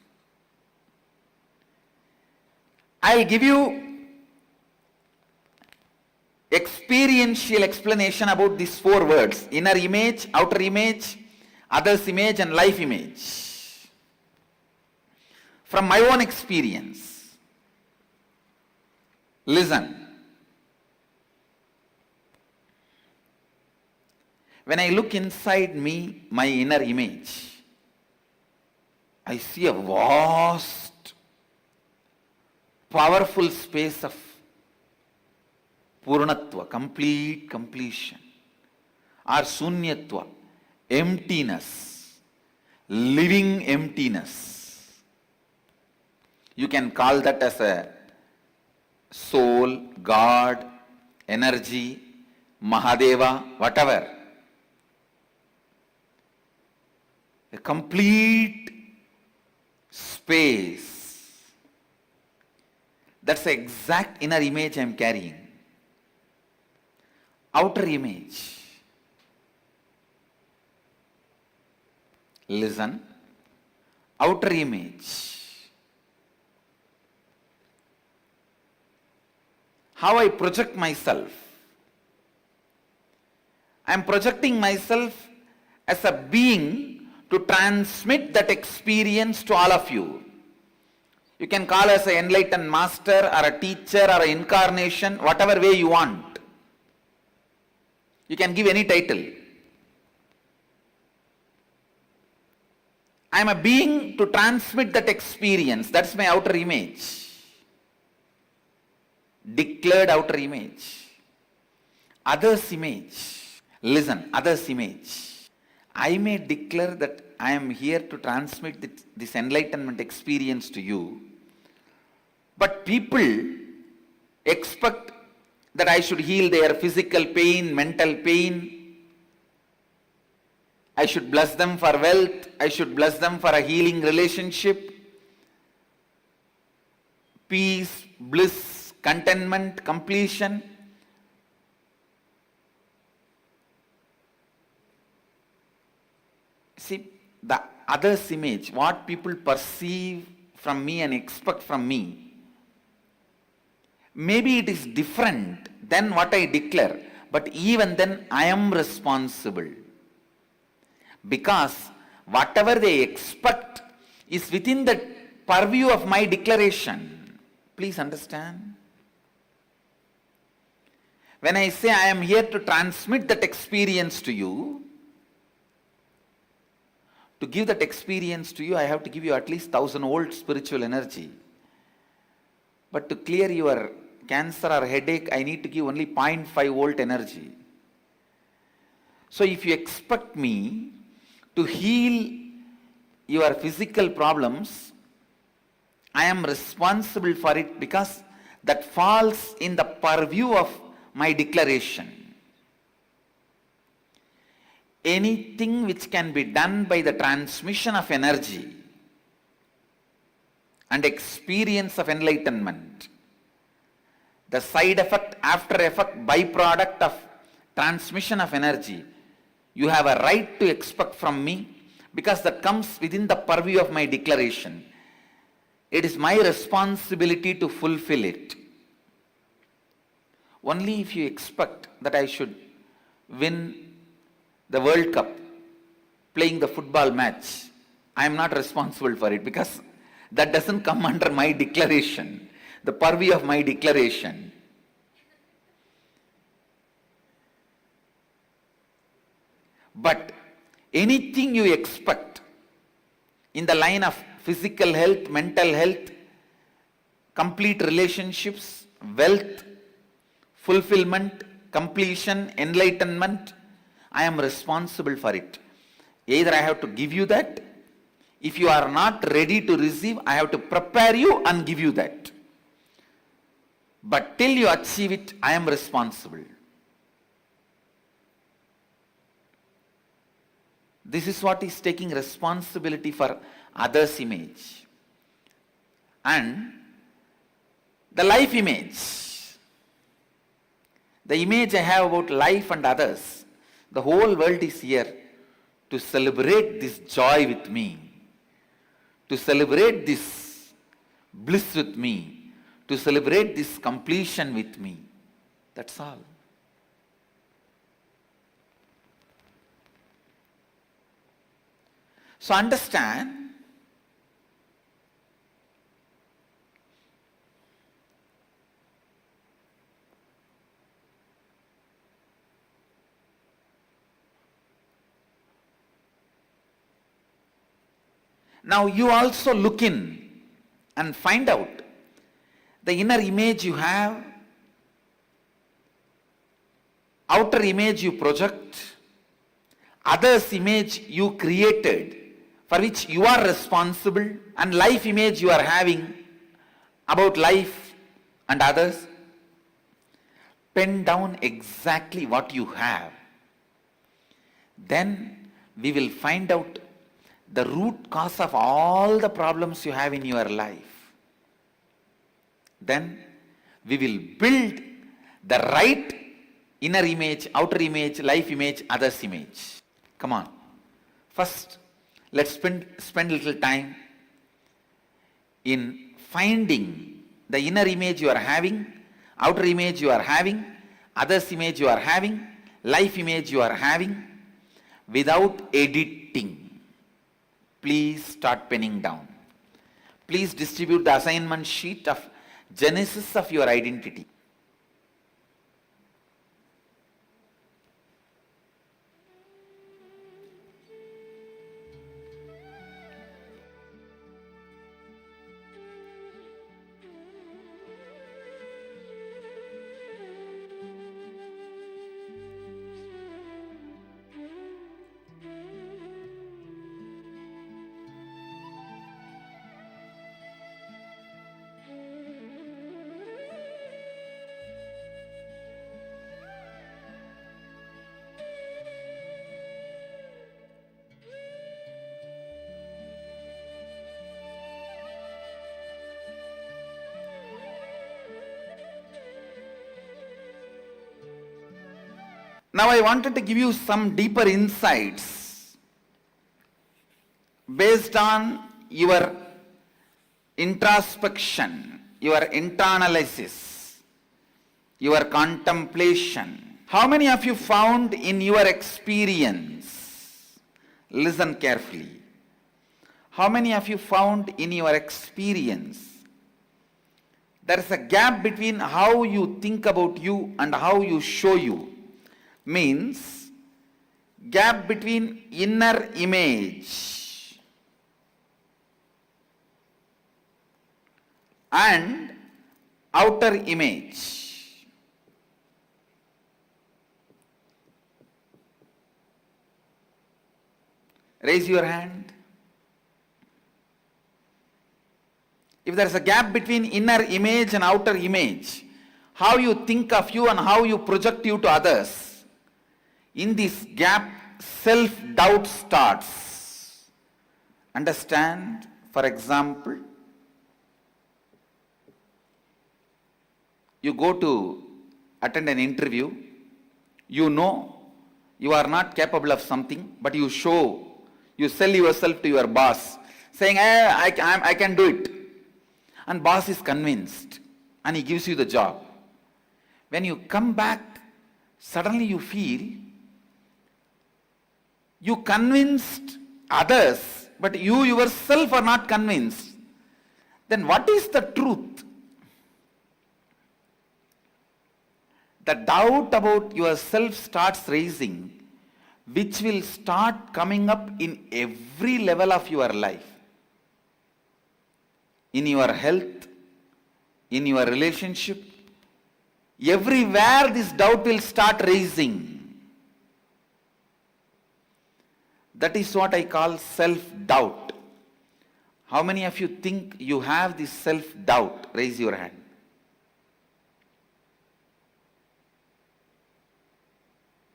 I'll give you experiential explanation about these 4 words: inner image, outer image, others image and life image. from my own experience. Listen. When I look inside me, my inner image, I see a vast, powerful space of Purnatva, complete completion, or Sunyatva, emptiness, living emptiness. You can call that as a soul, God, energy, Mahadeva, whatever. A complete space. That's the exact inner image I am carrying. Outer image. Listen. Outer image. How I project myself. I am projecting myself as a being to transmit that experience to all of you. You can call us an enlightened master or a teacher or an incarnation, whatever way you want. You can give any title. I am a being to transmit that experience. That's my outer image. Declared outer image. Others' image. Listen, others' image. I may declare that I am here to transmit this enlightenment experience to you, but people expect that I should heal their physical pain, mental pain. I should bless them for wealth. I should bless them for a healing relationship, peace, bliss, contentment, completion. See, the other's image, what people perceive from me and expect from me, maybe it is different than what I declare, but even then I am responsible. Because whatever they expect is within the purview of my declaration. Please understand. When I say I am here to transmit that experience to you, to give that experience to you, I have to give you at least 1000 volt spiritual energy. But to clear your cancer or headache, I need to give only 0.5 volt energy. So if you expect me to heal your physical problems, I am responsible for it because that falls in the purview of my declaration. Anything which can be done by the transmission of energy and experience of enlightenment, the side effect, after effect, byproduct of transmission of energy, you have a right to expect from me because that comes within the purview of my declaration. It is my responsibility to fulfill it. Only if you expect that I should win the World Cup, playing the football match, I am not responsible for it because that doesn't come under my declaration, the purview of my declaration. But anything you expect in the line of physical health, mental health, complete relationships, wealth, fulfillment, completion, enlightenment, I am responsible for it. Either I have to give you that. If you are not ready to receive, I have to prepare you and give you that. But till you achieve it, I am responsible. This is what is taking responsibility for others' image. And the life image, the image I have about life and others, the whole world is here to celebrate this joy with me, to celebrate this bliss with me, to celebrate this completion with me. That's all. So understand, Now you also look in and find out the inner image you have, outer image you project, others image you created for which you are responsible, and life image you are having about life and others. Pen down exactly what you have. Then we will find out the root cause of all the problems you have in your life. Then we will build the right inner image, outer image, life image, others image. Come on. First, let's spend a little time in finding the inner image you are having, outer image you are having, others image you are having, life image you are having, without editing. Please start penning down. Please distribute the assignment sheet of genesis of your identity. Now I wanted to give you some deeper insights based on your introspection, your internalysis, your contemplation. How many of you found in your experience, listen carefully, how many of you found in your experience there is a gap between how you think about you and how you show you? Means gap between inner image and outer image. Raise your hand. If there is a gap between inner image and outer image, how you think of you and how you project you to others, in this gap, self-doubt starts. Understand? For example, you go to attend an interview, you know you are not capable of something, but you sell yourself to your boss, saying, hey, I can do it. And boss is convinced and he gives you the job. When you come back, suddenly you feel you convinced others, but you yourself are not convinced. Then what is the truth? The doubt about yourself starts raising, which will start coming up in every level of your life. In your health, in your relationship, everywhere this doubt will start raising. That is what I call self-doubt. How many of you think you have this self-doubt? Raise your hand.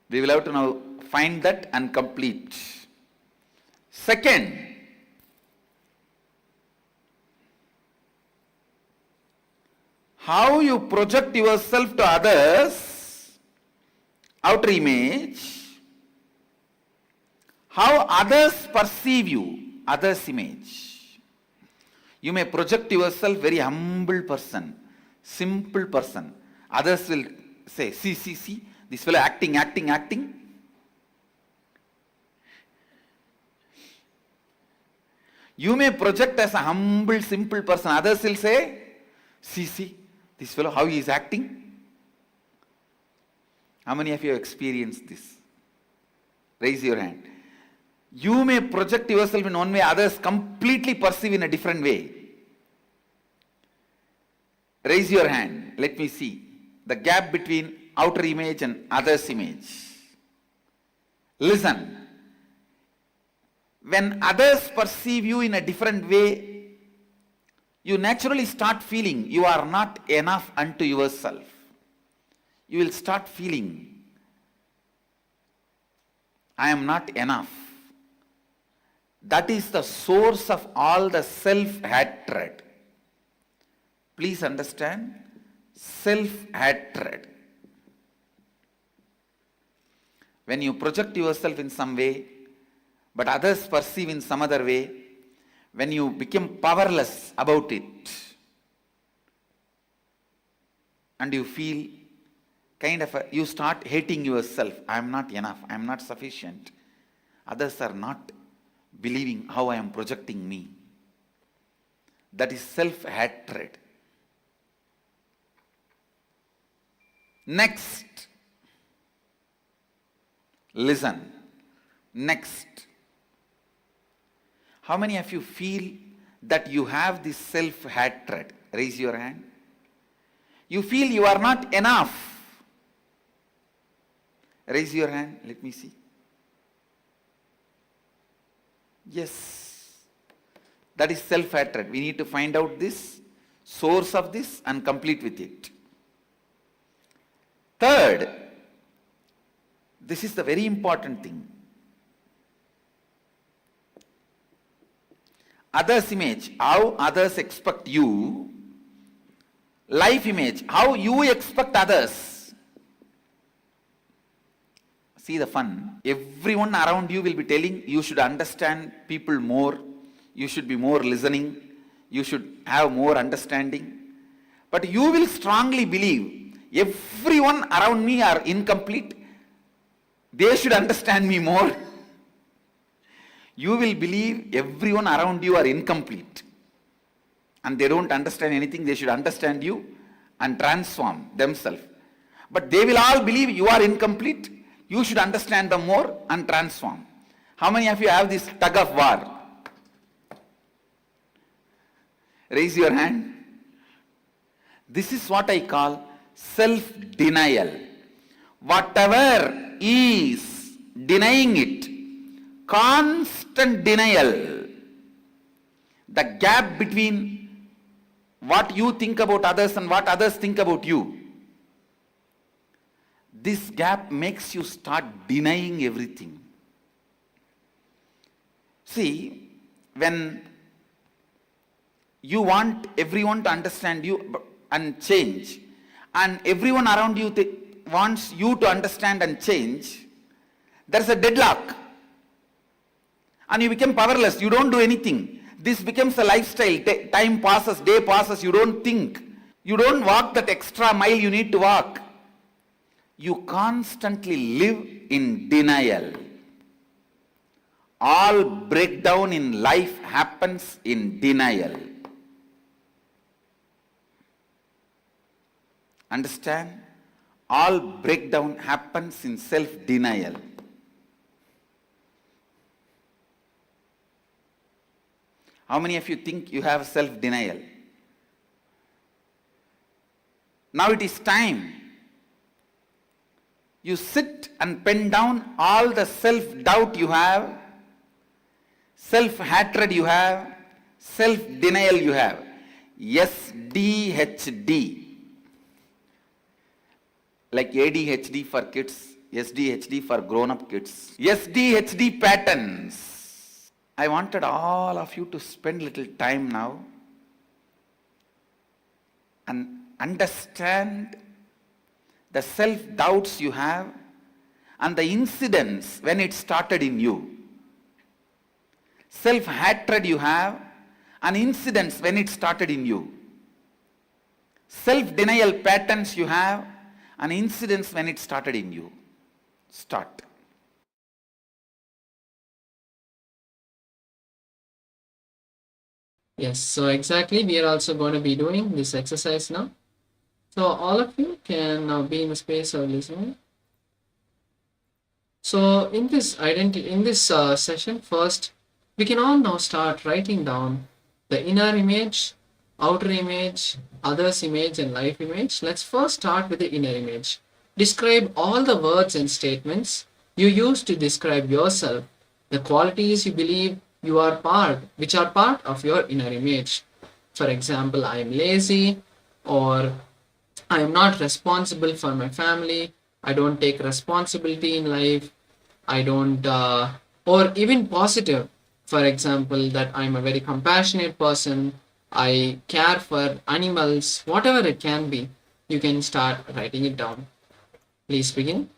We will have to now find that and complete. Second, how you project yourself to others, outer image, how others perceive you, others image. You may project yourself very humble person, simple person. Others will say, see, this fellow acting. You may project as a humble, simple person. Others will say, see, this fellow, how he is acting. How many of you have experienced this? Raise your hand. You may project yourself in one way, others completely perceive in a different way. Raise your hand. Let me see the gap between outer image and others' image. Listen. When others perceive you in a different way, you naturally start feeling you are not enough unto yourself. You will start feeling, I am not enough. That is the source of all the self-hatred. Please understand, self-hatred. When you project yourself in some way, but others perceive in some other way, when you become powerless about it, and you feel you start hating yourself. I am not enough, I am not sufficient. Others are not believing how I am projecting me. That is self-hatred. Next, listen. Next, how many of you feel that you have this self-hatred? Raise your hand. You feel you are not enough. Raise your hand. Let me see. Yes. That is self-hatred. We need to find out this, source of this, and complete with it. Third, this is the very important thing. Others' image, how others expect you. Life image, how you expect others. See the fun. Everyone around you will be telling you should understand people more, you should be more listening, you should have more understanding. But you will strongly believe everyone around me are incomplete, they should understand me more. You will believe everyone around you are incomplete and they don't understand anything, they should understand you and transform themselves. But they will all believe you are incomplete, you should understand them more and transform. How many of you have this tug of war? Raise your hand. This is what I call self-denial. Whatever is denying it, constant denial, the gap between what you think about others and what others think about you, this gap makes you start denying everything. See, when you want everyone to understand you and change, and everyone around you wants you to understand and change, there's a deadlock. And you become powerless, you don't do anything. This becomes a lifestyle. Time passes, day passes, you don't think. You don't walk that extra mile you need to walk. You constantly live in denial. All breakdown in life happens in denial. Understand? All breakdown happens in self-denial. How many of you think you have self-denial? Now it is time. You sit and pen down all the self-doubt you have, self-hatred you have, self-denial you have. SDHD. Like ADHD for kids, SDHD for grown-up kids. SDHD patterns. I wanted all of you to spend little time now and understand the self-doubts you have and the incidents when it started in you. Self-hatred you have and incidents when it started in you. Self-denial patterns you have and incidents when it started in you. Start. Yes, so exactly, we are also going to be doing this exercise now. So all of you can now be in the space of listening. So in this session, first we can all now start writing down the inner image, outer image, others image, and life image. Let's first start with the inner image. Describe all the words and statements you use to describe yourself, the qualities you believe which are part of your inner image. For example, I am lazy, or I am not responsible for my family, I don't take responsibility in life, I don't, or even positive. For example, that I'm a very compassionate person, I care for animals, whatever it can be, you can start writing it down. Please begin.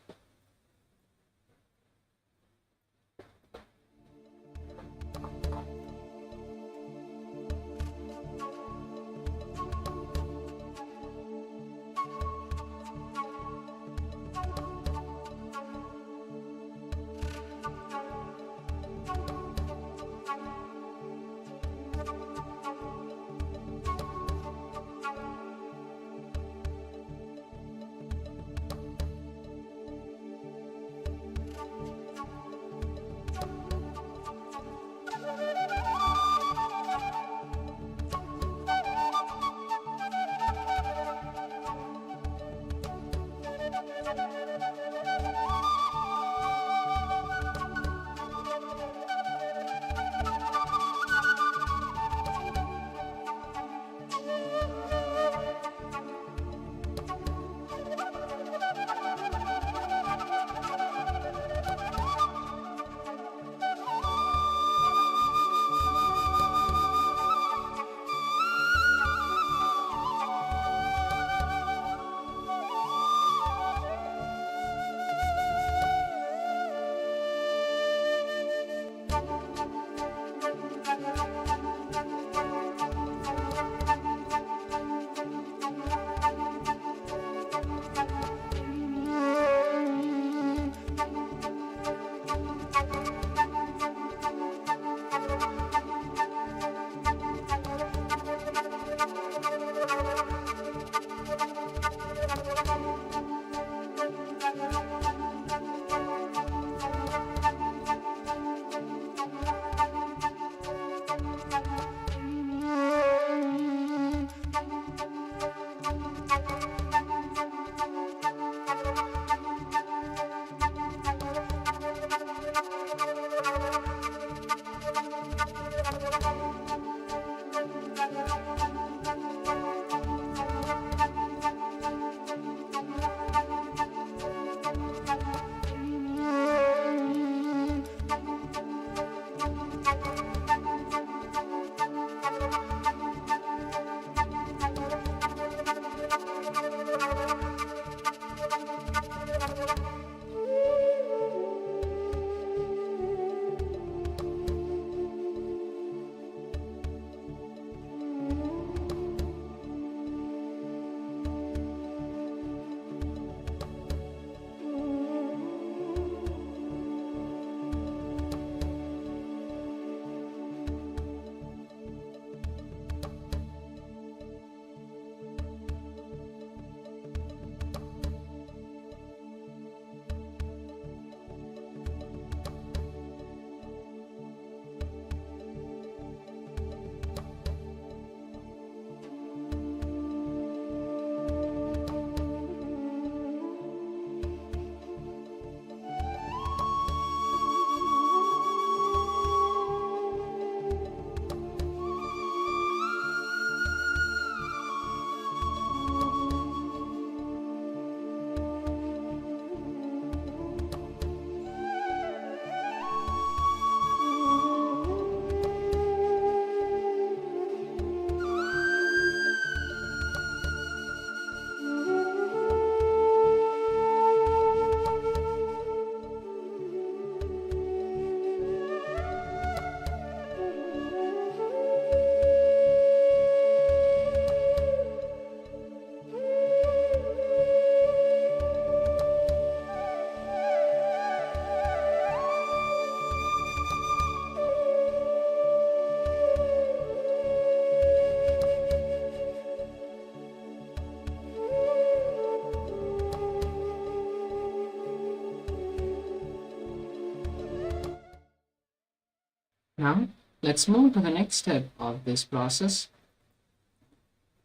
Now, let's move to the next step of this process.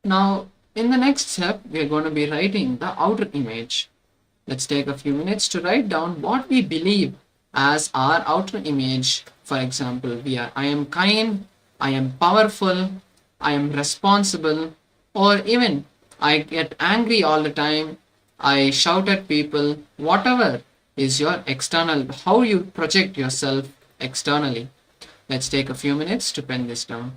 Now, in the next step, we are going to be writing the outer image. Let's take a few minutes to write down what we believe as our outer image. For example, I am kind, I am powerful, I am responsible, or even I get angry all the time, I shout at people, whatever is your external, how you project yourself externally. Let's take a few minutes to pen this down.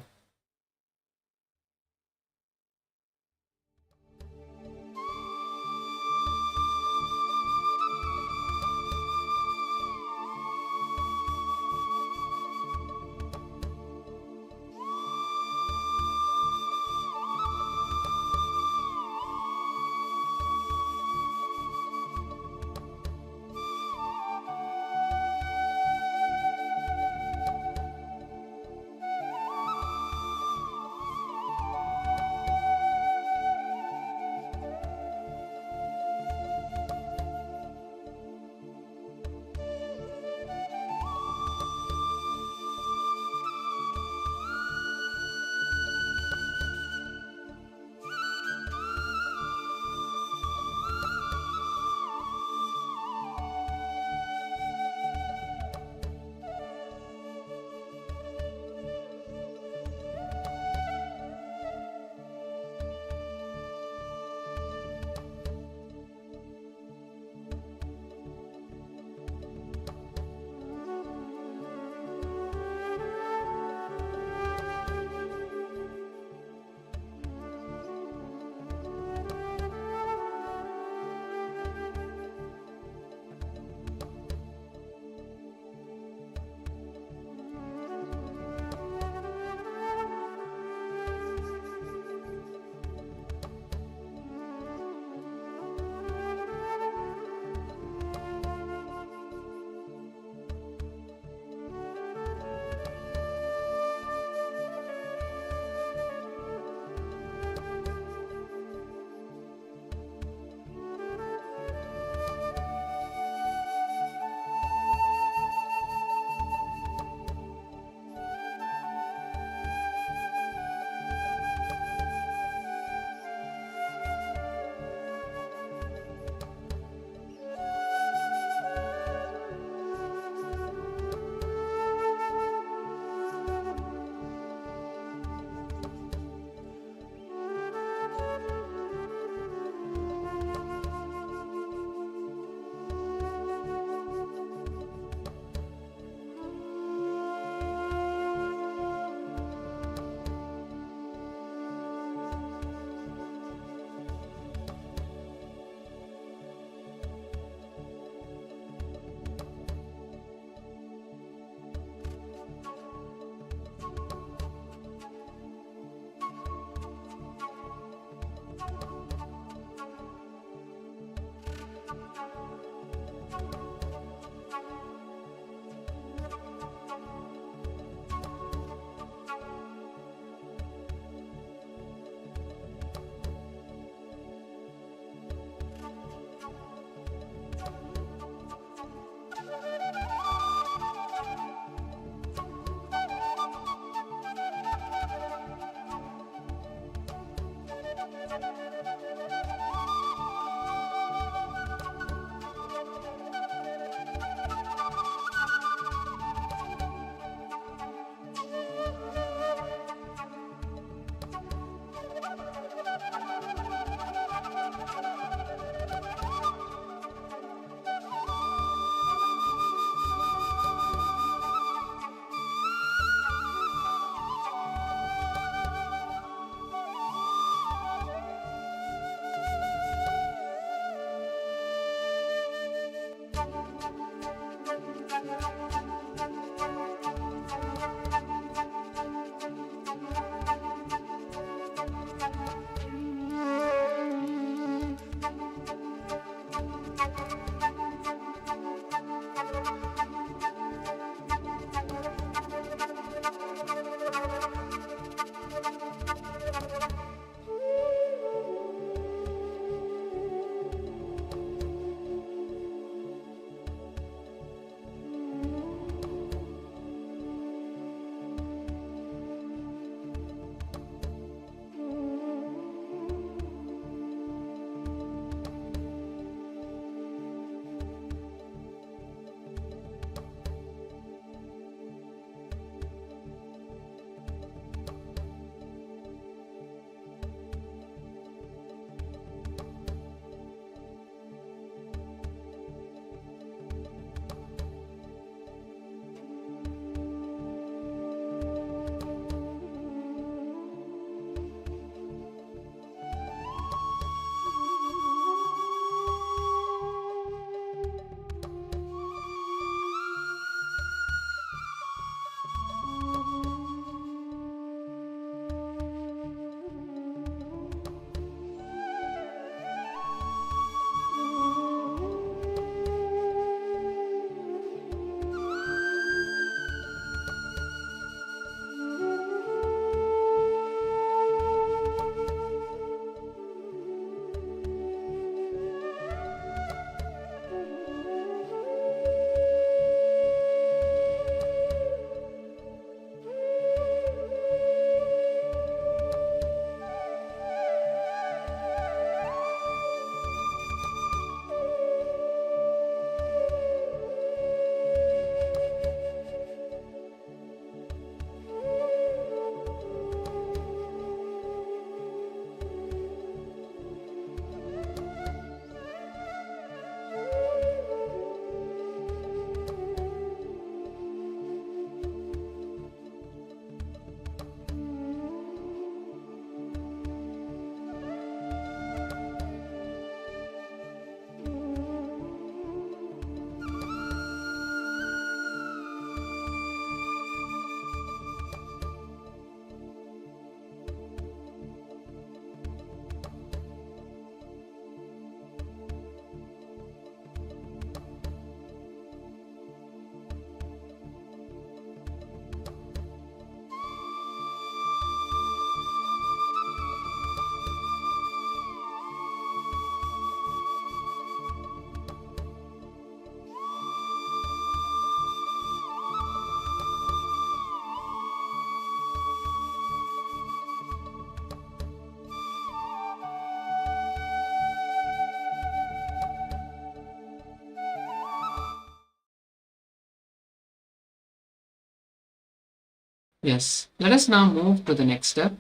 Yes, let us now move to the next step.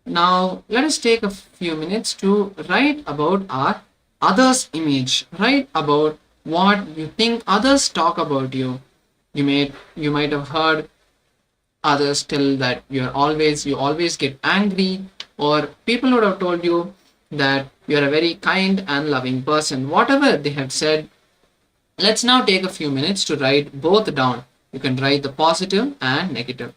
Now, let us take a few minutes to write about our others' image. Write about what you think others talk about you. You might have heard others tell that you always get angry, or people would have told you that you're a very kind and loving person. Whatever they have said, let's now take a few minutes to write both down. You can write the positive and negative.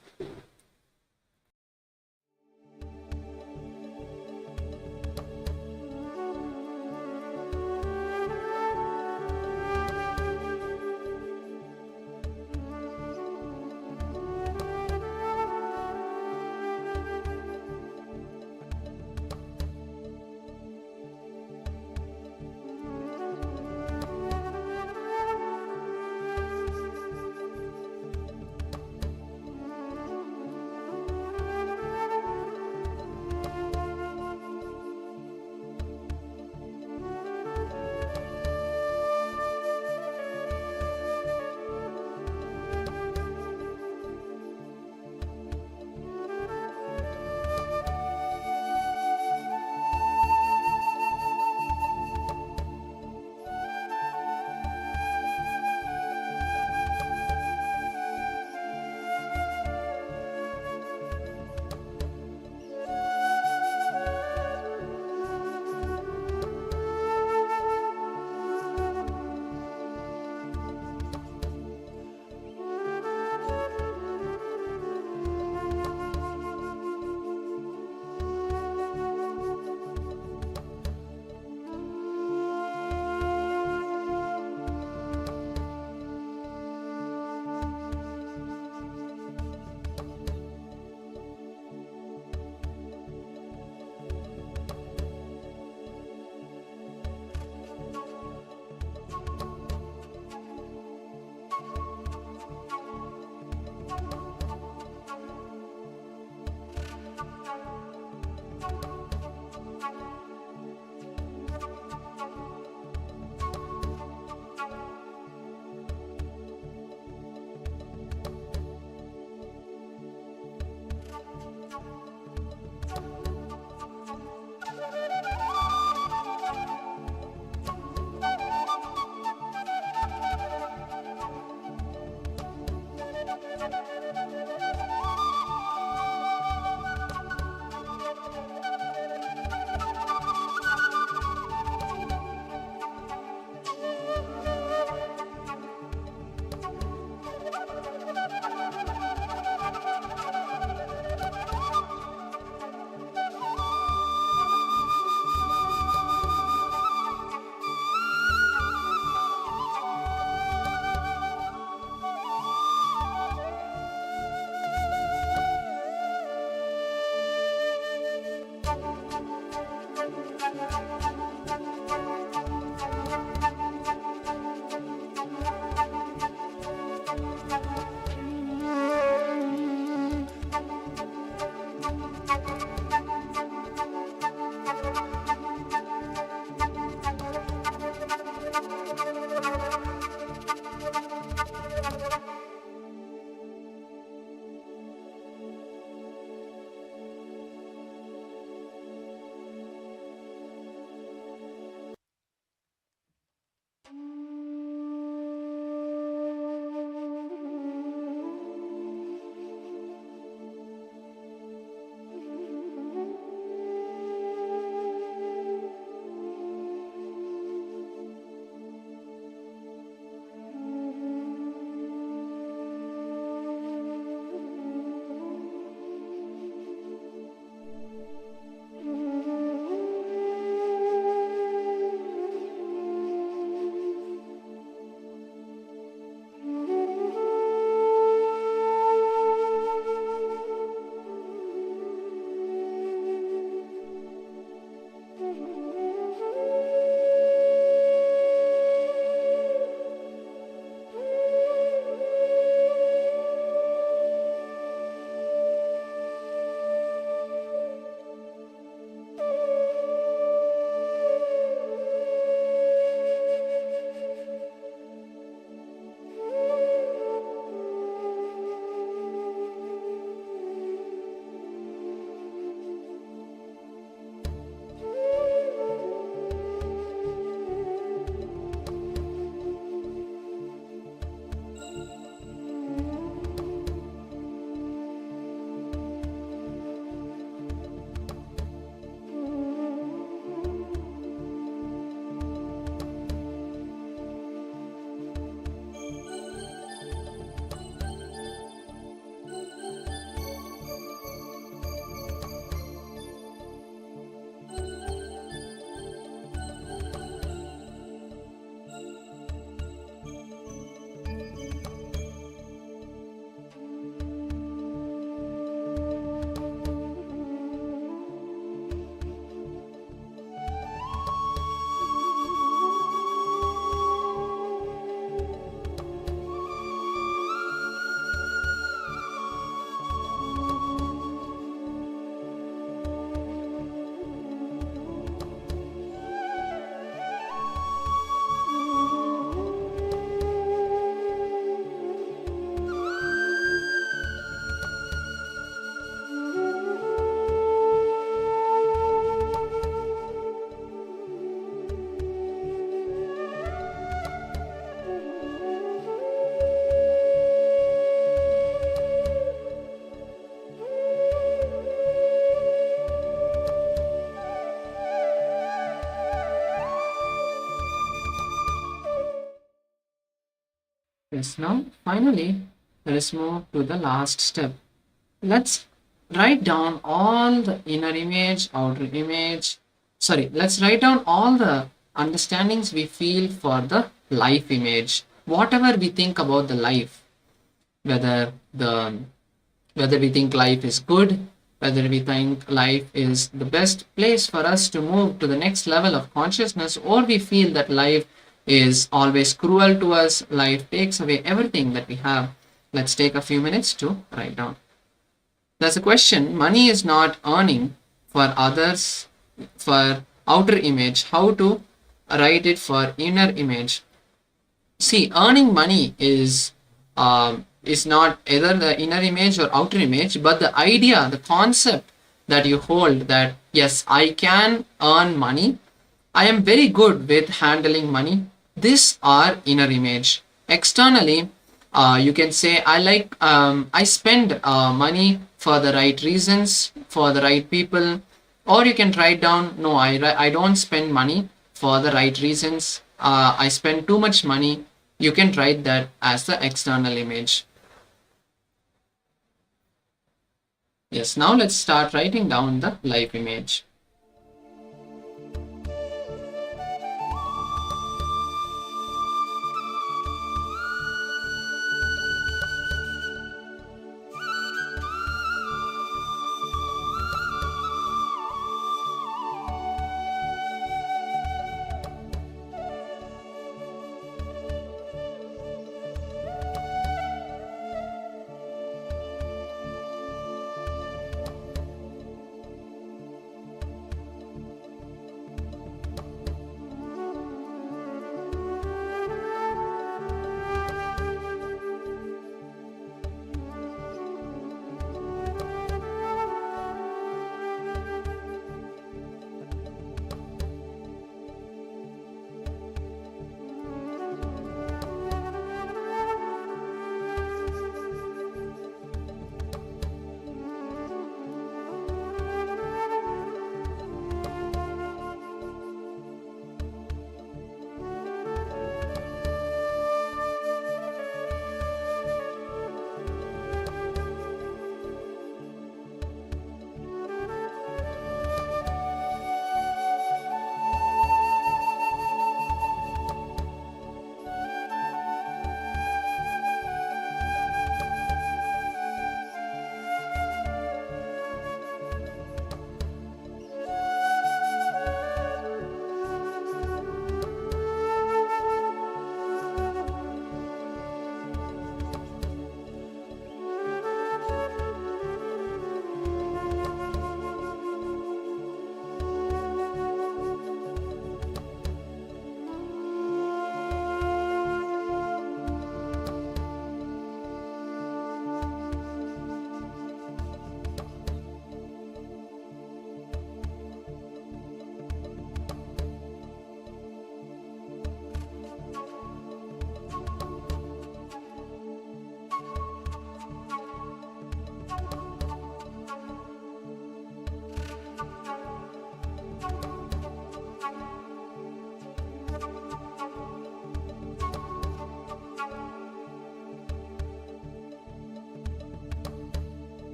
Yes, now finally, let us move to the last step. Let's write down all the inner image, outer image. Sorry, let's write down all the understandings we feel for the life image. Whatever we think about the life, whether the whether we think life is good, whether we think life is the best place for us to move to the next level of consciousness, or we feel that life is always cruel to us, life takes away everything that we have. Let's take a few minutes to write down. There's a question: money is not earning for others, for outer image. How to write it for inner image? See, earning money is not either the inner image or outer image, but the idea, the concept that you hold that yes, I can earn money, I am very good with handling money. These are inner image. Externally, you can say I spend money for the right reasons, for the right people, or you can write down no, I don't spend money for the right reasons. I spend too much money. You can write that as the external image. Yes, now let's start writing down the life image.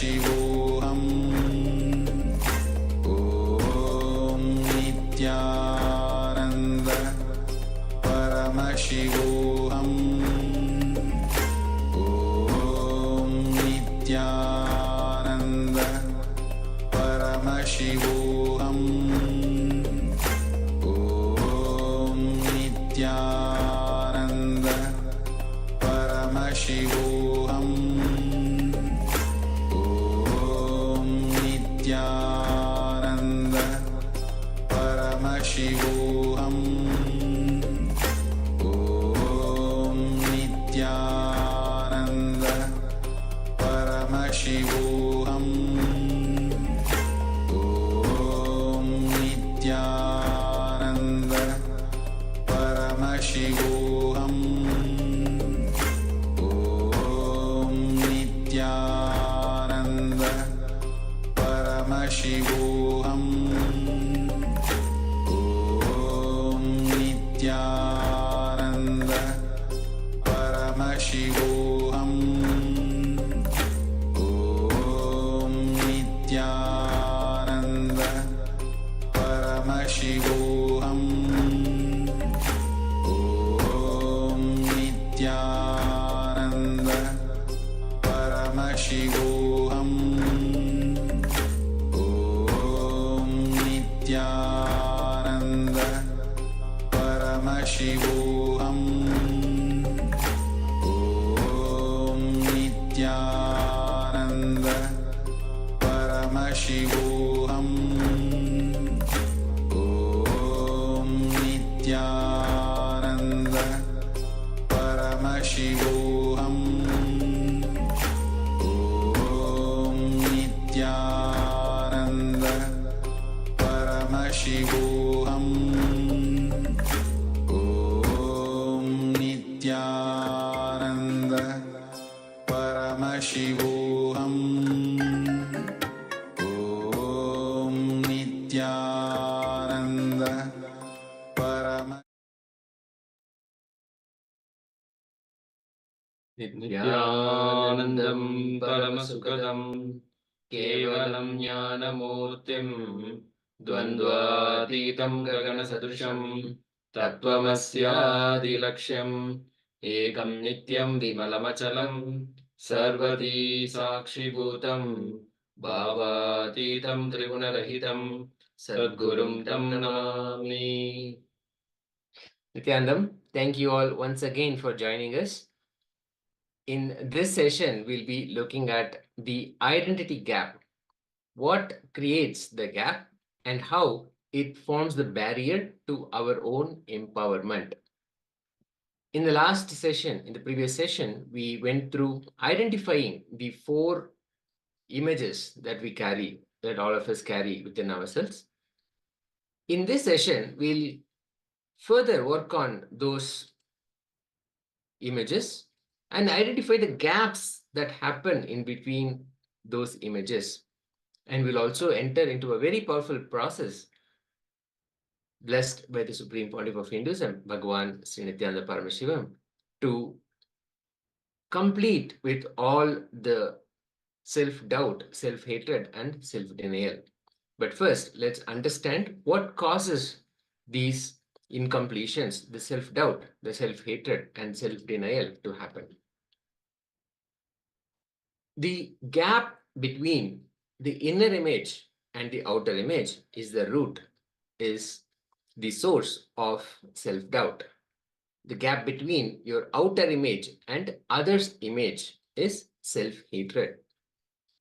Paramashivoham Om Nityananda Paramashivoham Om Nityananda Paramashivoham Om Nityananda Paramashivoham Om Nityananda Paramashivoham Om Nityananda Paramashivoham Om Nityananda Paramashivoham Om Nityananda Paramashivoham Om Nityananda Paramashivoham Om Nityananda Paramashivoham Om Nityananda Paramashivoham Om Nityananda Paramashivoham Om Nityananda Paramashivoham Om Nityananda Paramashivoham Om Nityananda Paramashivoham Om Nityananda Paramashivoham Om Nityananda Paramashivoham नित्यानन्दं परमसुखदं केवलं ज्ञानमूर्तिं द्वन्द्वातीतं गगनसदृशं तत्त्वमस्यादिलक्ष्यम् एकं नित्यं विमलमचलं सर्वती साक्षिभूतं भावातीतं त्रिगुणरहितं सद्गुरुं तं Namami. Nityanandam, thank you all once again for joining us. In this session, we'll be looking at the identity gap. What creates the gap and how it forms the barrier to our own empowerment. In the last session, in the previous session, we went through identifying the 4 images that we carry, that all of us carry within ourselves. In this session, we'll further work on those images and identify the gaps that happen in between those images. And we'll also enter into a very powerful process blessed by the Supreme Pontiff of Hinduism, Bhagavan Sri Nityananda Paramashivoham, to complete with all the self-doubt, self-hatred, and self-denial. But first, let's understand what causes these incompletions, the self-doubt, the self-hatred, and self-denial to happen. The gap between the inner image and the outer image is the root, is the source of self-doubt. The gap between your outer image and others' image is self-hatred.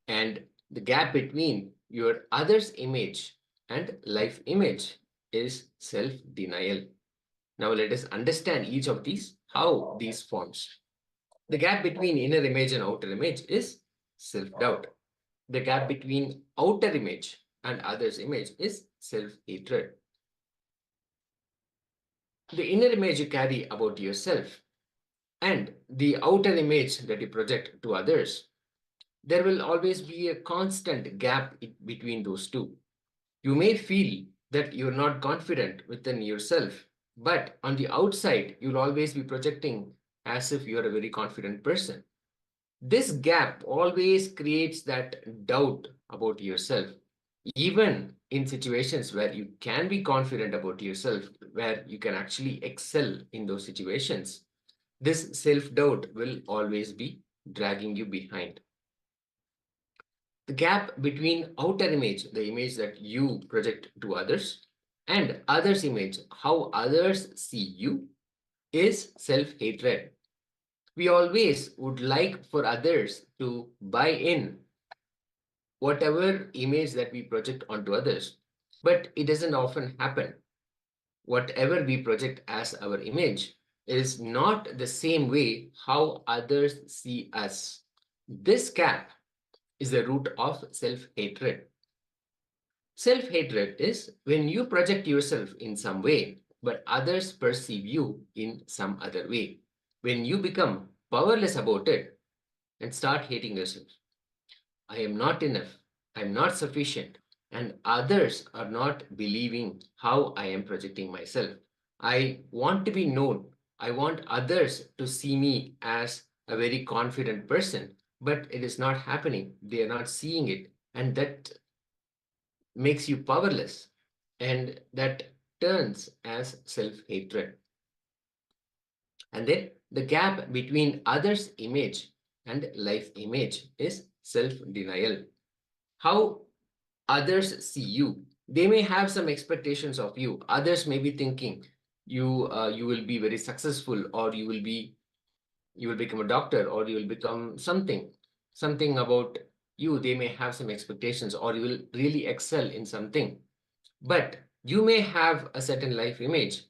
And the gap between your others' image and life image is self-denial. Now let us understand each of these, how these forms. The gap between inner image and outer image is self-doubt. The gap between outer image and others' image is self-hatred. The inner image you carry about yourself and the outer image that you project to others, there will always be a constant gap between those two. You may feel that you're not confident within yourself, but on the outside, you'll always be projecting as if you're a very confident person. This gap always creates that doubt about yourself, even in situations where you can be confident about yourself, where you can actually excel in those situations. This self-doubt will always be dragging you behind. The gap between outer image, the image that you project to others, and others' image, how others see you, is self-hatred. We always would like for others to buy in whatever image that we project onto others, but it doesn't often happen. Whatever we project as our image is not the same way how others see us. This gap is the root of self-hatred. Self-hatred is when you project yourself in some way, but others perceive you in some other way. When you become powerless about it and start hating yourself. I am not enough, I am not sufficient, and others are not believing how I am projecting myself. I want to be known. I want others to see me as a very confident person, but it is not happening. They are not seeing it, and that makes you powerless, and that turns as self-hatred. And then the gap between others' image and life image is self-denial. How others see you. They may have some expectations of you. Others may be thinking you will be very successful, or you will become a doctor, or you will become something about you. They may have some expectations, or you will really excel in something. But you may have a certain life image.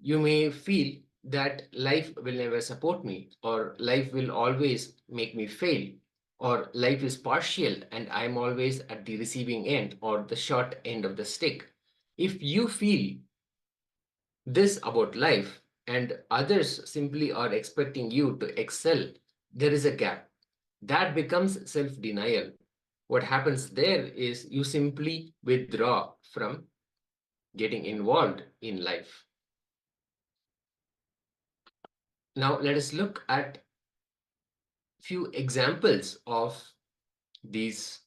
You may feel that life will never support me, or life will always make me fail, or life is partial and I'm always at the receiving end or the short end of the stick. If you feel this about life and others simply are expecting you to excel, there is a gap. That becomes self-denial. What happens there is you simply withdraw from getting involved in life. Now let us look at few examples of these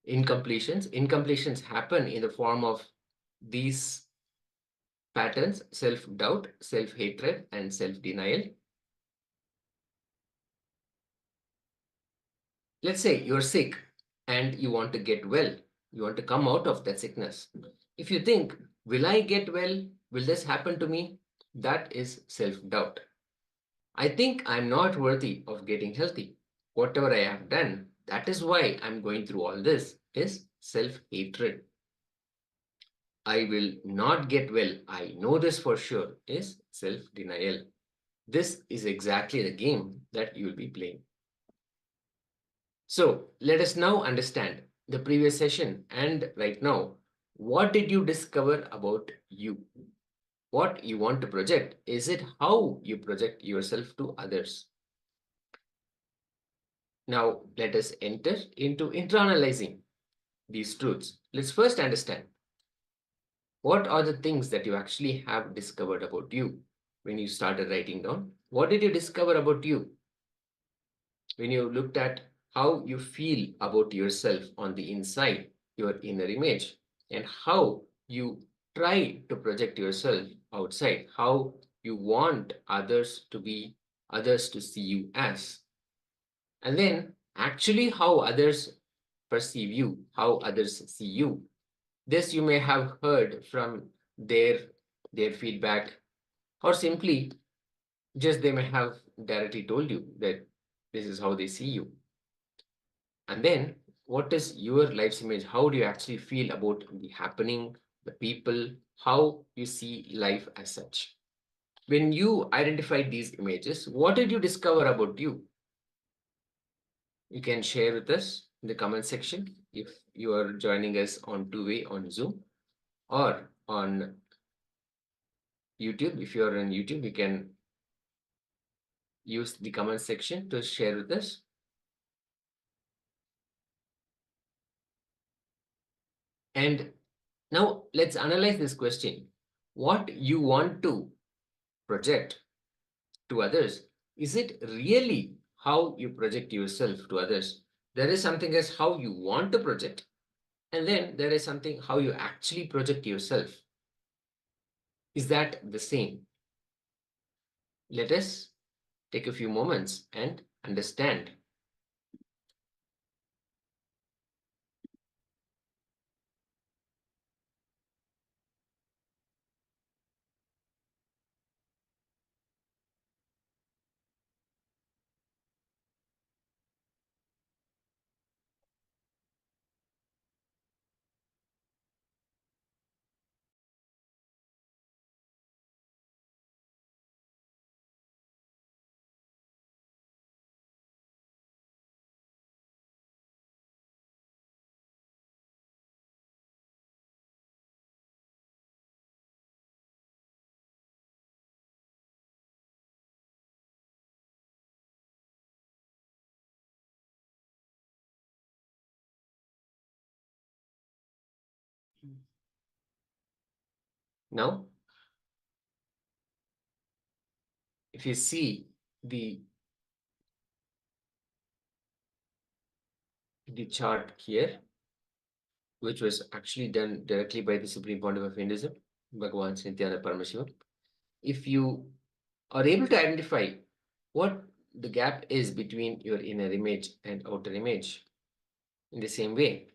incompletions. Incompletions happen in the form of these patterns: self-doubt, self-hatred, and self-denial. Let's say you're sick and you want to get well. You want to come out of that sickness. If you think, will I get well? Will this happen to me? That is self-doubt. I think I'm not worthy of getting healthy. Whatever I have done, that is why I'm going through all this, is self-hatred. I will not get well, I know this for sure, is self-denial. This is exactly the game that you will be playing. So let us now understand the previous session and right now, what did you discover about you? What you want to project? Is it how you project yourself to others? Now let us enter into internalizing these truths. Let's first understand, what are the things that you actually have discovered about you when you started writing down? What did you discover about you when you looked at how you feel about yourself on the inside, your inner image, and how you try to project yourself outside, how you want others to see you as, and then actually how others perceive you, how others see you. This you may have heard from their feedback, or simply just they may have directly told you that this is how they see you. And then what is your life's image? How do you actually feel about the happening, the people, how you see life as such? When you identified these images, what did you discover about you? You can share with us in the comment section if you are joining us on two-way on Zoom or on YouTube. If you are on YouTube, you can use the comment section to share with us. And now let's analyze this question. What you want to project to others, is it really how you project yourself to others. There is something as how you want to project, and then there is something how you actually project yourself. Is that the same? Let us take a few moments and understand. Now, if you see the chart here, which was actually done directly by the Supreme Pontiff of Hinduism, Bhagavan Sri Paramashivoham, if you are able to identify what the gap is between your inner image and outer image, in the same way,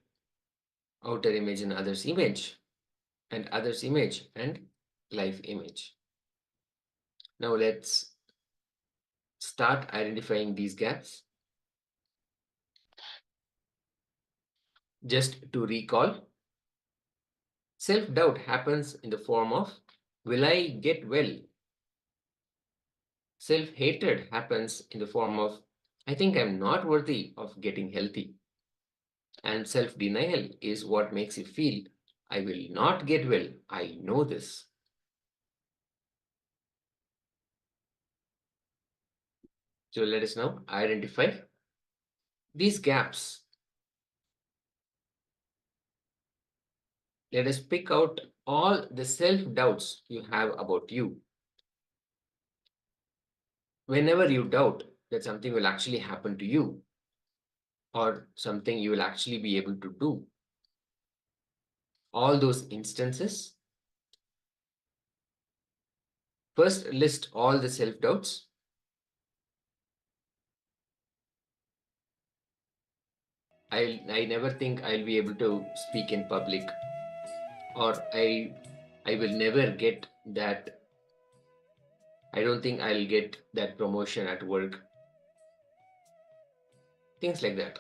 outer image and others' image, and others' image and life image. Now let's start identifying these gaps. Just to recall, self-doubt happens in the form of, will I get well? Self-hatred happens in the form of, I think I'm not worthy of getting healthy. And self-denial is what makes you feel, I will not get well. I know this. So let us now identify these gaps. Let us pick out all the self-doubts you have about you. Whenever you doubt that something will actually happen to you, or something you will actually be able to do, all those instances, first list all the self-doubts. I never think I'll be able to speak in public, or I will never get that, I don't think I'll get that promotion at work. Things like that.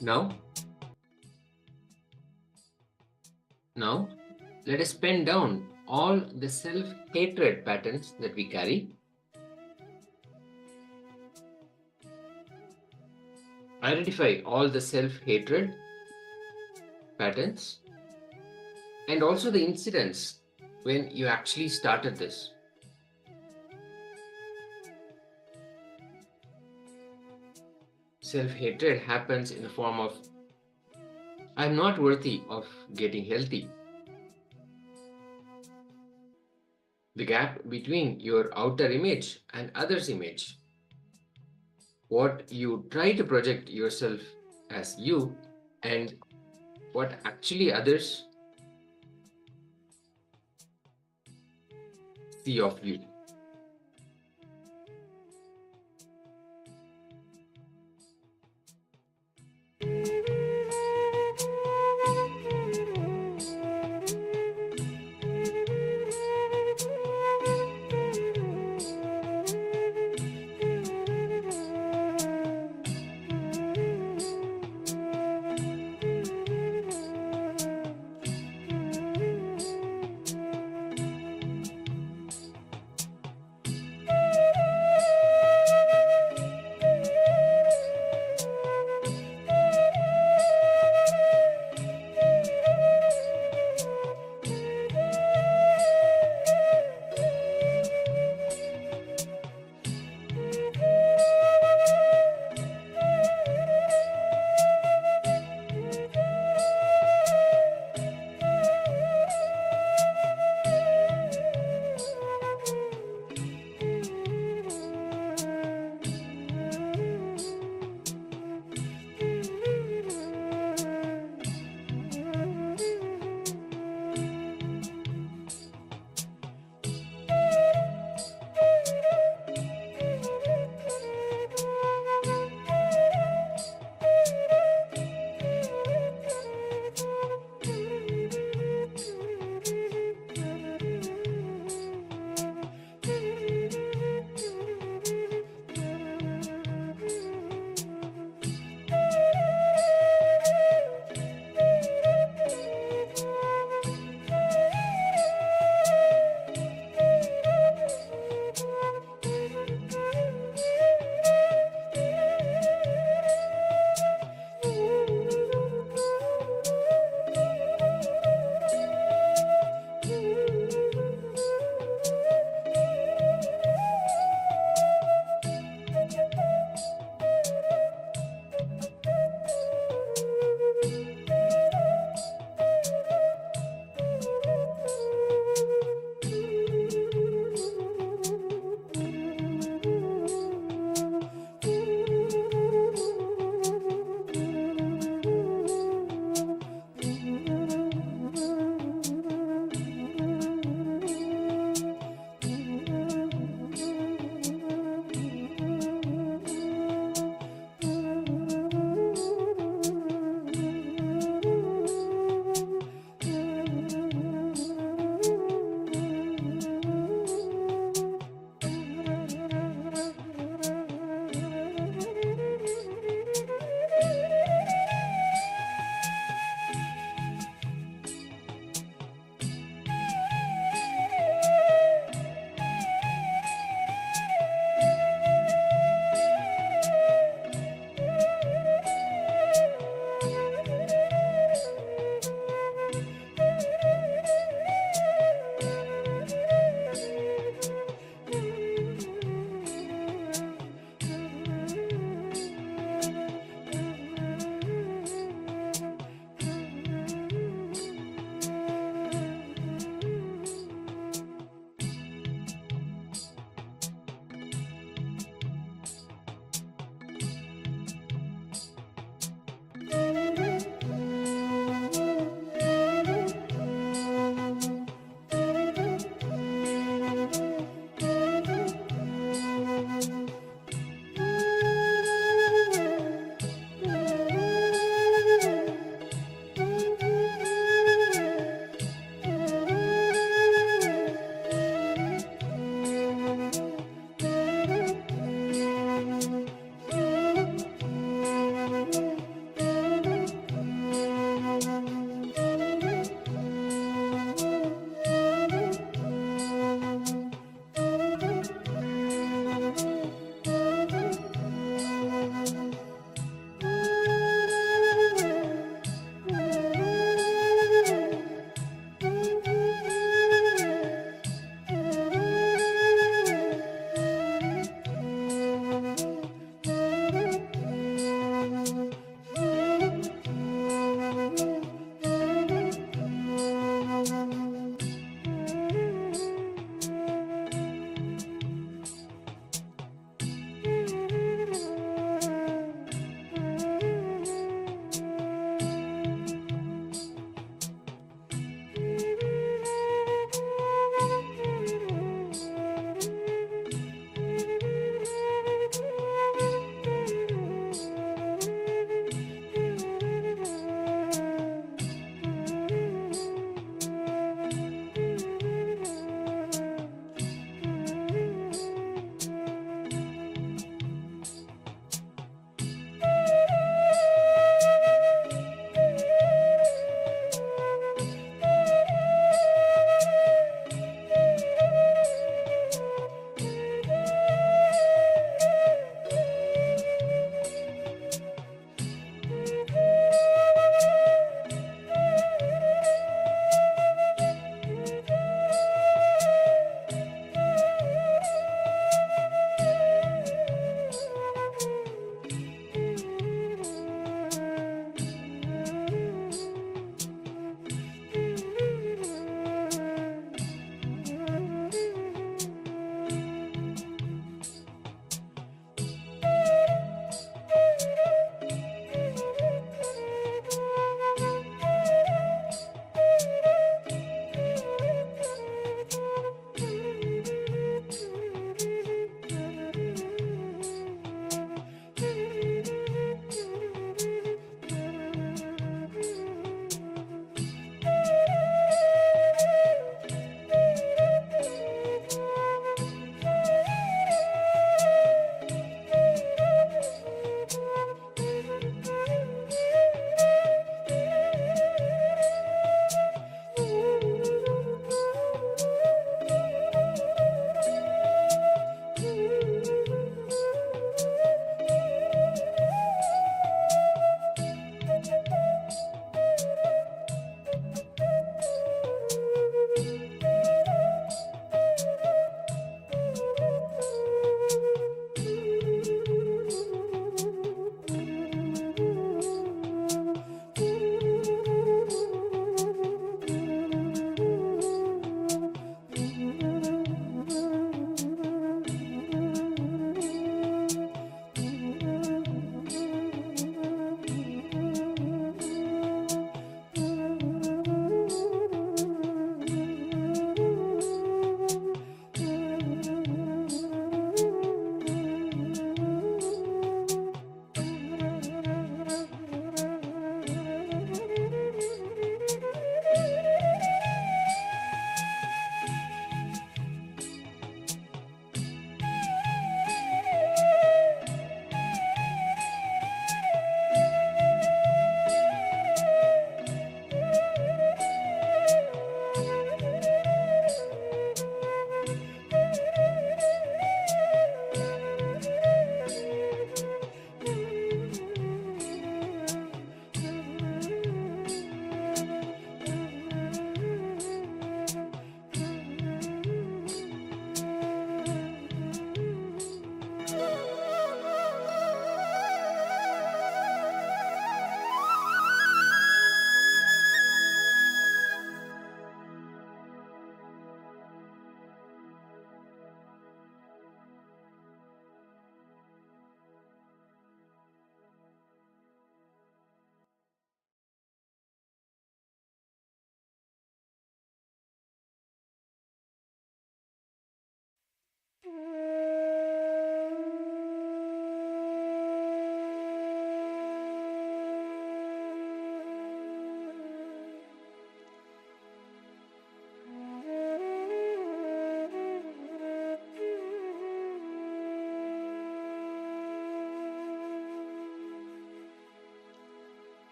Now, let us pen down all the self-hatred patterns that we carry. Identify all the self-hatred patterns and also the incidents when you actually started this. Self-hatred happens in the form of, I'm not worthy of getting healthy. The gap between your outer image and others' image. What you try to project yourself as you and what actually others see of you.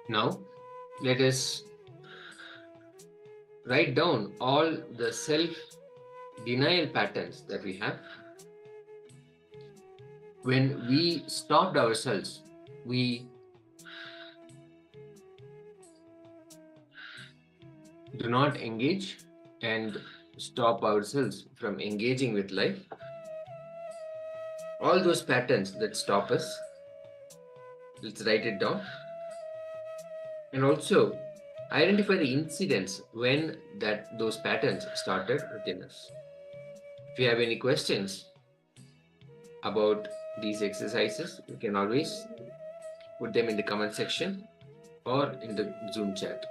Now, let us write down all the self-denial patterns that we have. When we stopped ourselves, we do not engage and stop ourselves from engaging with life. All those patterns that stop us, let's write it down. And also identify the incidents when those patterns started within us. If you have any questions about these exercises, you can always put them in the comment section or in the Zoom chat.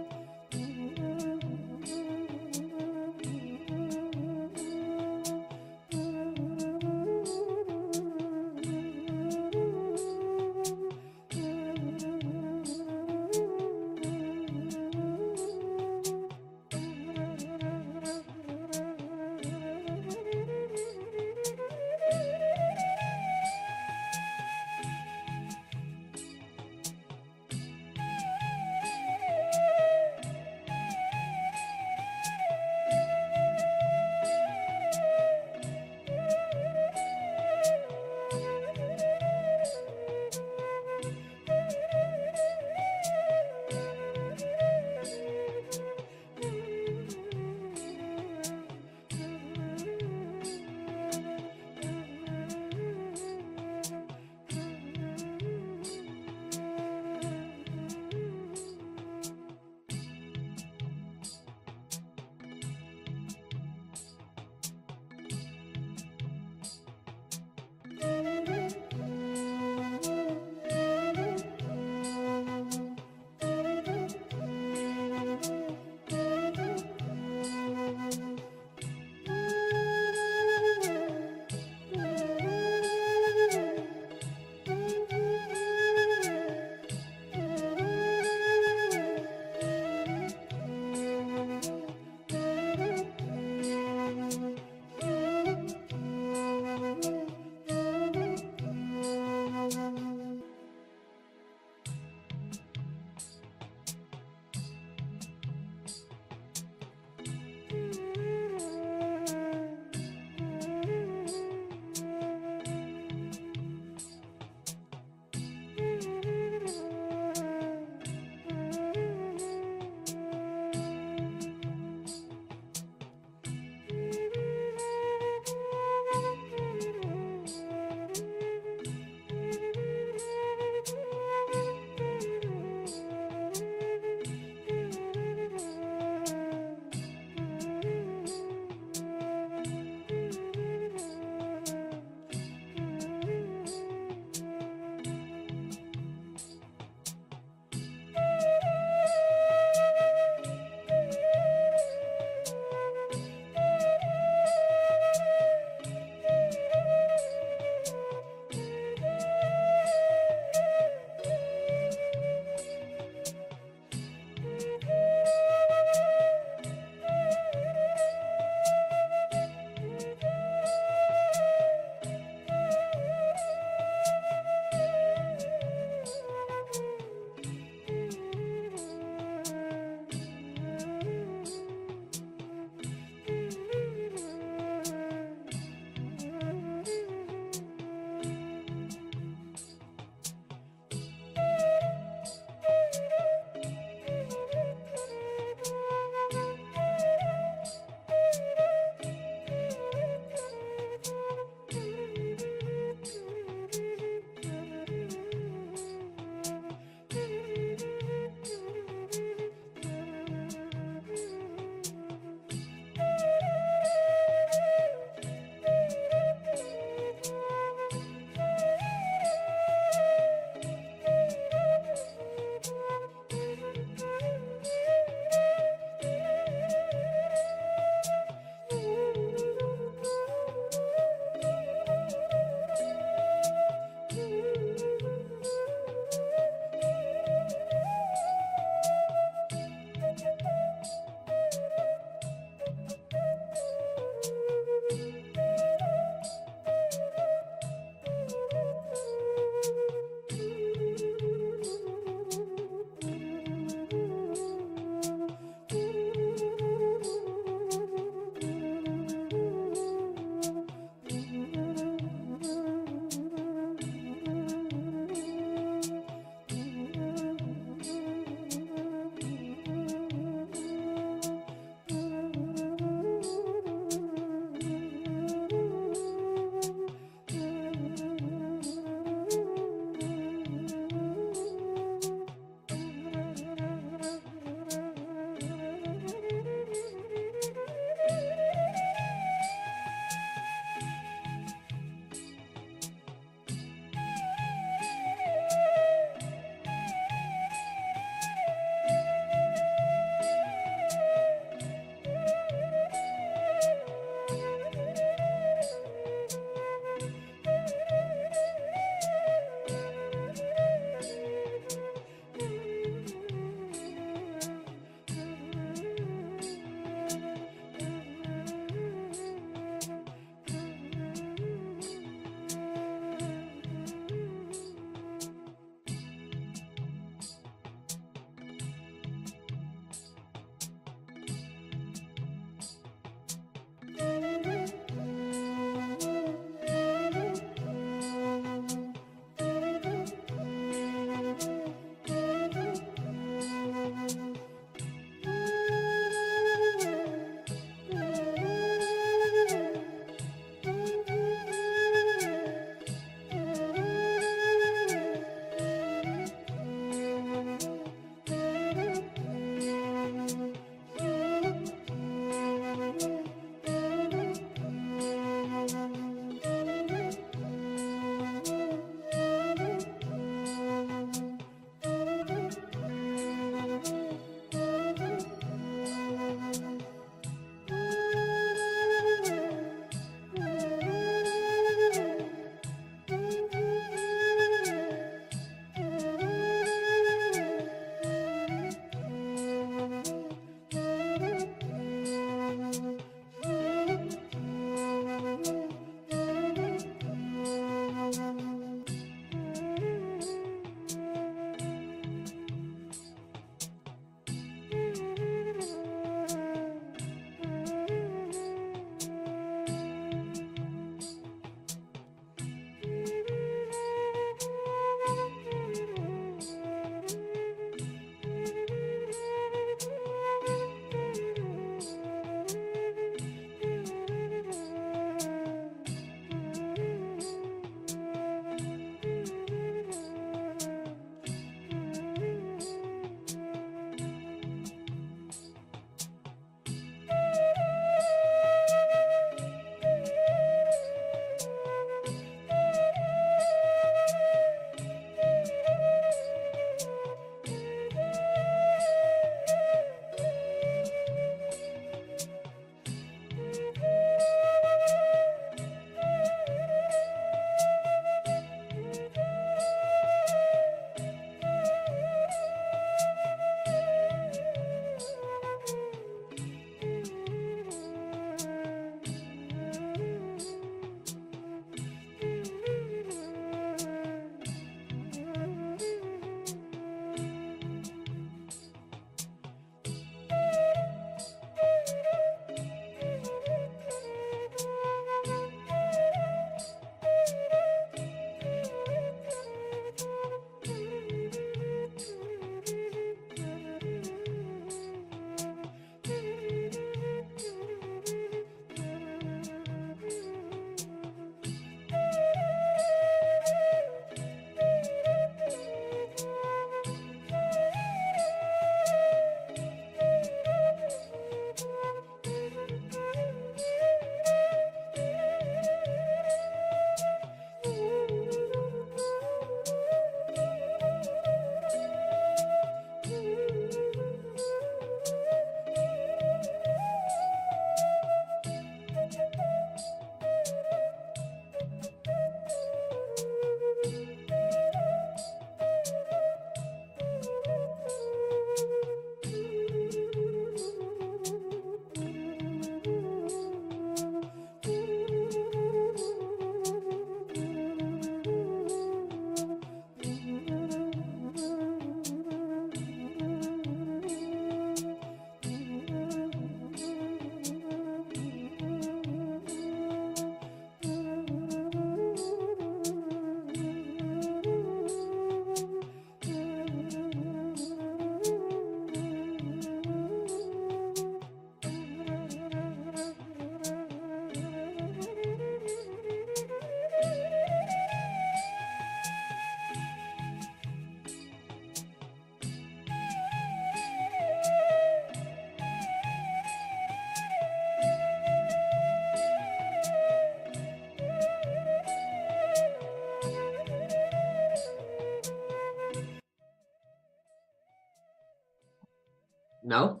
Now,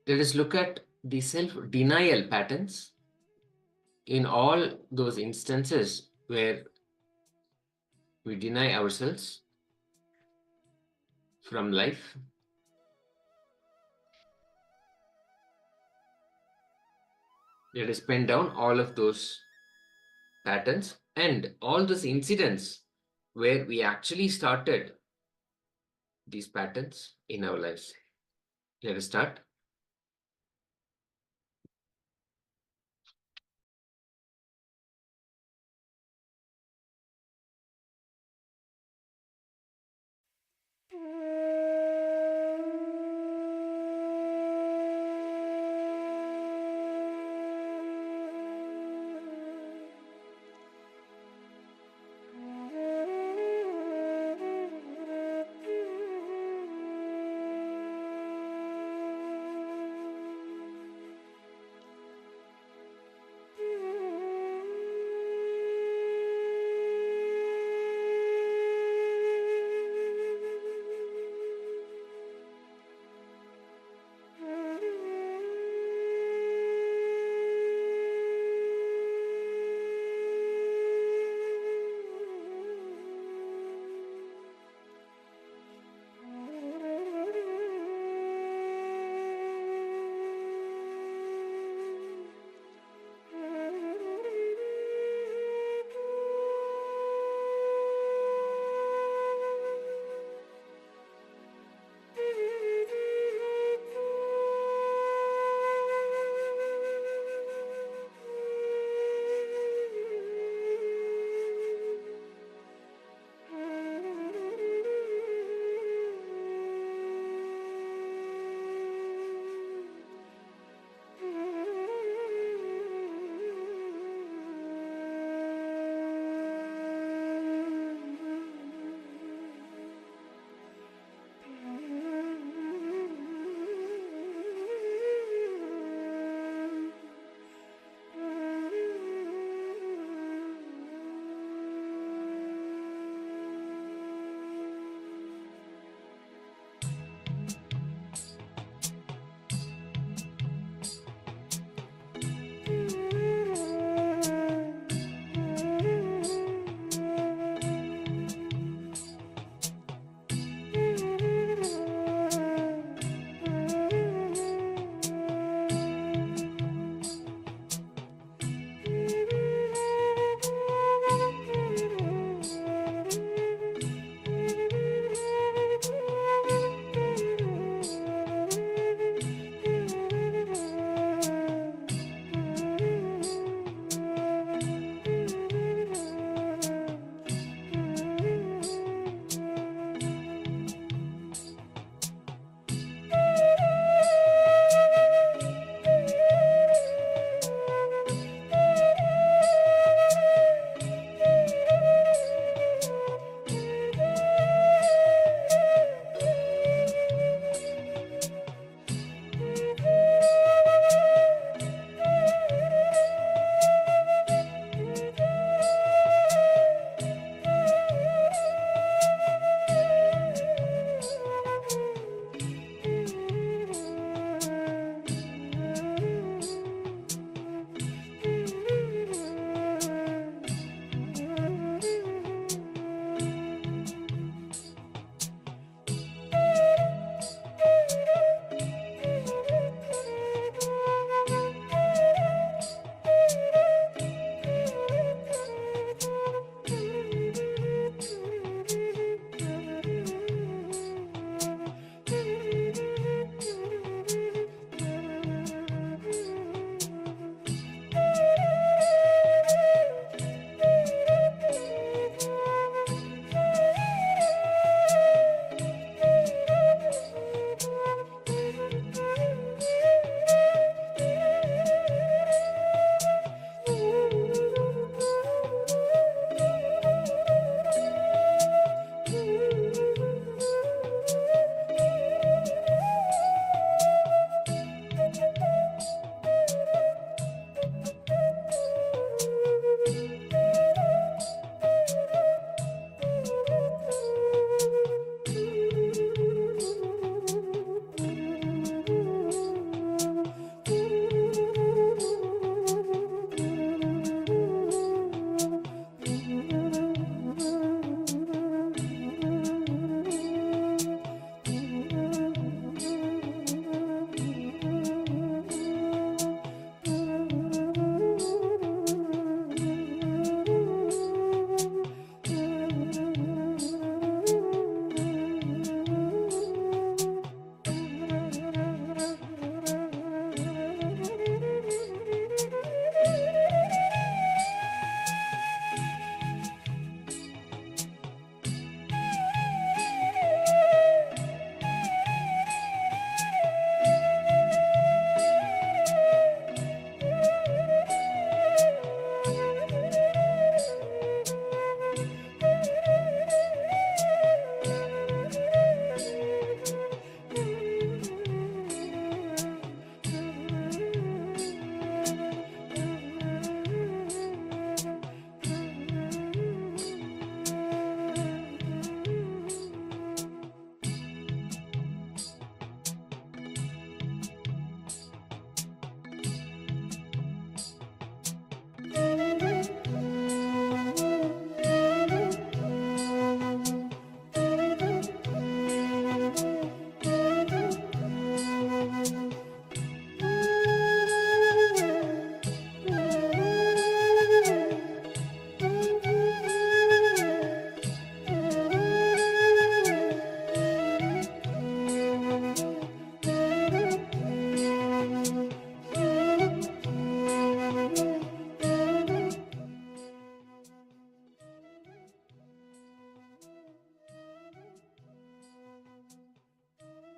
let us look at the self-denial patterns in all those instances where we deny ourselves from life. Let us pen down all of those patterns and all those incidents where we actually started these patterns in our lives. Let us start.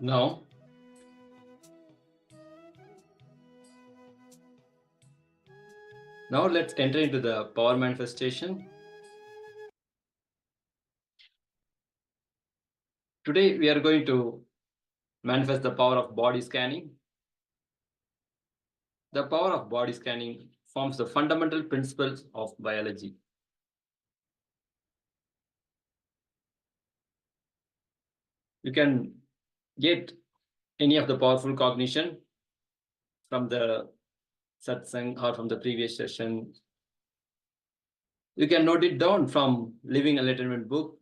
Now, let's enter into the power manifestation. Today we are going to manifest the power of body scanning. The power of body scanning forms the fundamental principles of biology. You can get any of the powerful cognition from the satsang or from the previous session. You can note it down from Living Enlightenment book.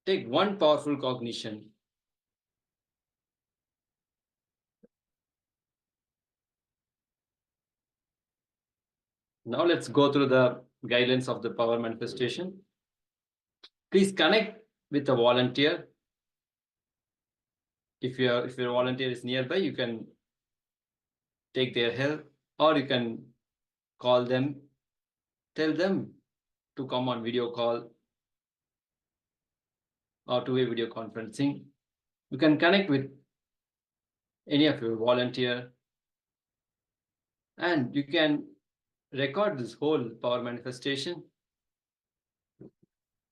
Take one powerful cognition. Now let's go through the guidelines of the power manifestation. Please connect with a volunteer. If your volunteer is nearby, you can take their help, or you can call them, tell them to come on video call or two-way video conferencing. You can connect with any of your volunteer, and you can record this whole power manifestation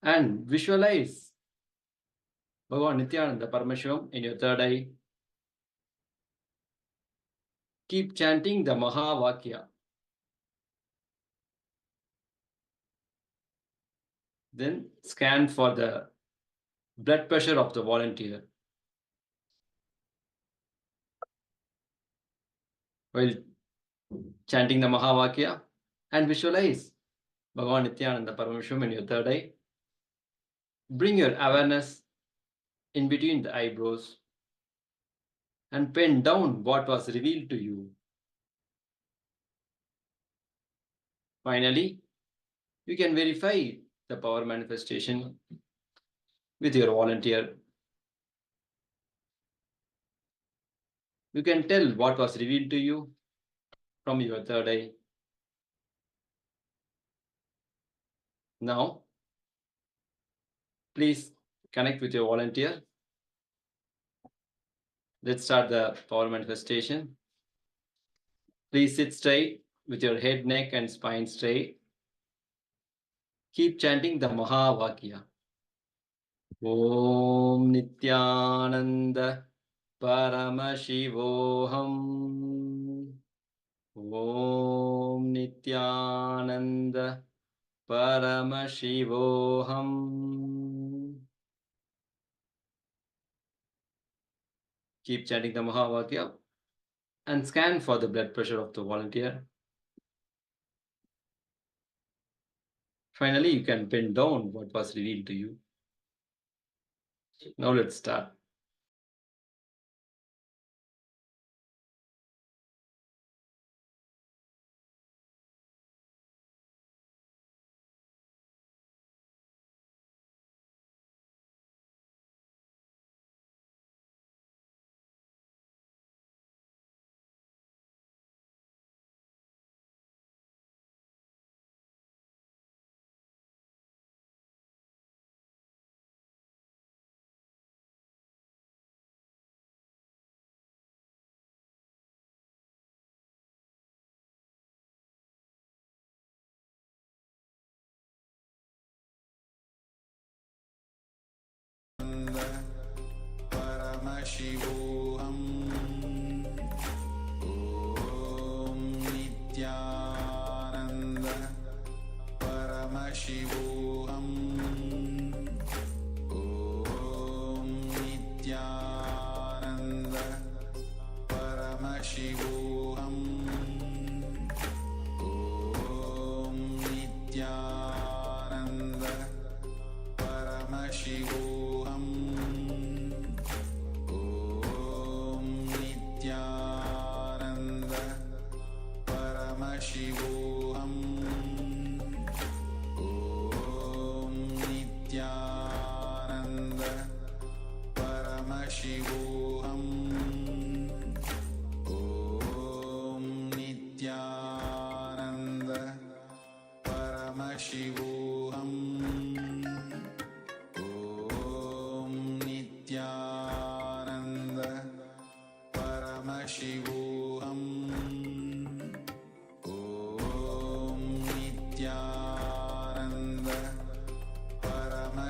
and visualize Bhagavan Nityananda Paramashivoham in your third eye. Keep chanting the Mahavakya. Then scan for the blood pressure of the volunteer. While chanting the Mahavakya, and visualize Bhagavan Nityananda Paramashivoham in your third eye. Bring your awareness in between the eyebrows and pen down what was revealed to you. Finally, you can verify the power manifestation with your volunteer. You can tell what was revealed to you from your third eye. Now, please connect with your volunteer. Let's start the power manifestation. Please sit straight with your head, neck, and spine straight. Keep chanting the Mahavakya. Om Nityananda Paramashivoham. Om Nityananda Paramashivoham. Keep chanting the Mahavakya and scan for the blood pressure of the volunteer. Finally, you can pin down what was revealed to you. Now let's start. Paramashivoham. Om Nityananda Paramashivoham. Om Nityananda Paramashivoham. Om Nityananda Paramashivoham. Om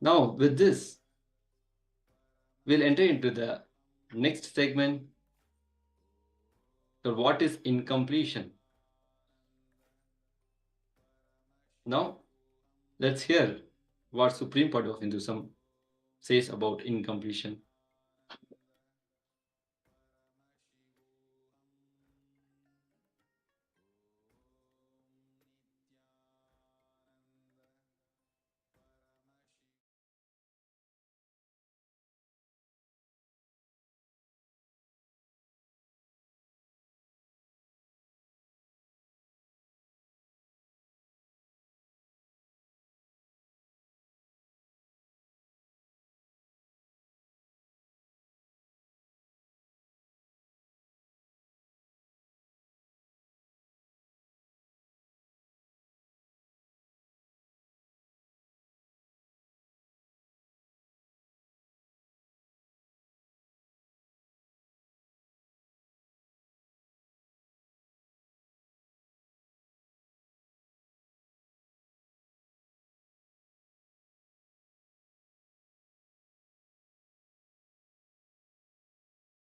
Now, with this, we'll enter into the next segment. So, what is incompletion? Now, let's hear what Supreme Pontiff of Hinduism says about incompletion.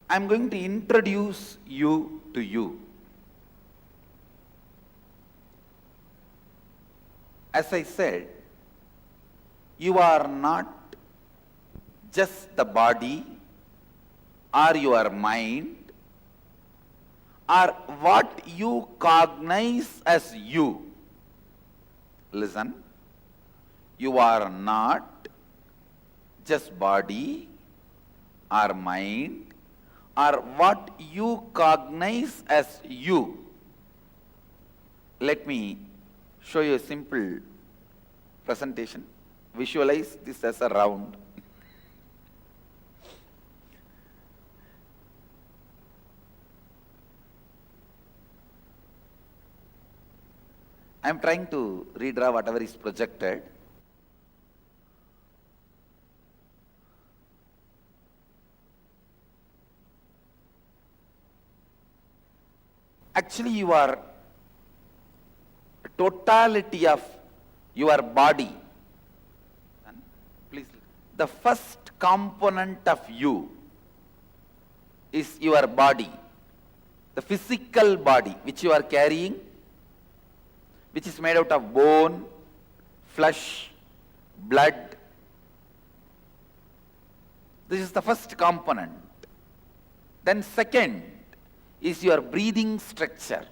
I'm going to introduce you to you. As I said, you are not just the body or your mind or what you cognize as you. Listen, you are not just body or mind or what you cognize as you. Let me show you a simple presentation. Visualize this as a round. I am trying to redraw whatever is projected. Actually, you are totality of your body. Please, the first component of you is your body, the physical body which you are carrying, which is made out of bone, flesh, blood. This is the first component. Then second is your breathing structure.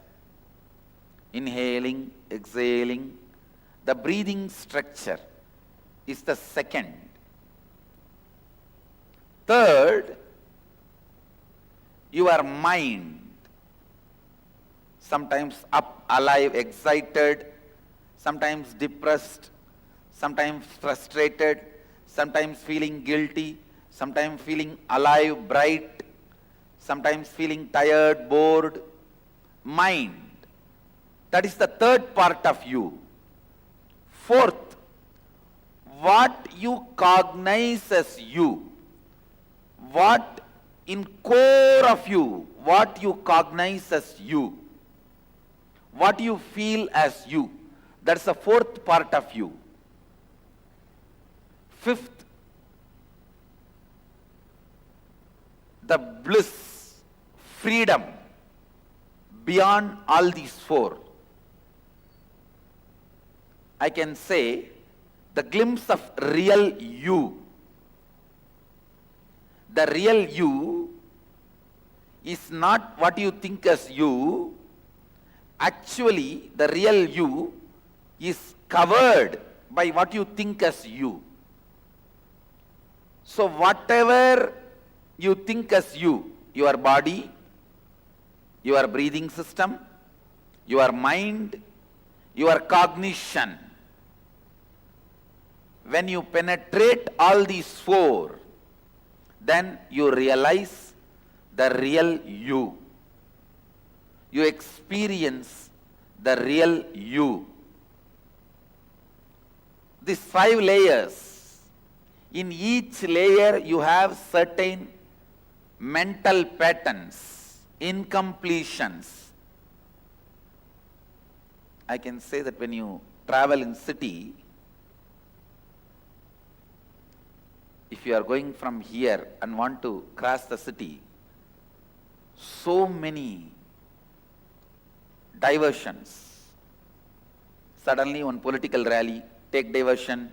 Inhaling, exhaling, the breathing structure is the second. Third, your mind. Sometimes up, alive, excited, sometimes depressed, sometimes frustrated, sometimes feeling guilty, sometimes feeling alive, bright, sometimes feeling tired, bored. Mind. That is the third part of you. Fourth, what you cognize as you, what in core of you, what you cognize as you, what you feel as you, that's the fourth part of you. Fifth, the bliss, freedom beyond all these four. I can say the glimpse of real you. The real you is not what you think as you. Actually, the real you is covered by what you think as you. So whatever you think as you, your body, your breathing system, your mind, your cognition, when you penetrate all these four, then you realize the real you. You experience the real you. These 5 layers, in each layer you have certain mental patterns, incompletions. I can say that when you travel in city, if you are going from here and want to cross the city, so many diversions. Suddenly one political rally, take diversion.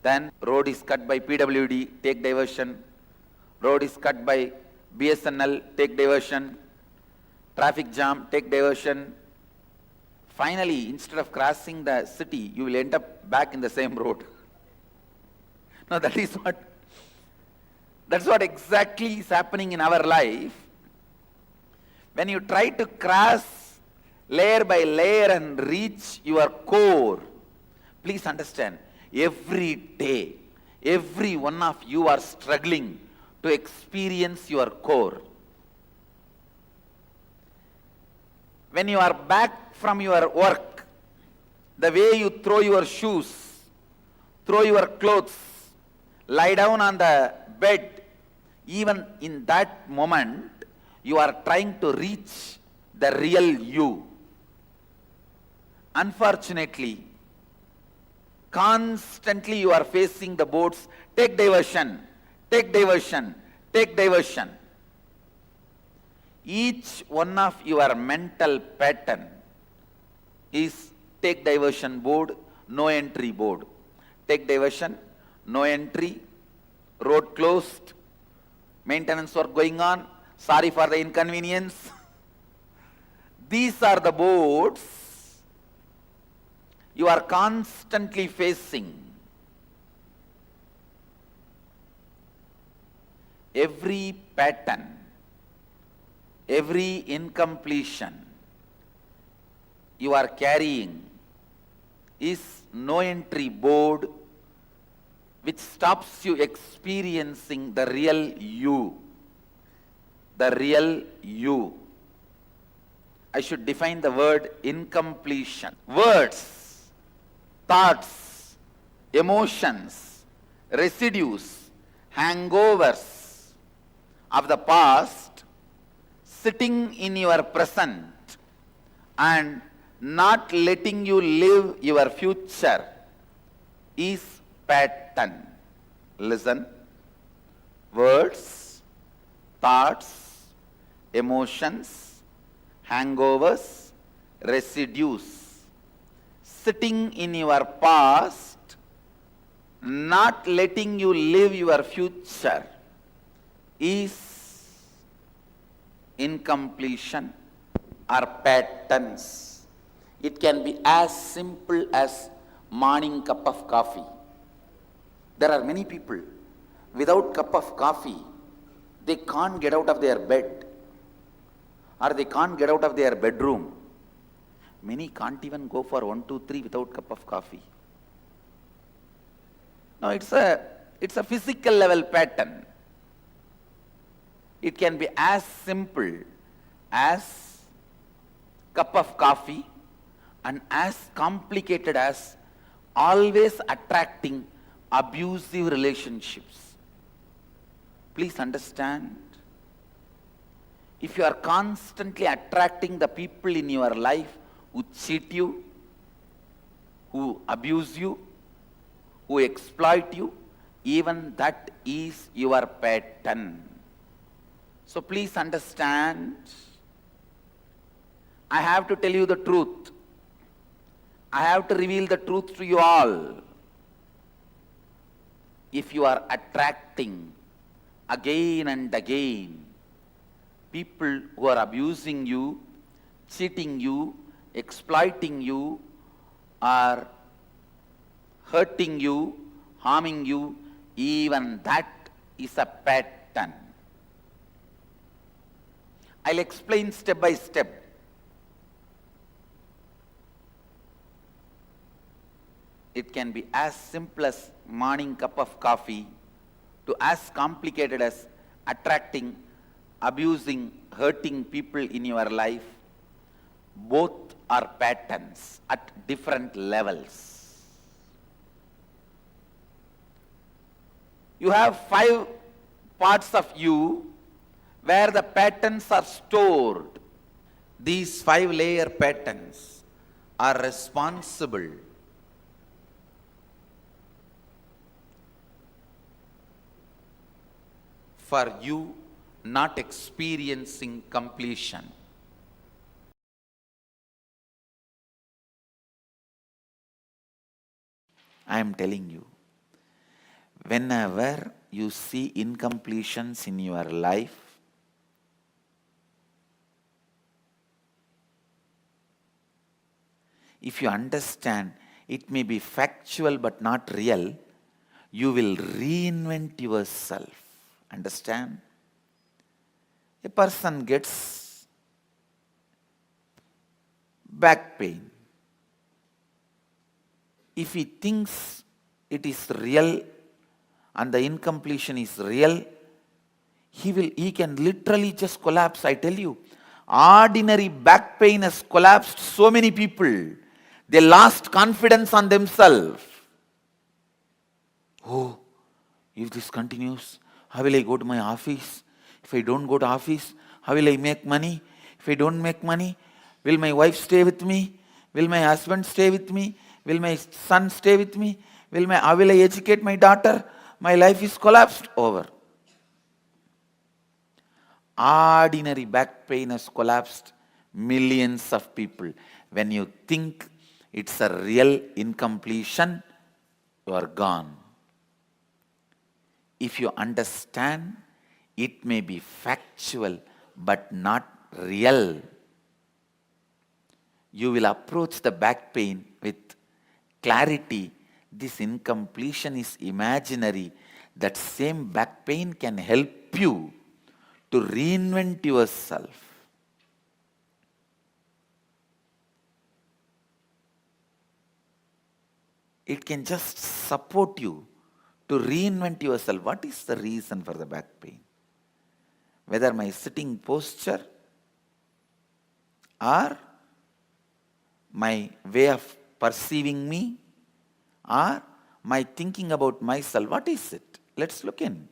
Then road is cut by PWD, take diversion. Road is cut by BSNL, take diversion. Traffic jam, take diversion. Finally, instead of crossing the city, you will end up back in the same road. No, that's what exactly is happening in our life. When you try to cross layer by layer and reach your core, please understand, every day, every one of you are struggling to experience your core. When you are back from your work, the way you throw your shoes, throw your clothes, lie down on the bed, even in that moment, you are trying to reach the real you. Unfortunately, constantly you are facing the boards, take diversion, take diversion, take diversion. Each one of your mental pattern is take diversion board, no entry board. Take diversion, no entry, road closed, maintenance work going on, sorry for the inconvenience. These are the boards you are constantly facing. Every pattern, every incompletion you are carrying is no entry board which stops you experiencing the real you. The real you. I should define the word incompletion. Words, thoughts, emotions, residues, hangovers of the past sitting in your present and not letting you live your future is pattern. Listen. Words, thoughts, emotions, hangovers, residues sitting in your past, not letting you live your future is incompletion or patterns. It can be as simple as morning cup of coffee. There are many people, without cup of coffee, they can't get out of their bed or they can't get out of their bedroom. Many can't even go for 1, 2, 3 without cup of coffee. Now it's a physical level pattern. It can be as simple as cup of coffee and as complicated as always attracting abusive relationships. Please understand, if you are constantly attracting the people in your life who cheat you, who abuse you, who exploit you, even that is your pattern. So please understand, I have to tell you the truth. I have to reveal the truth to you all. If you are attracting again and again people who are abusing you, cheating you, exploiting you, or hurting you, harming you, even that is a pattern. I'll explain step by step. It can be as simple as morning cup of coffee to as complicated as attracting, abusing, hurting people in your life. Both are patterns at different levels. You have 5 parts of you where the patterns are stored. These 5-layer patterns are responsible for you not experiencing completion. I am telling you, whenever you see incompletions in your life, if you understand it may be factual but not real, you will reinvent yourself. Understand? A person gets back pain. If he thinks it is real and the incompletion is real, he can literally just collapse. I tell you, ordinary back pain has collapsed so many people. They lost confidence on themselves. Oh, if this continues, how will I go to my office? If I don't go to office, how will I make money? If I don't make money, will my wife stay with me? Will my husband stay with me? Will my son stay with me? How will I educate my daughter? My life is collapsed over. Ordinary back pain has collapsed millions of people. When you think it's a real incompletion, you are gone. If you understand it may be factual but not real, you will approach the back pain with clarity. This incompletion is imaginary. That same back pain can help you to reinvent yourself. It can just support you to reinvent yourself. What is the reason for the back pain? Whether my sitting posture or my way of perceiving me or my thinking about myself. What is it? Let's look in.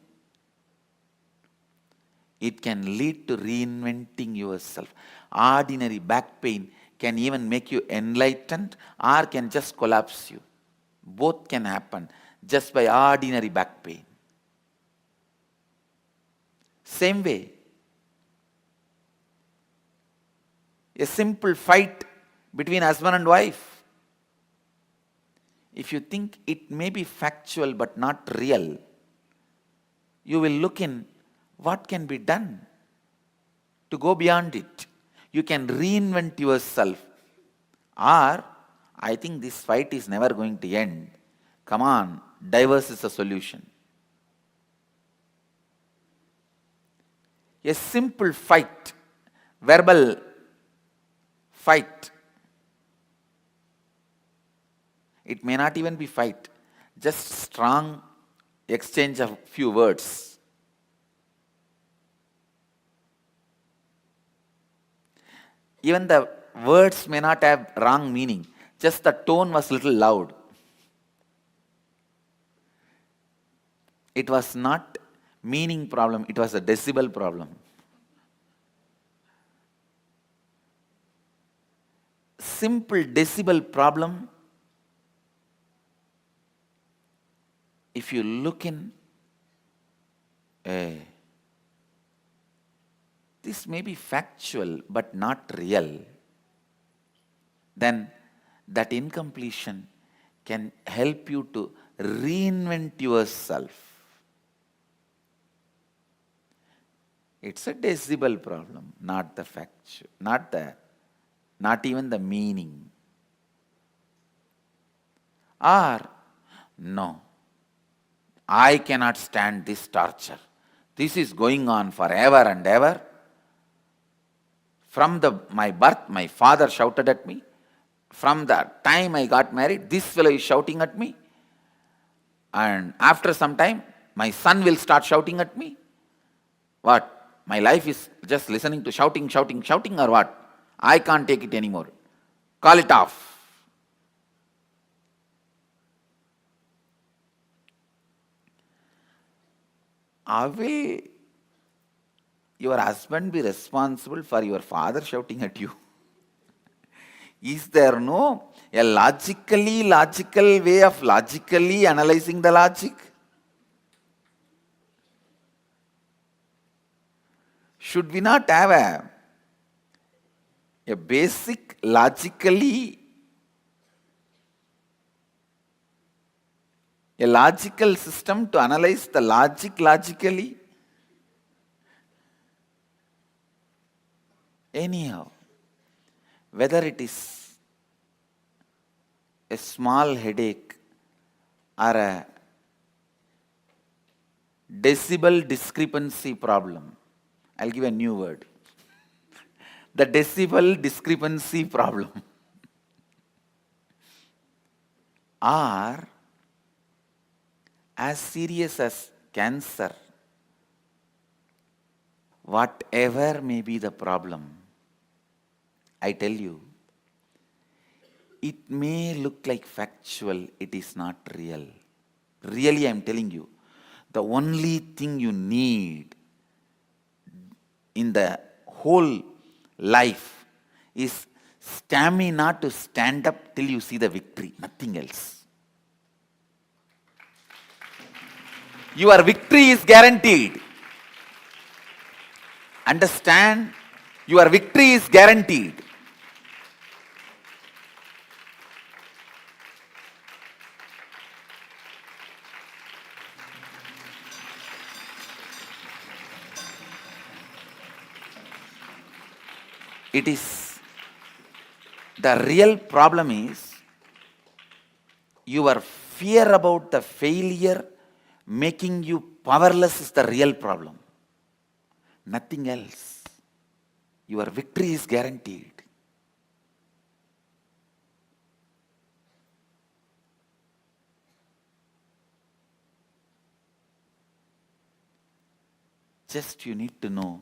It can lead to reinventing yourself. Ordinary back pain can even make you enlightened or can just collapse you. Both can happen just by ordinary back pain. Same way, a simple fight between husband and wife. If you think it may be factual but not real, you will look in what can be done to go beyond it. You can reinvent yourself. Or, I think this fight is never going to end. Come on, divorce is a solution. A simple fight, verbal fight. It may not even be fight, just strong exchange of few words. Even the words may not have wrong meaning, just the tone was little loud. It was not meaning problem, it was a decibel problem. Simple decibel problem, if you look in, this may be factual but not real, then that incompletion can help you to reinvent yourself. It's a decibel problem, not the factual, not even the meaning. Or, no, I cannot stand this torture. This is going on forever and ever. From my birth, my father shouted at me. From the time I got married, this fellow is shouting at me. And after some time, my son will start shouting at me. What? My life is just listening to shouting or what? I can't take it anymore. Call it off. Will your husband be responsible for your father shouting at you? Is there no a logical way of logically analyzing the logic? Should we not have a basic logically, a logical system to analyze the logic logically? Anyhow, whether it is a small headache or a decibel discrepancy problem, I'll give a new word. The decibel discrepancy problem. Are as serious as cancer. Whatever may be the problem, I tell you, it may look like factual, it is not real. Really, I am telling you, the only thing you need in the whole life is stamina to stand up till you see the victory, nothing else. Your victory is guaranteed. Understand? Your victory is guaranteed. It is, the real problem is your fear about the failure making you powerless is the real problem. Nothing else. Your victory is guaranteed. Just you need to know,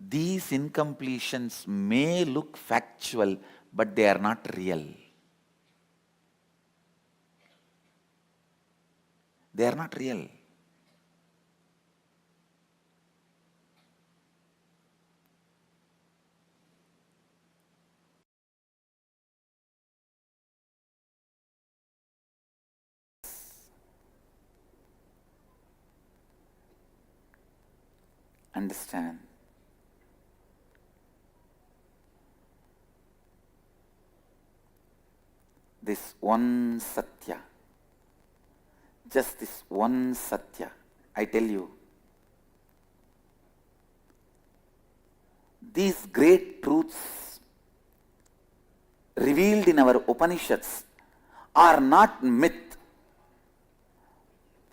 these incompletions may look factual, but they are not real. They are not real. Understand? This one Satya, just this one Satya, I tell you, these great truths revealed in our Upanishads are not myth.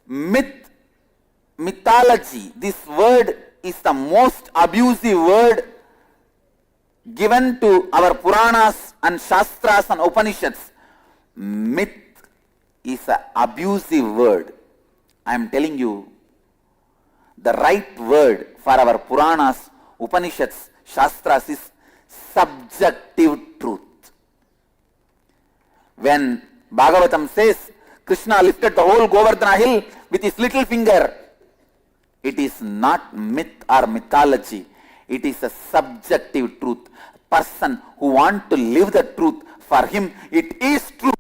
Myth, mythology, this word is the most abusive word given to our Puranas and Shastras and Upanishads. Myth is an abusive word. I am telling you, the right word for our Puranas, Upanishads, Shastras is subjective truth. When Bhagavatam says Krishna lifted the whole Govardhana hill with his little finger, it is not myth or mythology. It is a subjective truth. A person who wants to live the truth, for him it is truth.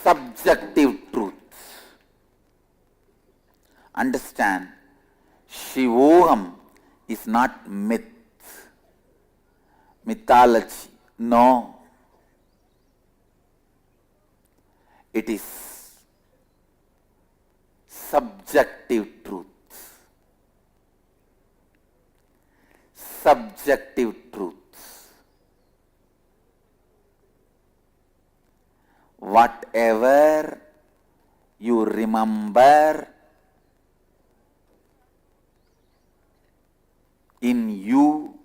Subjective truth. Understand, Shivoham is not myth, mythology. No. It is subjective truth. Subjective truth. Whatever you remember in you,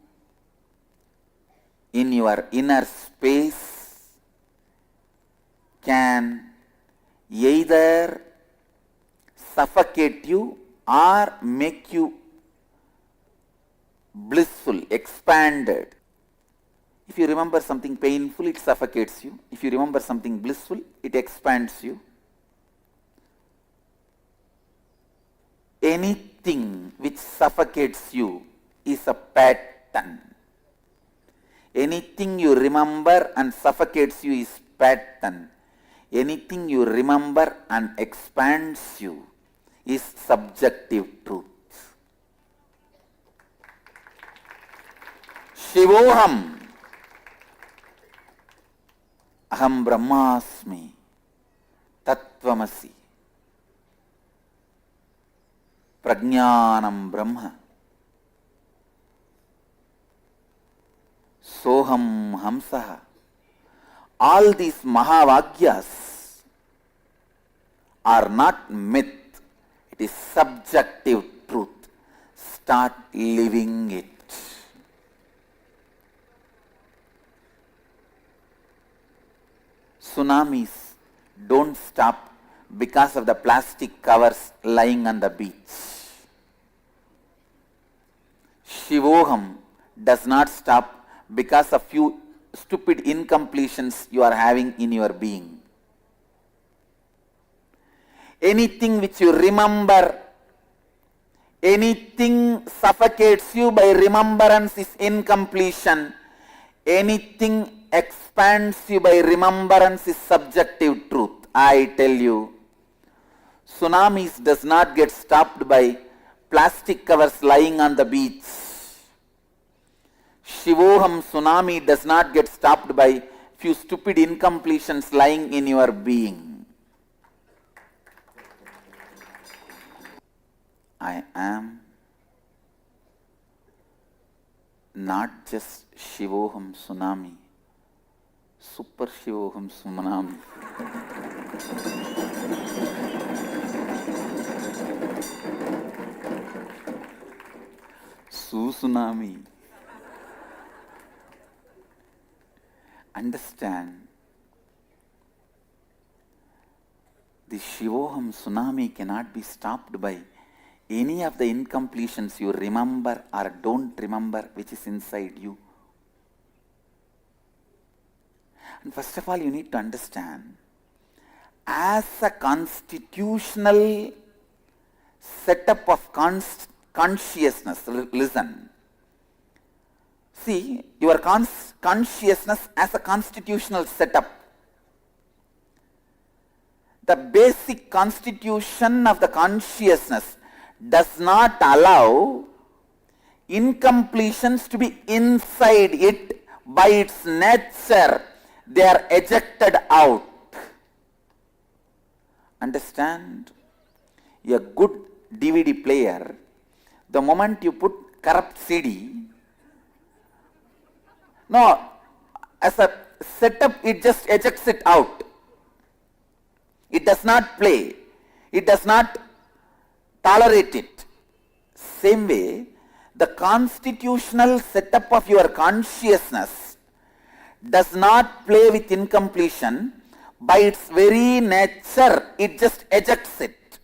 in your inner space, can either suffocate you or make you blissful, expanded. If you remember something painful, it suffocates you. If you remember something blissful, it expands you. Anything which suffocates you is a pattern. Anything you remember and suffocates you is pattern. Anything you remember and expands you is subjective truth. Shivoham aham brahmasmi tattvamasi prajnanam brahma soham hamsaha. All these Mahavagyas are not myth, it is subjective truth. Start living it. Tsunamis don't stop because of the plastic covers lying on the beach. Shivoham does not stop because of few stupid incompletions you are having in your being. Anything which you remember, anything suffocates you by remembrance is incompletion. Anything expands you by remembrance is subjective truth. I tell you, tsunamis does not get stopped by plastic covers lying on the beach. Shivoham tsunami does not get stopped by few stupid incompletions lying in your being. I am not just Shivoham tsunami, super Shivoham tsunami. Tsunami. Understand, the Shivoham tsunami cannot be stopped by any of the incompletions you remember or don't remember which is inside you. And first of all, you need to understand, as a constitutional setup of consciousness, listen. See, your consciousness as a constitutional setup. The basic constitution of the consciousness does not allow incompletions to be inside it by its nature. They are ejected out. Understand? A good DVD player, the moment you put corrupt CD, no, as a setup, it just ejects it out. It does not play. It does not tolerate it. Same way, the constitutional setup of your consciousness does not play with incompletion. By its very nature, it just ejects it,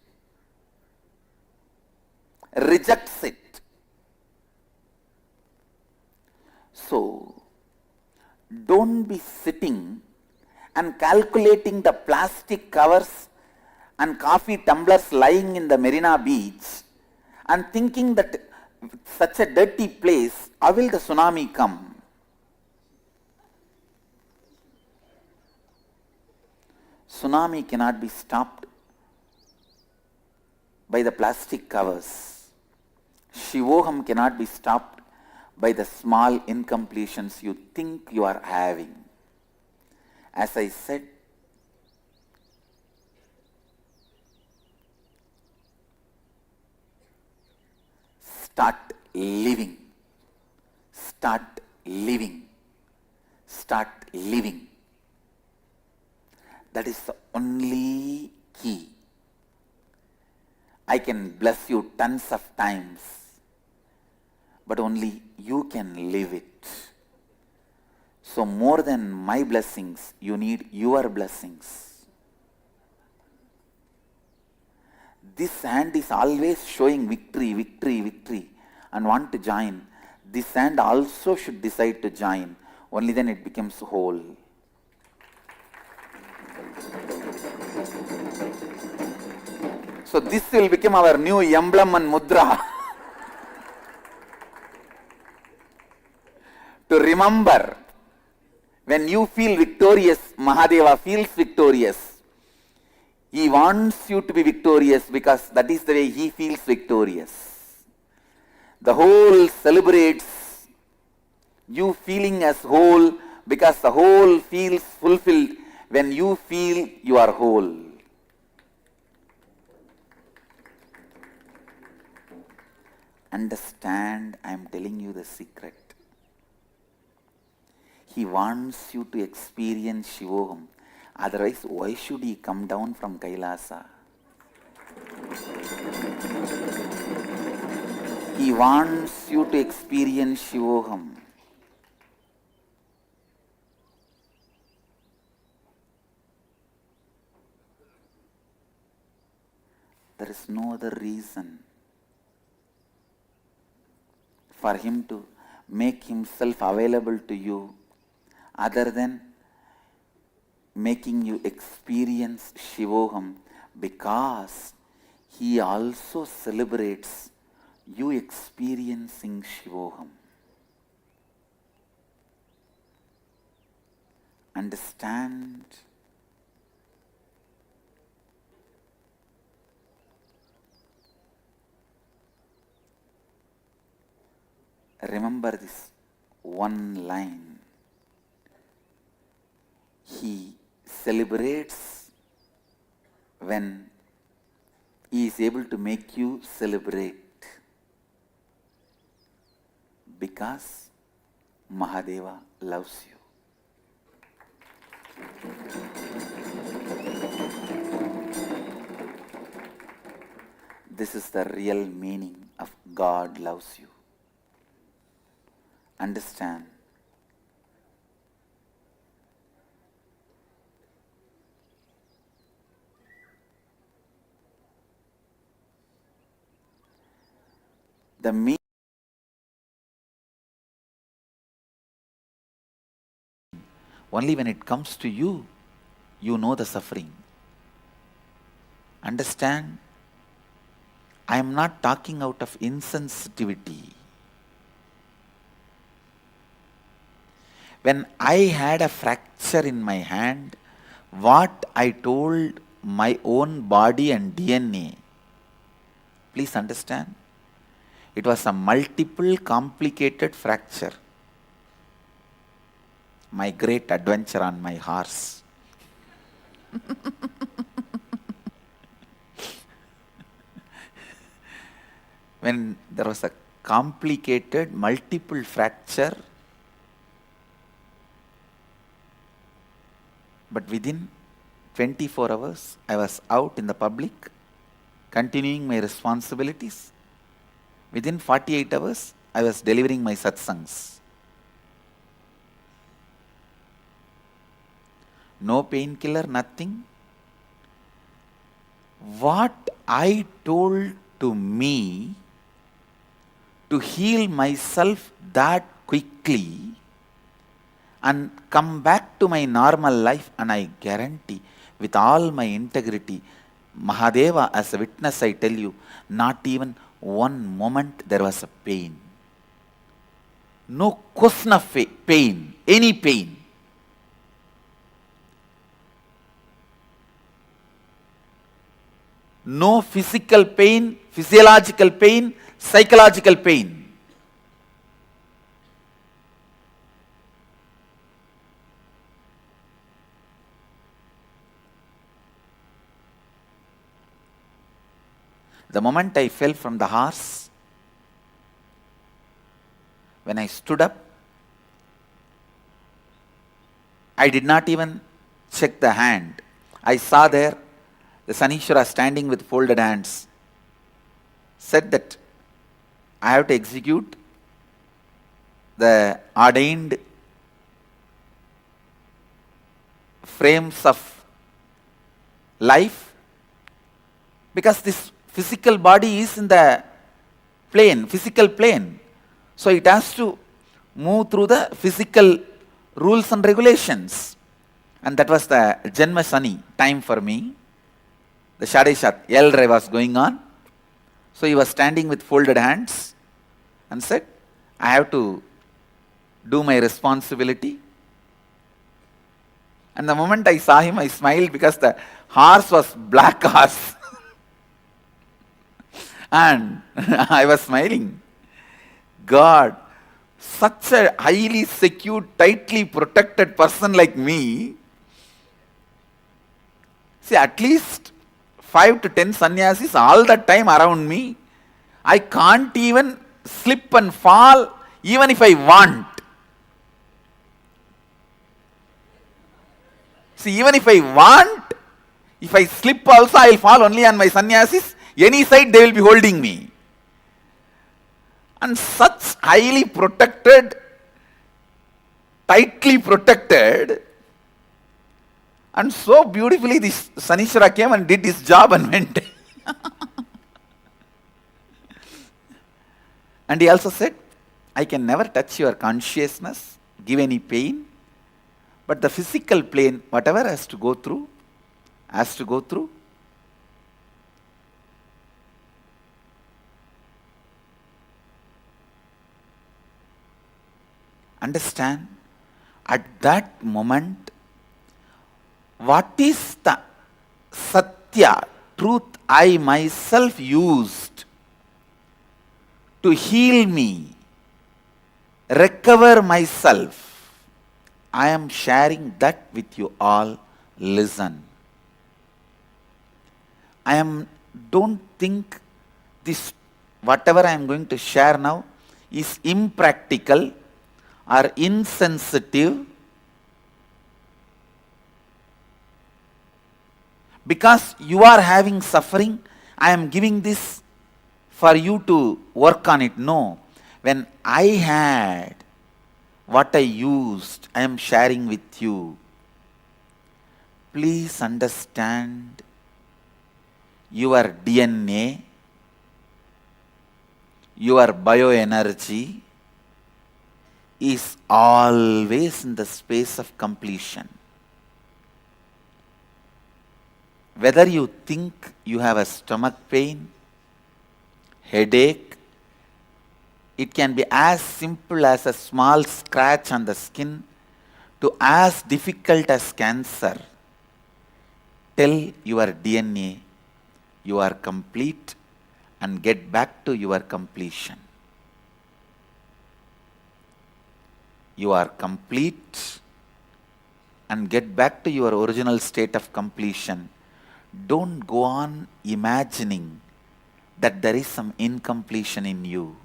rejects it. So, don't be sitting and calculating the plastic covers and coffee tumblers lying in the Marina Beach and thinking that such a dirty place, how will the tsunami come? Tsunami cannot be stopped by the plastic covers. Shivoham cannot be stopped by the small incompletions you think you are having. As I said, start living, start living, start living. That is the only key. I can bless you tons of times, but only you can live it. So more than my blessings, you need your blessings. This hand is always showing victory, victory, victory and want to join. This hand also should decide to join. Only then it becomes whole. So this will become our new emblem and mudra. To remember, when you feel victorious, Mahadeva feels victorious. He wants you to be victorious because that is the way he feels victorious. The whole celebrates you feeling as whole because the whole feels fulfilled when you feel you are whole. Understand, I am telling you the secret. He wants you to experience Shivoham. Otherwise, why should he come down from Kailasa? He wants you to experience Shivoham. There is no other reason for him to make himself available to you other than making you experience Shivoham, because he also celebrates you experiencing Shivoham. Understand? Remember this one line. He celebrates when he is able to make you celebrate, because Mahadeva loves you. This is the real meaning of God loves you. Understand? The meaning only when it comes to you, you know the suffering. Understand? I am not talking out of insensitivity. When I had a fracture in my hand, what I told my own body and DNA, please understand, it was a multiple complicated fracture. My great adventure on my horse. When there was a complicated multiple fracture, but within 24 hours, I was out in the public, continuing my responsibilities. Within 48 hours, I was delivering my satsangs. No painkiller, nothing. What I told to me to heal myself that quickly and come back to my normal life, and I guarantee with all my integrity, Mahadeva as a witness, I tell you, not even one moment there was a pain. No question of pain, any pain. No physical pain, physiological pain, psychological pain. The moment I fell from the horse, when I stood up, I did not even check the hand. I saw there the Sanishwara standing with folded hands, said that I have to execute the ordained frames of life, because this physical body is in the plane, physical plane. So it has to move through the physical rules and regulations. And that was the Janma Sani time for me. The Shadeshat, L-Ray was going on. So he was standing with folded hands and said, I have to do my responsibility. And the moment I saw him, I smiled because the horse was black horse. And I was smiling. God, such a highly secured, tightly protected person like me. See, at least 5 to 10 sannyasis all the time around me. I can't even slip and fall even if I want. See, even if I want, if I slip also, I will fall only on my sannyasis. Any side they will be holding me. And such highly protected, tightly protected, and so beautifully this Sanishwara came and did his job and went. And he also said, I can never touch your consciousness, give any pain, but the physical plane, whatever has to go through, has to go through. Understand, at that moment, what is the satya, truth I myself used to heal me, recover myself, I am sharing that with you all. Listen. Don't think this, whatever I am going to share now, is impractical or insensitive, because you are having suffering. I am giving this for you to work on it. No. When I had what I used, I am sharing with you. Please understand, your DNA, your bioenergy is always in the space of completion. Whether you think you have a stomach pain, headache, it can be as simple as a small scratch on the skin to as difficult as cancer. Tell your DNA you are complete and get back to your completion. You are complete and get back to your original state of completion. Don't go on imagining that there is some incompletion in you.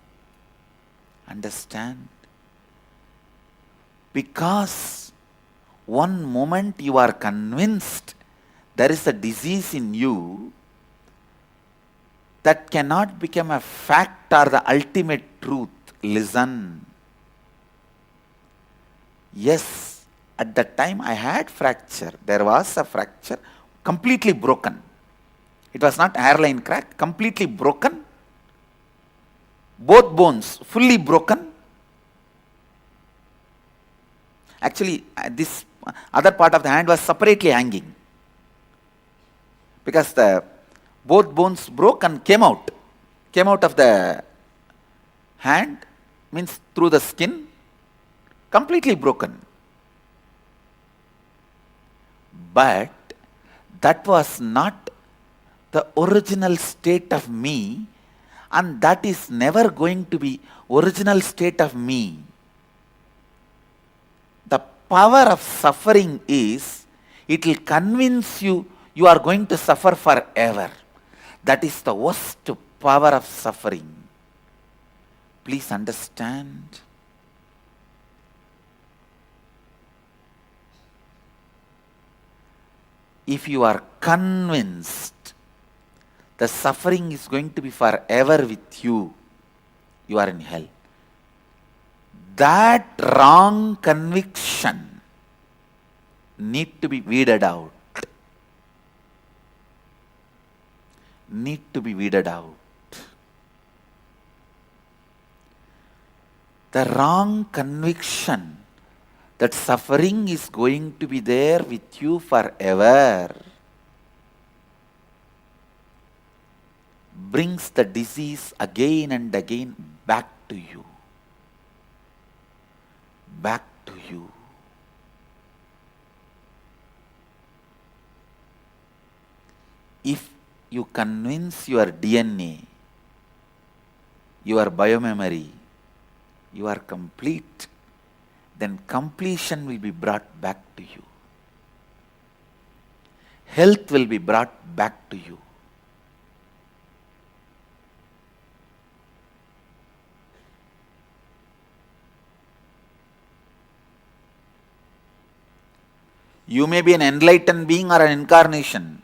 Understand? Because one moment you are convinced there is a disease in you, that cannot become a fact or the ultimate truth. Listen. Yes, at that time I had fracture. There was a fracture, completely broken. It was not hairline crack, completely broken. Both bones fully broken. Actually, this other part of the hand was separately hanging, because both bones broke and came out of the hand, means through the skin, completely broken. But that was not the original state of me, and that is never going to be original state of me. The power of suffering is, it will convince you you are going to suffer forever. That is the worst power of suffering. Please understand. If you are convinced the suffering is going to be forever with you, you are in hell. That wrong conviction need to be weeded out. Need to be weeded out. The wrong conviction that suffering is going to be there with you forever brings the disease again and again back to you. Back to you. if you convince your DNA, your biomemory, you are complete, then completion will be brought back to you. Health will be brought back to you. You may be an enlightened being or an incarnation.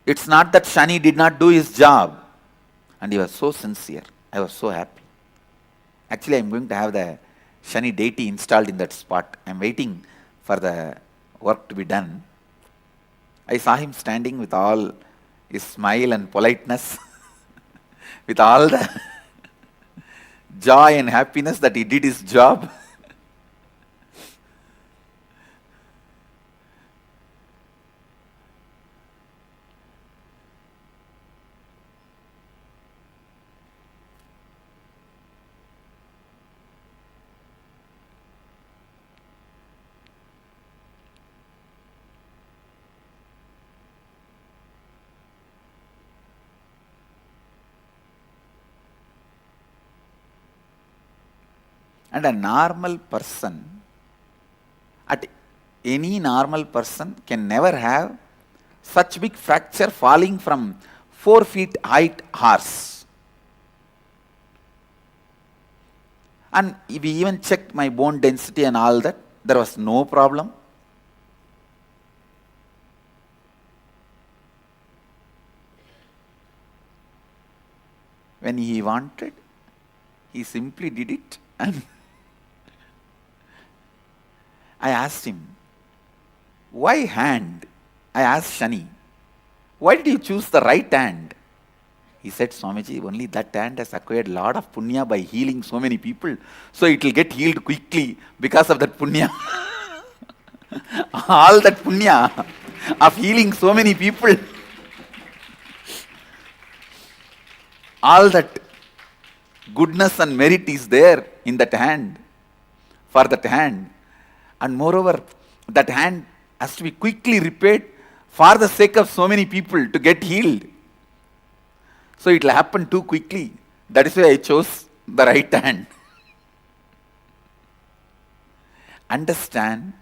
It's not that Shani did not do his job. And he was so sincere. I was so happy. Actually, I'm going to have the Shani deity installed in that spot. I'm waiting for the work to be done. I saw him standing with all his smile and politeness, with all the joy and happiness that he did his job. And a normal person, any normal person can never have such big fracture falling from 4 feet height horse. And we even checked my bone density and all that. There was no problem. When he wanted, he simply did it. And I asked him, why hand? I asked Shani, why did you choose the right hand? He said, Swamiji, only that hand has acquired a lot of punya by healing so many people. So it will get healed quickly because of that punya. All that punya of healing so many people. All that goodness and merit is there in that hand, for that hand. And moreover, that hand has to be quickly repaired for the sake of so many people to get healed. So it will happen too quickly. That is why I chose the right hand. Understand,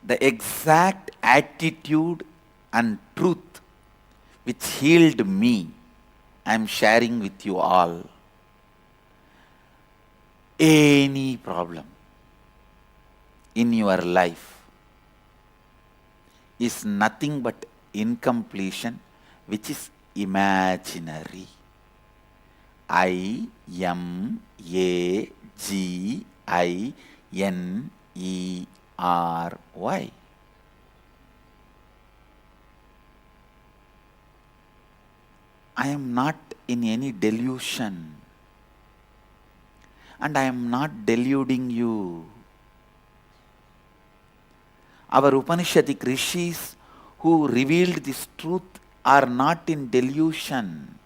the exact attitude and truth which healed me, I am sharing with you all. Any problem in your life is nothing but incompletion, which is imaginary. IMAGINERY. I am not in any delusion, and I am not deluding you. Our Upanishadic rishis who revealed this truth are not in delusion.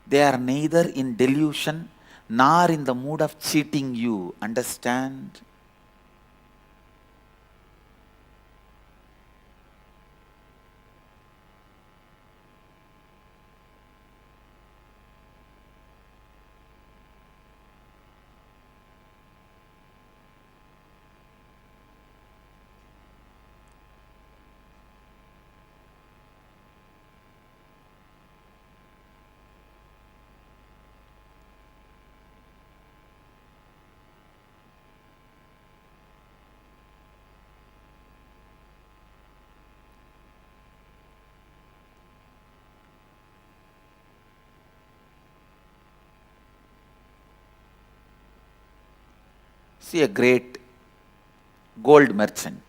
They are neither in delusion nor in the mood of cheating you. Understand? See a great gold merchant.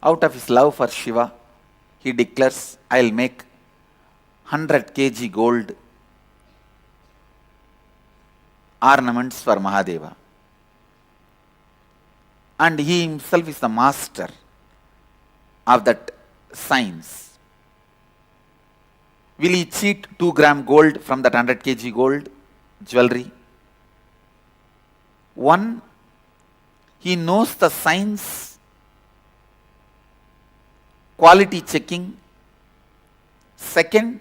Out of his love for Shiva, he declares, I'll make 100 kg gold ornaments for Mahadeva. And he himself is the master of that science. Will he cheat 2 gram gold from that 100 kg gold jewelry? One, he knows the signs, quality checking. Second,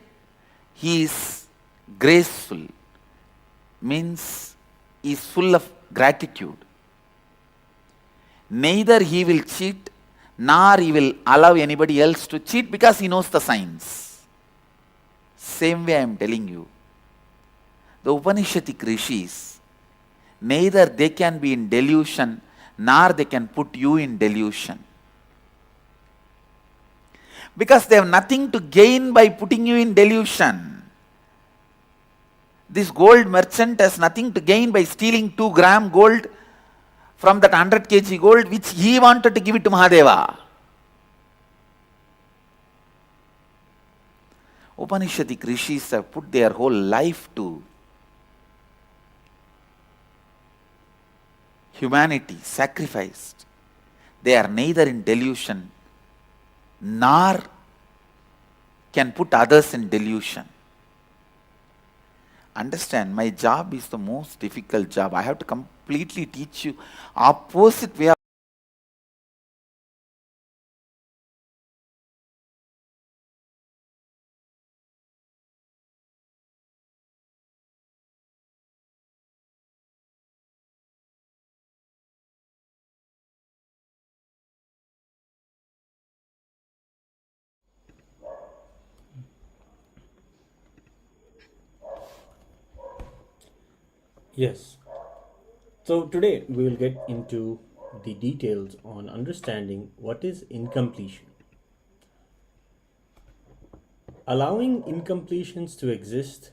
he is graceful, means he is full of gratitude. Neither he will cheat, nor he will allow anybody else to cheat because he knows the signs. Same way I am telling you. The Upanishadic rishis, neither they can be in delusion, nor they can put you in delusion. Because they have nothing to gain by putting you in delusion. This gold merchant has nothing to gain by stealing 2 gram gold from that 100 kg gold which he wanted to give it to Mahadeva. Upanishadic rishis have put their whole life to humanity, sacrificed. They are neither in delusion nor can put others in delusion. Understand, my job is the most difficult job. I have to completely teach you opposite way of Yes. So today we will get into the details on understanding what is incompletion. Allowing incompletions to exist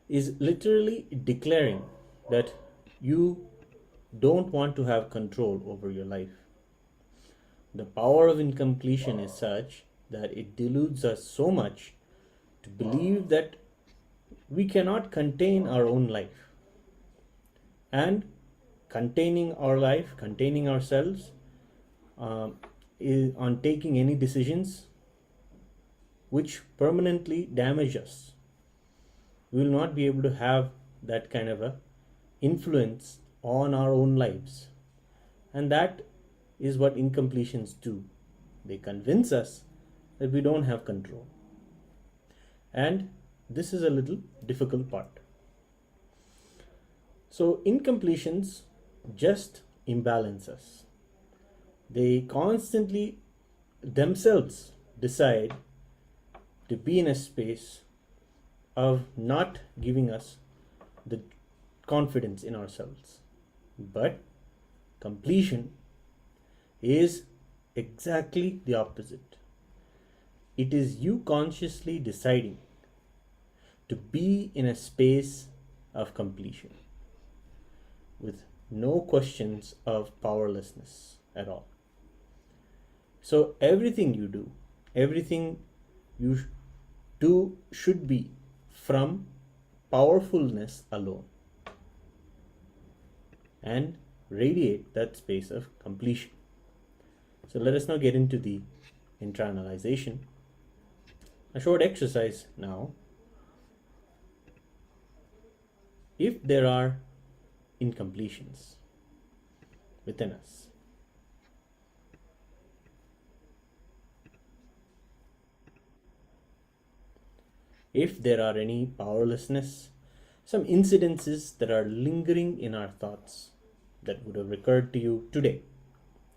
is literally declaring that you don't want to have control over your life. The power of incompletion is such that it deludes us so much to believe that we cannot contain our own life. And containing our life, containing ourselves, is on taking any decisions which permanently damage us. We will not be able to have that kind of a influence on our own lives. And that is what incompletions do. They convince us that we don't have control. And this is a little difficult part. So incompletions just imbalance us. They constantly themselves decide to be in a space of not giving us the confidence in ourselves. But completion is exactly the opposite. It is you consciously deciding to be in a space of completion with no questions of powerlessness at all. So everything you do, everything you do should be from powerfulness alone and radiate that space of completion. So let us now get into the internalization. A short exercise now. If there are incompletions within us, if there are any powerlessness, some incidences that are lingering in our thoughts that would have recurred to you today,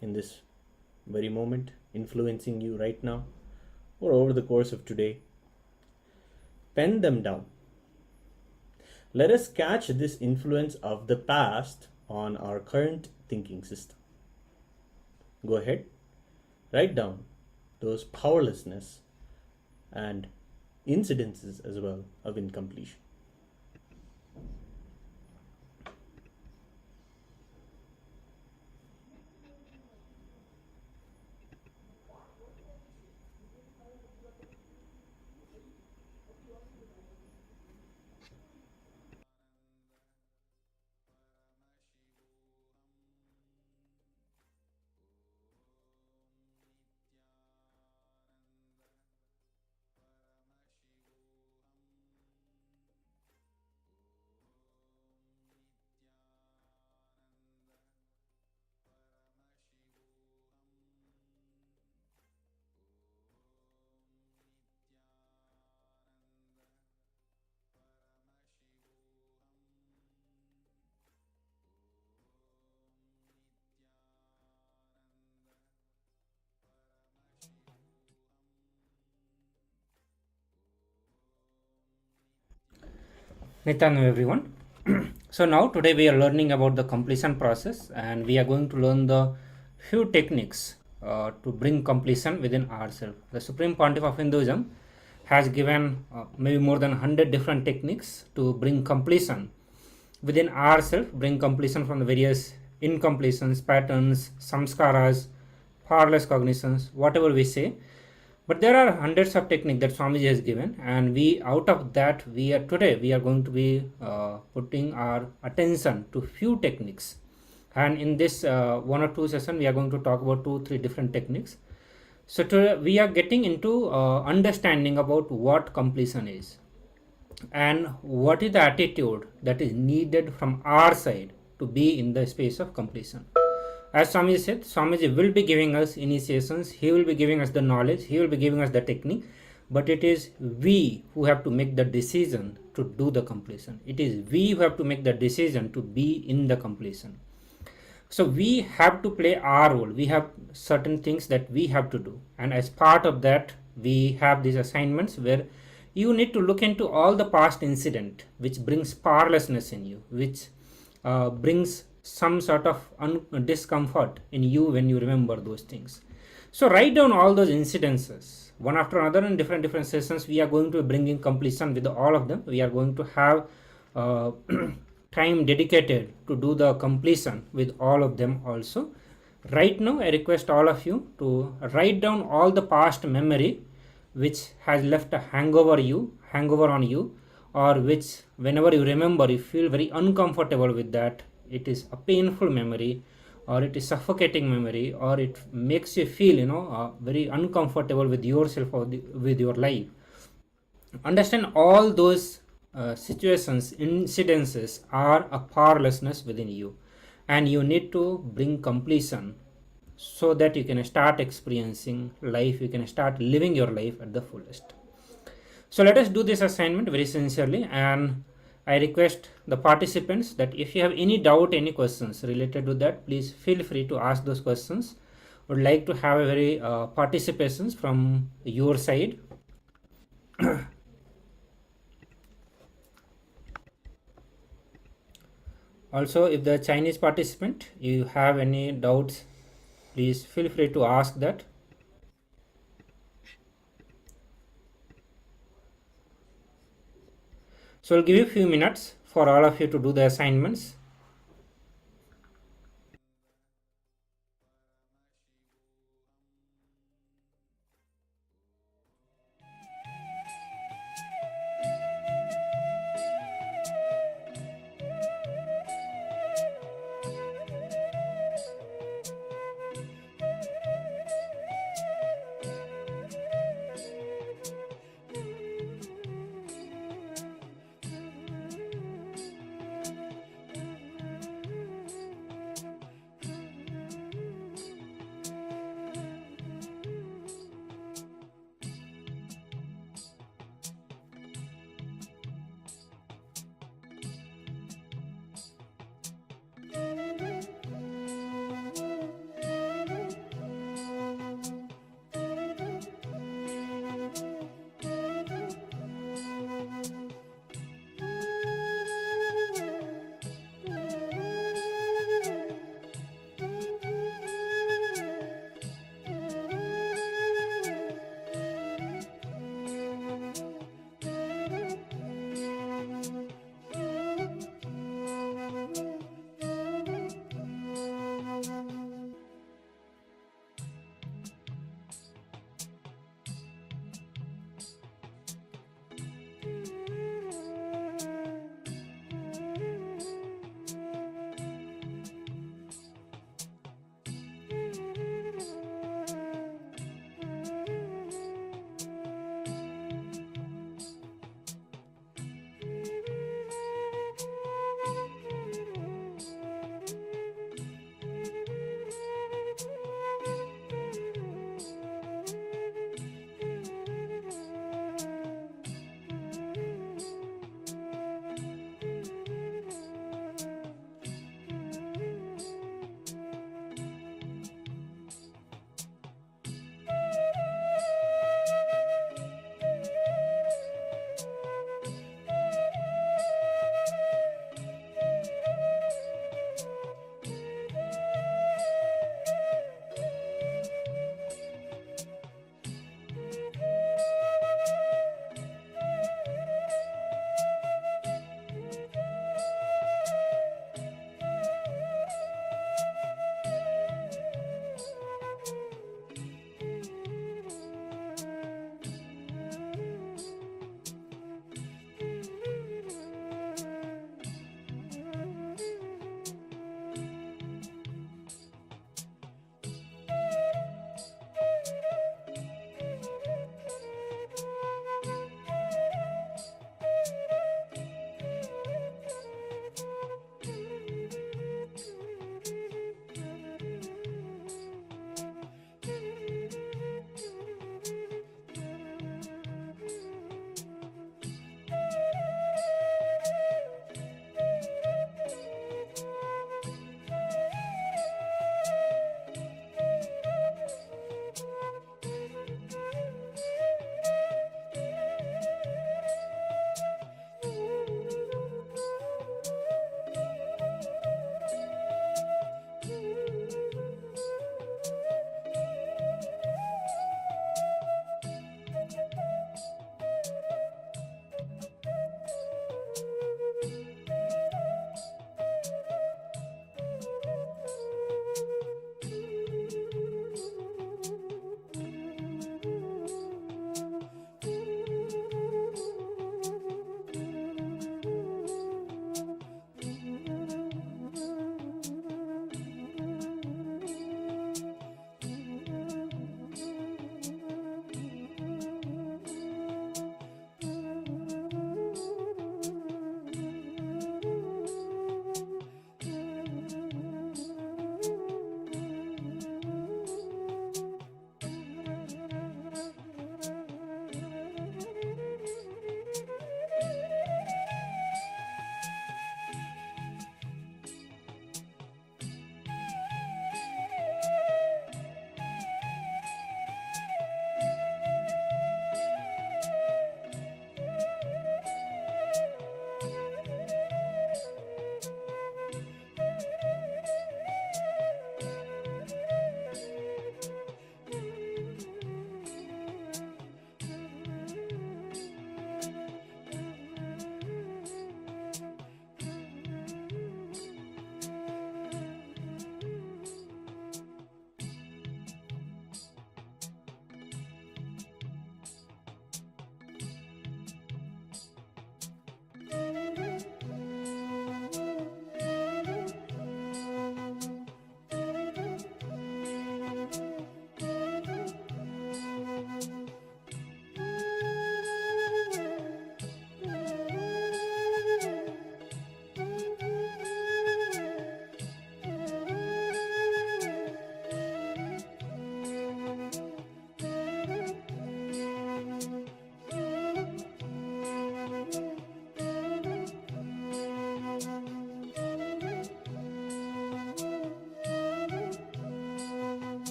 in this very moment, influencing you right now, or over the course of today, pen them down. Let us catch this influence of the past on our current thinking system. Go ahead, write down those powerlessness and incidences as well of incompletion. Nitanu everyone. So now today we are learning about the completion process, and we are going to learn the few techniques to bring completion within ourselves. The Supreme Pontiff of Hinduism has given maybe more than 100 different techniques to bring completion within ourselves, bring completion from the various incompletions, patterns, samskaras, powerless cognitions, whatever we say. But there are hundreds of techniques that Swamiji has given, and we out of that we are going to be putting our attention to few techniques. And in this one or two session we are going to talk about 2-3 different techniques. So today we are getting into understanding about what completion is and what is the attitude that is needed from our side to be in the space of completion. As Swamiji said, Swamiji will be giving us initiations, he will be giving us the knowledge, he will be giving us the technique, but it is we who have to make the decision to do the completion. It is we who have to make the decision to be in the completion. So we have to play our role. We have certain things that we have to do, and as part of that we have these assignments where you need to look into all the past incident which brings powerlessness in you, which brings some sort of discomfort in you when you remember those things. So write down all those incidences one after another in different sessions. We are going to bring in completion with all of them. We are going to have time dedicated to do the completion with all of them also. Right now I request all of you to write down all the past memory which has left a hangover on you, or which whenever you remember you feel very uncomfortable with that. It is a painful memory, or it is suffocating memory, or it makes you feel very uncomfortable with yourself or with your life. Understand all those situations, incidences are a powerlessness within you, and you need to bring completion so that you can start experiencing life, you can start living your life at the fullest. So let us do this assignment very sincerely, and I request the participants that if you have any doubt, any questions related to that, please feel free to ask those questions. Would like to have a very participations from your side. Also, if the Chinese participant, you have any doubts, please feel free to ask that. So I'll give you a few minutes for all of you to do the assignments.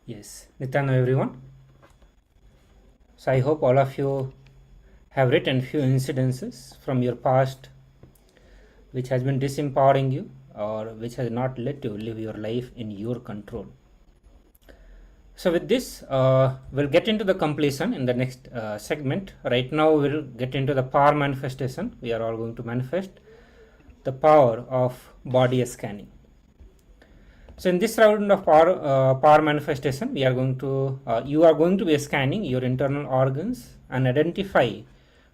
Yes, Nityananda everyone. So I hope all of you have written few incidences from your past which has been disempowering you or which has not let you live your life in your control. So with this, we'll get into the completion in the next segment. Right now, we'll get into the power manifestation. We are all going to manifest the power of body scanning. So in this round of power manifestation, we are going to you are going to be scanning your internal organs and identify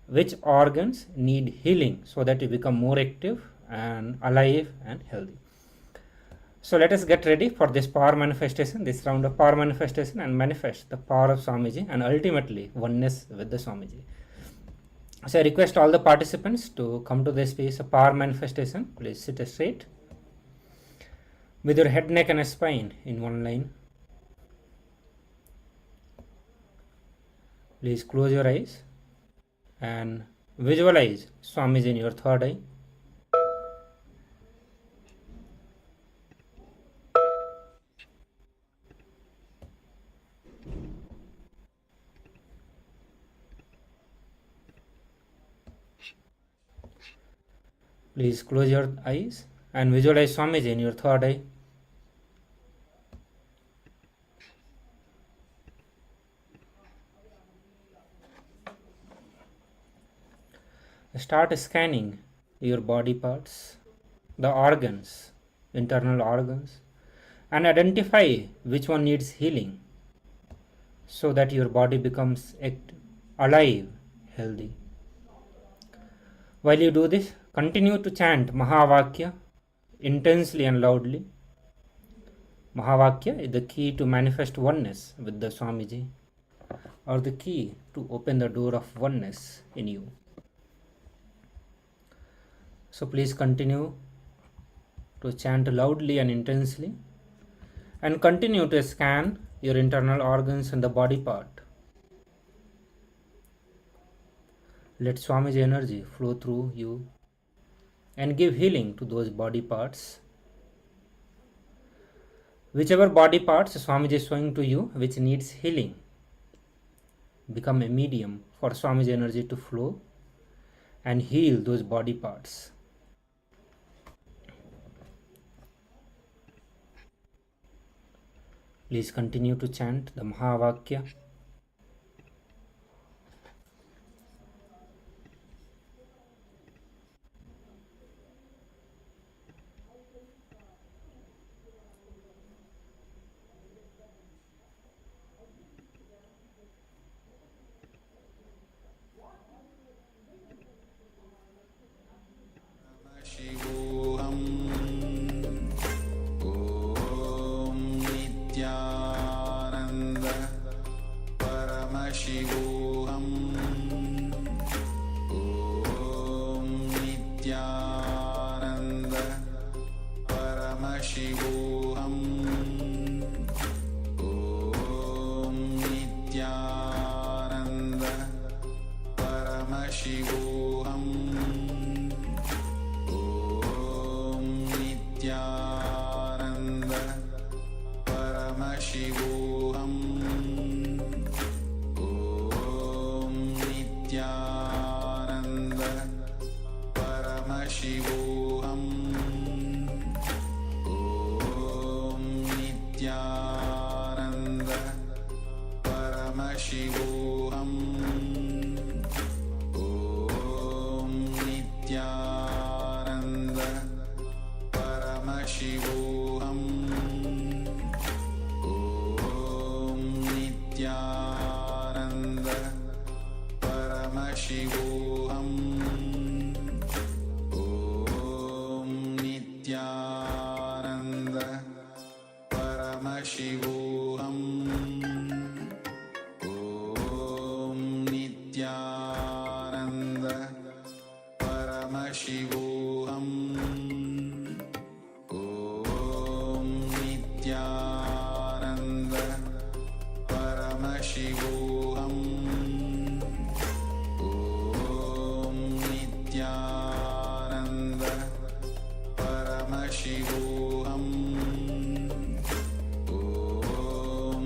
which organs need healing so that you become more active and alive and healthy. So let us get ready for this power manifestation, this round of power manifestation, and manifest the power of Swamiji and ultimately oneness with the Swamiji. So I request all the participants to come to the space of power manifestation. Please sit straight with your head, neck and spine in one line. Please close your eyes and visualize Swamiji in your third eye. Please close your eyes and visualize Swamiji in your third eye. Start scanning your body parts, the organs, internal organs, and identify which one needs healing so that your body becomes alive, healthy. While you do this, continue to chant Mahavakya intensely and loudly. Mahavakya is the key to manifest oneness with the Swamiji, or the key to open the door of oneness in you. So please continue to chant loudly and intensely and continue to scan your internal organs and the body part. Let Swamiji energy flow through you and give healing to those body parts. Whichever body parts Swamiji is showing to you which needs healing, become a medium for Swamiji energy to flow and heal those body parts. Please continue to chant the Mahavakya. Paramashivoham Om Nityananda Paramashivoham Om Nityananda Paramashivoham Om Nityananda Paramashivoham Nityananda Paramashivoham Om Nityananda Paramashivoham Om Nityananda Paramashivoham Om Nityananda Paramashivoham Om Nityananda Paramashivoham Om Nityananda Paramashivoham Om Nityananda Paramashivoham Om Nityananda Paramashivoham Om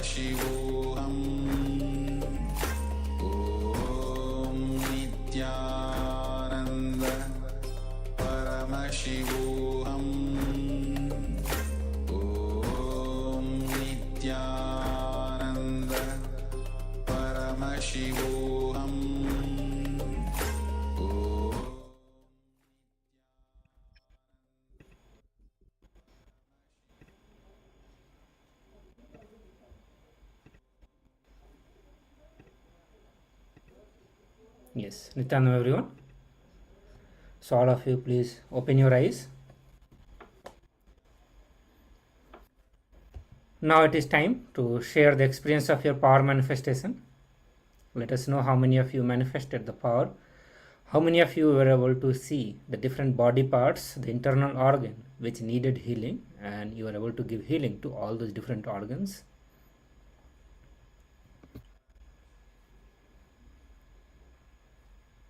Paramashivoham Om Nityananda Paramashivoham Om Nityananda Paramashivoham. Yes, Nityanam everyone. So all of you please open your eyes. Now it is time to share the experience of your power manifestation. Let us know how many of you manifested the power. How many of you were able to see the different body parts, the internal organ which needed healing, and you were able to give healing to all those different organs.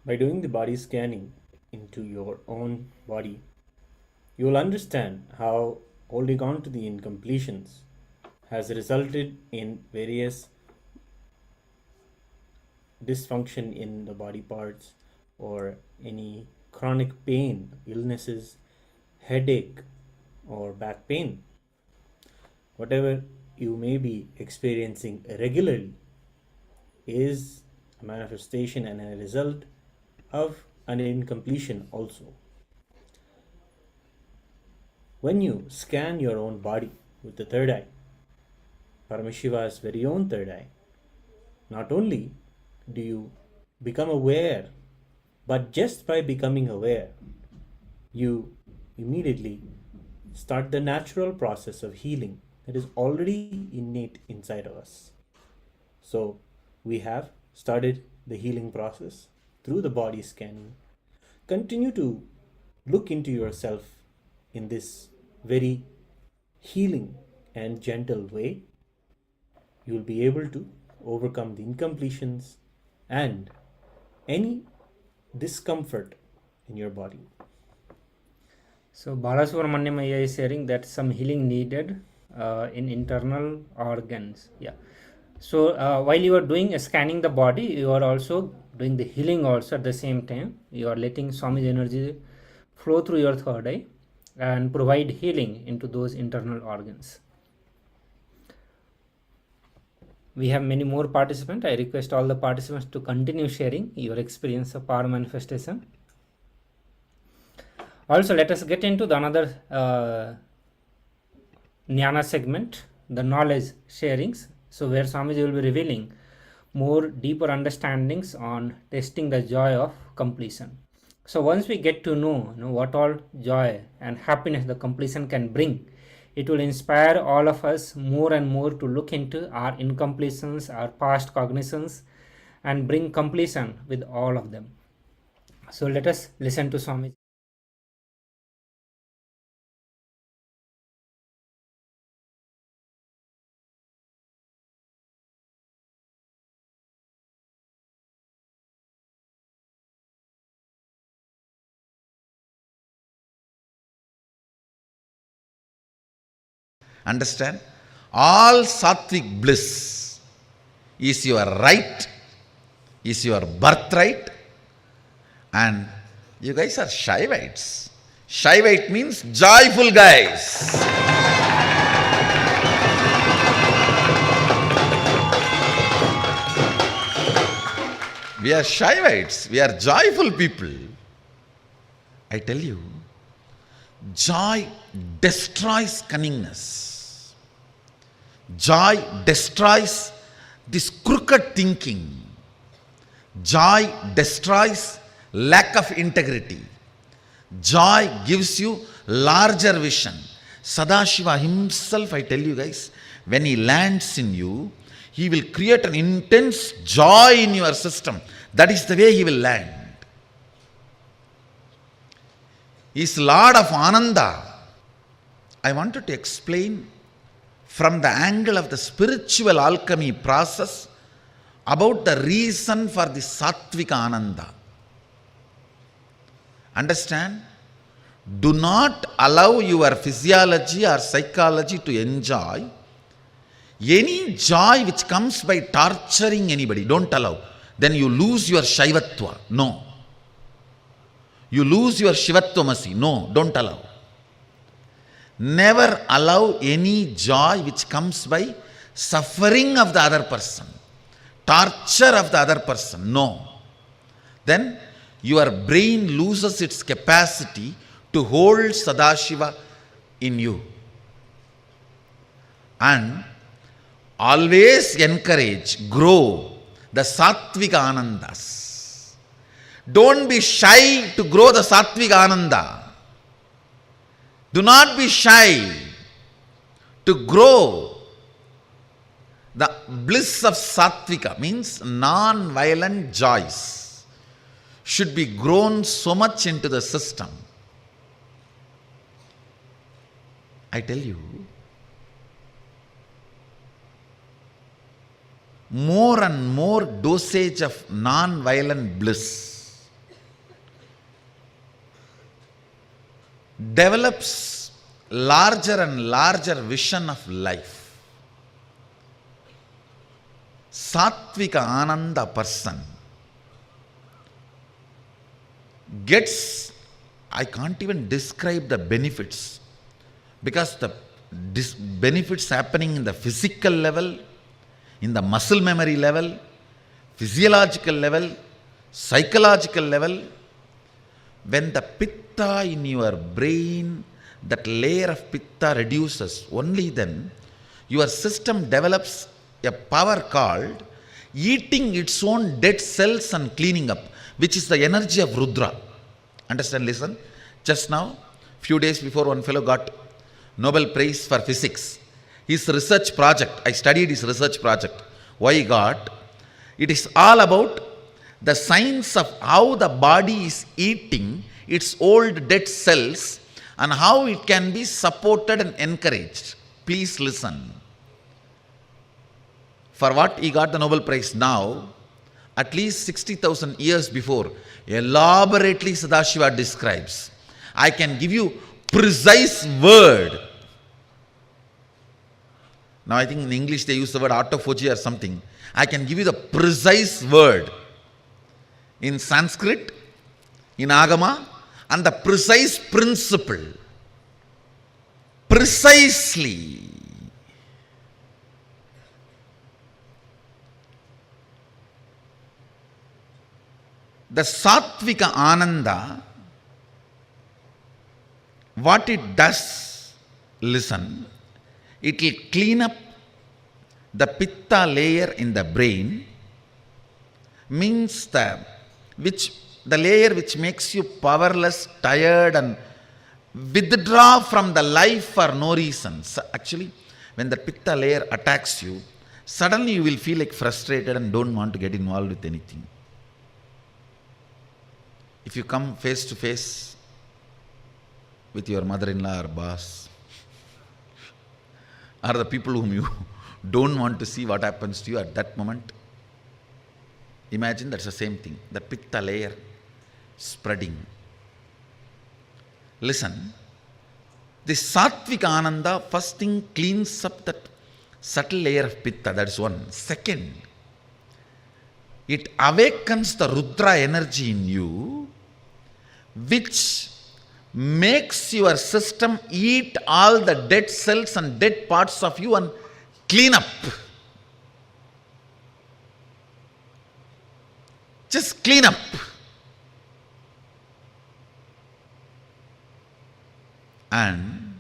By doing the body scanning into your own body, you will understand how holding on to the incompletions has resulted in various dysfunction in the body parts, or any chronic pain, illnesses, headache, or back pain. Whatever you may be experiencing regularly is a manifestation and a result of an incompletion also. When you scan your own body with the third eye, Paramashiva's very own third eye, not only do you become aware, but just by becoming aware, you immediately start the natural process of healing that is already innate inside of us. So we have started the healing process through the body scanning. Continue to look into yourself in this very healing and gentle way. You will be able to overcome the incompletions and any discomfort in your body. So Balasubramanyam Ayya is sharing that some healing needed in internal organs. Yeah. So while you are doing scanning the body, you are also doing the healing also at the same time. You are letting Swami's energy flow through your third eye and provide healing into those internal organs. We have many more participants. I request all the participants to continue sharing your experience of power manifestation. Also, let us get into the another Jnana segment, the knowledge sharings. So where Swamiji will be revealing more deeper understandings on testing the joy of completion. So once we get to know, what all joy and happiness the completion can bring, it will inspire all of us more and more to look into our incompletions, our past cognitions, and bring completion with all of them. So let us listen to Swamiji. Understand? All sattvic bliss is your right, is your birthright, and you guys are Shaivites. Shaivite means joyful guys. We are Shaivites, we are joyful people. I tell you, joy destroys cunningness. Joy destroys this crooked thinking. Joy destroys lack of integrity. Joy gives you larger vision. Sadashiva himself, I tell you guys, when he lands in you, he will create an intense joy in your system. That is the way he will land. He is Lord of Ananda. I wanted to explain from the angle of the spiritual alchemy process about the reason for the Sattvika Ananda. Understand? Do not allow your physiology or psychology to enjoy Any joy which comes by torturing anybody, don't allow. Then you lose your Shaivatva. No. You lose your Shivatvamasi. No, don't allow. Never allow any joy which comes by suffering of the other person, torture of the other person. No. Then your brain loses its capacity to hold Sadashiva in you. And always encourage, grow the Sattvika Anandas. Don't be shy to grow the Sattvika Ananda. Do not be shy to grow the bliss of Sattvika, means non-violent joys, should be grown so much into the system. I tell you, more and more dosage of non-violent bliss develops larger and larger vision of life. Sattvika Ananda person gets, I can't even describe the benefits, because the benefits happening in the physical level, in the muscle memory level, physiological level, psychological level. When the pitta in your brain, that layer of pitta reduces, only then your system develops a power called eating its own dead cells and cleaning up, which is the energy of Rudra. Understand? Listen. Just now, few days before, one fellow got Nobel Prize for Physics. His research project, I studied his research project. Why he got? It is all about the science of how the body is eating its old dead cells and how it can be supported and encouraged. Please listen. For what he got the Nobel Prize now, at least 60,000 years before, elaborately Sadashiva describes. I can give you precise word. Now I think in English they use the word autophagy or something. I can give you the precise word in Sanskrit, in Agama, and the precise principle. Precisely. The Sattvika Ananda, what it does, listen, it will clean up the pitta layer in the brain, means the layer which makes you powerless, tired, and withdraw from the life for no reason. So actually, when the pitta layer attacks you, suddenly you will feel like frustrated and don't want to get involved with anything. If you come face to face with your mother-in-law or boss, or the people whom you don't want to see what happens to you at that moment, imagine that's the same thing, the pitta layer spreading. Listen, this Sattvika Ananda first thing cleans up that subtle layer of pitta, that is one. Second, it awakens the Rudra energy in you, which makes your system eat all the dead cells and dead parts of you and clean up. Just clean up. And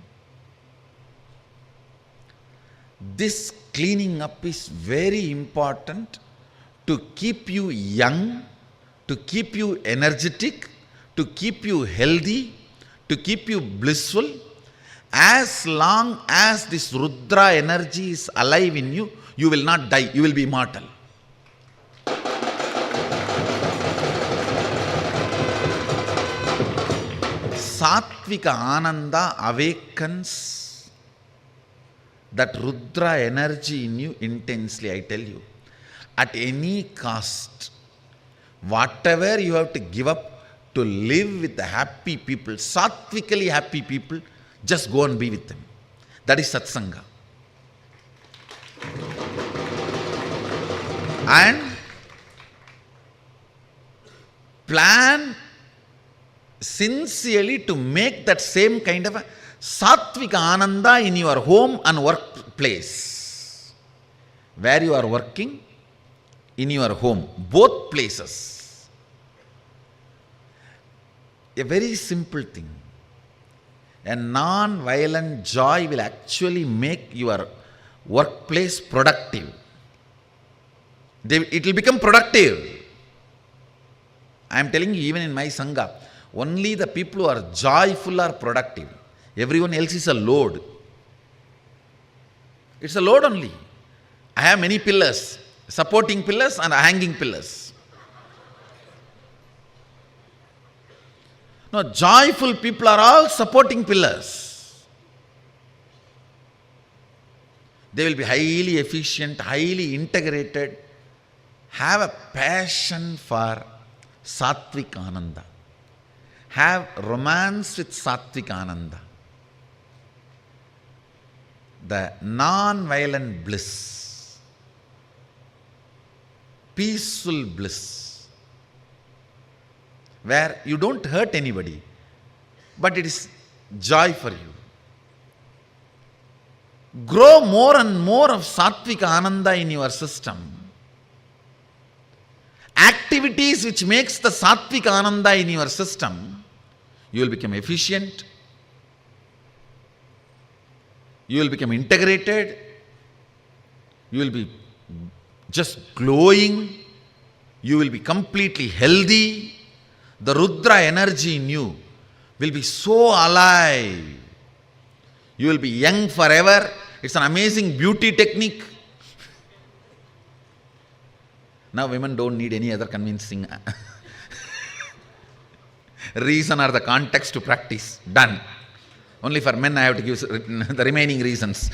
this cleaning up is very important to keep you young, to keep you energetic, to keep you healthy, to keep you blissful. As long as this Rudra energy is alive in you, you will not die, you will be immortal. Sattvika Ananda awakens that Rudra energy in you intensely, I tell you. At any cost, whatever you have to give up to live with the happy people, sattvically happy people, just go and be with them. That is satsanga. and plan sincerely to make that same kind of a sattvika ananda in your home and workplace. Where you are working, in your home, both places. A very simple thing. A non-violent joy will actually make your workplace productive. It will become productive. I am telling you, even in my Sangha, only the people who are joyful are productive. Everyone else is a load. It's a load only. I have many pillars, supporting pillars and hanging pillars. No, joyful people are all supporting pillars. They will be highly efficient, highly integrated, have a passion for Sattvic Ananda, have romance with Sattvic Ananda, the non-violent bliss, peaceful bliss, where you don't hurt anybody, but it is joy for you. Grow more and more of Sattvic Ananda in your system. Activities which makes the Sattvic Ananda in your system, you will become efficient, you will become integrated, you will be just glowing, you will be completely healthy. The Rudra energy in you will be so alive. You will be young forever. It's an amazing beauty technique. Now women don't need any other convincing reason or the context to practice. Done. Only for men I have to give the remaining reasons.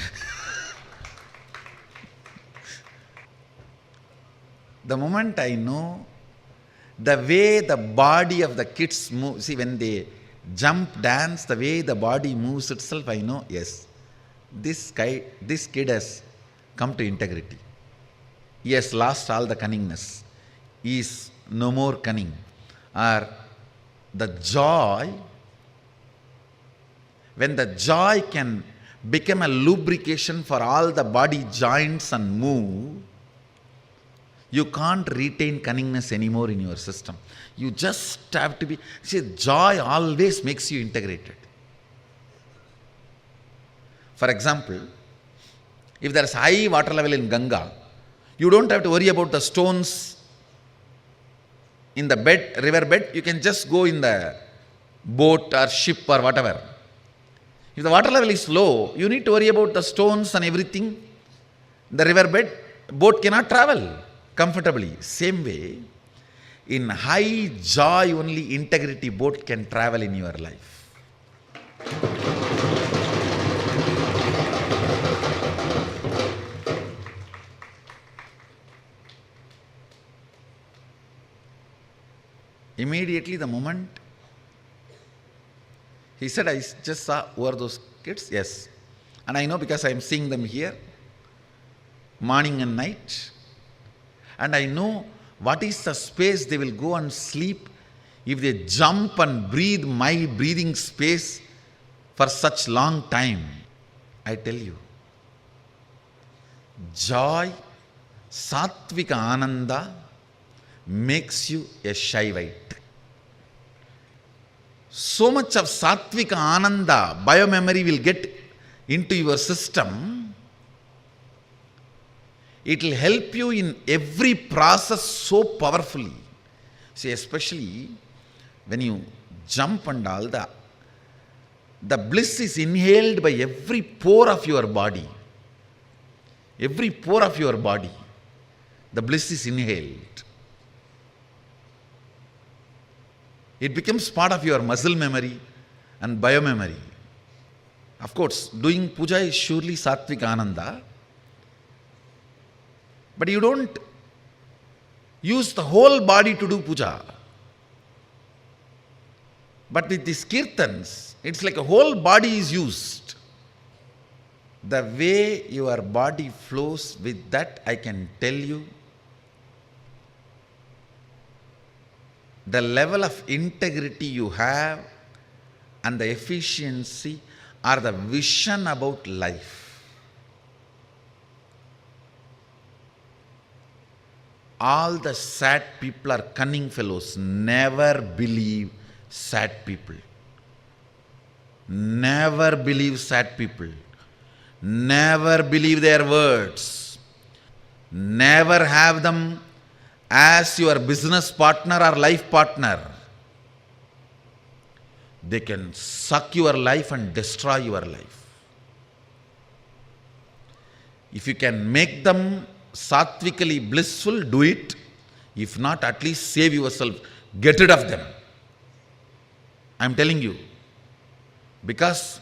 The moment I know the way the body of the kids move, see when they jump, dance, the way the body moves itself, I know, yes, this kid has come to integrity. He has lost all the cunningness. He is no more cunning. Or the joy, when the joy can become a lubrication for all the body joints and move, you can't retain cunningness anymore in your system. You just have to be, see, joy always makes you integrated. For example, if there is high water level in Ganga, you don't have to worry about the stones in the bed, river bed. You can just go in the boat or ship or whatever. If the water level is low, you need to worry about the stones and everything. The river bed, boat cannot travel comfortably. Same way, in high joy only integrity boat can travel in your life. Immediately the moment he said, I just saw who are those kids? Yes. And I know because I am seeing them here, morning and night. And I know what is the space they will go and sleep if they jump and breathe my breathing space for such long time. I tell you, joy, Sattvika Ananda makes you a Shaivite. So much of Sattvika Ananda, biomemory will get into your system. It will help you in every process so powerfully. See, especially when you jump and all, the bliss is inhaled by every pore of your body. Every pore of your body, the bliss is inhaled. It becomes part of your muscle memory and biomemory. Of course, doing puja is surely Sattvika Ananda, but you don't use the whole body to do puja. But with these kirtans, it's like a whole body is used. The way your body flows with that, I can tell you, the level of integrity you have and the efficiency or the vision about life. All the sad people are cunning fellows. Never believe sad people. Never believe sad people. Never believe their words. Never have them as your business partner or life partner. They can suck your life and destroy your life. If you can make them sattvically blissful, do it. If not, at least save yourself. Get rid of them. I am telling you. Because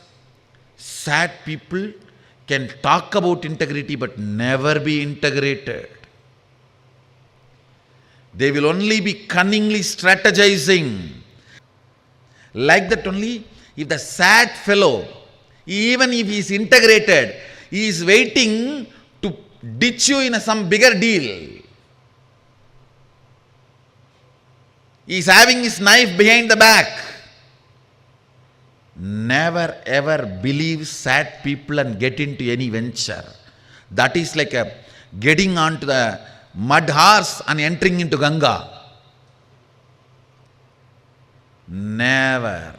sad people can talk about integrity but never be integrated. They will only be cunningly strategizing. Like that only, if the sad fellow, even if he is integrated, he is waiting to ditch you in some bigger deal. He is having his knife behind the back. Never ever believe sad people and get into any venture. That is like a getting onto the mud horse and entering into Ganga. Never.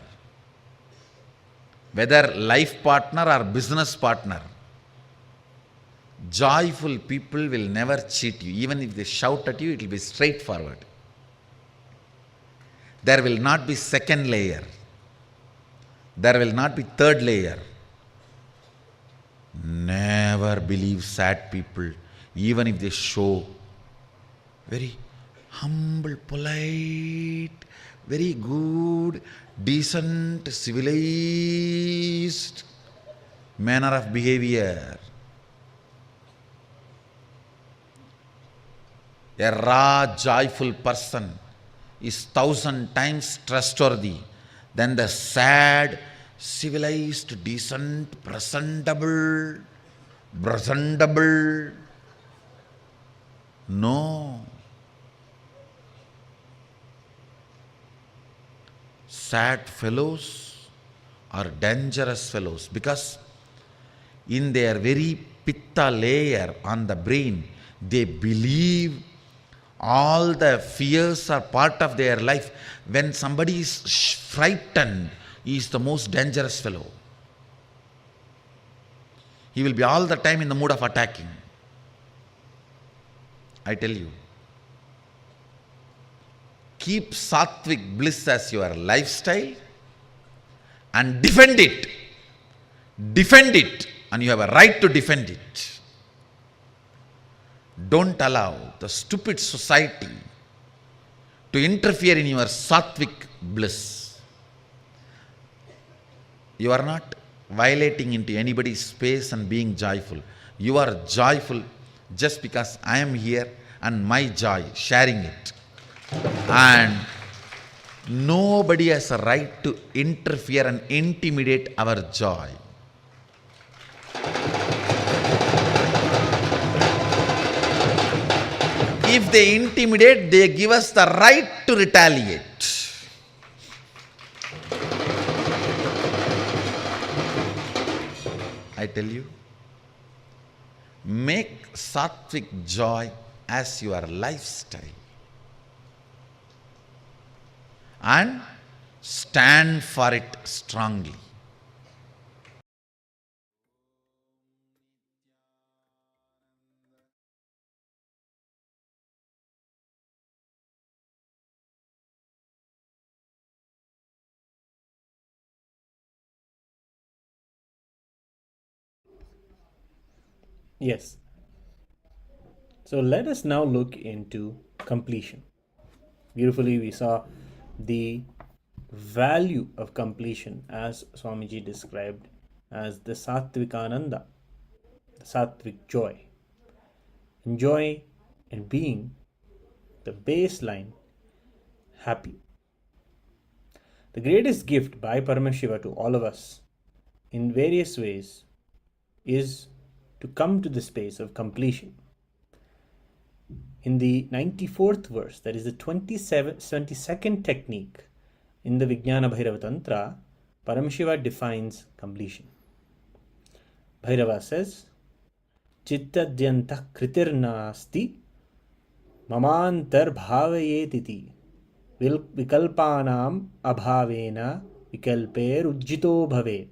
Whether life partner or business partner, joyful people will never cheat you. Even if they shout at you, it will be straightforward. There will not be second layer. There will not be third layer. Never believe sad people, even if they show very humble, polite, very good, decent, civilized manner of behavior. A raw, joyful person is 1,000 times trustworthy than the sad, civilized, decent, presentable. No. Sad fellows are dangerous fellows because in their very pitta layer on the brain, they believe all the fears are part of their life. When somebody is frightened, he is the most dangerous fellow. He will be all the time in the mood of attacking. I tell you. Keep sattvic bliss as your lifestyle and defend it. Defend it, and you have a right to defend it. Don't allow the stupid society to interfere in your sattvic bliss. You are not violating into anybody's space and being joyful. You are joyful just because I am here and my joy, sharing it. And nobody has a right to interfere and intimidate our joy. If they intimidate, they give us the right to retaliate. I tell you, make sattvic joy as your lifestyle and stand for it strongly. Yes. So let us now look into completion. Beautifully, we saw the value of completion as Swamiji described as the sattvikananda, the sattvic joy. Enjoy and being the baseline happy. The greatest gift by Paramashiva to all of us in various ways is to come to the space of completion. In the 94th verse, that is the 22nd technique in the Vijnana Bhairava Tantra, Paramashiva defines completion. Bhairava says, Chittadyanta kritirnasti mamantar bhavayetiti vikalpanam abhavena vikalper ujjito bhavet.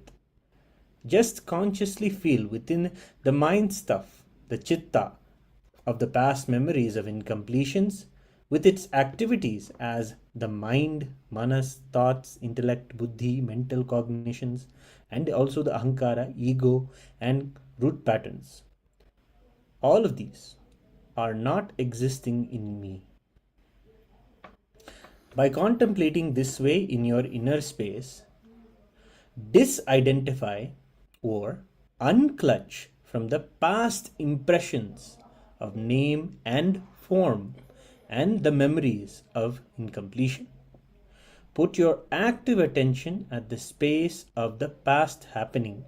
Just consciously feel within the mind stuff, the chitta, of the past memories of incompletions with its activities as the mind, manas, thoughts, intellect, buddhi, mental cognitions, and also the ahankara, ego, and root patterns. All of these are not existing in me. By contemplating this way in your inner space, disidentify or unclutch from the past impressions of name and form and the memories of incompletion. Put your active attention at the space of the past happening.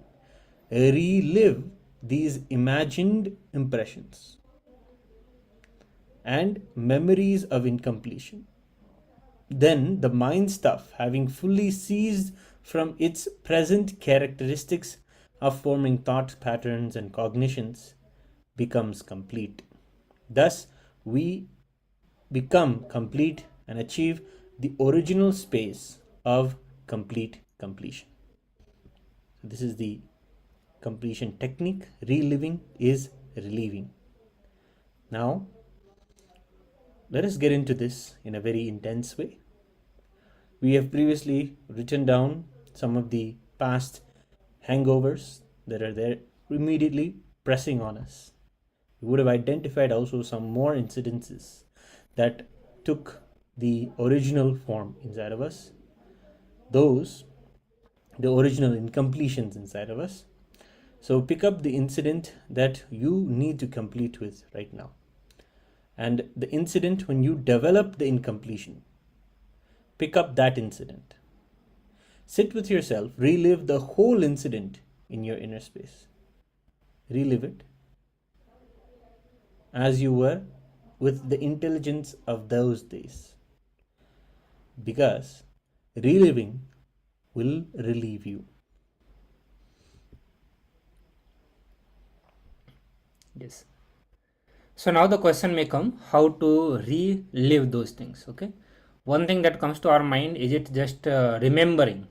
Relive these imagined impressions and memories of incompletion. Then the mind stuff, having fully ceased from its present characteristics of forming thought patterns and cognitions, becomes complete. Thus, we become complete and achieve the original space of complete completion. So this is the completion technique. Reliving is relieving. Now, let us get into this in a very intense way. We have previously written down some of the past hangovers that are there immediately pressing on us. We would have identified also some more incidences that took the original form inside of us, the original incompletions inside of us. So pick up the incident that you need to complete with right now. And the incident when you develop the incompletion, pick up that incident. Sit with yourself, relive the whole incident in your inner space. Relive it as you were with the intelligence of those days. Because reliving will relieve you. Yes. So now the question may come, how to relive those things. Okay. One thing that comes to our mind, is it just remembering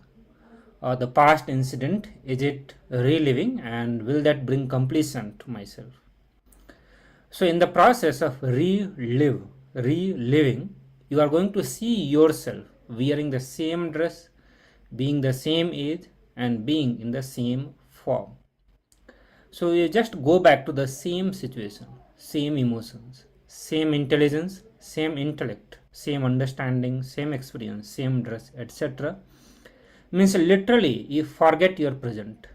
the past incident? Is it reliving, and will that bring completion to myself? So in the process of reliving, you are going to see yourself wearing the same dress, being the same age, and being in the same form. So you just go back to the same situation, same emotions, same intelligence, same intellect, same understanding, same experience, same dress, etc. Means literally you forget your present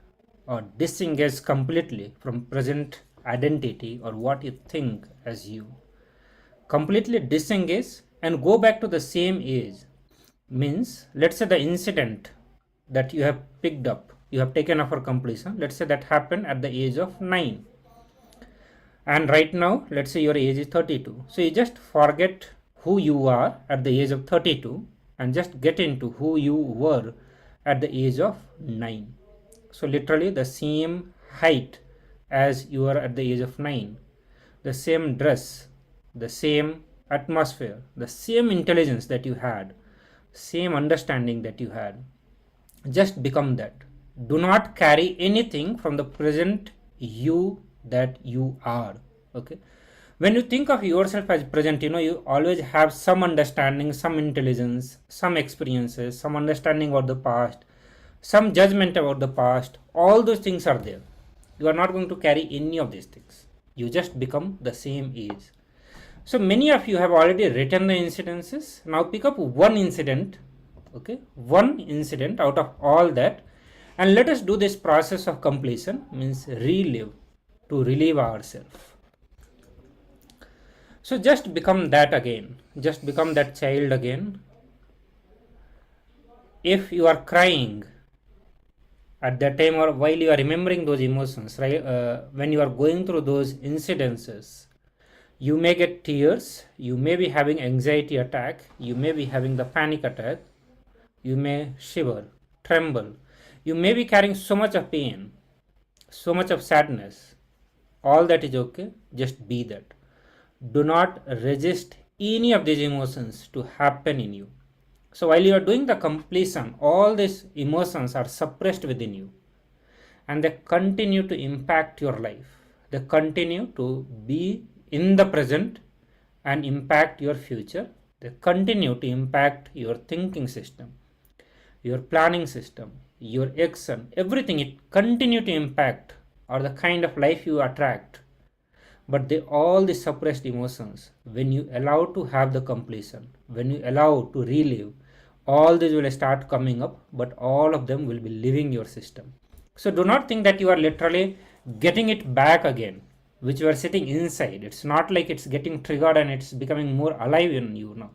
or disengage completely from present identity or what you think as you. Completely disengage and go back to the same age. Means, let's say the incident that you have picked up, you have taken up for completion, let's say that happened at the age of 9. And right now, let's say your age is 32. So you just forget who you are at the age of 32 and just get into who you were at the age of 9. So literally the same height as you were at the age of 9, the same dress, the same atmosphere, the same intelligence that you had, same understanding that you had. Just become that. Do not carry anything from the present you that you are. Okay. When you think of yourself as present, you always have some understanding, some intelligence, some experiences, some understanding about the past, some judgment about the past. All those things are there. You are not going to carry any of these things. You just become the same age. So many of you have already written the incidences. Now pick up one incident, okay, one incident out of all that, and let us do this process of completion, means relive, to relieve ourselves. So just become that again, just become that child again. If you are crying at that time or while you are remembering those emotions, right, when you are going through those incidences, You may get tears, you may be having anxiety attack, you may be having the panic attack, you may shiver, tremble, you may be carrying so much of pain, so much of sadness. All that is okay, just be that. Do not resist any of these emotions to happen in you. So while you are doing the completion, all these emotions are suppressed within you and they continue to impact your life. They continue to be in the present and impact your future. They continue to impact your thinking system, your planning system, your action, everything. It continue to impact or the kind of life you attract. But all the suppressed emotions, when you allow to have the completion, when you allow to relive, all these will start coming up, but all of them will be leaving your system. So do not think that you are literally getting it back again, which you are sitting inside. It's not like it's getting triggered and it's becoming more alive in you now.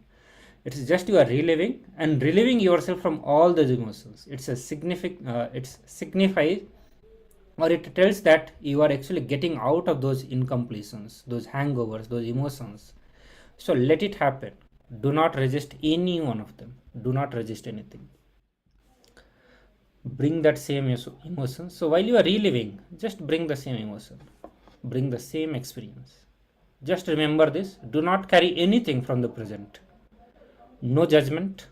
It's just you are reliving and relieving yourself from all those emotions. It's a it signifies, or it tells that you are actually getting out of those incompletions, those hangovers, those emotions. So let it happen. Do not resist any one of them. Do not resist anything. Bring that same emotion. So while you are reliving, just bring the same emotion. Bring the same experience. Just remember this. Do not carry anything from the present. No judgment.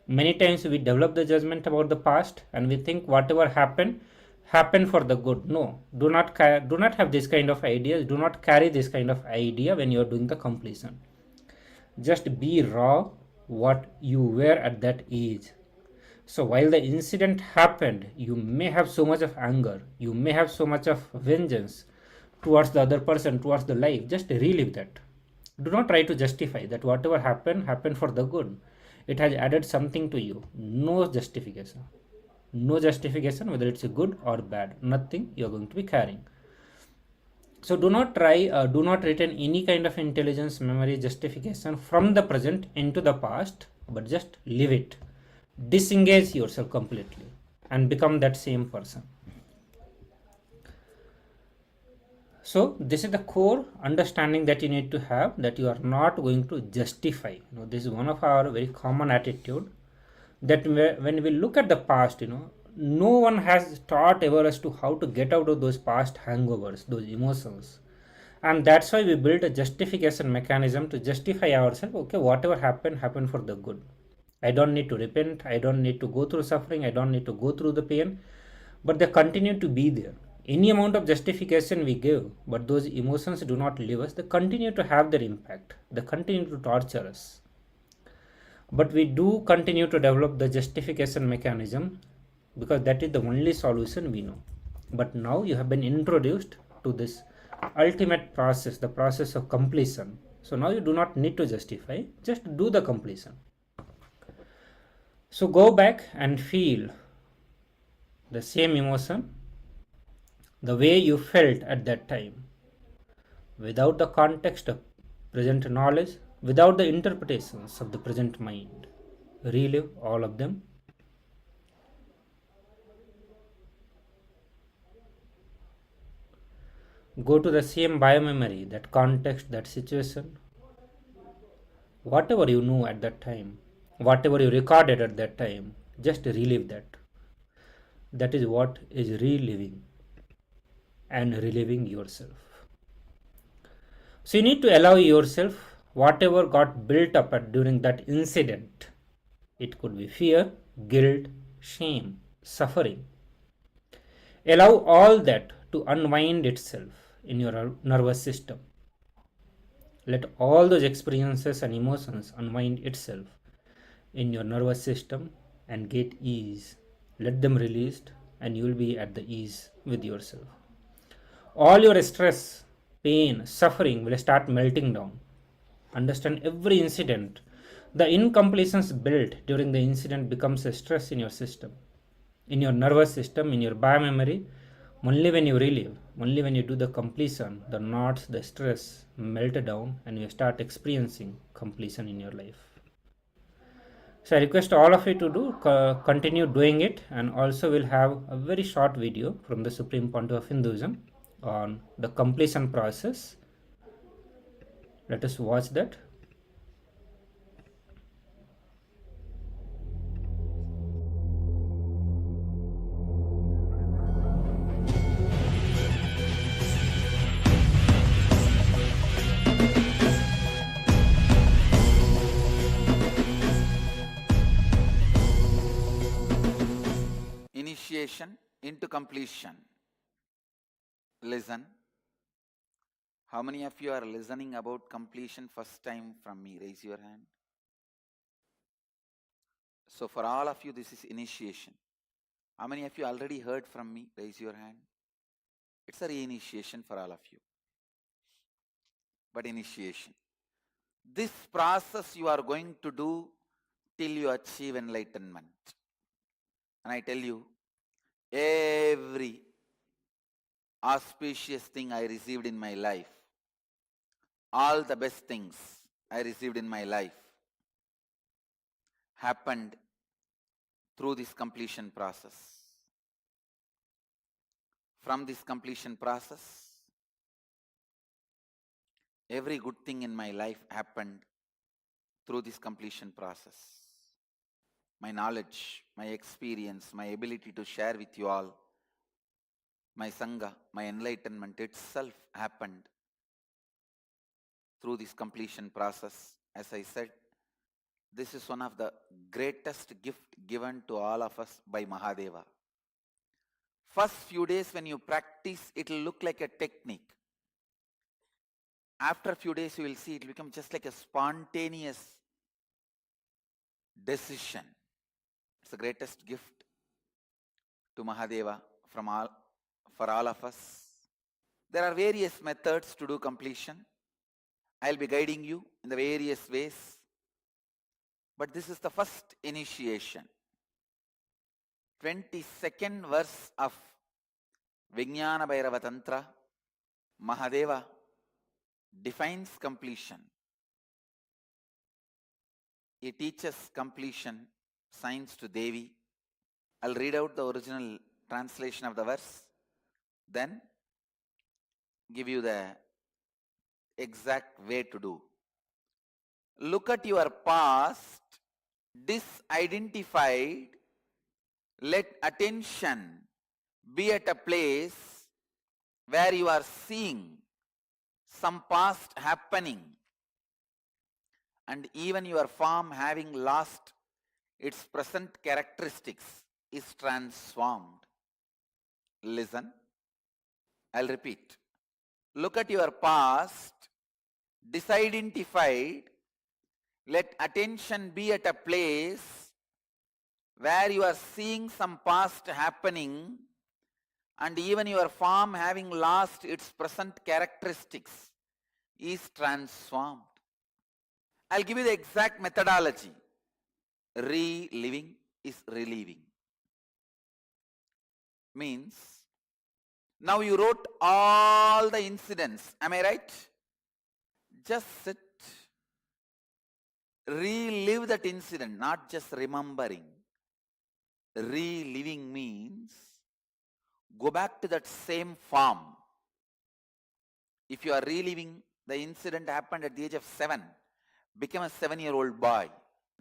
Many times we develop the judgment about the past and we think whatever happened for the good. No, do not have this kind of ideas. Do not carry this kind of idea when you are doing the completion. Just be raw what you were at that age. So while the incident happened, you may have so much of anger, you may have so much of vengeance towards the other person, towards the life. Just relive that. Do not try to justify that whatever happened for the good. It has added something to you. No justification. No justification whether it's good or bad. Nothing you are going to be carrying. So do not retain any kind of intelligence, memory, justification from the present into the past, but just live it. Disengage yourself completely and become that same person. So this is the core understanding that you need to have, that you are not going to justify. This is one of our very common attitude, that when we look at the past, no one has taught ever as to how to get out of those past hangovers, those emotions. And that's why we built a justification mechanism to justify ourselves. Okay, whatever happened for the good. I don't need to repent. I don't need to go through suffering. I don't need to go through the pain. But they continue to be there. Any amount of justification we give, but those emotions do not leave us. They continue to have their impact. They continue to torture us. But we do continue to develop the justification mechanism because that is the only solution we know. But now you have been introduced to this ultimate process, the process of completion. So now you do not need to justify, just do the completion. So go back and feel the same emotion, the way you felt at that time, without the context of present knowledge, without the interpretations of the present mind. Relive all of them. Go to the same biomemory, that context, that situation. Whatever you knew at that time, whatever you recorded at that time, just relive that. That is what is reliving and reliving yourself. So you need to allow yourself whatever got built up during that incident. It could be fear, guilt, shame, suffering. Allow all that to unwind itself in your nervous system. Let all those experiences and emotions unwind itself in your nervous system and get ease. Let them released and you will be at the ease with yourself. All your stress, pain, suffering will start melting down. Understand every incident. The incompletions built during the incident becomes a stress in your system, in your nervous system, in your biomemory. Only when you relive, only when you do the completion, the knots, the stress melt down and you start experiencing completion in your life. So I request all of you to continue doing it, and also we'll have a very short video from the Supreme Pontiff of Hinduism on the completion process. Let us watch that. Initiation into completion. Listen. How many of you are listening about completion first time from me? Raise your hand. So for all of you, this is initiation. How many of you already heard from me? Raise your hand. It's a reinitiation for all of you. But initiation. This process you are going to do till you achieve enlightenment. And I tell you, every auspicious thing I received in my life, all the best things I received in my life happened through this completion process. From this completion process, every good thing in my life happened through this completion process. My knowledge, my experience, my ability to share with you all, my sangha, my enlightenment itself happened through this completion process. As I said, this is one of the greatest gift given to all of us by Mahadeva. First few days when you practice, it will look like a technique. After a few days, you will see it will become just like a spontaneous decision. It's the greatest gift to Mahadeva for all of us. There are various methods to do completion. I'll be guiding you in the various ways. But this is the first initiation. 22nd verse of Vijnana Bhairava Tantra, Mahadeva defines completion. He teaches completion science to Devi. I'll read out the original translation of the verse, then give you the exact way to do. Look at your past, disidentified, let attention be at a place where you are seeing some past happening and even your form having lost its present characteristics is transformed. Listen, I'll repeat. Look at your past, disidentified, let attention be at a place where you are seeing some past happening and even your form having lost its present characteristics is transformed. I'll give you the exact methodology. Reliving is relieving. Means, now you wrote all the incidents, am I right? Just sit, relive that incident, not just remembering. Reliving means go back to that same form. If you are reliving the incident happened at the age of 7, become a 7-year-old boy.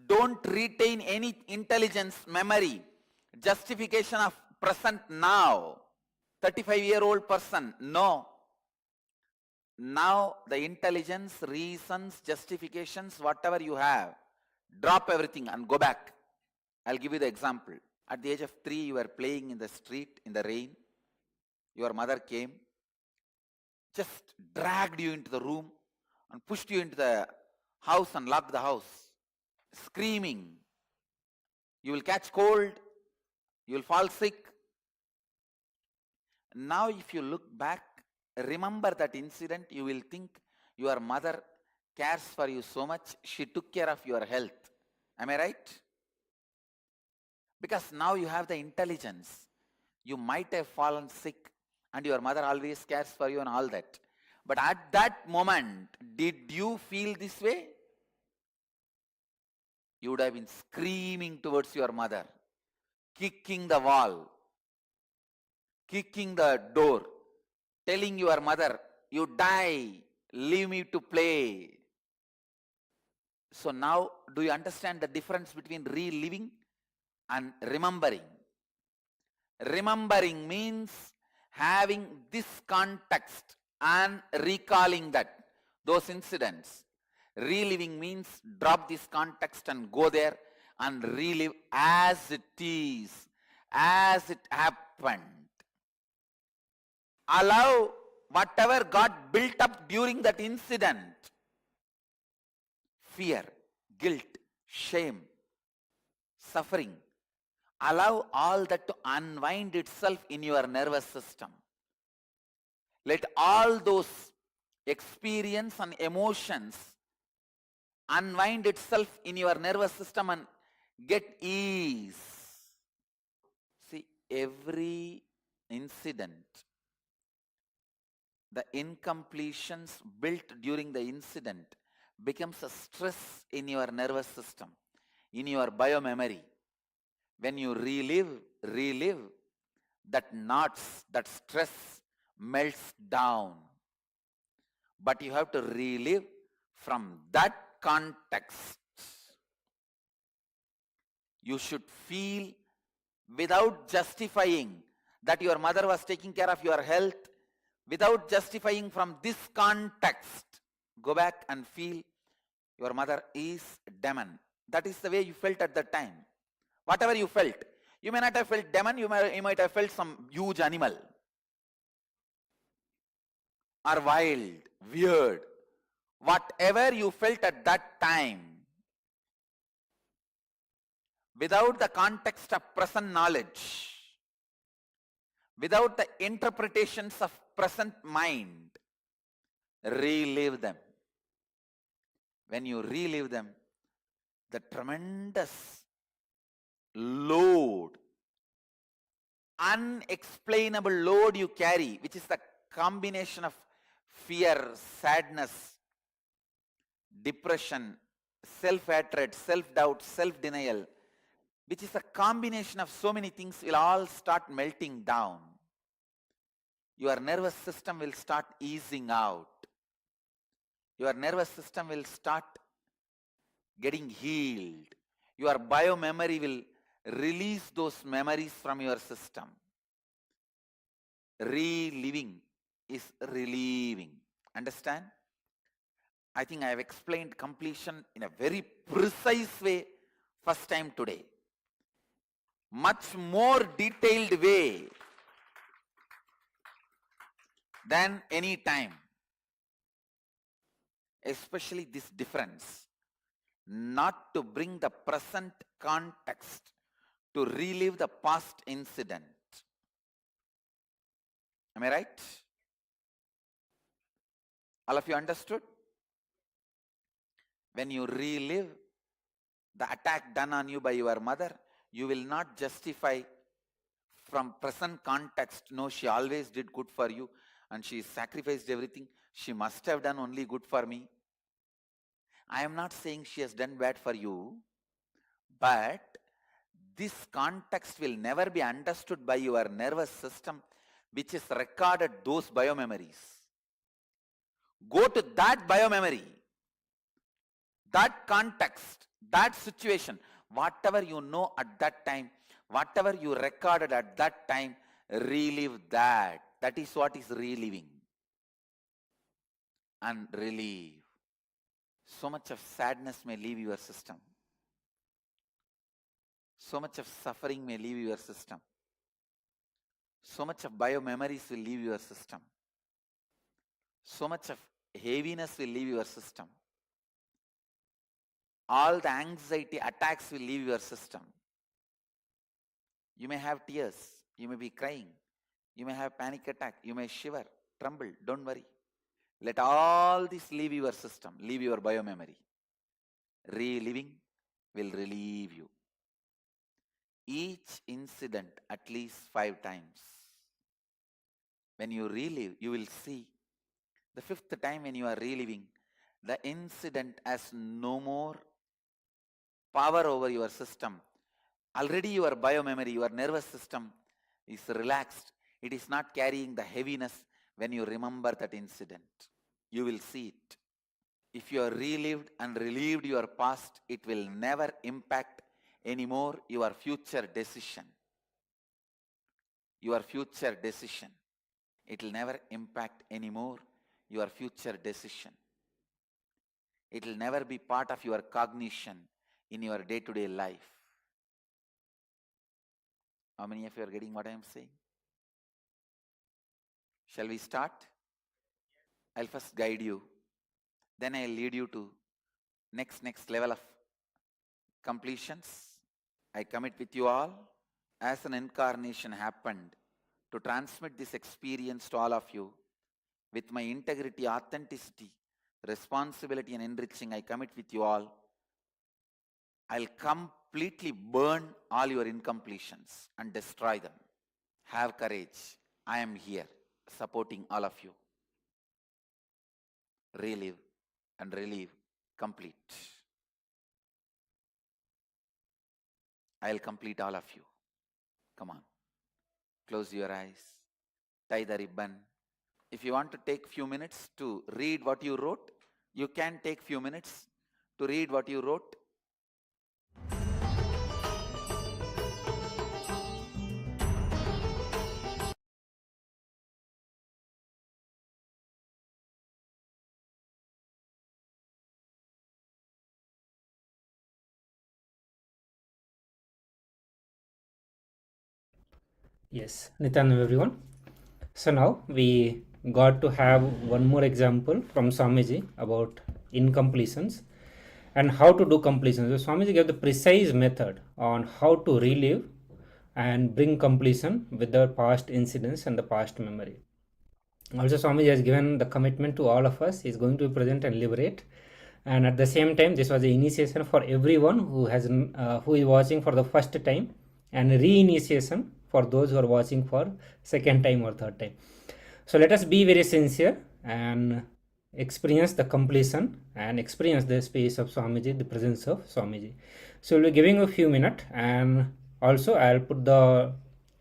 Don't retain any intelligence, memory, justification of present now. 35-year-old person, no. Now the intelligence, reasons, justifications, whatever you have, drop everything and go back. I'll give you the example. At the age of 3, you were playing in the street in the rain. Your mother came, just dragged you into the room and pushed you into the house and locked the house, screaming. You will catch cold, you will fall sick. Now if you look back, remember that incident, you will think your mother cares for you so much, she took care of your health. Am I right? Because now you have the intelligence. You might have fallen sick and your mother always cares for you and all that. But at that moment, did you feel this way? You would have been screaming towards your mother, kicking the wall, kicking the door, telling your mother, you die, leave me to play. So now, do you understand the difference between reliving and remembering? Remembering means having this context and recalling those incidents. Reliving means drop this context and go there and relive as it is, as it happened. Allow whatever got built up during that incident, fear, guilt, shame, suffering, allow all that to unwind itself in your nervous system. Let all those experience and emotions unwind itself in your nervous system and get ease. See, every incident, the incompletions built during the incident becomes a stress in your nervous system, in your biomemory. When you relive, that knots, that stress melts down. But you have to relive from that context. You should feel without justifying that your mother was taking care of your health, without justifying from this context. Go back and feel your mother is demon. That is the way you felt at that time. Whatever you felt. You may not have felt demon, you might have felt some huge animal. Or wild, weird. Whatever you felt at that time, without the context of present knowledge, without the interpretations of present mind, relive them. When you relive them, the tremendous load, unexplainable load you carry, which is the combination of fear, sadness, depression, self-hatred, self-doubt, self-denial, which is a combination of so many things, will all start melting down. Your nervous system will start easing out. Your nervous system will start getting healed. Your biomemory will release those memories from your system. Reliving is relieving. Understand? I think I have explained completion in a very precise way first time today. Much more detailed way than any time. Especially this difference. Not to bring the present context to relive the past incident. Am I right? All of you understood? When you relive the attack done on you by your mother, you will not justify from present context, no, she always did good for you and she sacrificed everything. She must have done only good for me. I am not saying she has done bad for you, but this context will never be understood by your nervous system, which is recorded those biomemories. Go to that biomemory, that context, that situation, whatever you know at that time, whatever you recorded at that time, relive that. That is what is reliving. And relieve. So much of sadness may leave your system. So much of suffering may leave your system. So much of biomemories will leave your system. So much of heaviness will leave your system. All the anxiety attacks will leave your system. You may have tears. You may be crying. You may have panic attack. You may shiver, tremble. Don't worry. Let all this leave your system, leave your biomemory. Reliving will relieve you. Each incident at least 5 times. When you relive, you will see the 5th time when you are reliving, the incident has no more power over your system. Already your biomemory, your nervous system is relaxed. It is not carrying the heaviness when you remember that incident. You will see it. If you have relived and relived your past, it will never impact anymore your future decision. Your future decision. It will never impact anymore your future decision. It will never be part of your cognition in your day-to-day life. How many of you are getting what I am saying? Shall we start? I'll first guide you. Then I'll lead you to next level of completions. I commit with you all, as an incarnation happened to transmit this experience to all of you, with my integrity, authenticity, responsibility and enriching, I commit with you all, I'll completely burn all your incompletions and destroy them. Have courage. I am here supporting all of you. Relive and relive, complete. I'll complete all of you. Come on. Close your eyes. Tie the ribbon. If you want to take few minutes to read what you wrote, you can take few minutes to read what you wrote. Yes, Nityanam everyone. So now we got to have one more example from Swamiji about incompletions and how to do completion. So Swamiji gave the precise method on how to relive and bring completion with the past incidents and the past memory. Also, Swamiji has given the commitment to all of us. He is going to be present and liberate. And at the same time, this was the initiation for everyone who is watching for the first time, and re-initiation for those who are watching for second time or third time. So let us be very sincere and experience the completion and experience the space of Swamiji, the presence of Swamiji. So we'll be giving a few minutes, and also I'll put the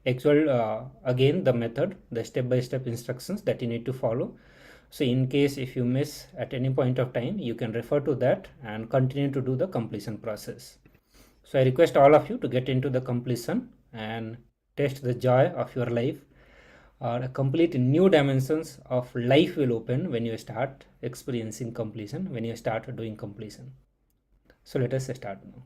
actual again the method, the step-by-step instructions that you need to follow. So in case if you miss at any point of time, you can refer to that and continue to do the completion process. So I request all of you to get into the completion and taste the joy of your life. A complete new dimensions of life will open when you start experiencing completion, when you start doing completion. So let us start now.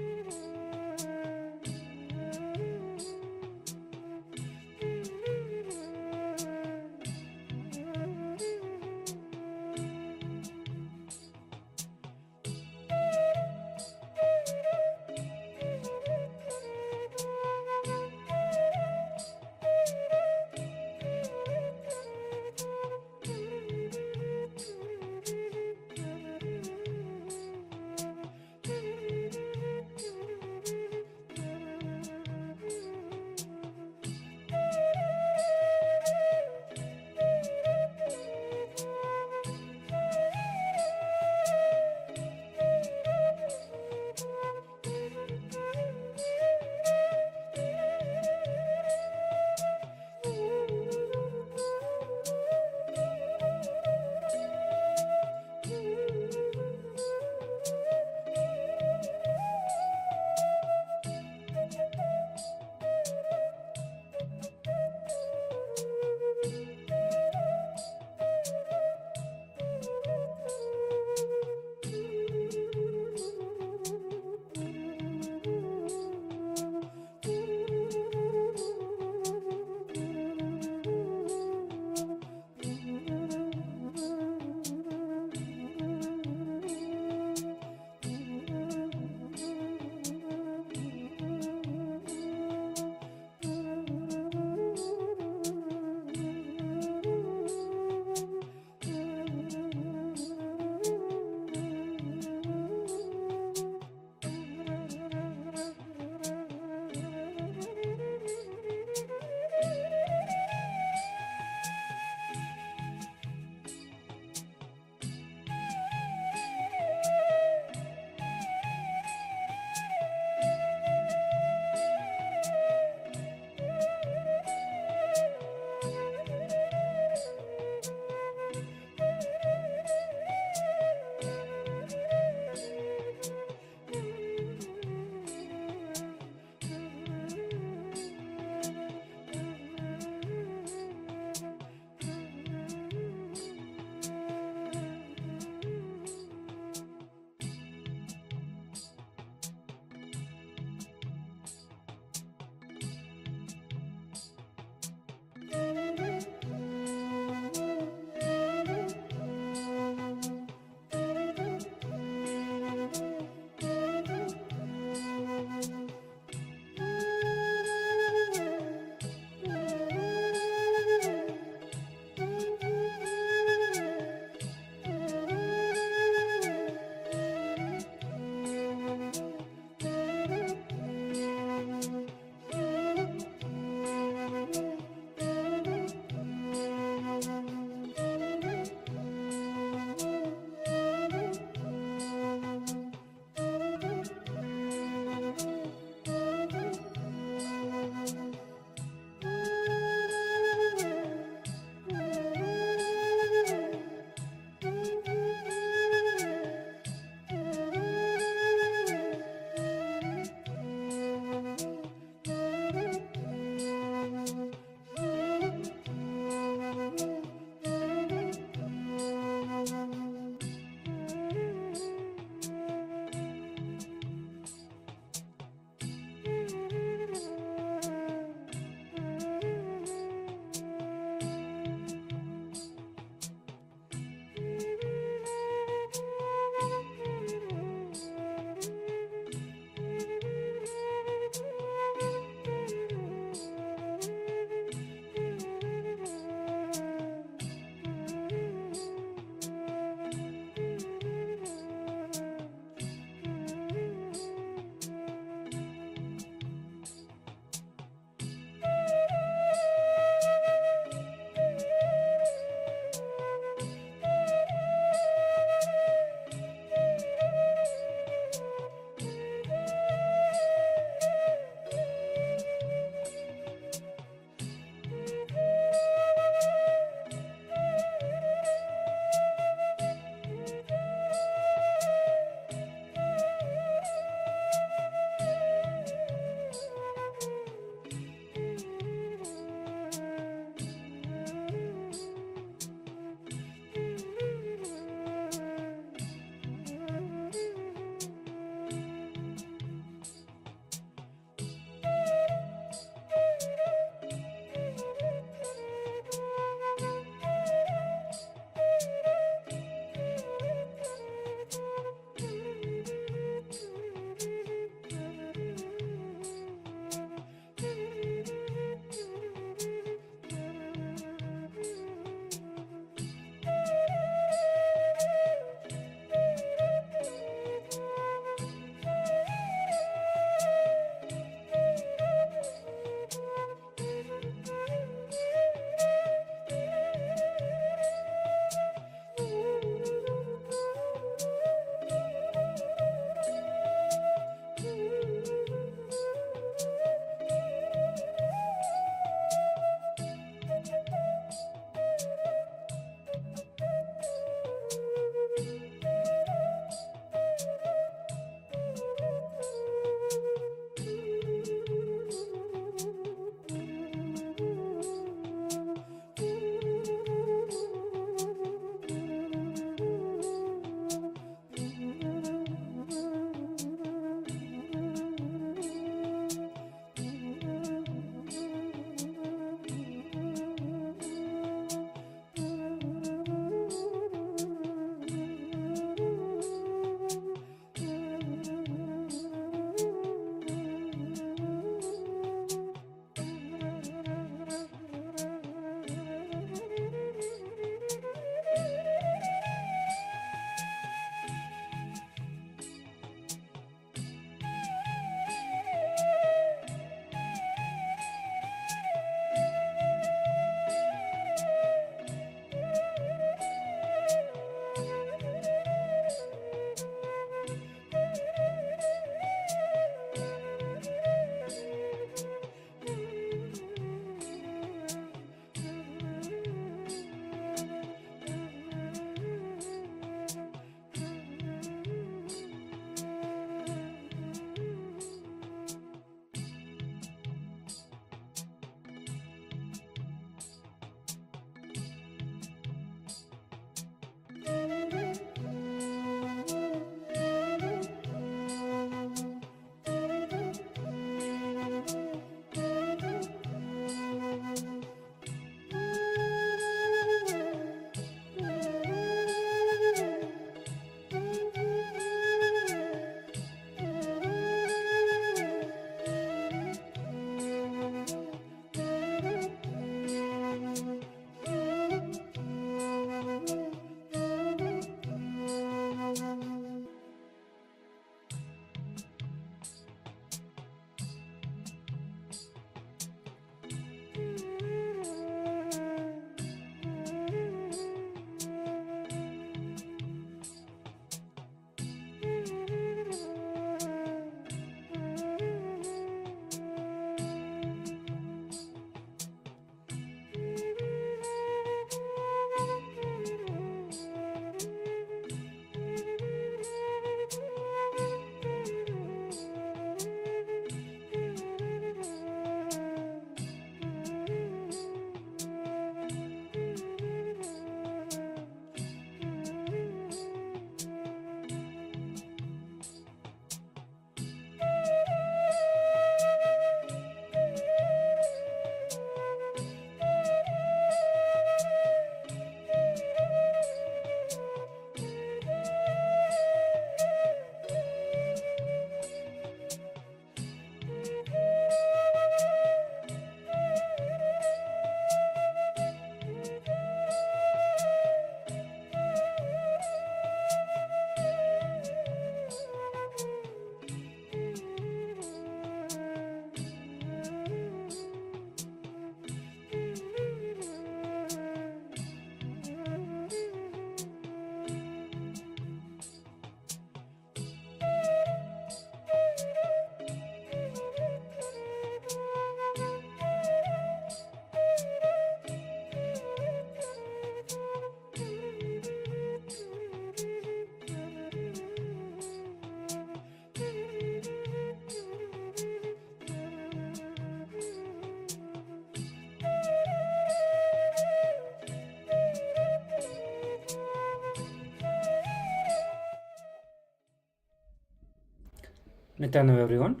Nityanam everyone.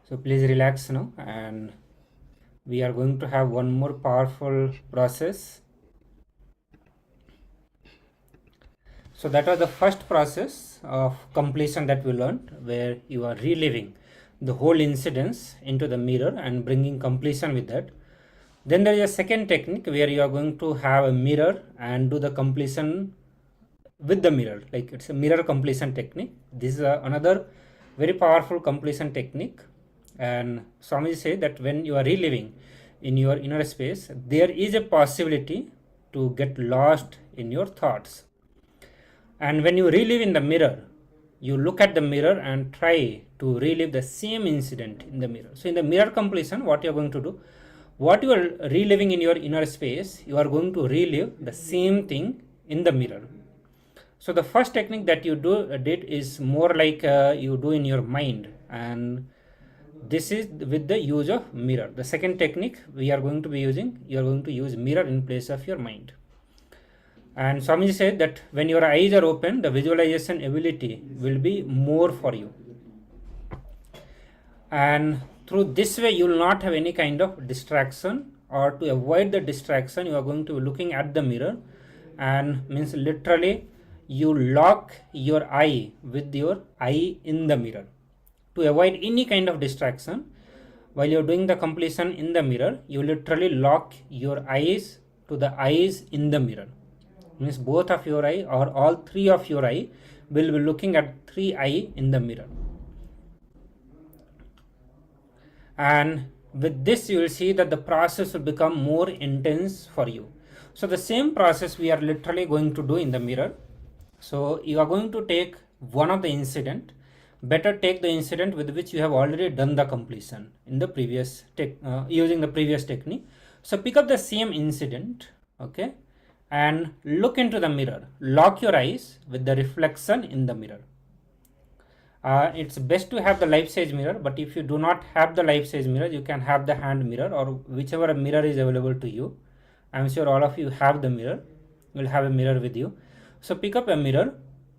So please relax now, and we are going to have one more powerful process. So that was the first process of completion that we learned, where you are reliving the whole incidents into the mirror and bringing completion with that. Then there is a second technique where you are going to have a mirror and do the completion with the mirror, like it's a mirror completion technique. This is another very powerful completion technique. And Swamiji said that when you are reliving in your inner space, there is a possibility to get lost in your thoughts. And when you relive in the mirror, you look at the mirror and try to relive the same incident in the mirror. So in the mirror completion, what you are going to do, what you are reliving in your inner space, you are going to relive the same thing in the mirror. So the first technique that you did is more like you do in your mind, and this is with the use of mirror. The second technique we are going to be using, you are going to use mirror in place of your mind. And Swamiji said that when your eyes are open, the visualization ability will be more for you. And through this way, you will not have any kind of distraction, or to avoid the distraction, you are going to be looking at the mirror, and means literally you lock your eye with your eye in the mirror. To avoid any kind of distraction, while you're doing the completion in the mirror, you literally lock your eyes to the eyes in the mirror. Means both of your eye or all three of your eye will be looking at three eye in the mirror. And with this you will see that the process will become more intense for you. So the same process we are literally going to do in the mirror. So you are going to take one of the incident. Better take the incident with which you have already done the completion in the previous using the previous technique. So pick up the same incident, okay, and look into the mirror. Lock your eyes with the reflection in the mirror. It's best to have the life-size mirror, but if you do not have the life-size mirror, you can have the hand mirror or whichever mirror is available to you. I'm sure all of you have the mirror, will have a mirror with you. So pick up a mirror.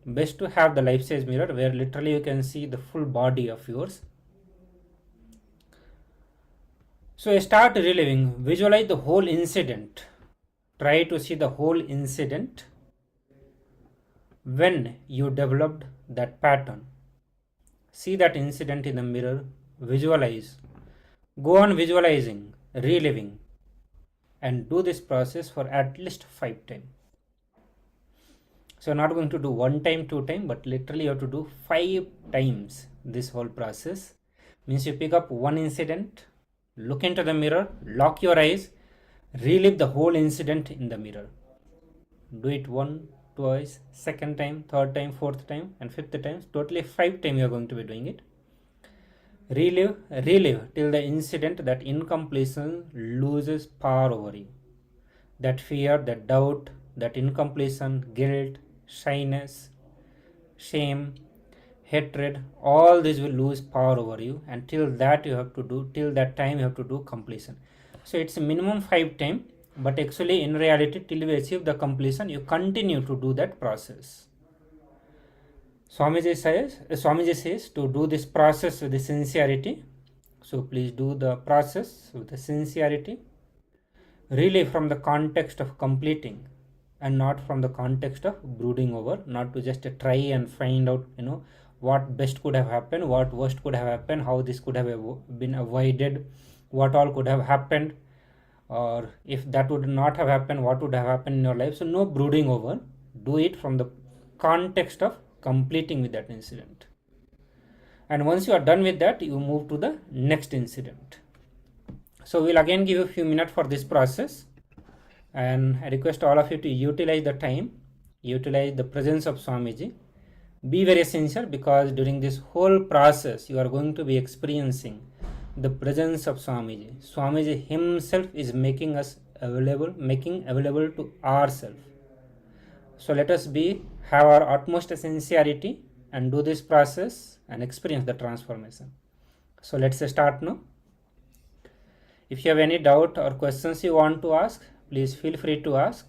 Best to have the life-size mirror where literally you can see the full body of yours. So start reliving. Visualize the whole incident. Try to see the whole incident when you developed that pattern. See that incident in the mirror. Visualize. Go on visualizing, reliving, and do this process for at least 5 times. So not going to do 1 time, 2 time, but literally you have to do 5 times this whole process. Means you pick up one incident, look into the mirror, lock your eyes, relive the whole incident in the mirror. Do it 1, twice, 2nd time, 3rd time, 4th time, and 5th time. Totally 5 times you are going to be doing it. Relive till the incident, that incompletion loses power over you. That fear, that doubt, that incompletion, guilt, shyness, shame, hatred, all this will lose power over you, and till that time you have to do completion. So it's a minimum 5 times, but actually in reality till we achieve the completion, you continue to do that process. Swamiji says to do this process with the sincerity. So please do the process with the sincerity. Really from the context of completing, and not from the context of brooding over, not to just try and find out, what best could have happened, what worst could have happened, how this could have been avoided, what all could have happened, or if that would not have happened, what would have happened in your life. So no brooding over. Do it from the context of completing with that incident. And once you are done with that, you move to the next incident. So we'll again give you a few minutes for this process, and I request all of you to utilize the time, utilize the presence of Swamiji. Be very sincere, because during this whole process you are going to be experiencing the presence of Swamiji. Swamiji himself is making available to ourselves. So let us have our utmost sincerity and do this process and experience the transformation. So let's start now. If you have any doubt or questions you want to ask, please feel free to ask.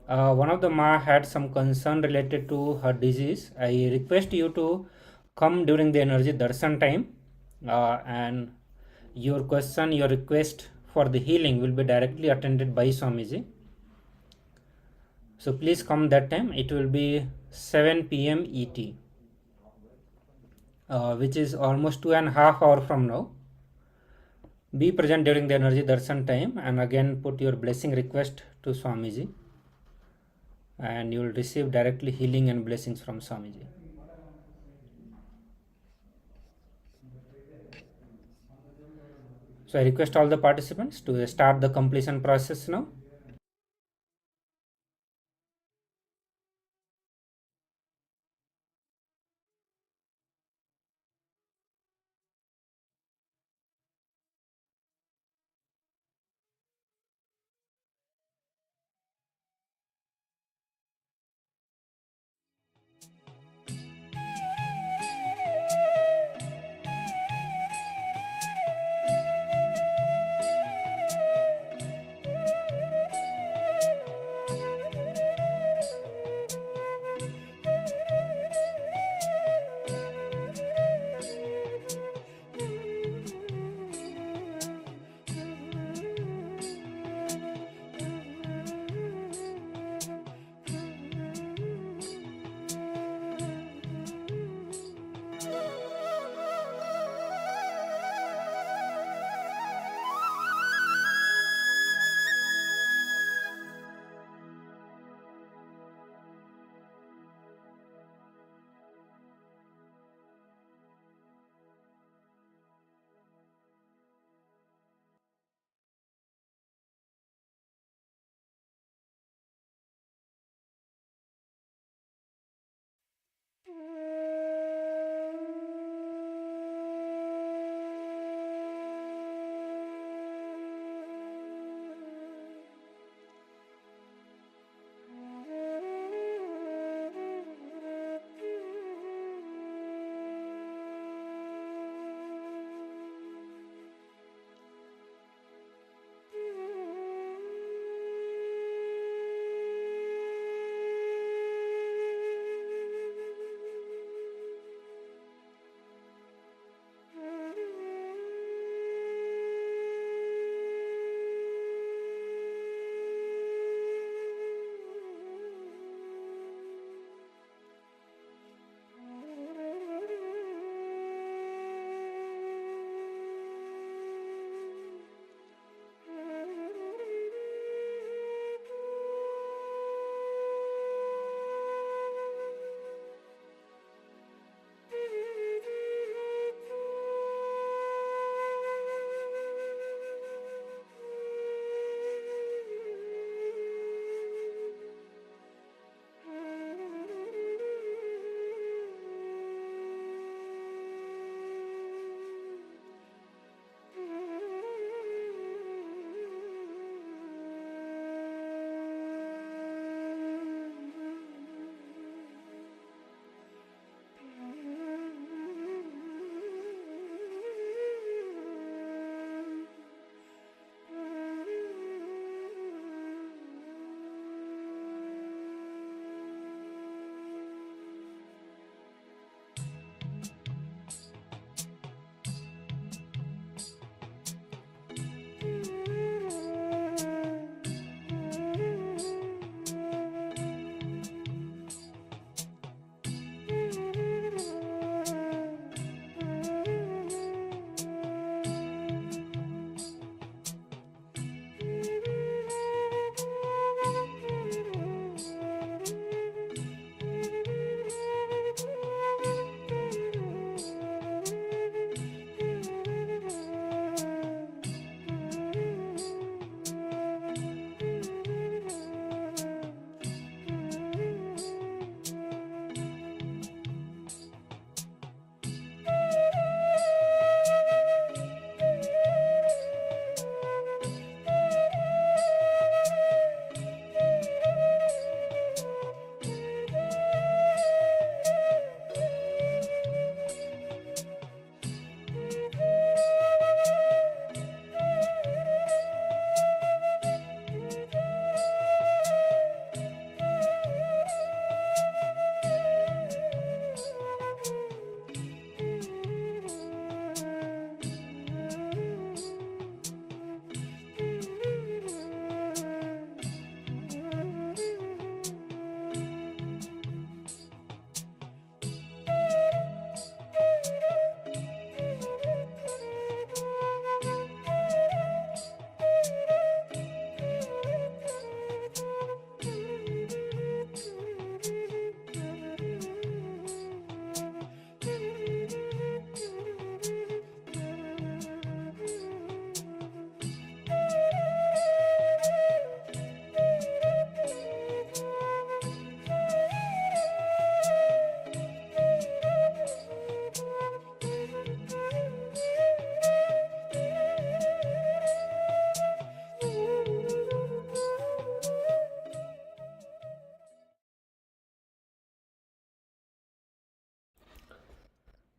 one of the ma had some concern related to her disease. I request you to come during the energy darshan time, and your question, your request for the healing will be directly attended by Swamiji. So please come that time. It will be 7 p.m. ET, which is almost 2.5 hours from now. Be present during the energy darshan time, and again put your blessing request to Swamiji, and you will receive directly healing and blessings from Swamiji. So I request all the participants to start the completion process now.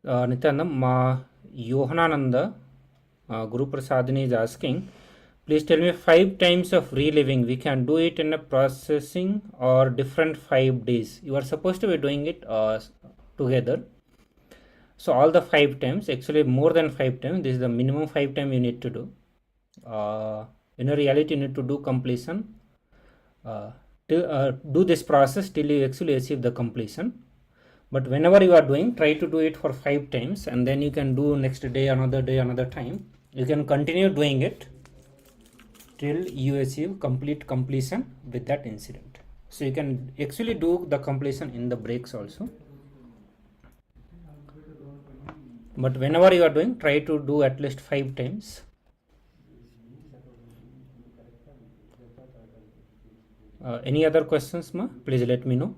Nityanam, Yohanananda, Guru Prasadini is asking, please tell me 5 times of reliving. We can do it in a processing or different 5 days. You are supposed to be doing it together. So all the 5 times, actually more than 5 times, this is the minimum 5 times you need to do. In a reality, you need to do completion. Do this process till you actually achieve the completion. But whenever you are doing, try to do it for 5 times, and then you can do next day, another time. You can continue doing it till you achieve complete completion with that incident. So you can actually do the completion in the breaks also. But whenever you are doing, try to do at least 5 times. Any other questions, ma? Please let me know.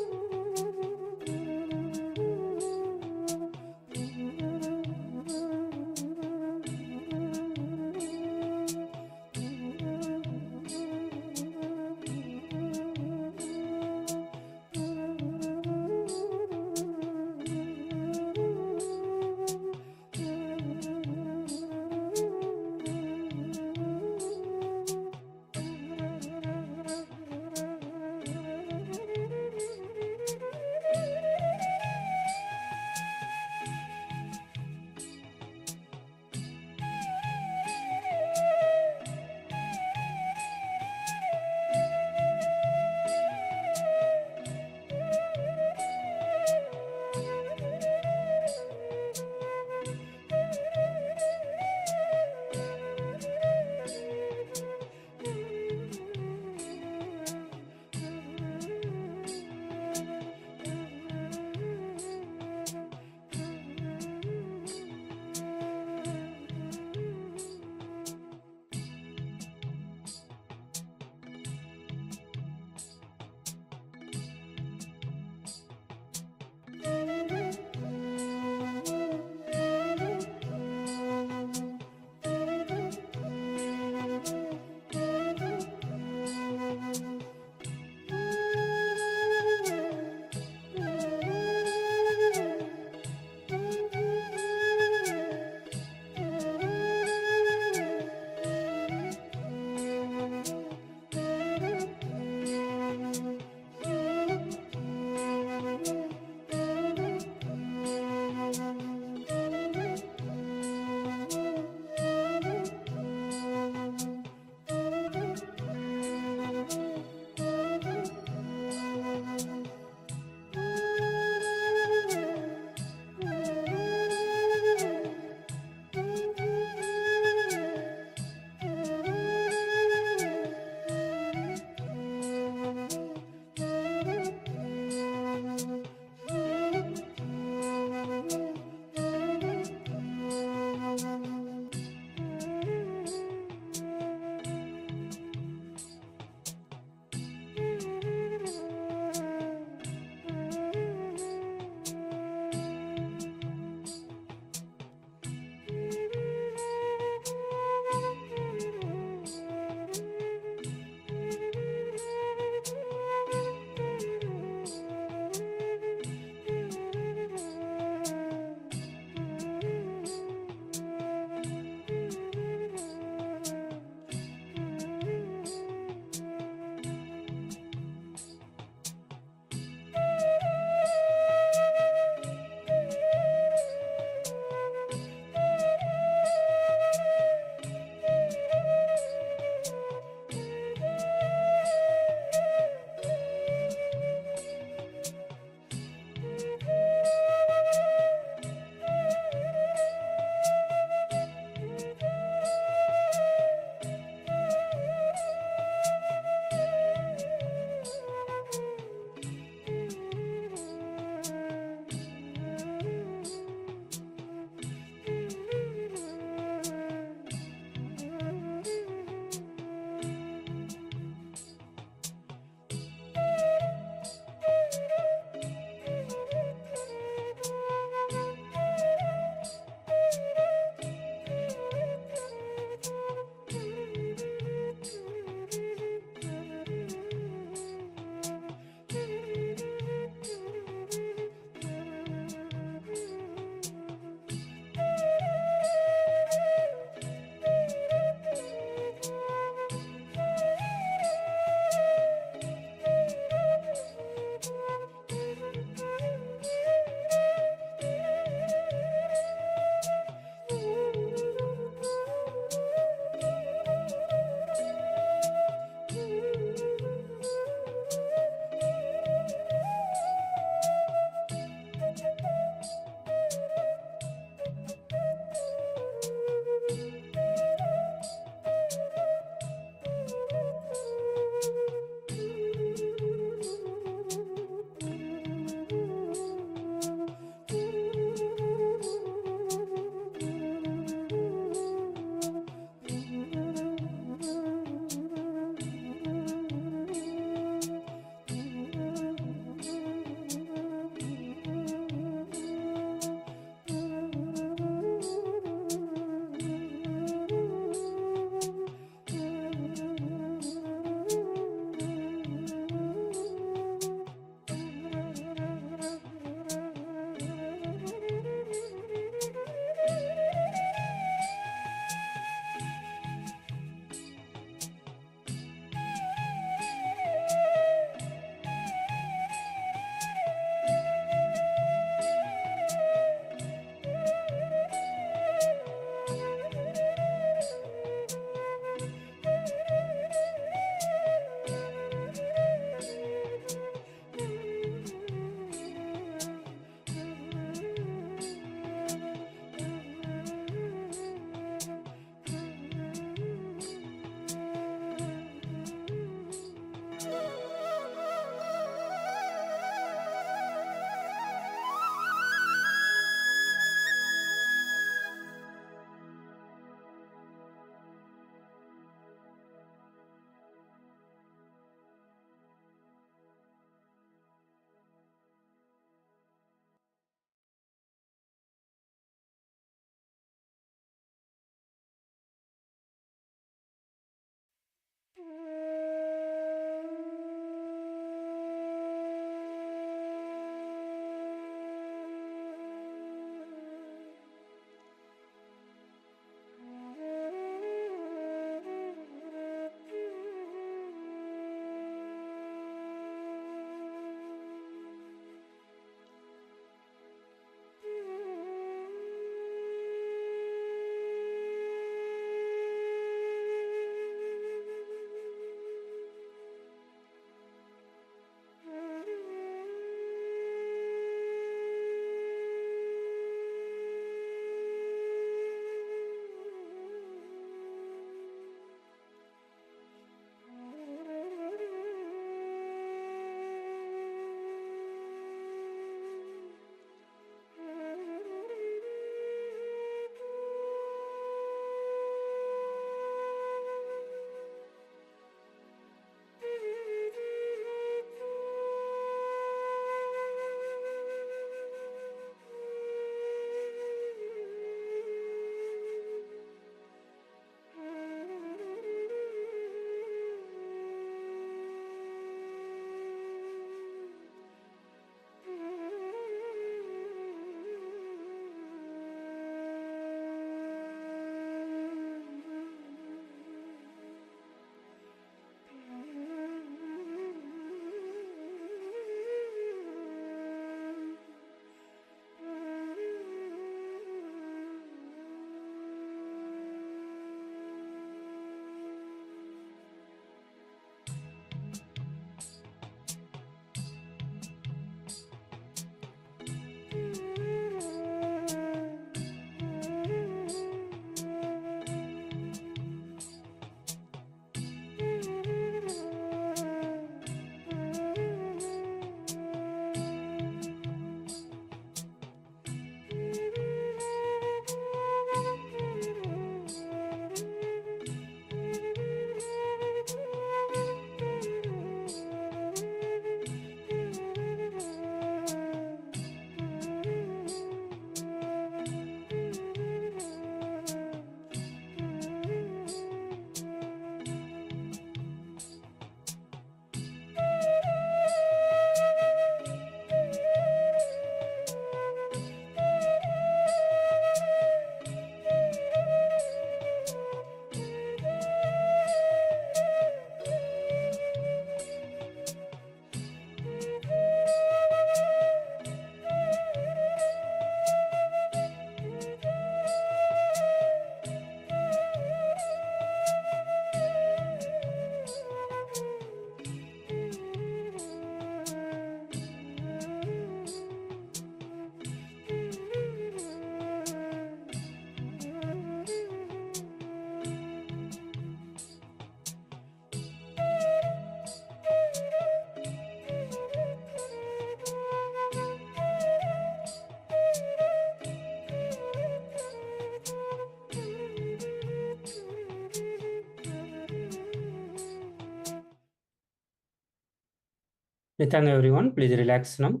Nityan, everyone, please relax now.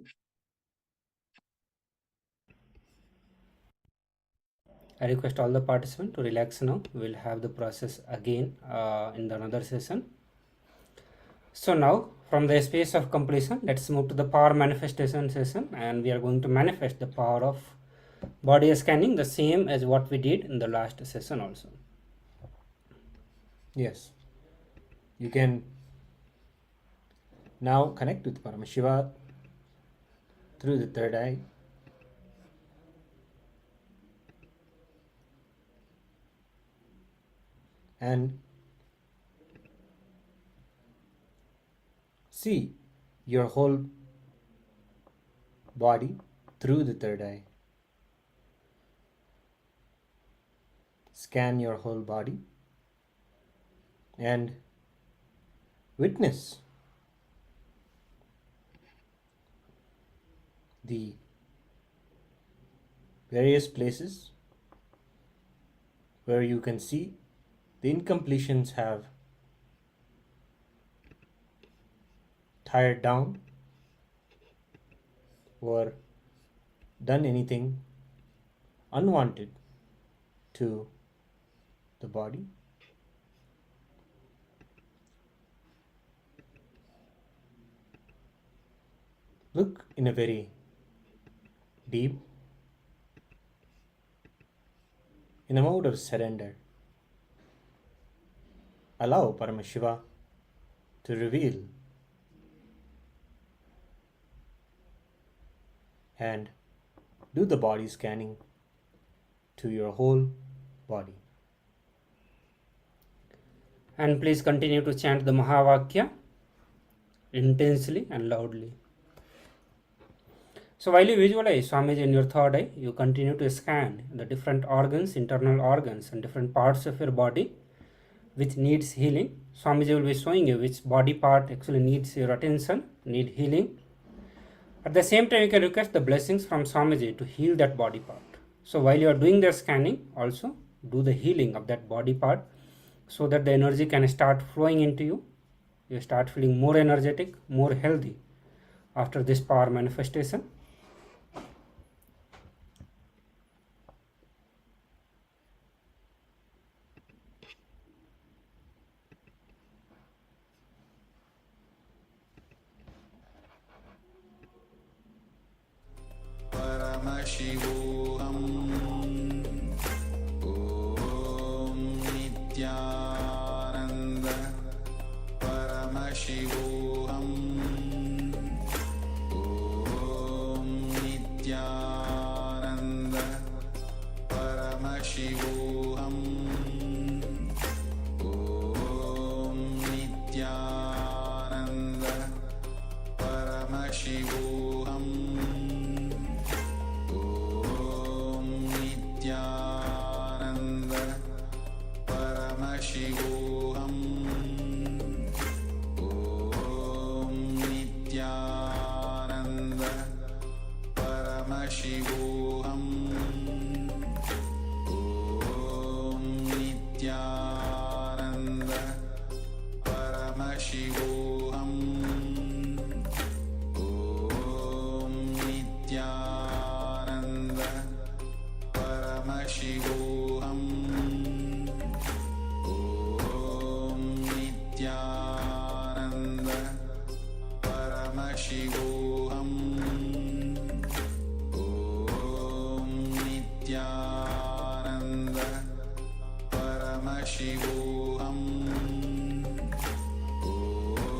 I request all the participants to relax now. We'll have the process again in the another session. So now, from the space of completion, let's move to the power manifestation session, and we are going to manifest the power of body scanning, the same as what we did in the last session also. Yes. You can now connect with Paramashiva through the third eye. And see your whole body through the third eye. Scan your whole body and witness the various places where you can see the incompletions have tired down or done anything unwanted to the body. Look in a very deep, in a mode of surrender. Allow Paramashiva to reveal and do the body scanning to your whole body. And please continue to chant the Mahavakya intensely and loudly. So while you visualize Swamiji in your third eye, you continue to scan the different organs, internal organs and different parts of your body which needs healing. Swamiji will be showing you which body part actually needs your attention, need healing. At the same time, you can request the blessings from Swamiji to heal that body part. So while you are doing the scanning, also do the healing of that body part so that the energy can start flowing into you. You start feeling more energetic, more healthy after this power manifestation. Paramashivoham Om Nityananda Paramashivoham Om Nityananda Paramashivoham Om Nityananda Paramashivoham Nityananda Paramashivoham Om Nityananda Paramashivoham Om Nityananda Paramashivoham Om Nityananda Paramashivoham Om Nityananda Paramashivoham Om Nityananda Paramashivoham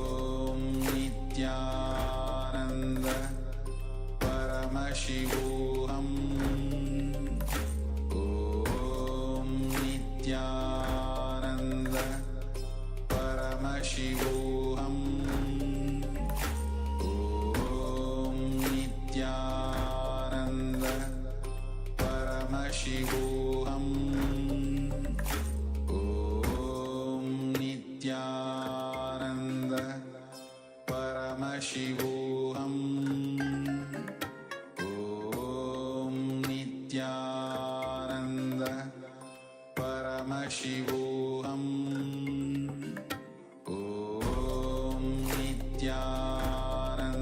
Om Nityananda Paramashivoham Om Nityananda Paramashivoham Om Nityananda Paramashivoham Om Nityananda Paramashivoham Om Nityananda Paramashivoham Om Nityananda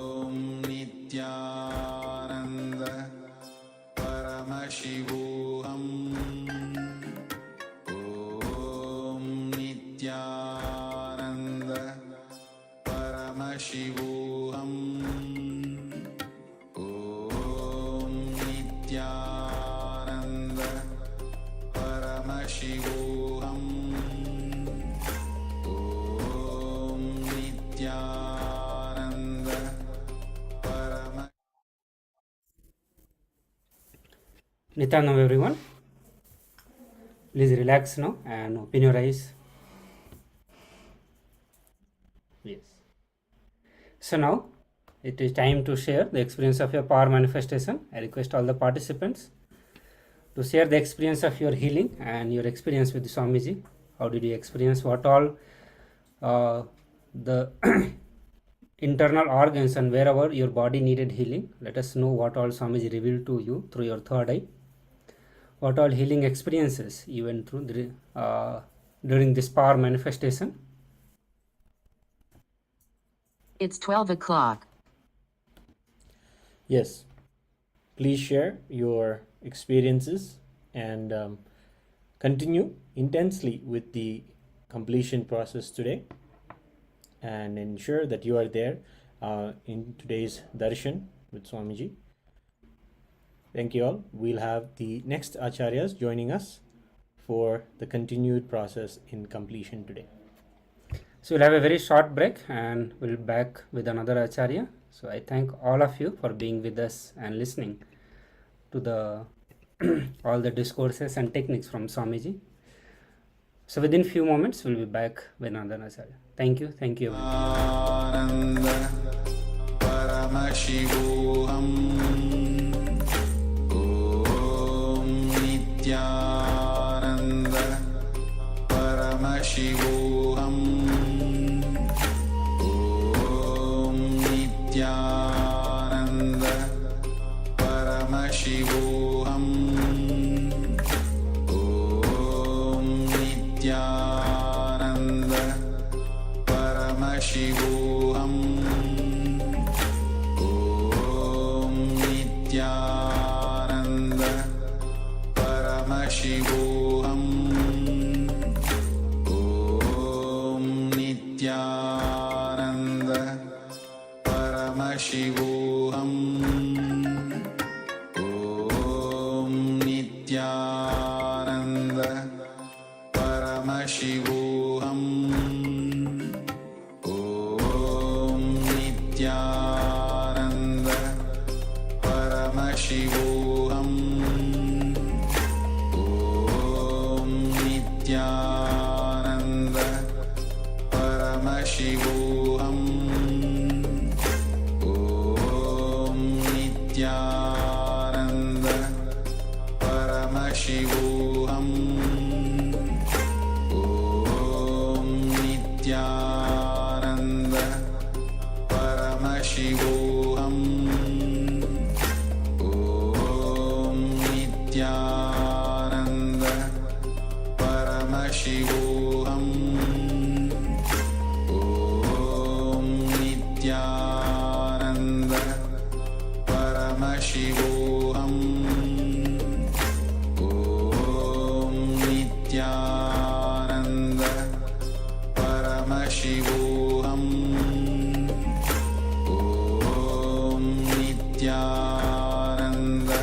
Paramashivoham Om Nityananda Paramashivoham Om Nityananda Nityanam everyone. Please relax now and open your eyes. Yes. So now it is time to share the experience of your power manifestation. I request all the participants to share the experience of your healing and your experience with Swamiji. How did you experience? What all the internal organs and wherever your body needed healing? Let us know what all Swamiji revealed to you through your third eye. What all healing experiences you went through during this power manifestation? It's 12 o'clock. Yes, please share your experiences and continue intensely with the completion process today, and ensure that you are there in today's darshan with Swamiji. Thank you all. We'll have the next acharyas joining us for the continued process in completion today. So we'll have a very short break and we'll be back with another acharya. So I thank all of you for being with us and listening to the all the discourses and techniques from Swamiji. So within few moments we'll be back with another acharya. Thank you. Thank you everyone. Nityananda Paramashivoham Om Nityananda Paramashivoham Om Nityananda Paramashivoham Om Nityananda Paramashivoham Om Nityananda Paramashivoham Om Nityananda Paramashivoham Om Nityananda Paramashivoham Nityananda Paramashivoham Om Nityananda Paramashivoham Om Nityananda Paramashivoham Om Nityananda Paramashivoham Om Nityananda Paramashivoham Om Nityananda Paramashivoham Om Nityananda Paramashivoham Om Nityananda Paramashivoham Om Nityananda Paramashivoham Om Nityananda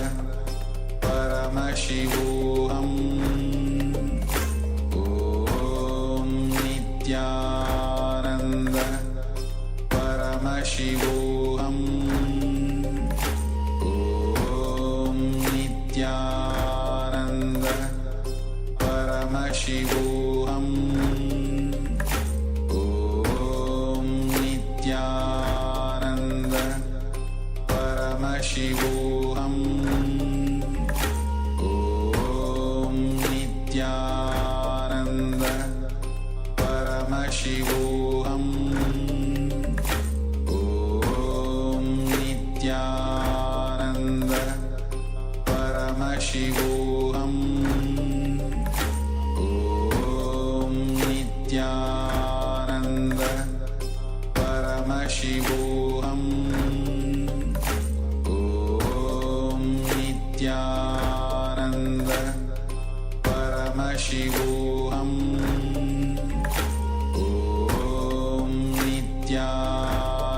Paramashivoham Om Nityananda Paramashivoham Om Nityananda Paramashivoham Om Nityananda Paramashivoham Om Nityananda Paramashivoham Om Nityananda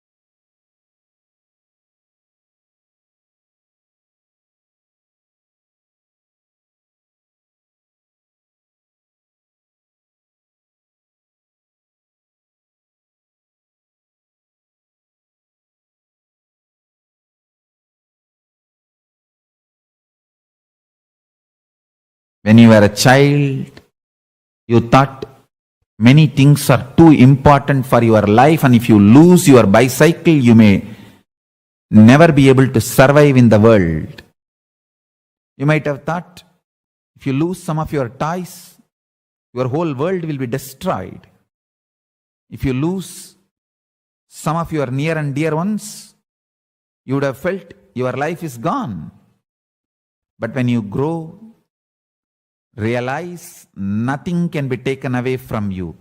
When you were a child, you thought many things are too important for your life, and if you lose your bicycle, you may never be able to survive in the world. You might have thought, if you lose some of your toys, your whole world will be destroyed. If you lose some of your near and dear ones, you would have felt your life is gone. But when you grow, realize nothing can be taken away from you.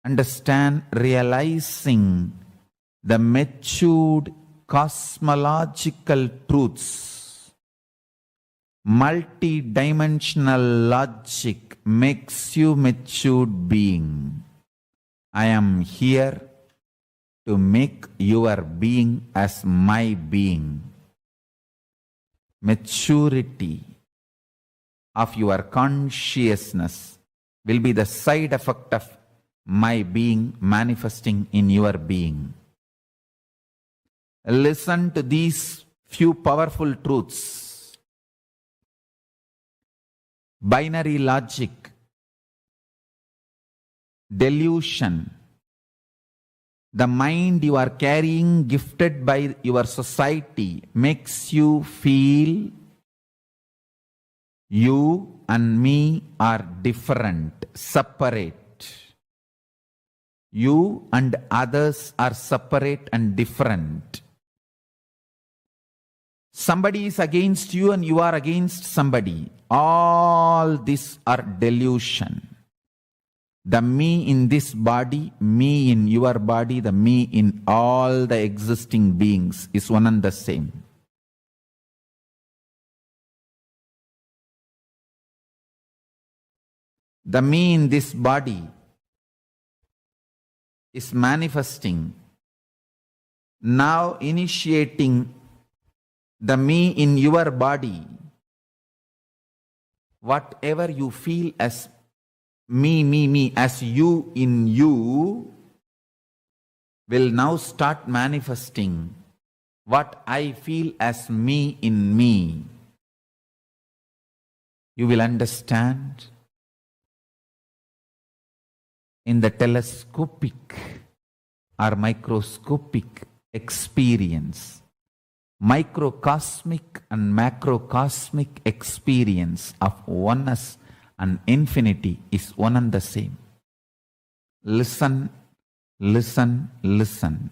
Understand, realizing the matured cosmological truths, multi-dimensional logic makes you matured being. I am here to make your being as my being. Maturity of your consciousness will be the side effect of my being manifesting in your being. Listen to these few powerful truths. Binary logic, delusion, the mind you are carrying, gifted by your society, makes you feel you and me are different, separate. You and others are separate and different. Somebody is against you and you are against somebody. All these are delusion. The me in this body, me in your body, the me in all the existing beings is one and the same. The me in this body is manifesting, now initiating the me in your body. Whatever you feel as me, as you in you, will now start manifesting what I feel as me in me. You will understand in the telescopic or microscopic experience, microcosmic and macrocosmic experience of oneness and infinity is one and the same. Listen, listen, listen.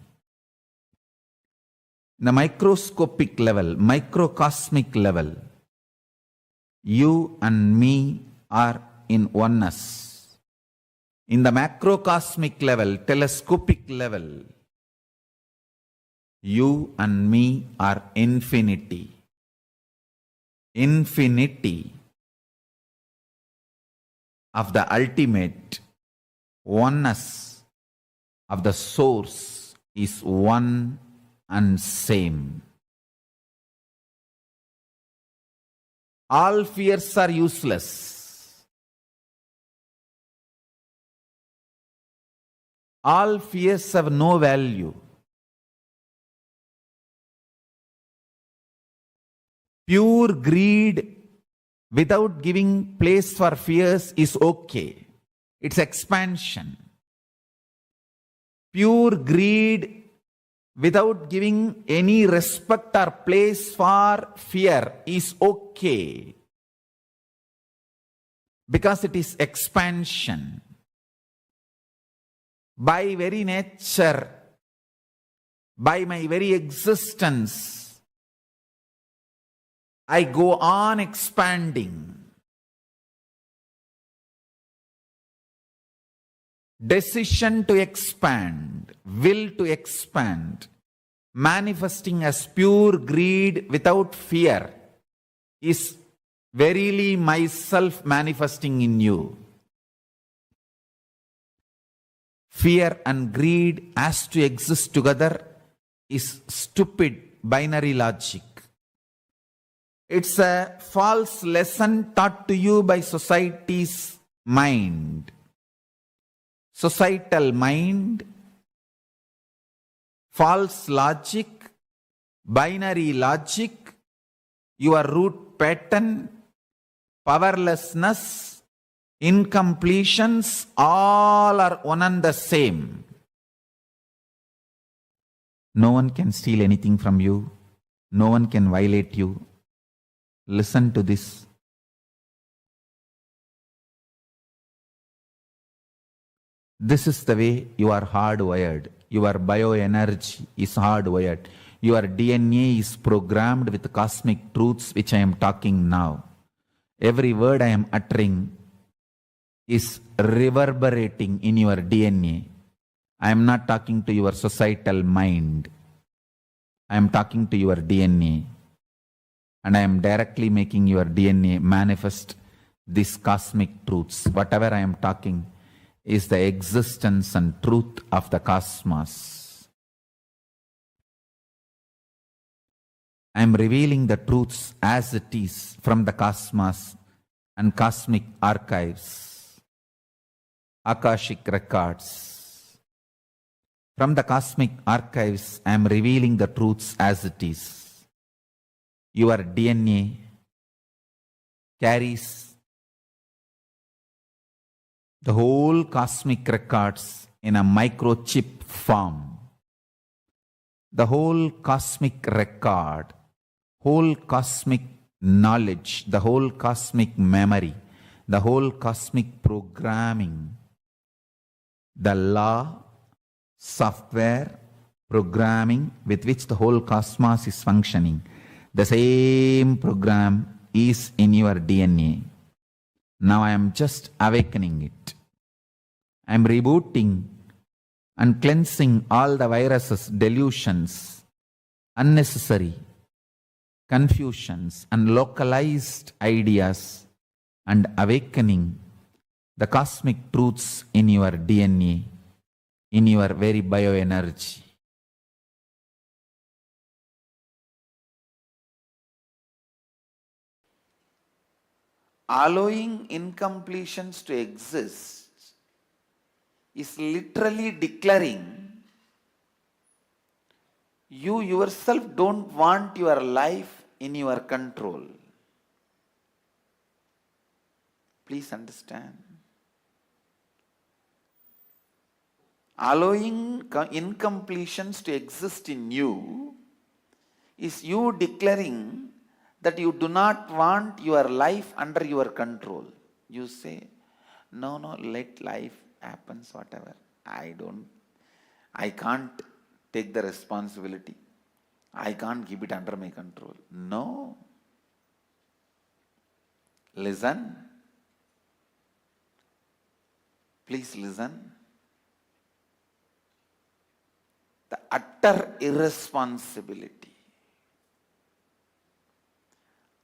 The microscopic level, microcosmic level, you and me are in oneness. In the macrocosmic level, telescopic level, you and me are infinity. Infinity of the ultimate oneness of the source is one and same. All fears are useless. All fears have no value. Pure greed without giving place for fears is okay. It's expansion. Pure greed without giving any respect or place for fear is okay. Because it is expansion. By very nature, by my very existence, I go on expanding. Decision to expand, will to expand, manifesting as pure greed without fear is verily myself manifesting in you. Fear and greed as to exist together is stupid binary logic. It's a false lesson taught to you by society's mind. Societal mind, false logic, binary logic, your root pattern powerlessness, incompletions, all are one and the same. No one can steal anything from you. No one can violate you. Listen to this. This is the way you are hardwired. Your bioenergy is hardwired. Your DNA is programmed with cosmic truths which I am talking now. Every word I am uttering is reverberating in your DNA. I am not talking to your societal mind. I am talking to your DNA. And I am directly making your DNA manifest these cosmic truths. Whatever I am talking is the existence and truth of the cosmos. I am revealing the truths as it is from the cosmos and cosmic archives, Akashic records. From the cosmic archives, I am revealing the truths as it is. Your DNA carries the whole cosmic records in a microchip form. The whole cosmic record, whole cosmic knowledge, the whole cosmic memory, the whole cosmic programming, the law, software, programming with which the whole cosmos is functioning, the same program is in your DNA. Now I am just awakening it. I am rebooting and cleansing all the viruses, delusions, unnecessary confusions and localized ideas, and awakening the cosmic truths in your DNA, in your very bioenergy. Allowing incompletions to exist is literally declaring you yourself don't want your life in your control. Please understand. Allowing incompletions to exist in you is you declaring that you do not want your life under your control. You say, no, let life happens, whatever. I can't take the responsibility. I can't keep it under my control. No. Listen. Please listen. The utter irresponsibility.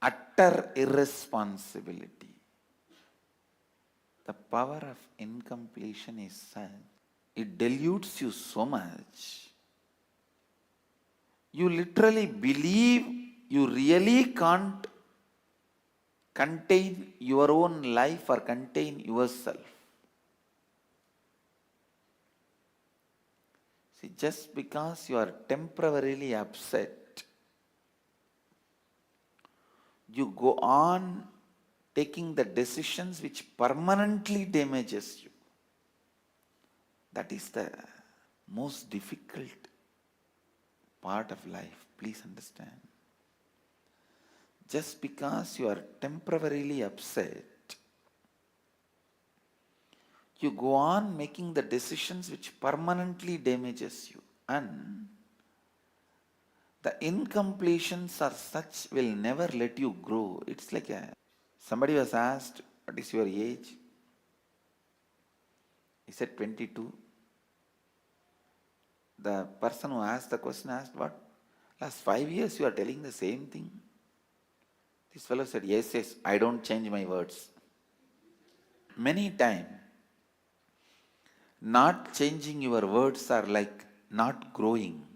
Utter irresponsibility. The power of incompletion is such, it dilutes you so much. You literally believe you really can't contain your own life or contain yourself. See, just because you are temporarily upset, you go on taking the decisions which permanently damages you. That is the most difficult part of life. Please understand. Just because you are temporarily upset, you go on making the decisions which permanently damages you. And the incompletions are such will never let you grow. It's like somebody was asked, what is your age? He said 22. The person who asked the question asked, what? Last 5 years you are telling the same thing? This fellow said, yes, I don't change my words. Many times, not changing your words are like not growing.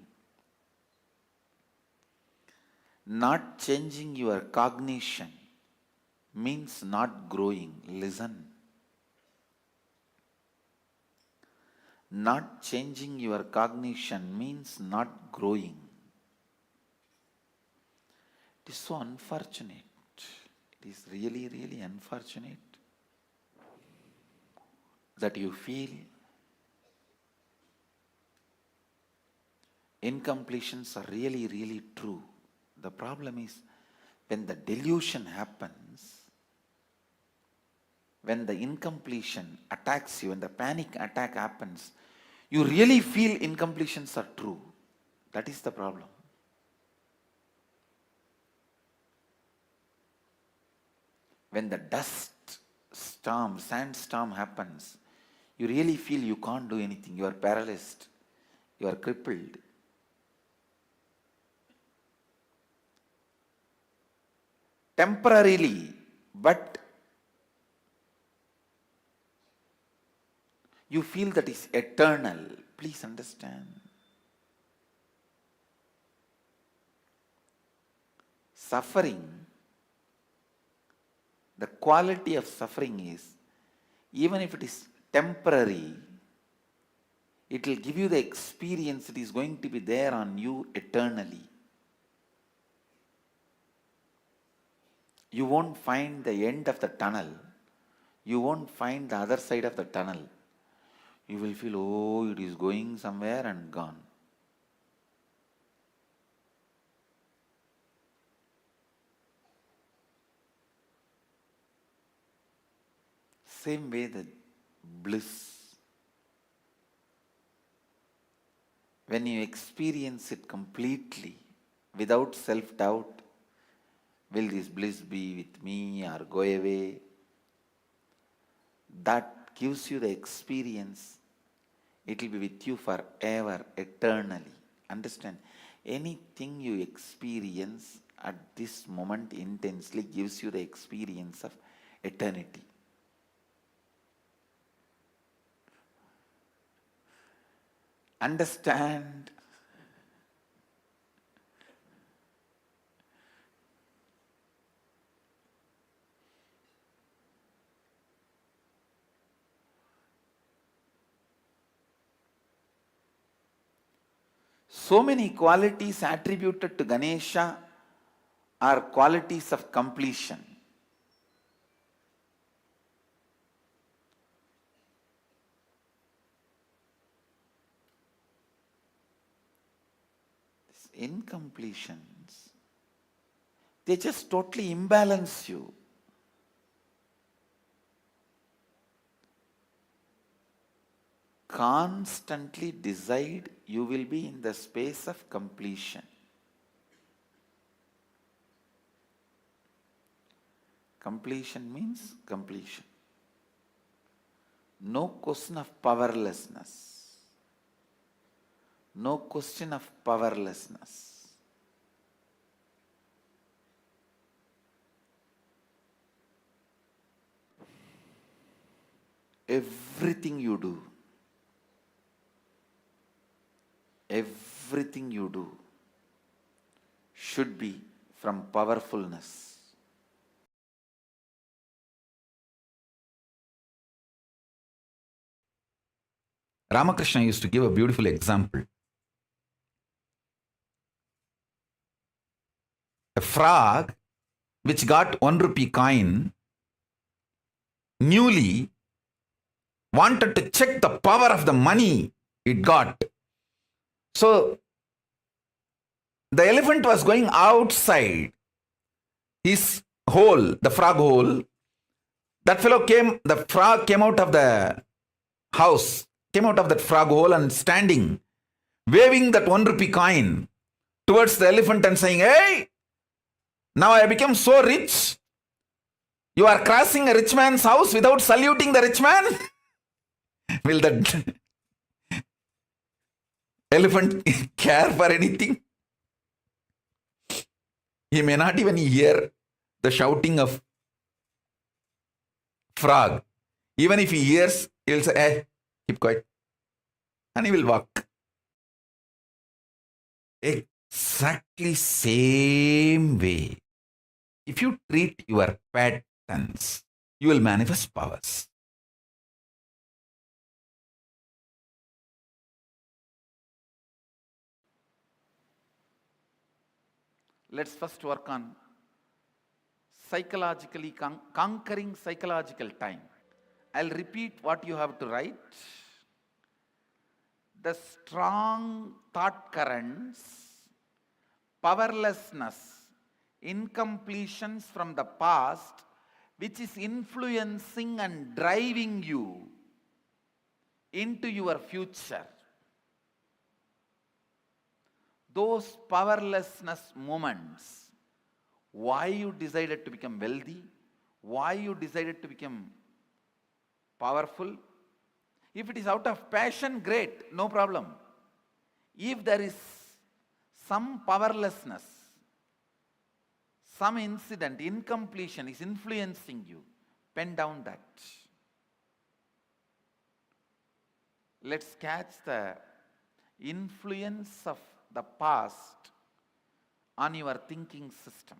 Not changing your cognition means not growing. Listen. Not changing your cognition means not growing. It is so unfortunate. It It is really, really unfortunate that you feel incompletions are really, really true. The problem is when the delusion happens, when the incompletion attacks you, when the panic attack happens, you really feel incompletions are true. That is the problem. When the dust storm, sandstorm happens, you really feel you can't do anything. You are paralyzed. You are crippled. Temporarily, but you feel that is eternal. Please understand. Suffering, the quality of suffering is, even if it is temporary, it will give you the experience that is going to be there on you eternally. You won't find the end of the tunnel. You won't find the other side of the tunnel. You will feel, oh, it is going somewhere and gone. Same way the bliss. When you experience it completely, without self-doubt, will this bliss be with me or go away? That gives you the experience. It will be with you forever, eternally. Understand? Anything you experience at this moment intensely gives you the experience of eternity. Understand? So many qualities attributed to Ganesha are qualities of completion. These incompletions, they just totally imbalance you. Constantly decide you will be in the space of completion. Completion means completion. No question of powerlessness. No question of powerlessness. Everything you do, everything you do should be from powerfulness. Ramakrishna used to give a beautiful example. A frog which got 1 rupee coin newly wanted to check the power of the money it got. So the elephant was going outside his hole, the frog hole. That the frog came out of the house, came out of that frog hole and standing, waving that 1 rupee coin towards the elephant and saying, "Hey, now I become so rich. You are crossing a rich man's house without saluting the rich man." Will that elephant care for anything? He may not even hear the shouting of frog. Even if he hears, he will say, "Hey, keep quiet." And he will walk. Exactly same way. If you treat your patterns, you will manifest powers. Let's first work on psychologically conquering psychological time. I'll repeat what you have to write. The strong thought currents, powerlessness, incompletions from the past, which is influencing and driving you into your future. Those powerlessness moments, why you decided to become wealthy, why you decided to become powerful. If it is out of passion, great, no problem. If there is some powerlessness, some incident, incompletion is influencing you, pen down that. Let's catch the influence of the past on your thinking system.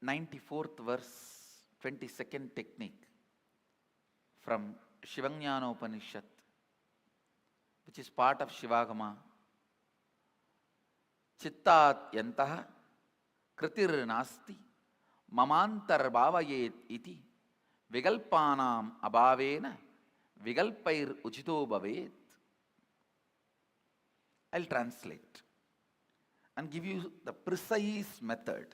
94th verse, 22nd technique from Shivanyana Upanishad, which is part of Shivagama. Chittat yantaha kritir nasti mamantar bhavayet iti vigalpanam abhavena vigalpair uchito bhavet. I'll translate and give you the precise method.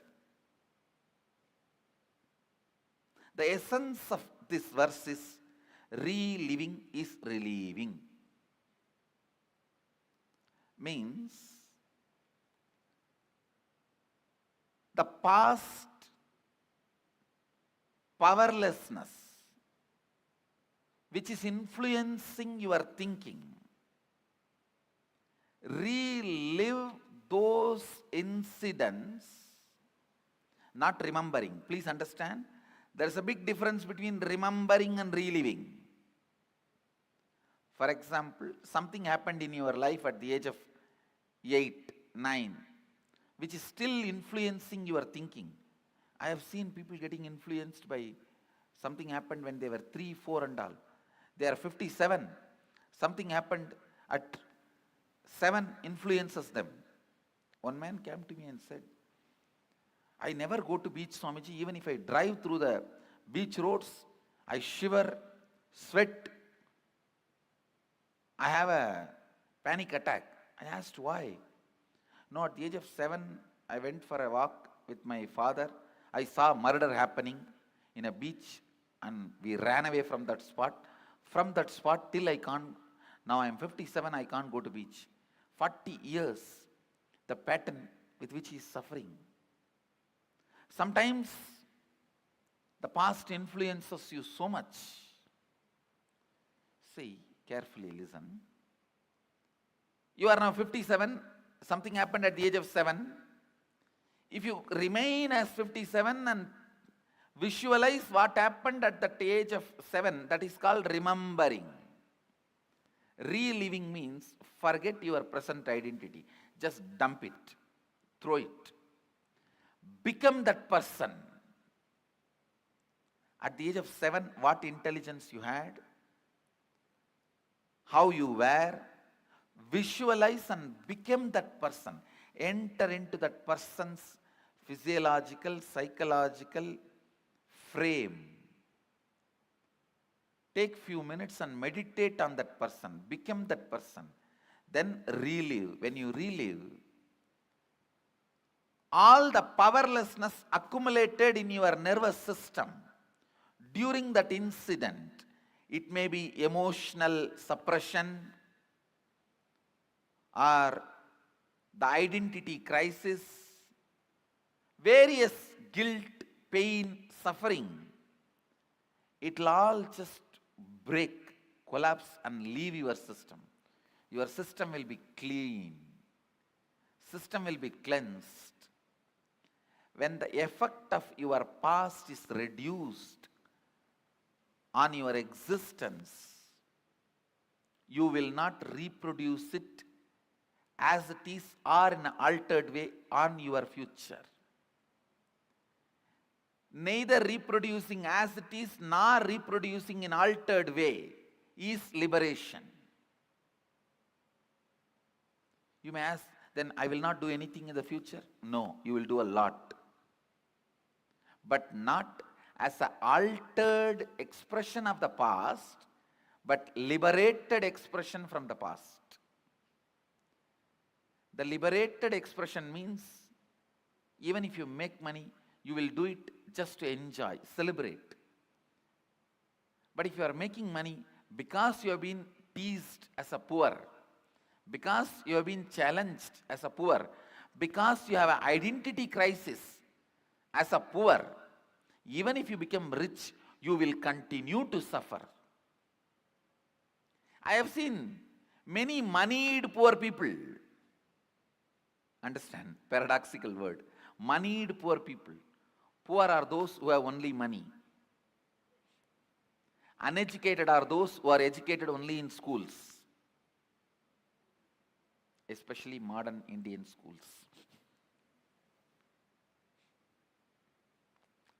The essence of this verse is reliving is relieving. Means the past powerlessness which is influencing your thinking, relive those incidents, not remembering. Please understand, there is a big difference between remembering and reliving. For example, something happened in your life at the age of 8, 9, which is still influencing your thinking. I have seen people getting influenced by something happened when they were 3, 4 and all. They are 57. Something happened at 7 influences them. One man came to me and said, I never go to beach, Swamiji. Even if I drive through the beach roads, I shiver, sweat. I have a panic attack. I asked why. No, at the age of 7, I went for a walk with my father. I saw murder happening in a beach and we ran away from that spot. From that spot till I can't, now I am 57, I can't go to beach. 40 years, the pattern with which he is suffering. Sometimes the past influences you so much. See, carefully listen. You are now 57, something happened at the age of 7. If you remain as 57 and visualize what happened at that age of 7, that is called remembering. Reliving means forget your present identity. Just dump it, throw it. Become that person. At the age of 7, what intelligence you had, how you were, visualize and become that person. Enter into that person's physiological, psychological frame. Take few minutes and meditate on that person. Become that person. Then relive. When you relive, all the powerlessness accumulated in your nervous system during that incident, it may be emotional suppression or the identity crisis, various guilt, pain, suffering, it will all just break, collapse and leave your system. Your system will be clean. System will be cleansed. When the effect of your past is reduced on your existence, you will not reproduce it as it is or in an altered way on your future. Neither reproducing as it is nor reproducing in altered way is liberation. You may ask, then I will not do anything in the future. No, you will do a lot. But not as an altered expression of the past, but liberated expression from the past. The liberated expression means even if you make money, you will do it just to enjoy, celebrate. But if you are making money because you have been teased as a poor, because you have been challenged as a poor, because you have an identity crisis as a poor, even if you become rich, you will continue to suffer. I have seen many moneyed poor people. Understand, paradoxical word. Moneyed poor people. Poor are those who have only money. Uneducated are those who are educated only in schools, especially modern Indian schools.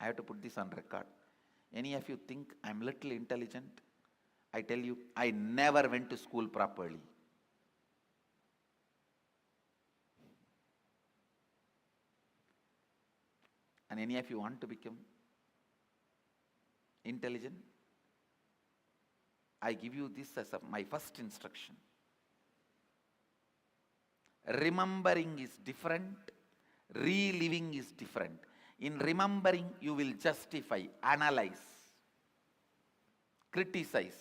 I have to put this on record. Any of you think I'm little intelligent? I tell you, I never went to school properly. And any of you want to become intelligent? I give you this as my first instruction. Remembering is different, reliving is different. In remembering, you will justify, analyze, criticize,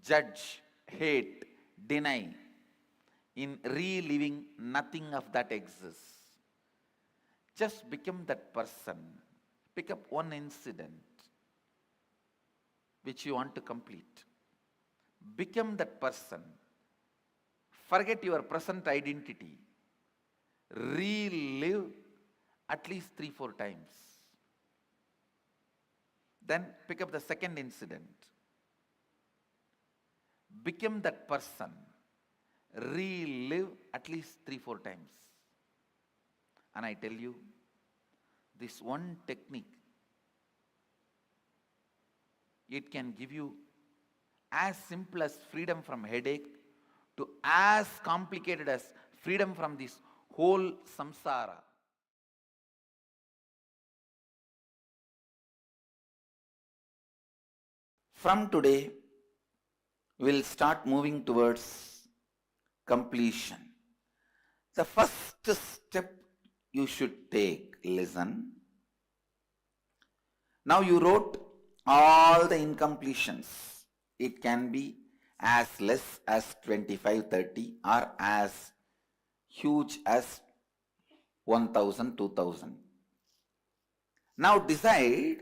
judge, hate, deny. In reliving, nothing of that exists. Just become that person. Pick up one incident which you want to complete. Become that person. Forget your present identity. Relive at least 3-4 times. Then pick up the second incident. Become that person. Relive at least 3-4 times. And I tell you, this one technique, it can give you as simple as freedom from headache to as complicated as freedom from this whole samsara. From today, we will start moving towards completion. The first step you should take, listen. Now you wrote all the incompletions. It can be as less as 25-30 or as huge as 1,000, 2,000. Now decide,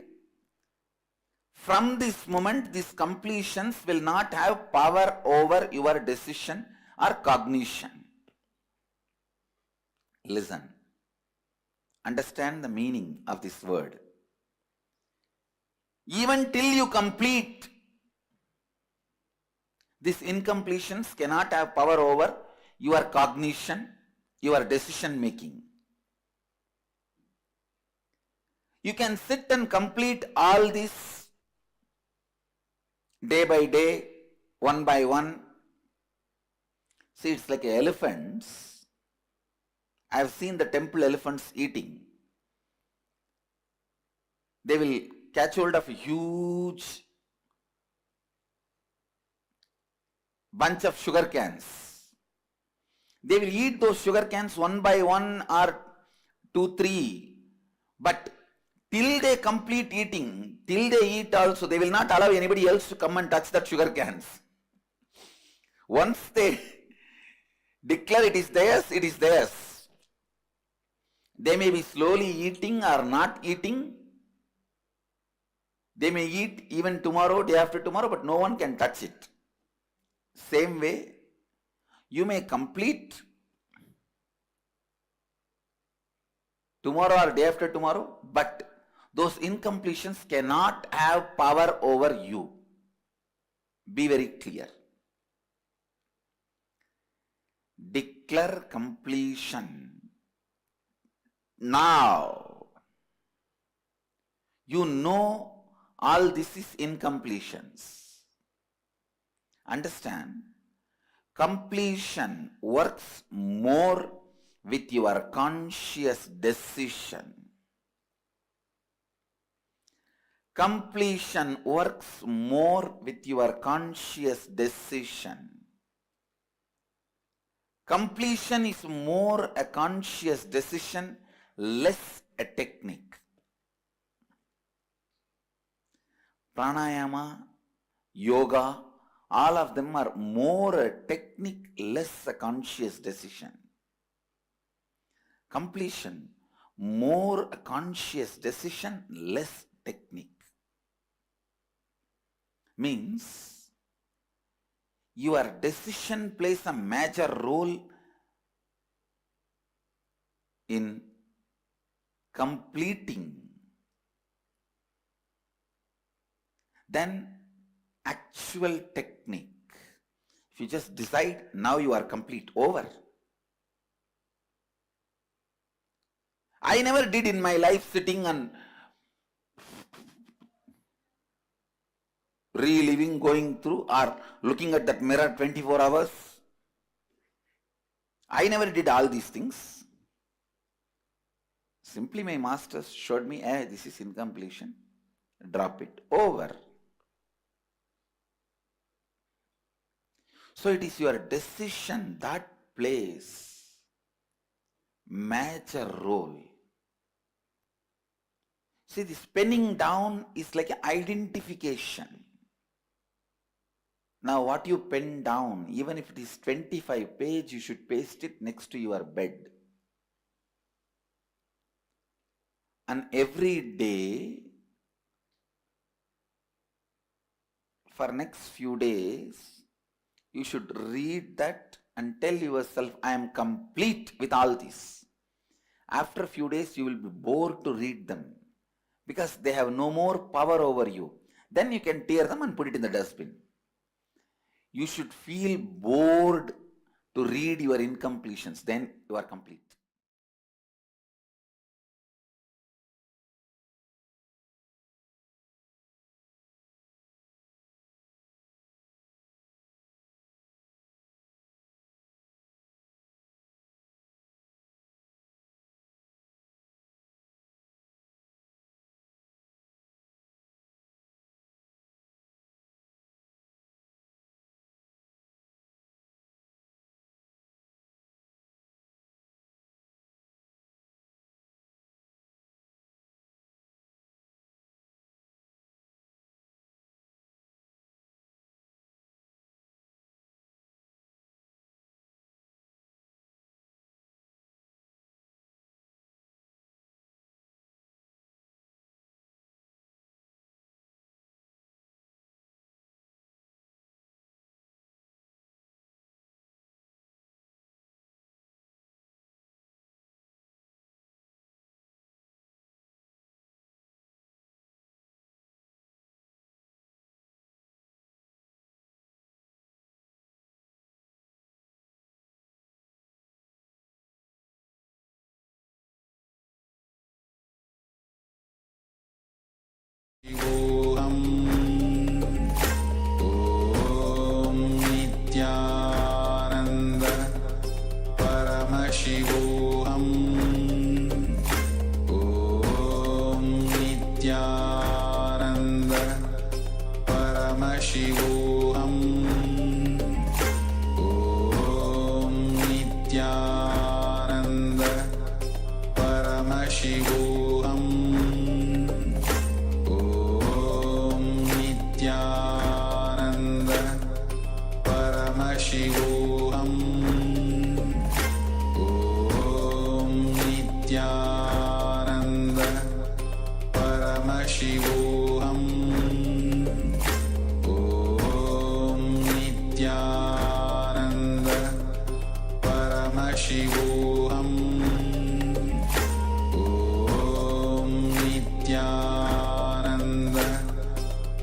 from this moment, these completions will not have power over your decision or cognition. Listen. Understand the meaning of this word. Even till you complete, these incompletions cannot have power over your cognition, your decision making. You can sit and complete all this day by day, one by one. See, it's like elephants. I have seen the temple elephants eating. They will catch hold of a huge bunch of sugar cans. They will eat those sugar cans one by one or 2, 3. But till they complete eating, till they eat also, they will not allow anybody else to come and touch that sugar cans. Once they declare it is theirs, it is theirs. They may be slowly eating or not eating. They may eat even tomorrow, day after tomorrow, but no one can touch it. Same way, you may complete tomorrow or day after tomorrow, but those incompletions cannot have power over you. Be very clear. Declare completion. Now, you know all this is incompletions. Understand? Completion works more with your conscious decision. Completion works more with your conscious decision. Completion is more a conscious decision, less a technique. Pranayama, yoga, all of them are more a technique, less a conscious decision. Completion, more a conscious decision, less technique. Means your decision plays a major role in completing. Then actual technique. If you just decide, now you are complete, over. I never did in my life sitting and reliving, going through or looking at that mirror 24 hours. I never did all these things. Simply my masters showed me, this is incompletion. Drop it, over. So it is your decision that plays major role. See, this penning down is like an identification. Now what you pen down, even if it is 25 pages, you should paste it next to your bed. And every day, for next few days, you should read that and tell yourself, I am complete with all this. After a few days, you will be bored to read them because they have no more power over you. Then you can tear them and put it in the dustbin. You should feel bored to read your incompletions. Then you are complete. Paramashivoham Om Nityananda Paramashivoham Om Nityananda Paramashivoham Om Nityananda Paramashivoham Nityananda Paramashivoham Om Nityananda Paramashivoham Om Nityananda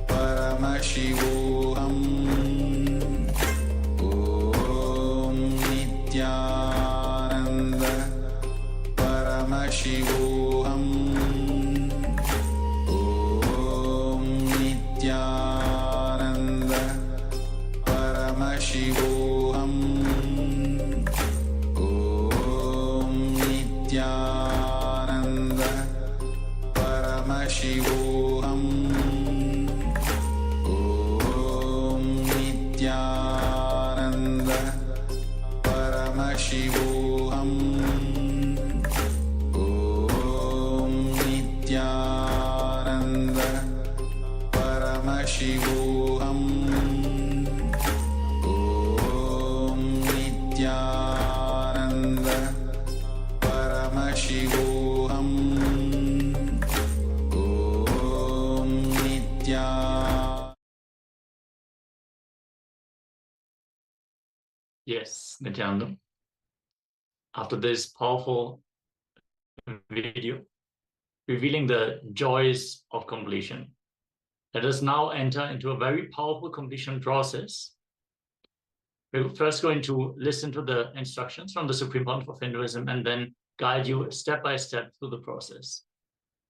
Paramashivoham Om Nityananda Paramashivoham Om Nityananda Paramashivoham Nityananda Paramashivoham Om Nityananda Paramashivoham Om Nityananda Paramashivoham Om Nityananda. Yes, Nityananda. After this powerful video revealing the joys of completion, let us now enter into a very powerful completion process. We're first going to listen to the instructions from the Supreme Pontiff of Hinduism and then guide you step by step through the process.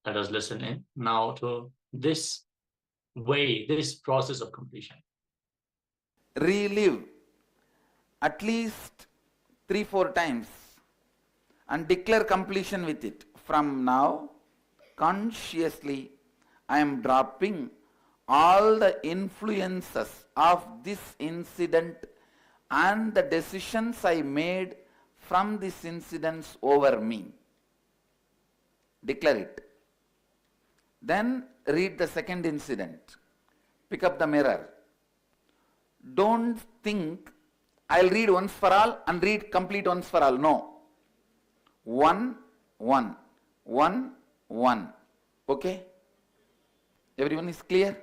Let us listen in now to this way, this process of completion. Relive at least 3-4 times and declare completion with it. From now, consciously, I am dropping all the influences of this incident and the decisions I made from these incidents over me. Declare it. Then read the second incident. Pick up the mirror. Don't think I'll read once for all and read complete once for all. No. 1, 1, 1, 1. Okay? Everyone is clear?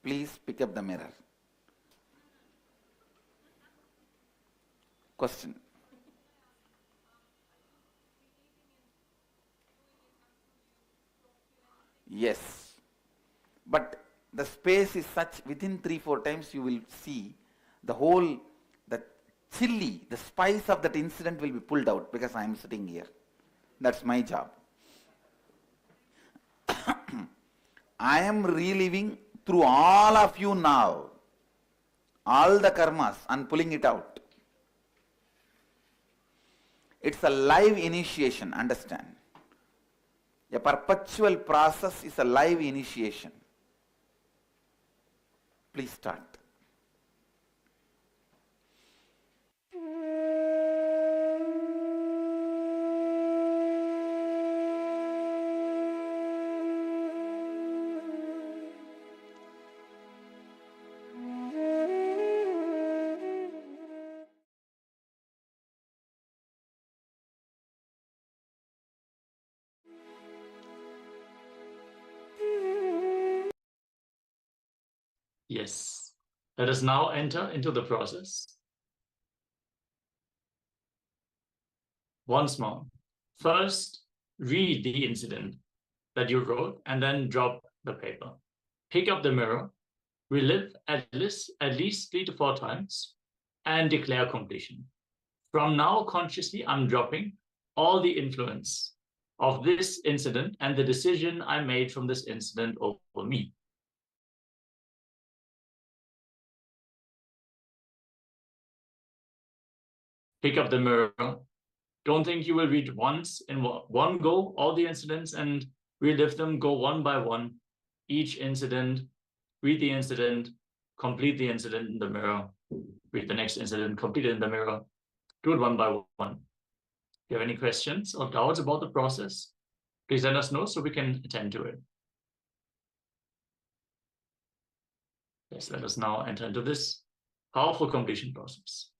Please pick up the mirror. Question. Yes. But the space is such, within 3-4 times you will see the whole, the chili, the spice of that incident will be pulled out because I am sitting here. That's my job. I am reliving through all of you now, all the karmas, and pulling it out. It's a live initiation, understand? A perpetual process is a live initiation. Please start. Yes. Let us now enter into the process. Once more. First, read the incident that you wrote and then drop the paper. Pick up the mirror, relive at least 3 to 4 times, and declare completion. From now, consciously, I'm dropping all the influence of this incident and the decision I made from this incident over me. Pick up the mirror. Don't think you will read once in one go all the incidents and relive them, go one by one. Each incident, read the incident, complete the incident in the mirror, read the next incident, complete it in the mirror. Do it one by one. If you have any questions or doubts about the process, please let us know so we can attend to it. Yes, let us now enter into this powerful completion process.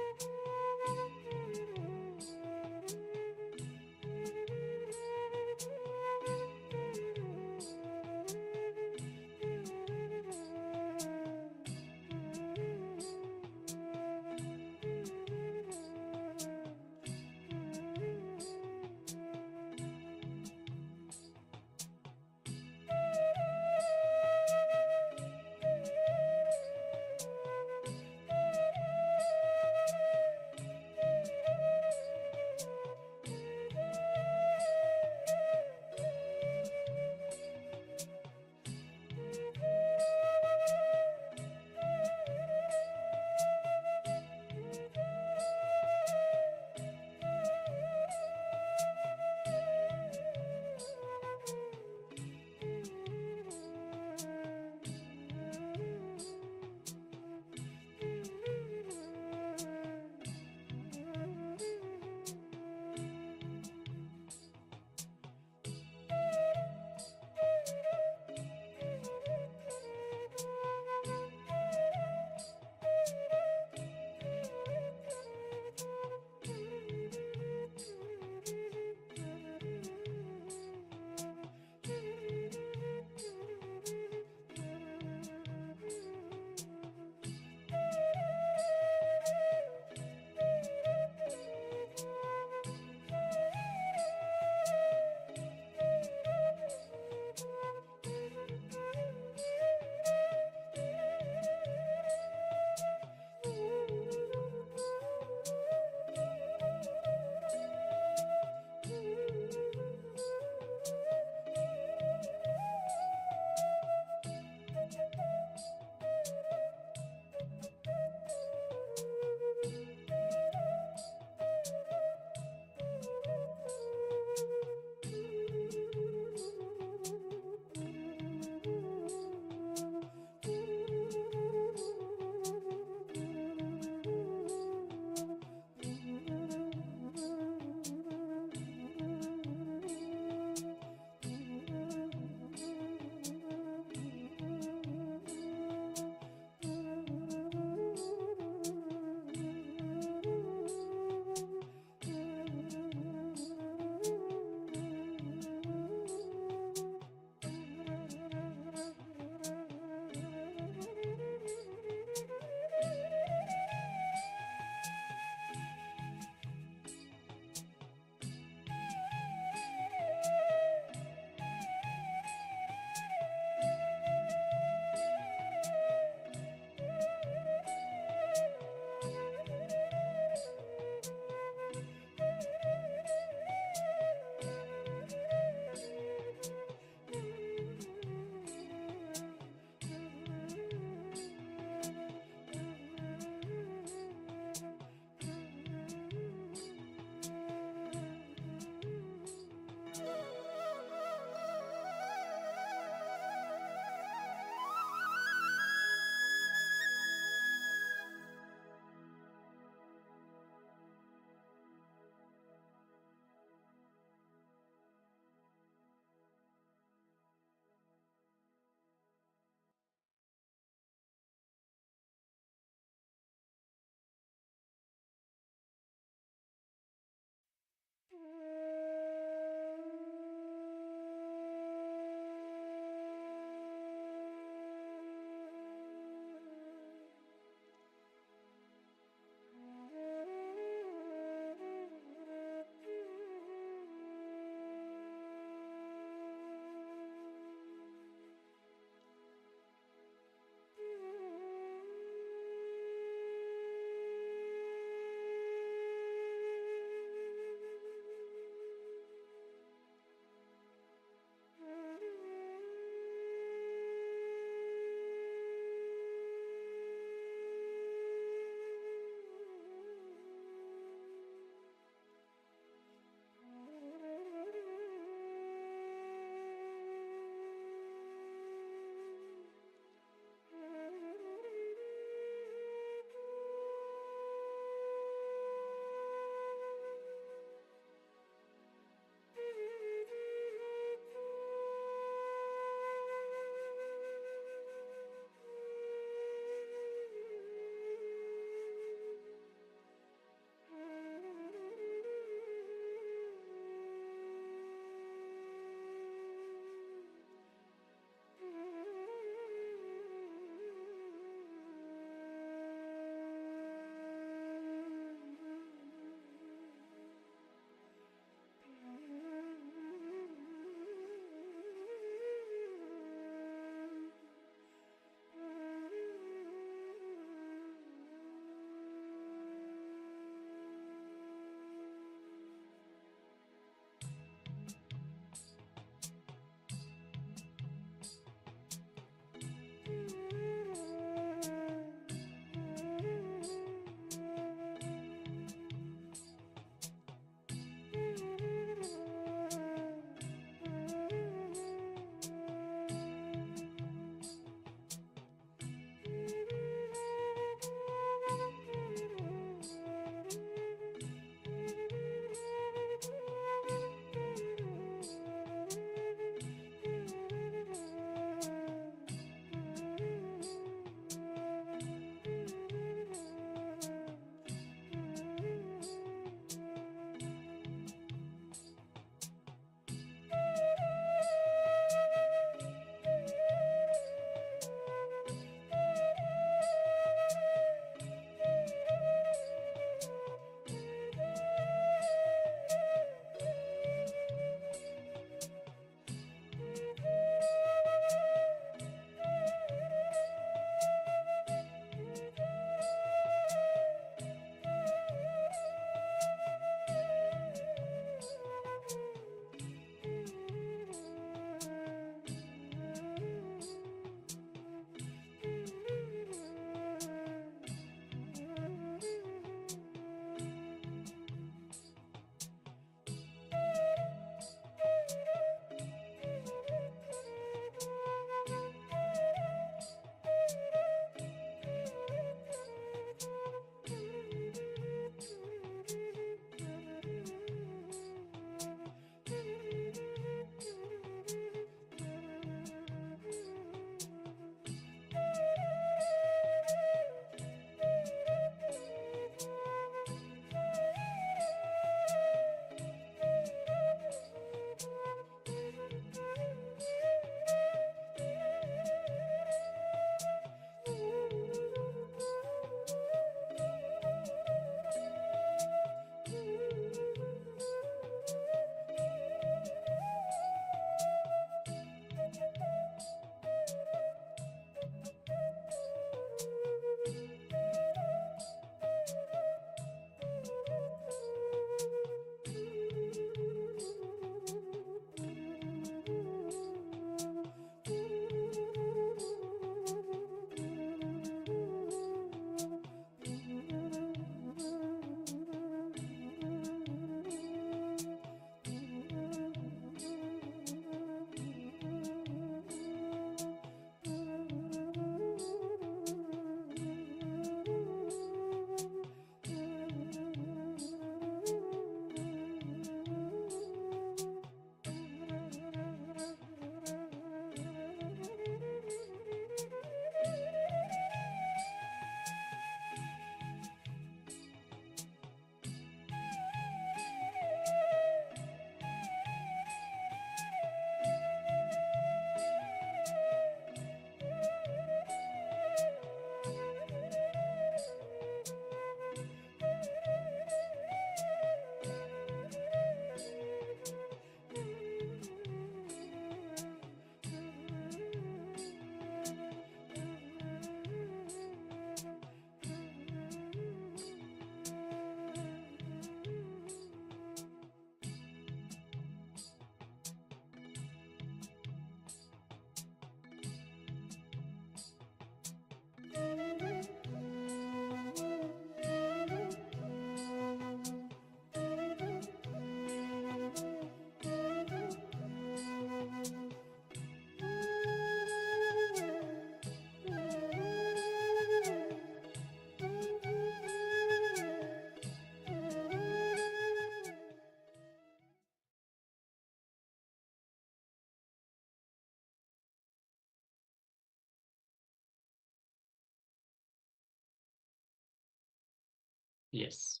Yes.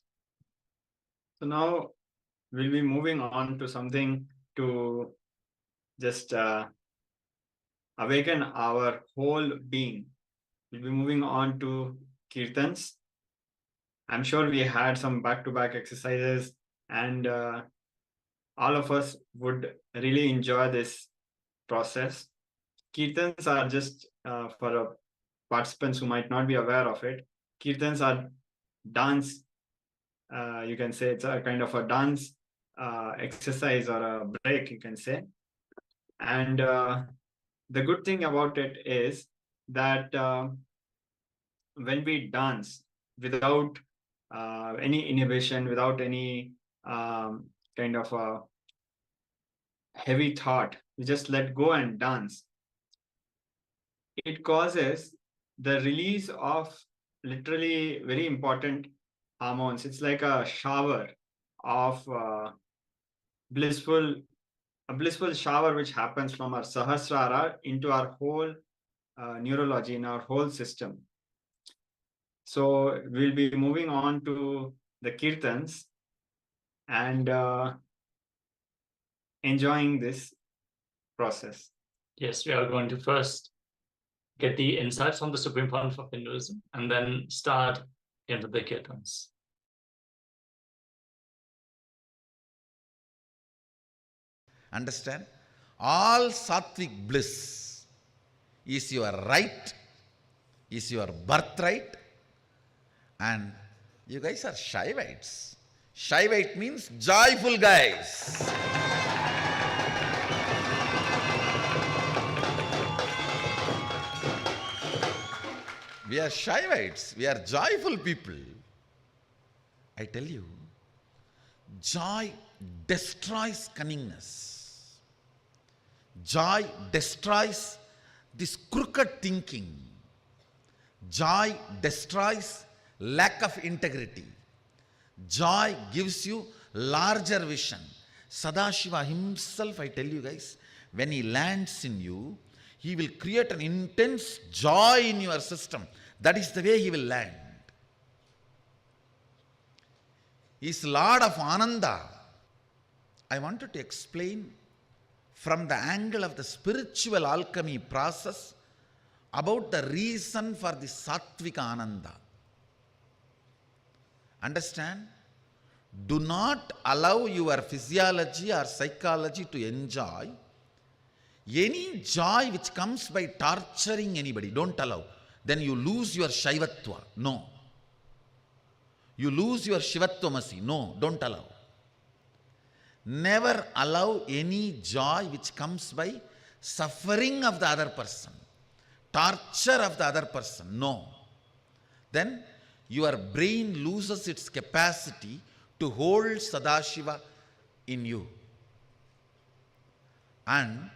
So now we'll be moving on to something to just awaken our whole being. We'll be moving on to kirtans. I'm sure we had some back-to-back exercises, and all of us would really enjoy this process. Kirtans are just for participants who might not be aware of it. Kirtans are dance. You can say it's a kind of a dance exercise or a break, you can say. And the good thing about it is that when we dance without any inhibition, without any kind of a heavy thought, we just let go and dance. It causes the release of literally very important hormones. It's like a shower of a blissful shower which happens from our sahasrara into our whole neurology, in our whole system. So we'll be moving on to the kirtans and enjoying this process. Yes, we are going to first get the insights from the Supreme Pontiff of Hinduism and then start into the kirtans. Understand? All sattvic bliss is your right, is your birthright, and you guys are Shaivites. Shaivite means joyful guys. We are Shaivites. We are joyful people. I tell you, joy destroys cunningness. Joy destroys this crooked thinking. Joy destroys lack of integrity. Joy gives you larger vision. Sadashiva himself, I tell you guys, when he lands in you, he will create an intense joy in your system. That is the way he will land. He is Lord of Ananda. I wanted to explain from the angle of the spiritual alchemy process about the reason for the Sattvika Ananda. Understand? Do not allow your physiology or psychology to enjoy any joy which comes by torturing anybody. Don't allow. Then you lose your Shaivatva. No. You lose your Shivatvamasi. No, don't allow. Never allow any joy which comes by suffering of the other person, torture of the other person. No. Then your brain loses its capacity to hold Sadashiva in you. And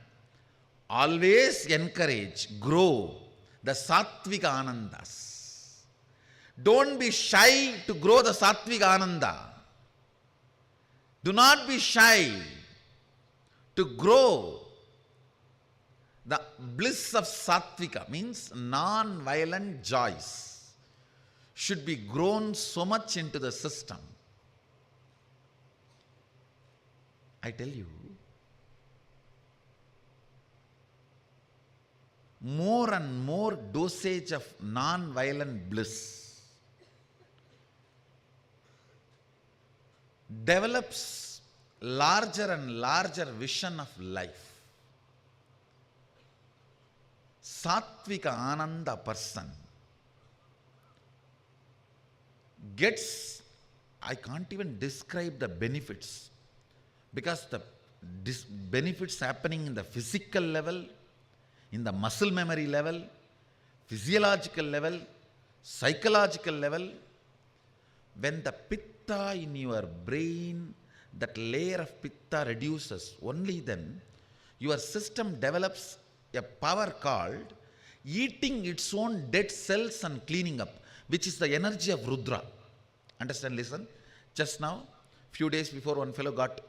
always encourage, grow the Sattvika Anandas. Don't be shy to grow the Sattvika Ananda. Do not be shy to grow the bliss of Sattvika, means non-violent joys, should be grown so much into the system. I tell you, more and more dosage of non-violent bliss develops larger and larger vision of life. Sattvika Ananda person gets, I can't even describe the benefits, because the benefits happening in the physical level, in the muscle memory level, physiological level, psychological level. When the pitta in your brain, that layer of pitta reduces, only then your system develops a power called eating its own dead cells and cleaning up, which is the energy of Rudra. Understand? Listen. Just now, few days before, one fellow got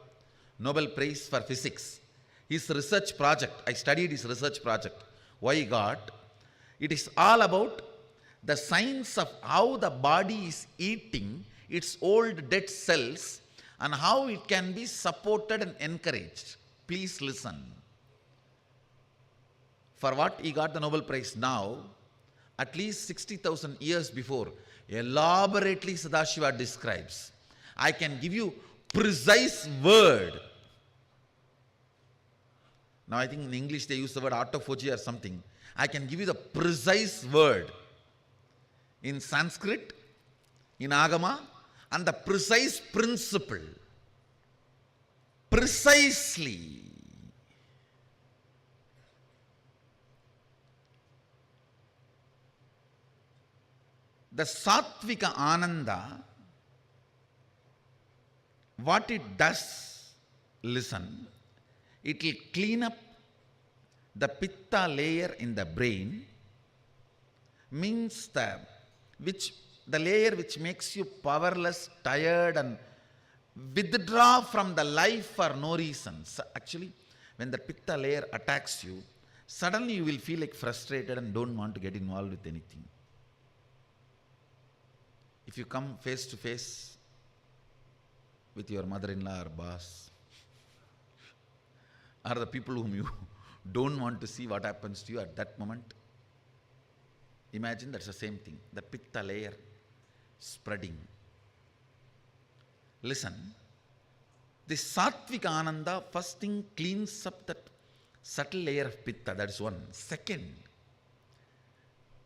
Nobel Prize for Physics. His research project, I studied his research project. Why he got? It is all about the science of how the body is eating its old dead cells and how it can be supported and encouraged. Please listen. For what he got the Nobel Prize now, at least 60,000 years before, elaborately Sadashiva describes. I can give you precise word. Now I think in English they use the word autophagy or something. I can give you the precise word in Sanskrit, in Agama, and the precise principle. Precisely. The Sattvika Ananda, what it does, listen, it will clean up the Pitta layer in the brain, means the layer which makes you powerless, tired, and withdraw from the life for no reason. So actually, when the Pitta layer attacks you, suddenly you will feel like frustrated and don't want to get involved with anything. If you come face to face with your mother-in-law or boss, or the people whom you don't want to see what happens to you at that moment, imagine that's the same thing, the Pitta layer spreading. Listen, this Sattvika Ananda first thing cleans up that subtle layer of Pitta, that is one. Second,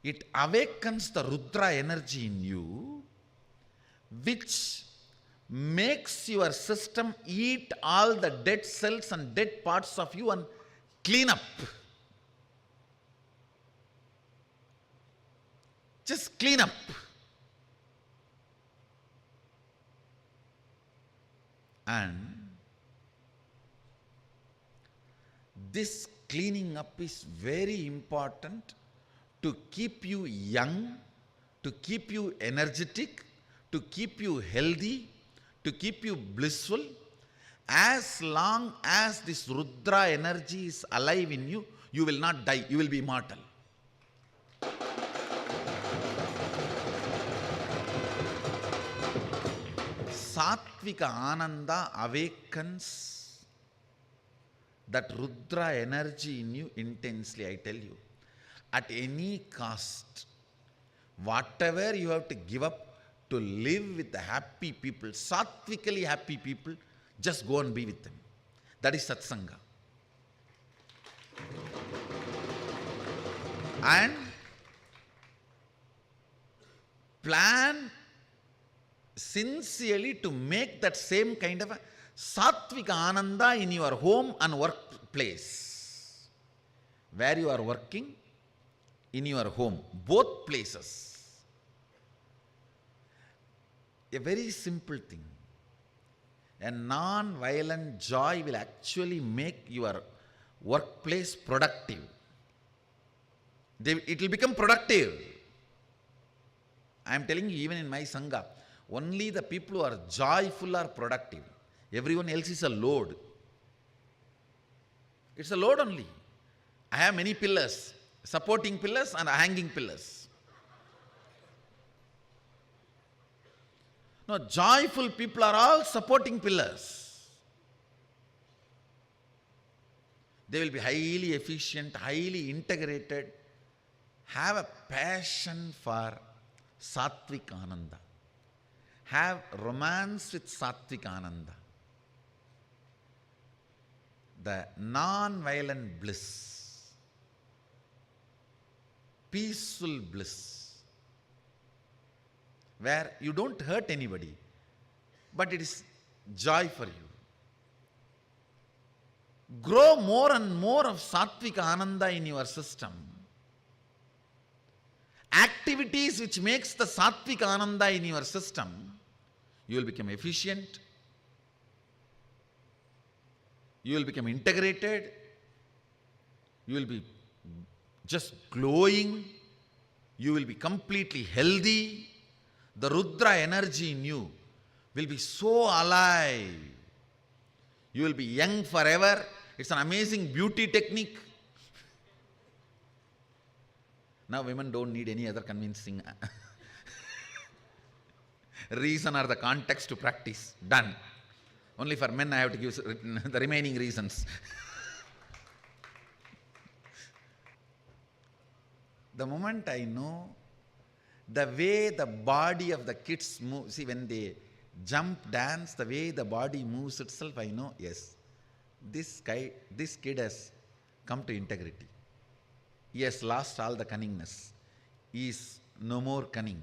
it awakens the Rudra energy in you, which makes your system eat all the dead cells and dead parts of you and clean up. Just clean up. And this cleaning up is very important to keep you young, to keep you energetic, to keep you healthy, to keep you blissful. As long as this Rudra energy is alive in you, you will not die, you will be immortal. Sattvika Ananda awakens that Rudra energy in you intensely, I tell you. At any cost, whatever you have to give up to live with the happy people, sattvically happy people, just go and be with them. That is satsanga. And plan sincerely to make that same kind of a Sattvika Ananda in your home and workplace. Where you are working, in your home, both places. A very simple thing. A non-violent joy will actually make your workplace productive. It will become productive. I am telling you, even in my Sangha, only the people who are joyful are productive. Everyone else is a load. It's a load only. I have many pillars, supporting pillars and hanging pillars. No, joyful people are all supporting pillars. They will be highly efficient, highly integrated, have a passion for Sattvik Ananda, have romance with Sattvik Ananda, the non-violent bliss, peaceful bliss, where you don't hurt anybody, but it is joy for you. Grow more and more of Sattvika Ananda in your system. Activities which makes the Sattvika Ananda in your system, you will become efficient, you will become integrated, you will be just glowing, you will be completely healthy. The Rudra energy in you will be so alive. You will be young forever. It's an amazing beauty technique. Now women don't need any other convincing. reason or the context to practice. Done. Only for men I have to give the remaining reasons. The moment I know the way the body of the kids move, see when they jump, dance, the way the body moves itself, I know, yes, this kid has come to integrity. He has lost all the cunningness. He is no more cunning.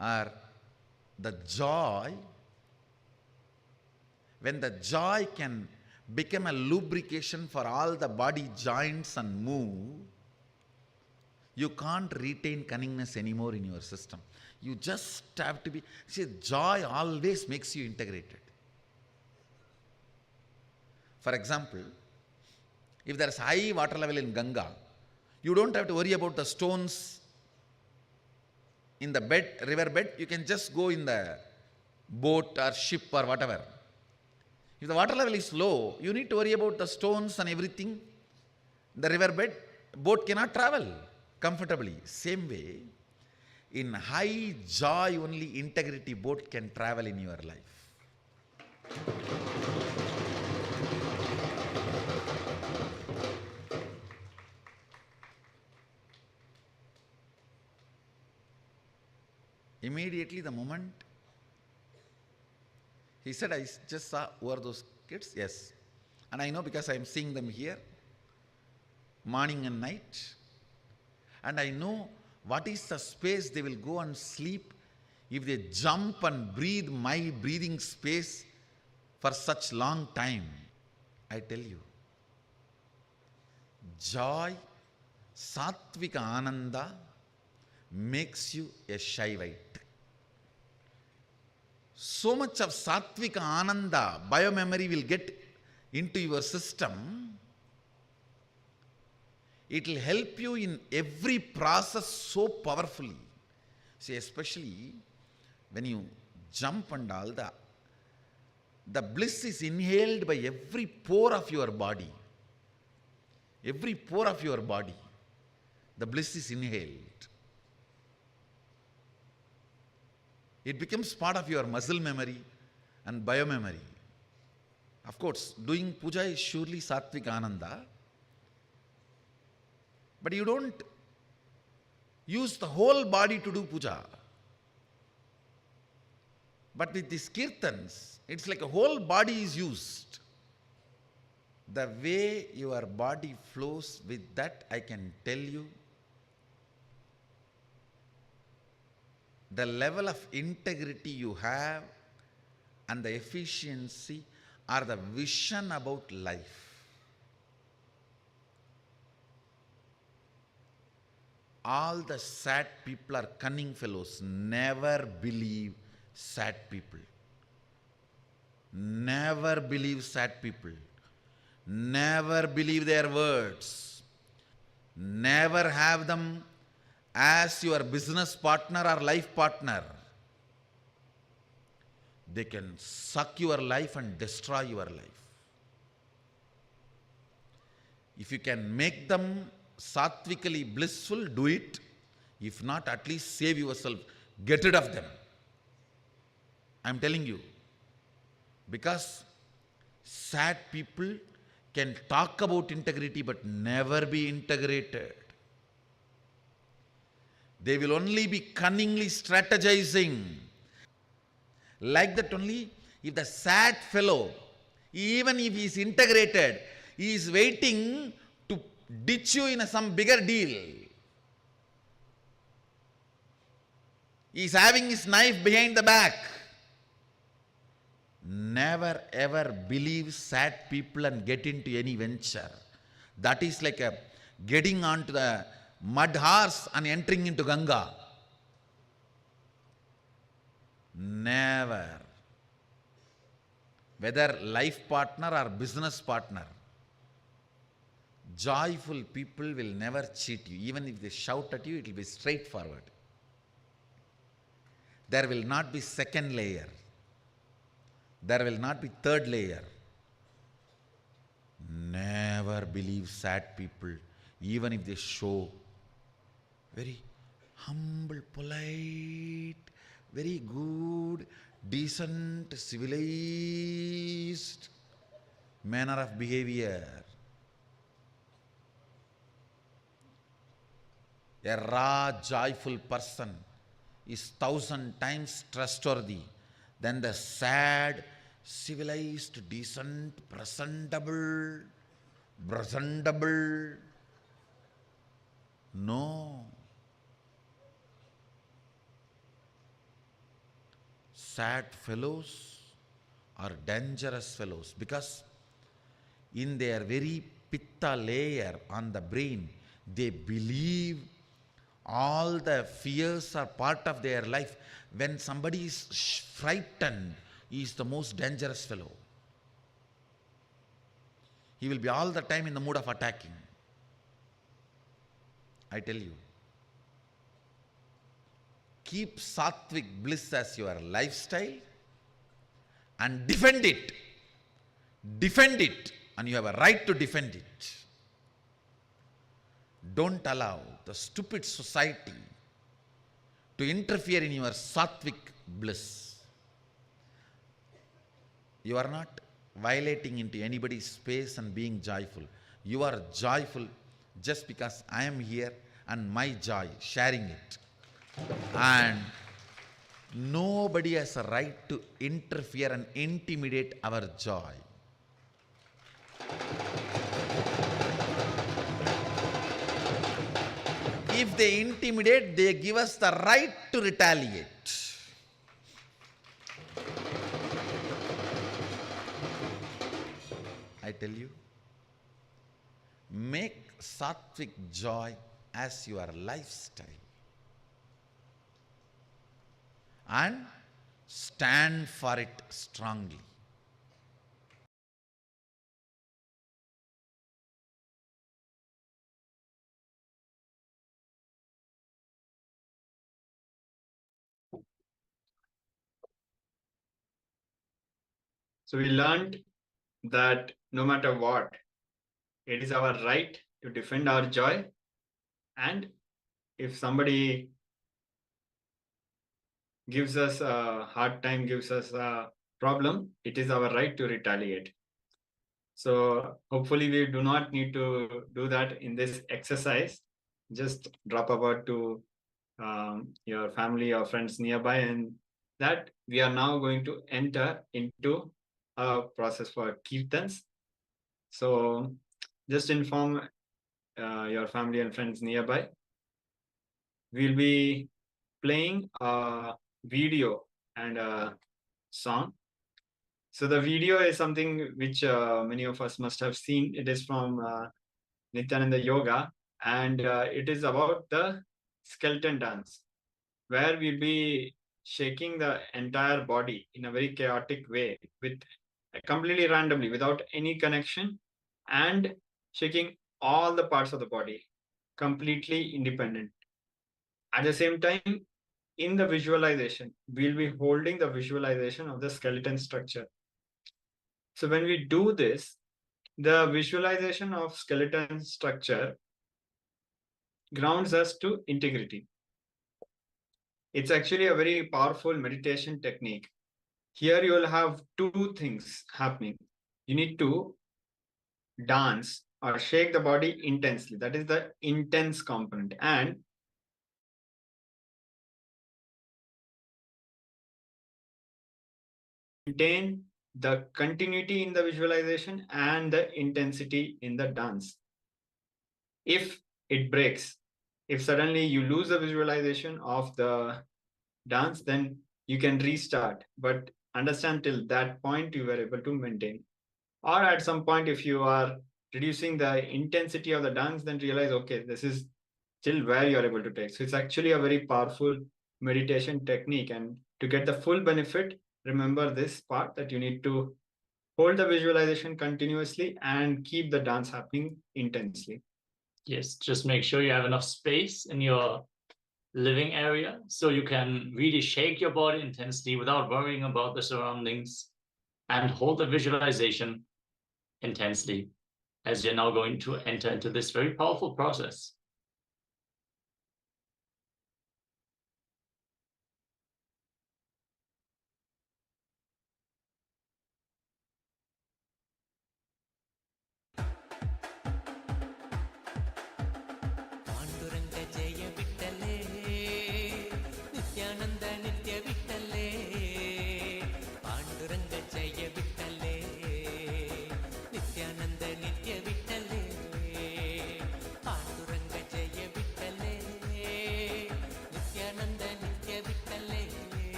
Or the joy, when the joy can become a lubrication for all the body joints and move, you can't retain cunningness anymore in your system. You just have to be, see, joy always makes you integrated. For example, if there is high water level in Ganga, you don't have to worry about the stones in the bed, river bed. You can just go in the boat or ship or whatever. If the water level is low, you need to worry about the stones and everything. The river bed, boat cannot travel comfortably. Same way, in high joy only integrity boat can travel in your life. Immediately the moment he said, I just saw who are those kids? Yes. And I know because I am seeing them here, morning and night. And I know what is the space they will go and sleep if they jump and breathe my breathing space for such long time. I tell you, joy, sattvika ananda makes you a Shaivite. So much of sattvika ananda, biomemory will get into your system. It will help you in every process so powerfully. See, especially when you jump and all, the bliss is inhaled by every pore of your body. Every pore of your body, the bliss is inhaled. It becomes part of your muscle memory and biomemory. Of course, doing puja is surely sattvika ananda, but you don't use the whole body to do puja. But with these kirtans, it's like a whole body is used. The way your body flows with that, I can tell you, the level of integrity you have and the efficiency or the vision about life. All the sad people are cunning fellows. Never believe sad people. Never believe sad people. Never believe their words. Never have them as your business partner or life partner. They can suck your life and destroy your life. If you can make them sattvically blissful, do it. If not, at least save yourself. Get rid of them. I am telling you. Because sad people can talk about integrity but never be integrated. They will only be cunningly strategizing. Like that only, if the sad fellow, even if he is integrated, he is waiting to ditch you in some bigger deal. He is having his knife behind the back. Never ever believe sad people and get into any venture. That is like getting onto the mud horse and entering into Ganga. Never. Whether life partner or business partner, joyful people will never cheat you. Even if they shout at you, it will be straightforward. There will not be second layer. There will not be third layer. Never believe sad people, even if they show very humble, polite, very good, decent, civilized manner of behavior. A raw, joyful person is 1,000 times trustworthy than the sad, civilized, decent, presentable. No. Sad fellows are dangerous fellows because in their very pitta layer on the brain, they believe all the fears are part of their life. When somebody is frightened, he is the most dangerous fellow. He will be all the time in the mood of attacking. I tell you. Keep sattvic bliss as your lifestyle and defend it. Defend it, and you have a right to defend it. Don't allow the stupid society to interfere in your sattvic bliss. You are not violating into anybody's space and being joyful. You are joyful just because I am here and my joy, sharing it. And nobody has a right to interfere and intimidate our joy. If they intimidate, they give us the right to retaliate. I tell you, make sattvic joy as your lifestyle and stand for it strongly. So we learned that no matter what, it is our right to defend our joy, and if somebody gives us a hard time, gives us a problem, it is our right to retaliate. So hopefully we do not need to do that in this exercise. Just drop a word to your family or friends nearby, and that we are now going to enter into a process for kirtans. So just inform your family and friends nearby. We'll be playing a video and a song. So the video is something which many of us must have seen. It is from Nityananda Yoga, and it is about the skeleton dance, where we'll be shaking the entire body in a very chaotic way, with completely randomly, without any connection, and shaking all the parts of the body, completely independent. At the same time, in the visualization, we'll be holding the visualization of the skeleton structure. So when we do this, the visualization of skeleton structure grounds us to integrity. It's actually a very powerful meditation technique. Here you will have two things happening. You need to dance or shake the body intensely. That is the intense component. And maintain the continuity in the visualization and the intensity in the dance. If it breaks, if suddenly you lose the visualization of the dance, then you can restart. But understand, till that point you were able to maintain. Or at some point, if you are reducing the intensity of the dance, then realize, okay, this is still where you're able to take. So it's actually a very powerful meditation technique. And to get the full benefit, remember this part, that you need to hold the visualization continuously and keep the dance happening intensely. Yes, just make sure you have enough space in your living area so you can really shake your body intensely without worrying about the surroundings, and hold the visualization intensely as you're now going to enter into this very powerful process.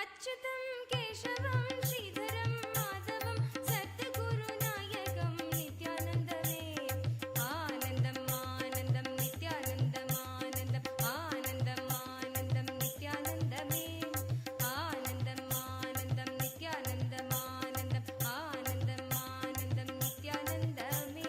अच्युतं केशवं श्रीधरं माधवं सद्गुरुनायकं नित्यानन्दमे आनन्दम् आनन्दं नित्यानन्दम् आनन्दम् आनन्दम् आनन्दं नित्यानन्दमे आनन्दम् आनन्दं नित्यानन्दम् आनन्दम् आनन्दम् आनन्दं नित्यानन्दमे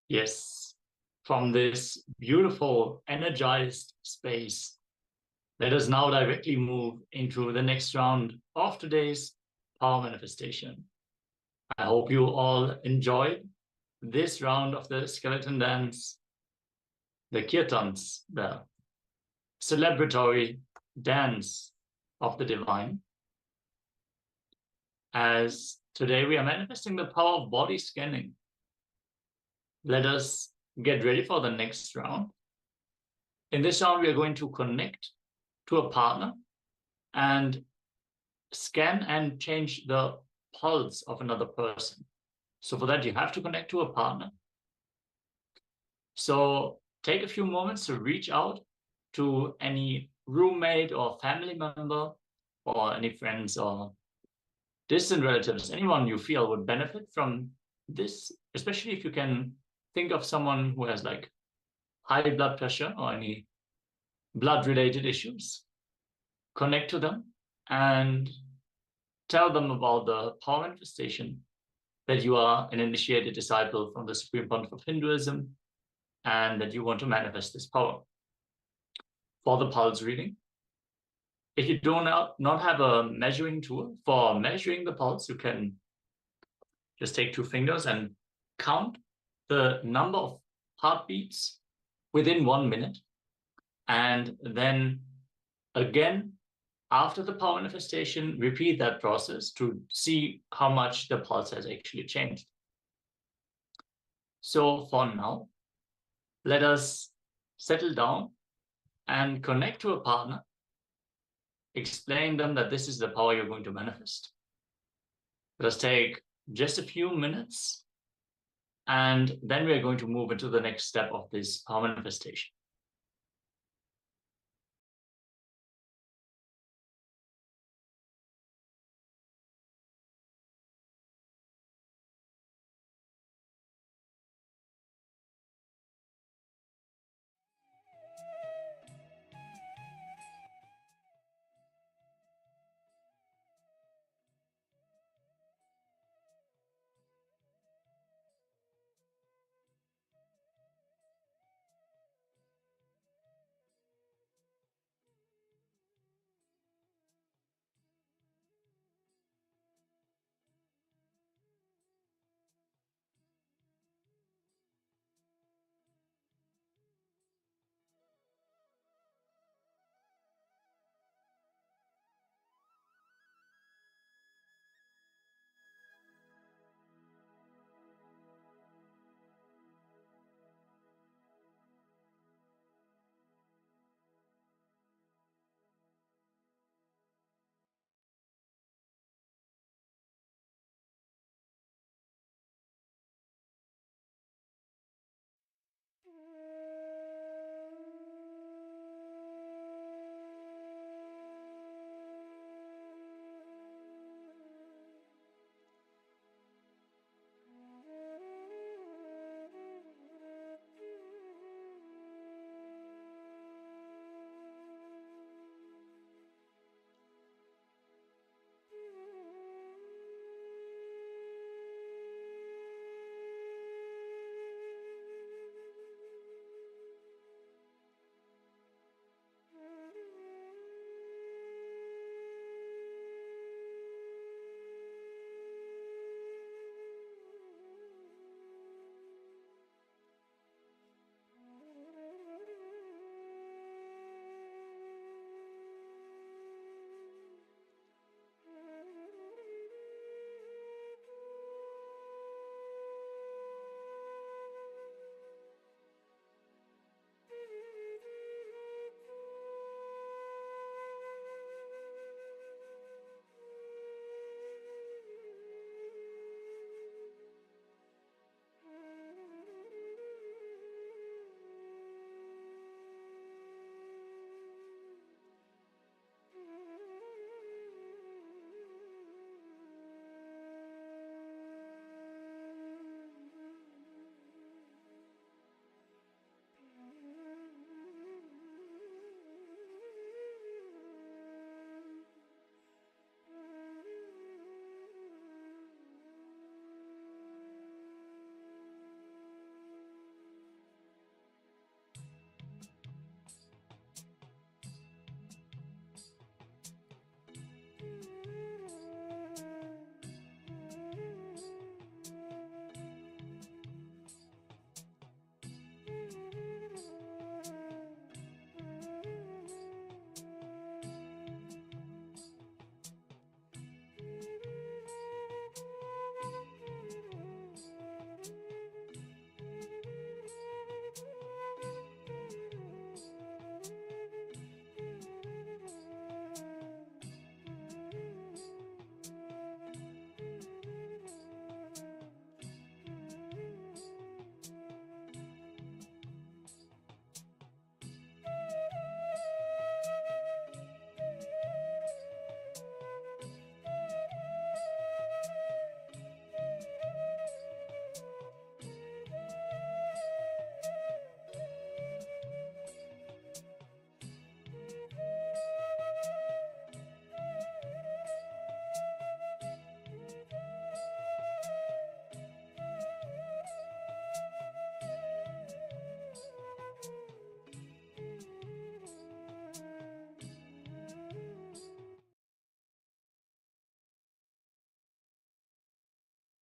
Yes, from this beautiful, energized space, let us now directly move into the next round of today's power manifestation. I hope you all enjoyed this round of the skeleton dance, the kirtans, the celebratory dance of the divine. As today we are manifesting the power of body scanning. Let us get ready for the next round. In this round, we are going to connect to a partner and scan and change the pulse of another person. So for that, you have to connect to a partner. So take a few moments to reach out to any roommate or family member or any friends or distant relatives, anyone you feel would benefit from this, especially if you can think of someone who has like high blood pressure or any blood-related issues. Connect to them and tell them about the power manifestation, that you are an initiated disciple from the Supreme Pontiff of Hinduism and that you want to manifest this power. For the pulse reading, if you do not have a measuring tool for measuring the pulse, you can just take 2 fingers and count the number of heartbeats within 1 minute. And then again, after the power manifestation, repeat that process to see how much the pulse has actually changed. So for now, let us settle down and connect to a partner. Explain them that this is the power you're going to manifest. Let us take just a few minutes, and then we're going to move into the next step of this power manifestation.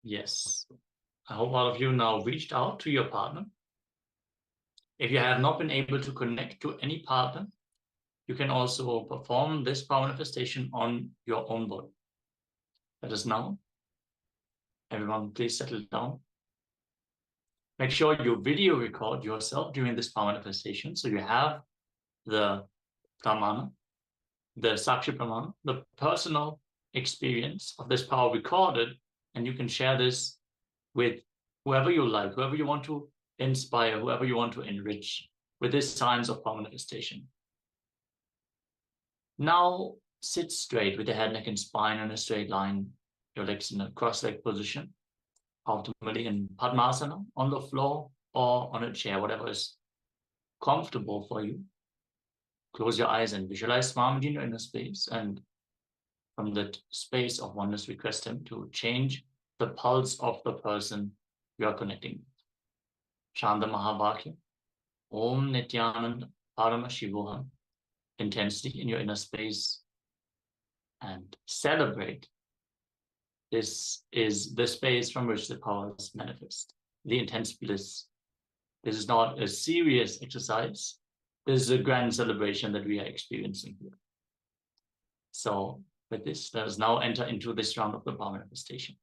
Yes. I hope all of you now reached out to your partner. If you have not been able to connect to any partner, you can also perform this power manifestation on your own body. Let us now. Everyone, please settle down. Make sure you video record yourself during this power manifestation. So you have the pramana, the sakshi pramana, the personal experience of this power recorded, and you can share this with whoever you like, whoever you want to inspire, whoever you want to enrich with this science of power manifestation. Now sit straight with the head, neck, and spine in a straight line, your legs in a cross-leg position, optimally in Padmasana, on the floor or on a chair, whatever is comfortable for you. Close your eyes and visualize Swamiji in your inner space, and from that space of oneness, request him to change the pulse of the person you are connecting with. Chanda Mahabhakya, Om Nityananda Paramashivoham, intensity in your inner space, and celebrate. This is the space from which the powers manifest, the intense bliss. This is not a serious exercise. This is a grand celebration that we are experiencing here. So with this, let us now enter into this round of the power manifestation.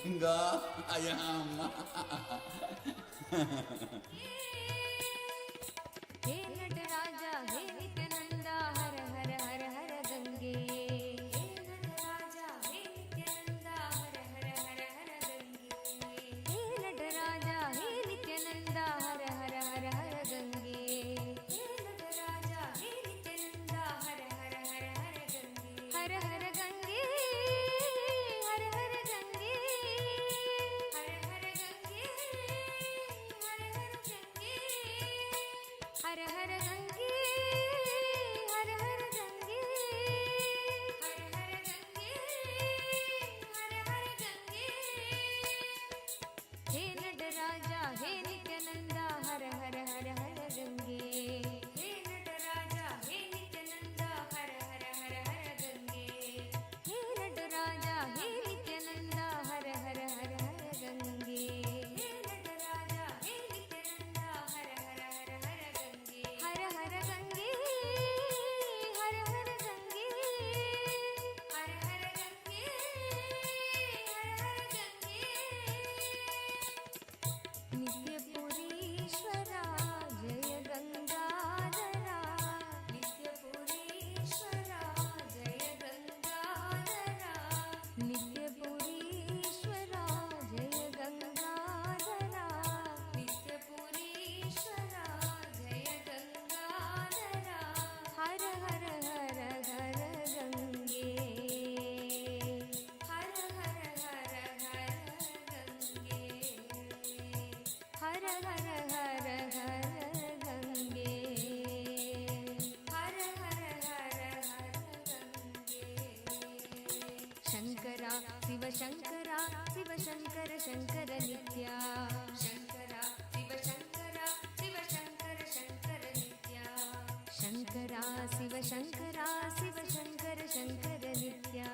गायाम हे नटराजा हे नित्यानंदा हर हर हर हर गंगे हे नटराजा हे नित्यानंदा हर हर हर हर गंगे हे नटराजा हे नित्यानंदा हर हर हर हर गंगे हे नटराजा हे नित्यानंदा हर हर हर हर गंगे हर हर गंगे हर हर गंगे हर हर गंगे हर हर गंगे हर हर गंगे हर हर गंगे हर हर गंगे हे नटराजा हे नित्यानंदा हर हर हर हर गंगे हे नटराजा हे नित्यानंदा हर हर हर हर गंगे हे नटराजा हे नित्यानंदा हर हर हर हर गंगे हे नटराजा हे नित्यानंदा हर हर हर हर गंगे हर हर गंगे हर हर गंगे हर हर गंगे हर हर गंगे नित्यपुरीश्वरा जय गंगाधरा नित्यपुरीश्वरा जय गंगाधरा नित्यपुरीश्वरा जय गंगाधरा नित्यपुरीश्वरा जय गंगाधरा हर हर हर हर गंगे हर हर हर हर गंगे हर हर हर हर गंगे हर हर हर हर गंगे शंकरा शिव शंकरा शिव शंकर शंकर नित्या शंकरा शिव शंकरा शिव शंकर शंकर नित्या शंकरा शिव शंकरा शिव शंकर शंकर नित्या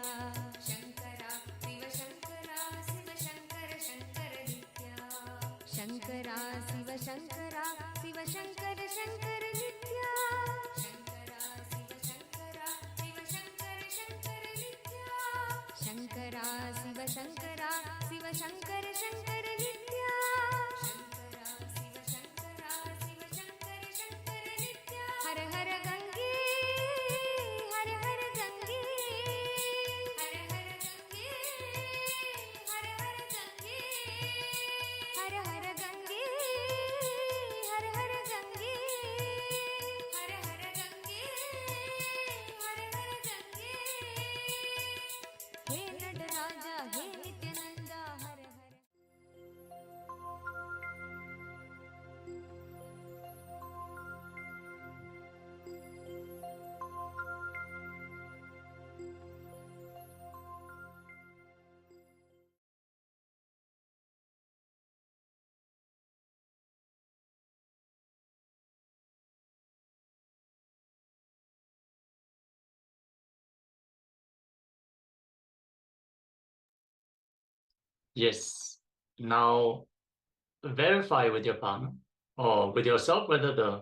शंकरा शिव शंकरा शिव शंकर शंकर नित्या शंकरा शिव शंकरा शिव शंकर शंकर नित्या शंकरा शिव शंकरा शिव शंकर शंकर नित्या शंकरा शिव शंकरा शिव शंकर शंकर नित्या शंकरा शिव शंकरा शिव शंकर शंकर नित्या हर हर गंगे हर हर गंगे हर हर गंगे हर हर गंगे हर हर गंगे हर हर गंगे हर हर गंगे हर हर गंगे हे नटराजा हे नित्यानंदा हर हर Yes. Now verify with your partner or with yourself whether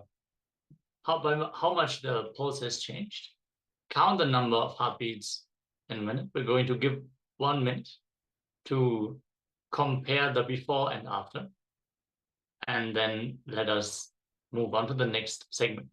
how much the pulse has changed. Count the number of heartbeats in a minute. We're going to give 1 minute to compare the before and after, and then let us move on to the next segment.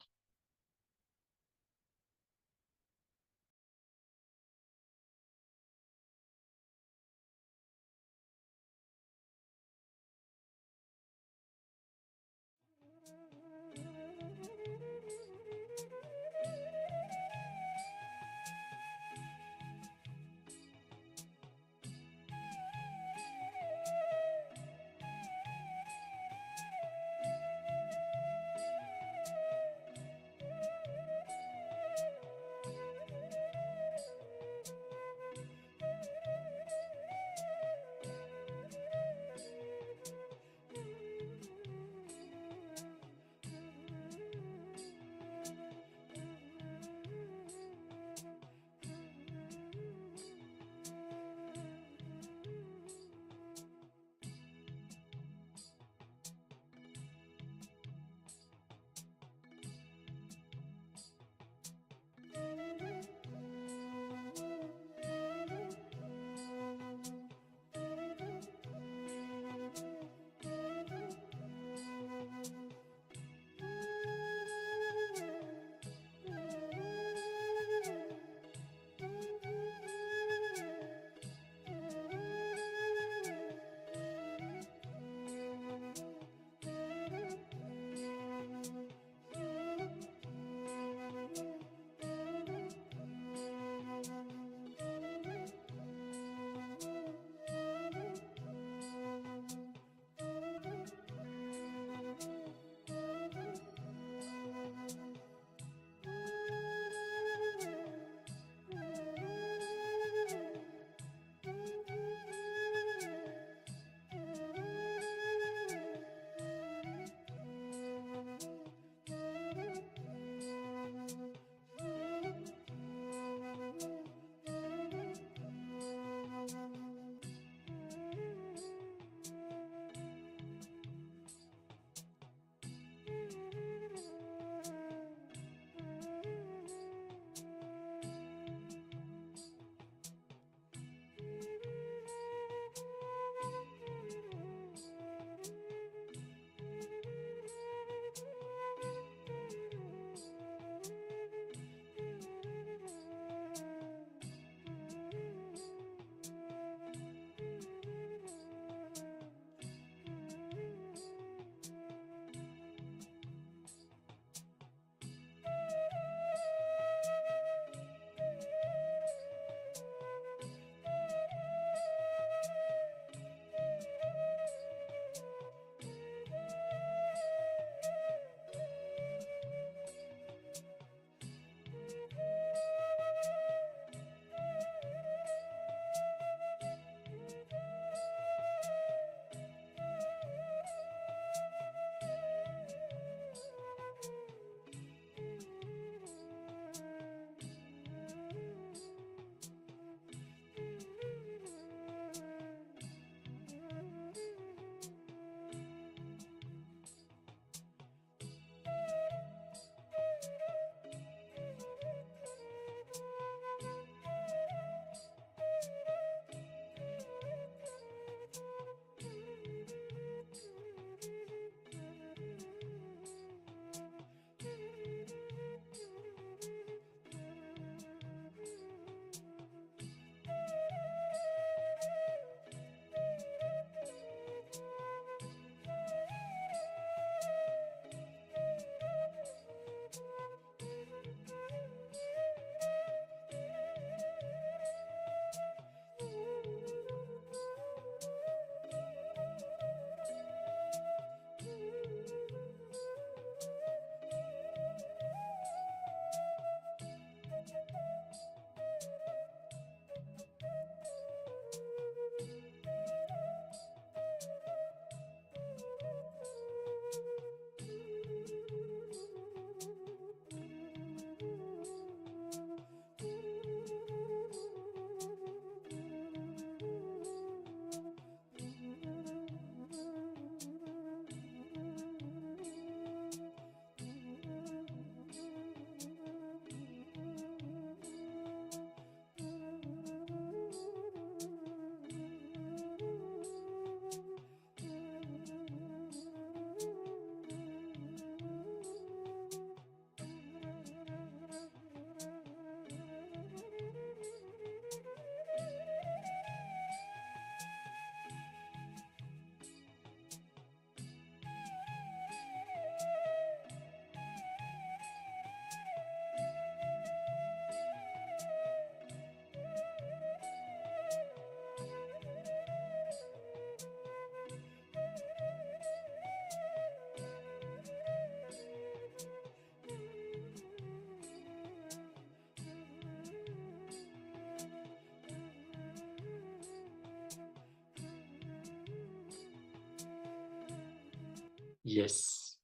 Yes.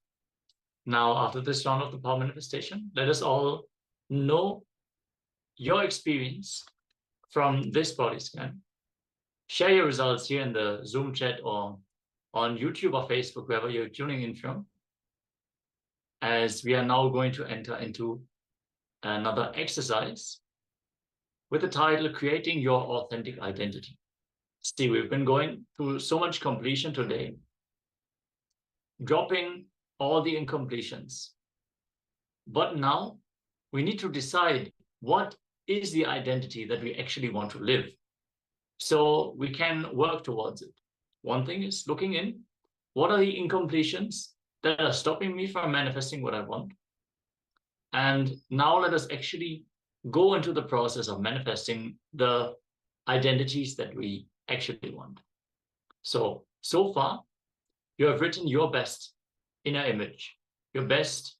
Now, after this round of the power manifestation, let us all know your experience from this body scan. Share your results here in the Zoom chat or on YouTube or Facebook, wherever you're tuning in from, as we are now going to enter into another exercise with the title, Creating Your Authentic Identity. See, we've been going through so much completion today, dropping all the incompletions. But now we need to decide what is the identity that we actually want to live, so we can work towards it. One thing is looking in, what are the incompletions that are stopping me from manifesting what I want? And now let us actually go into the process of manifesting the identities that we actually want. So far, you have written your best inner image, your best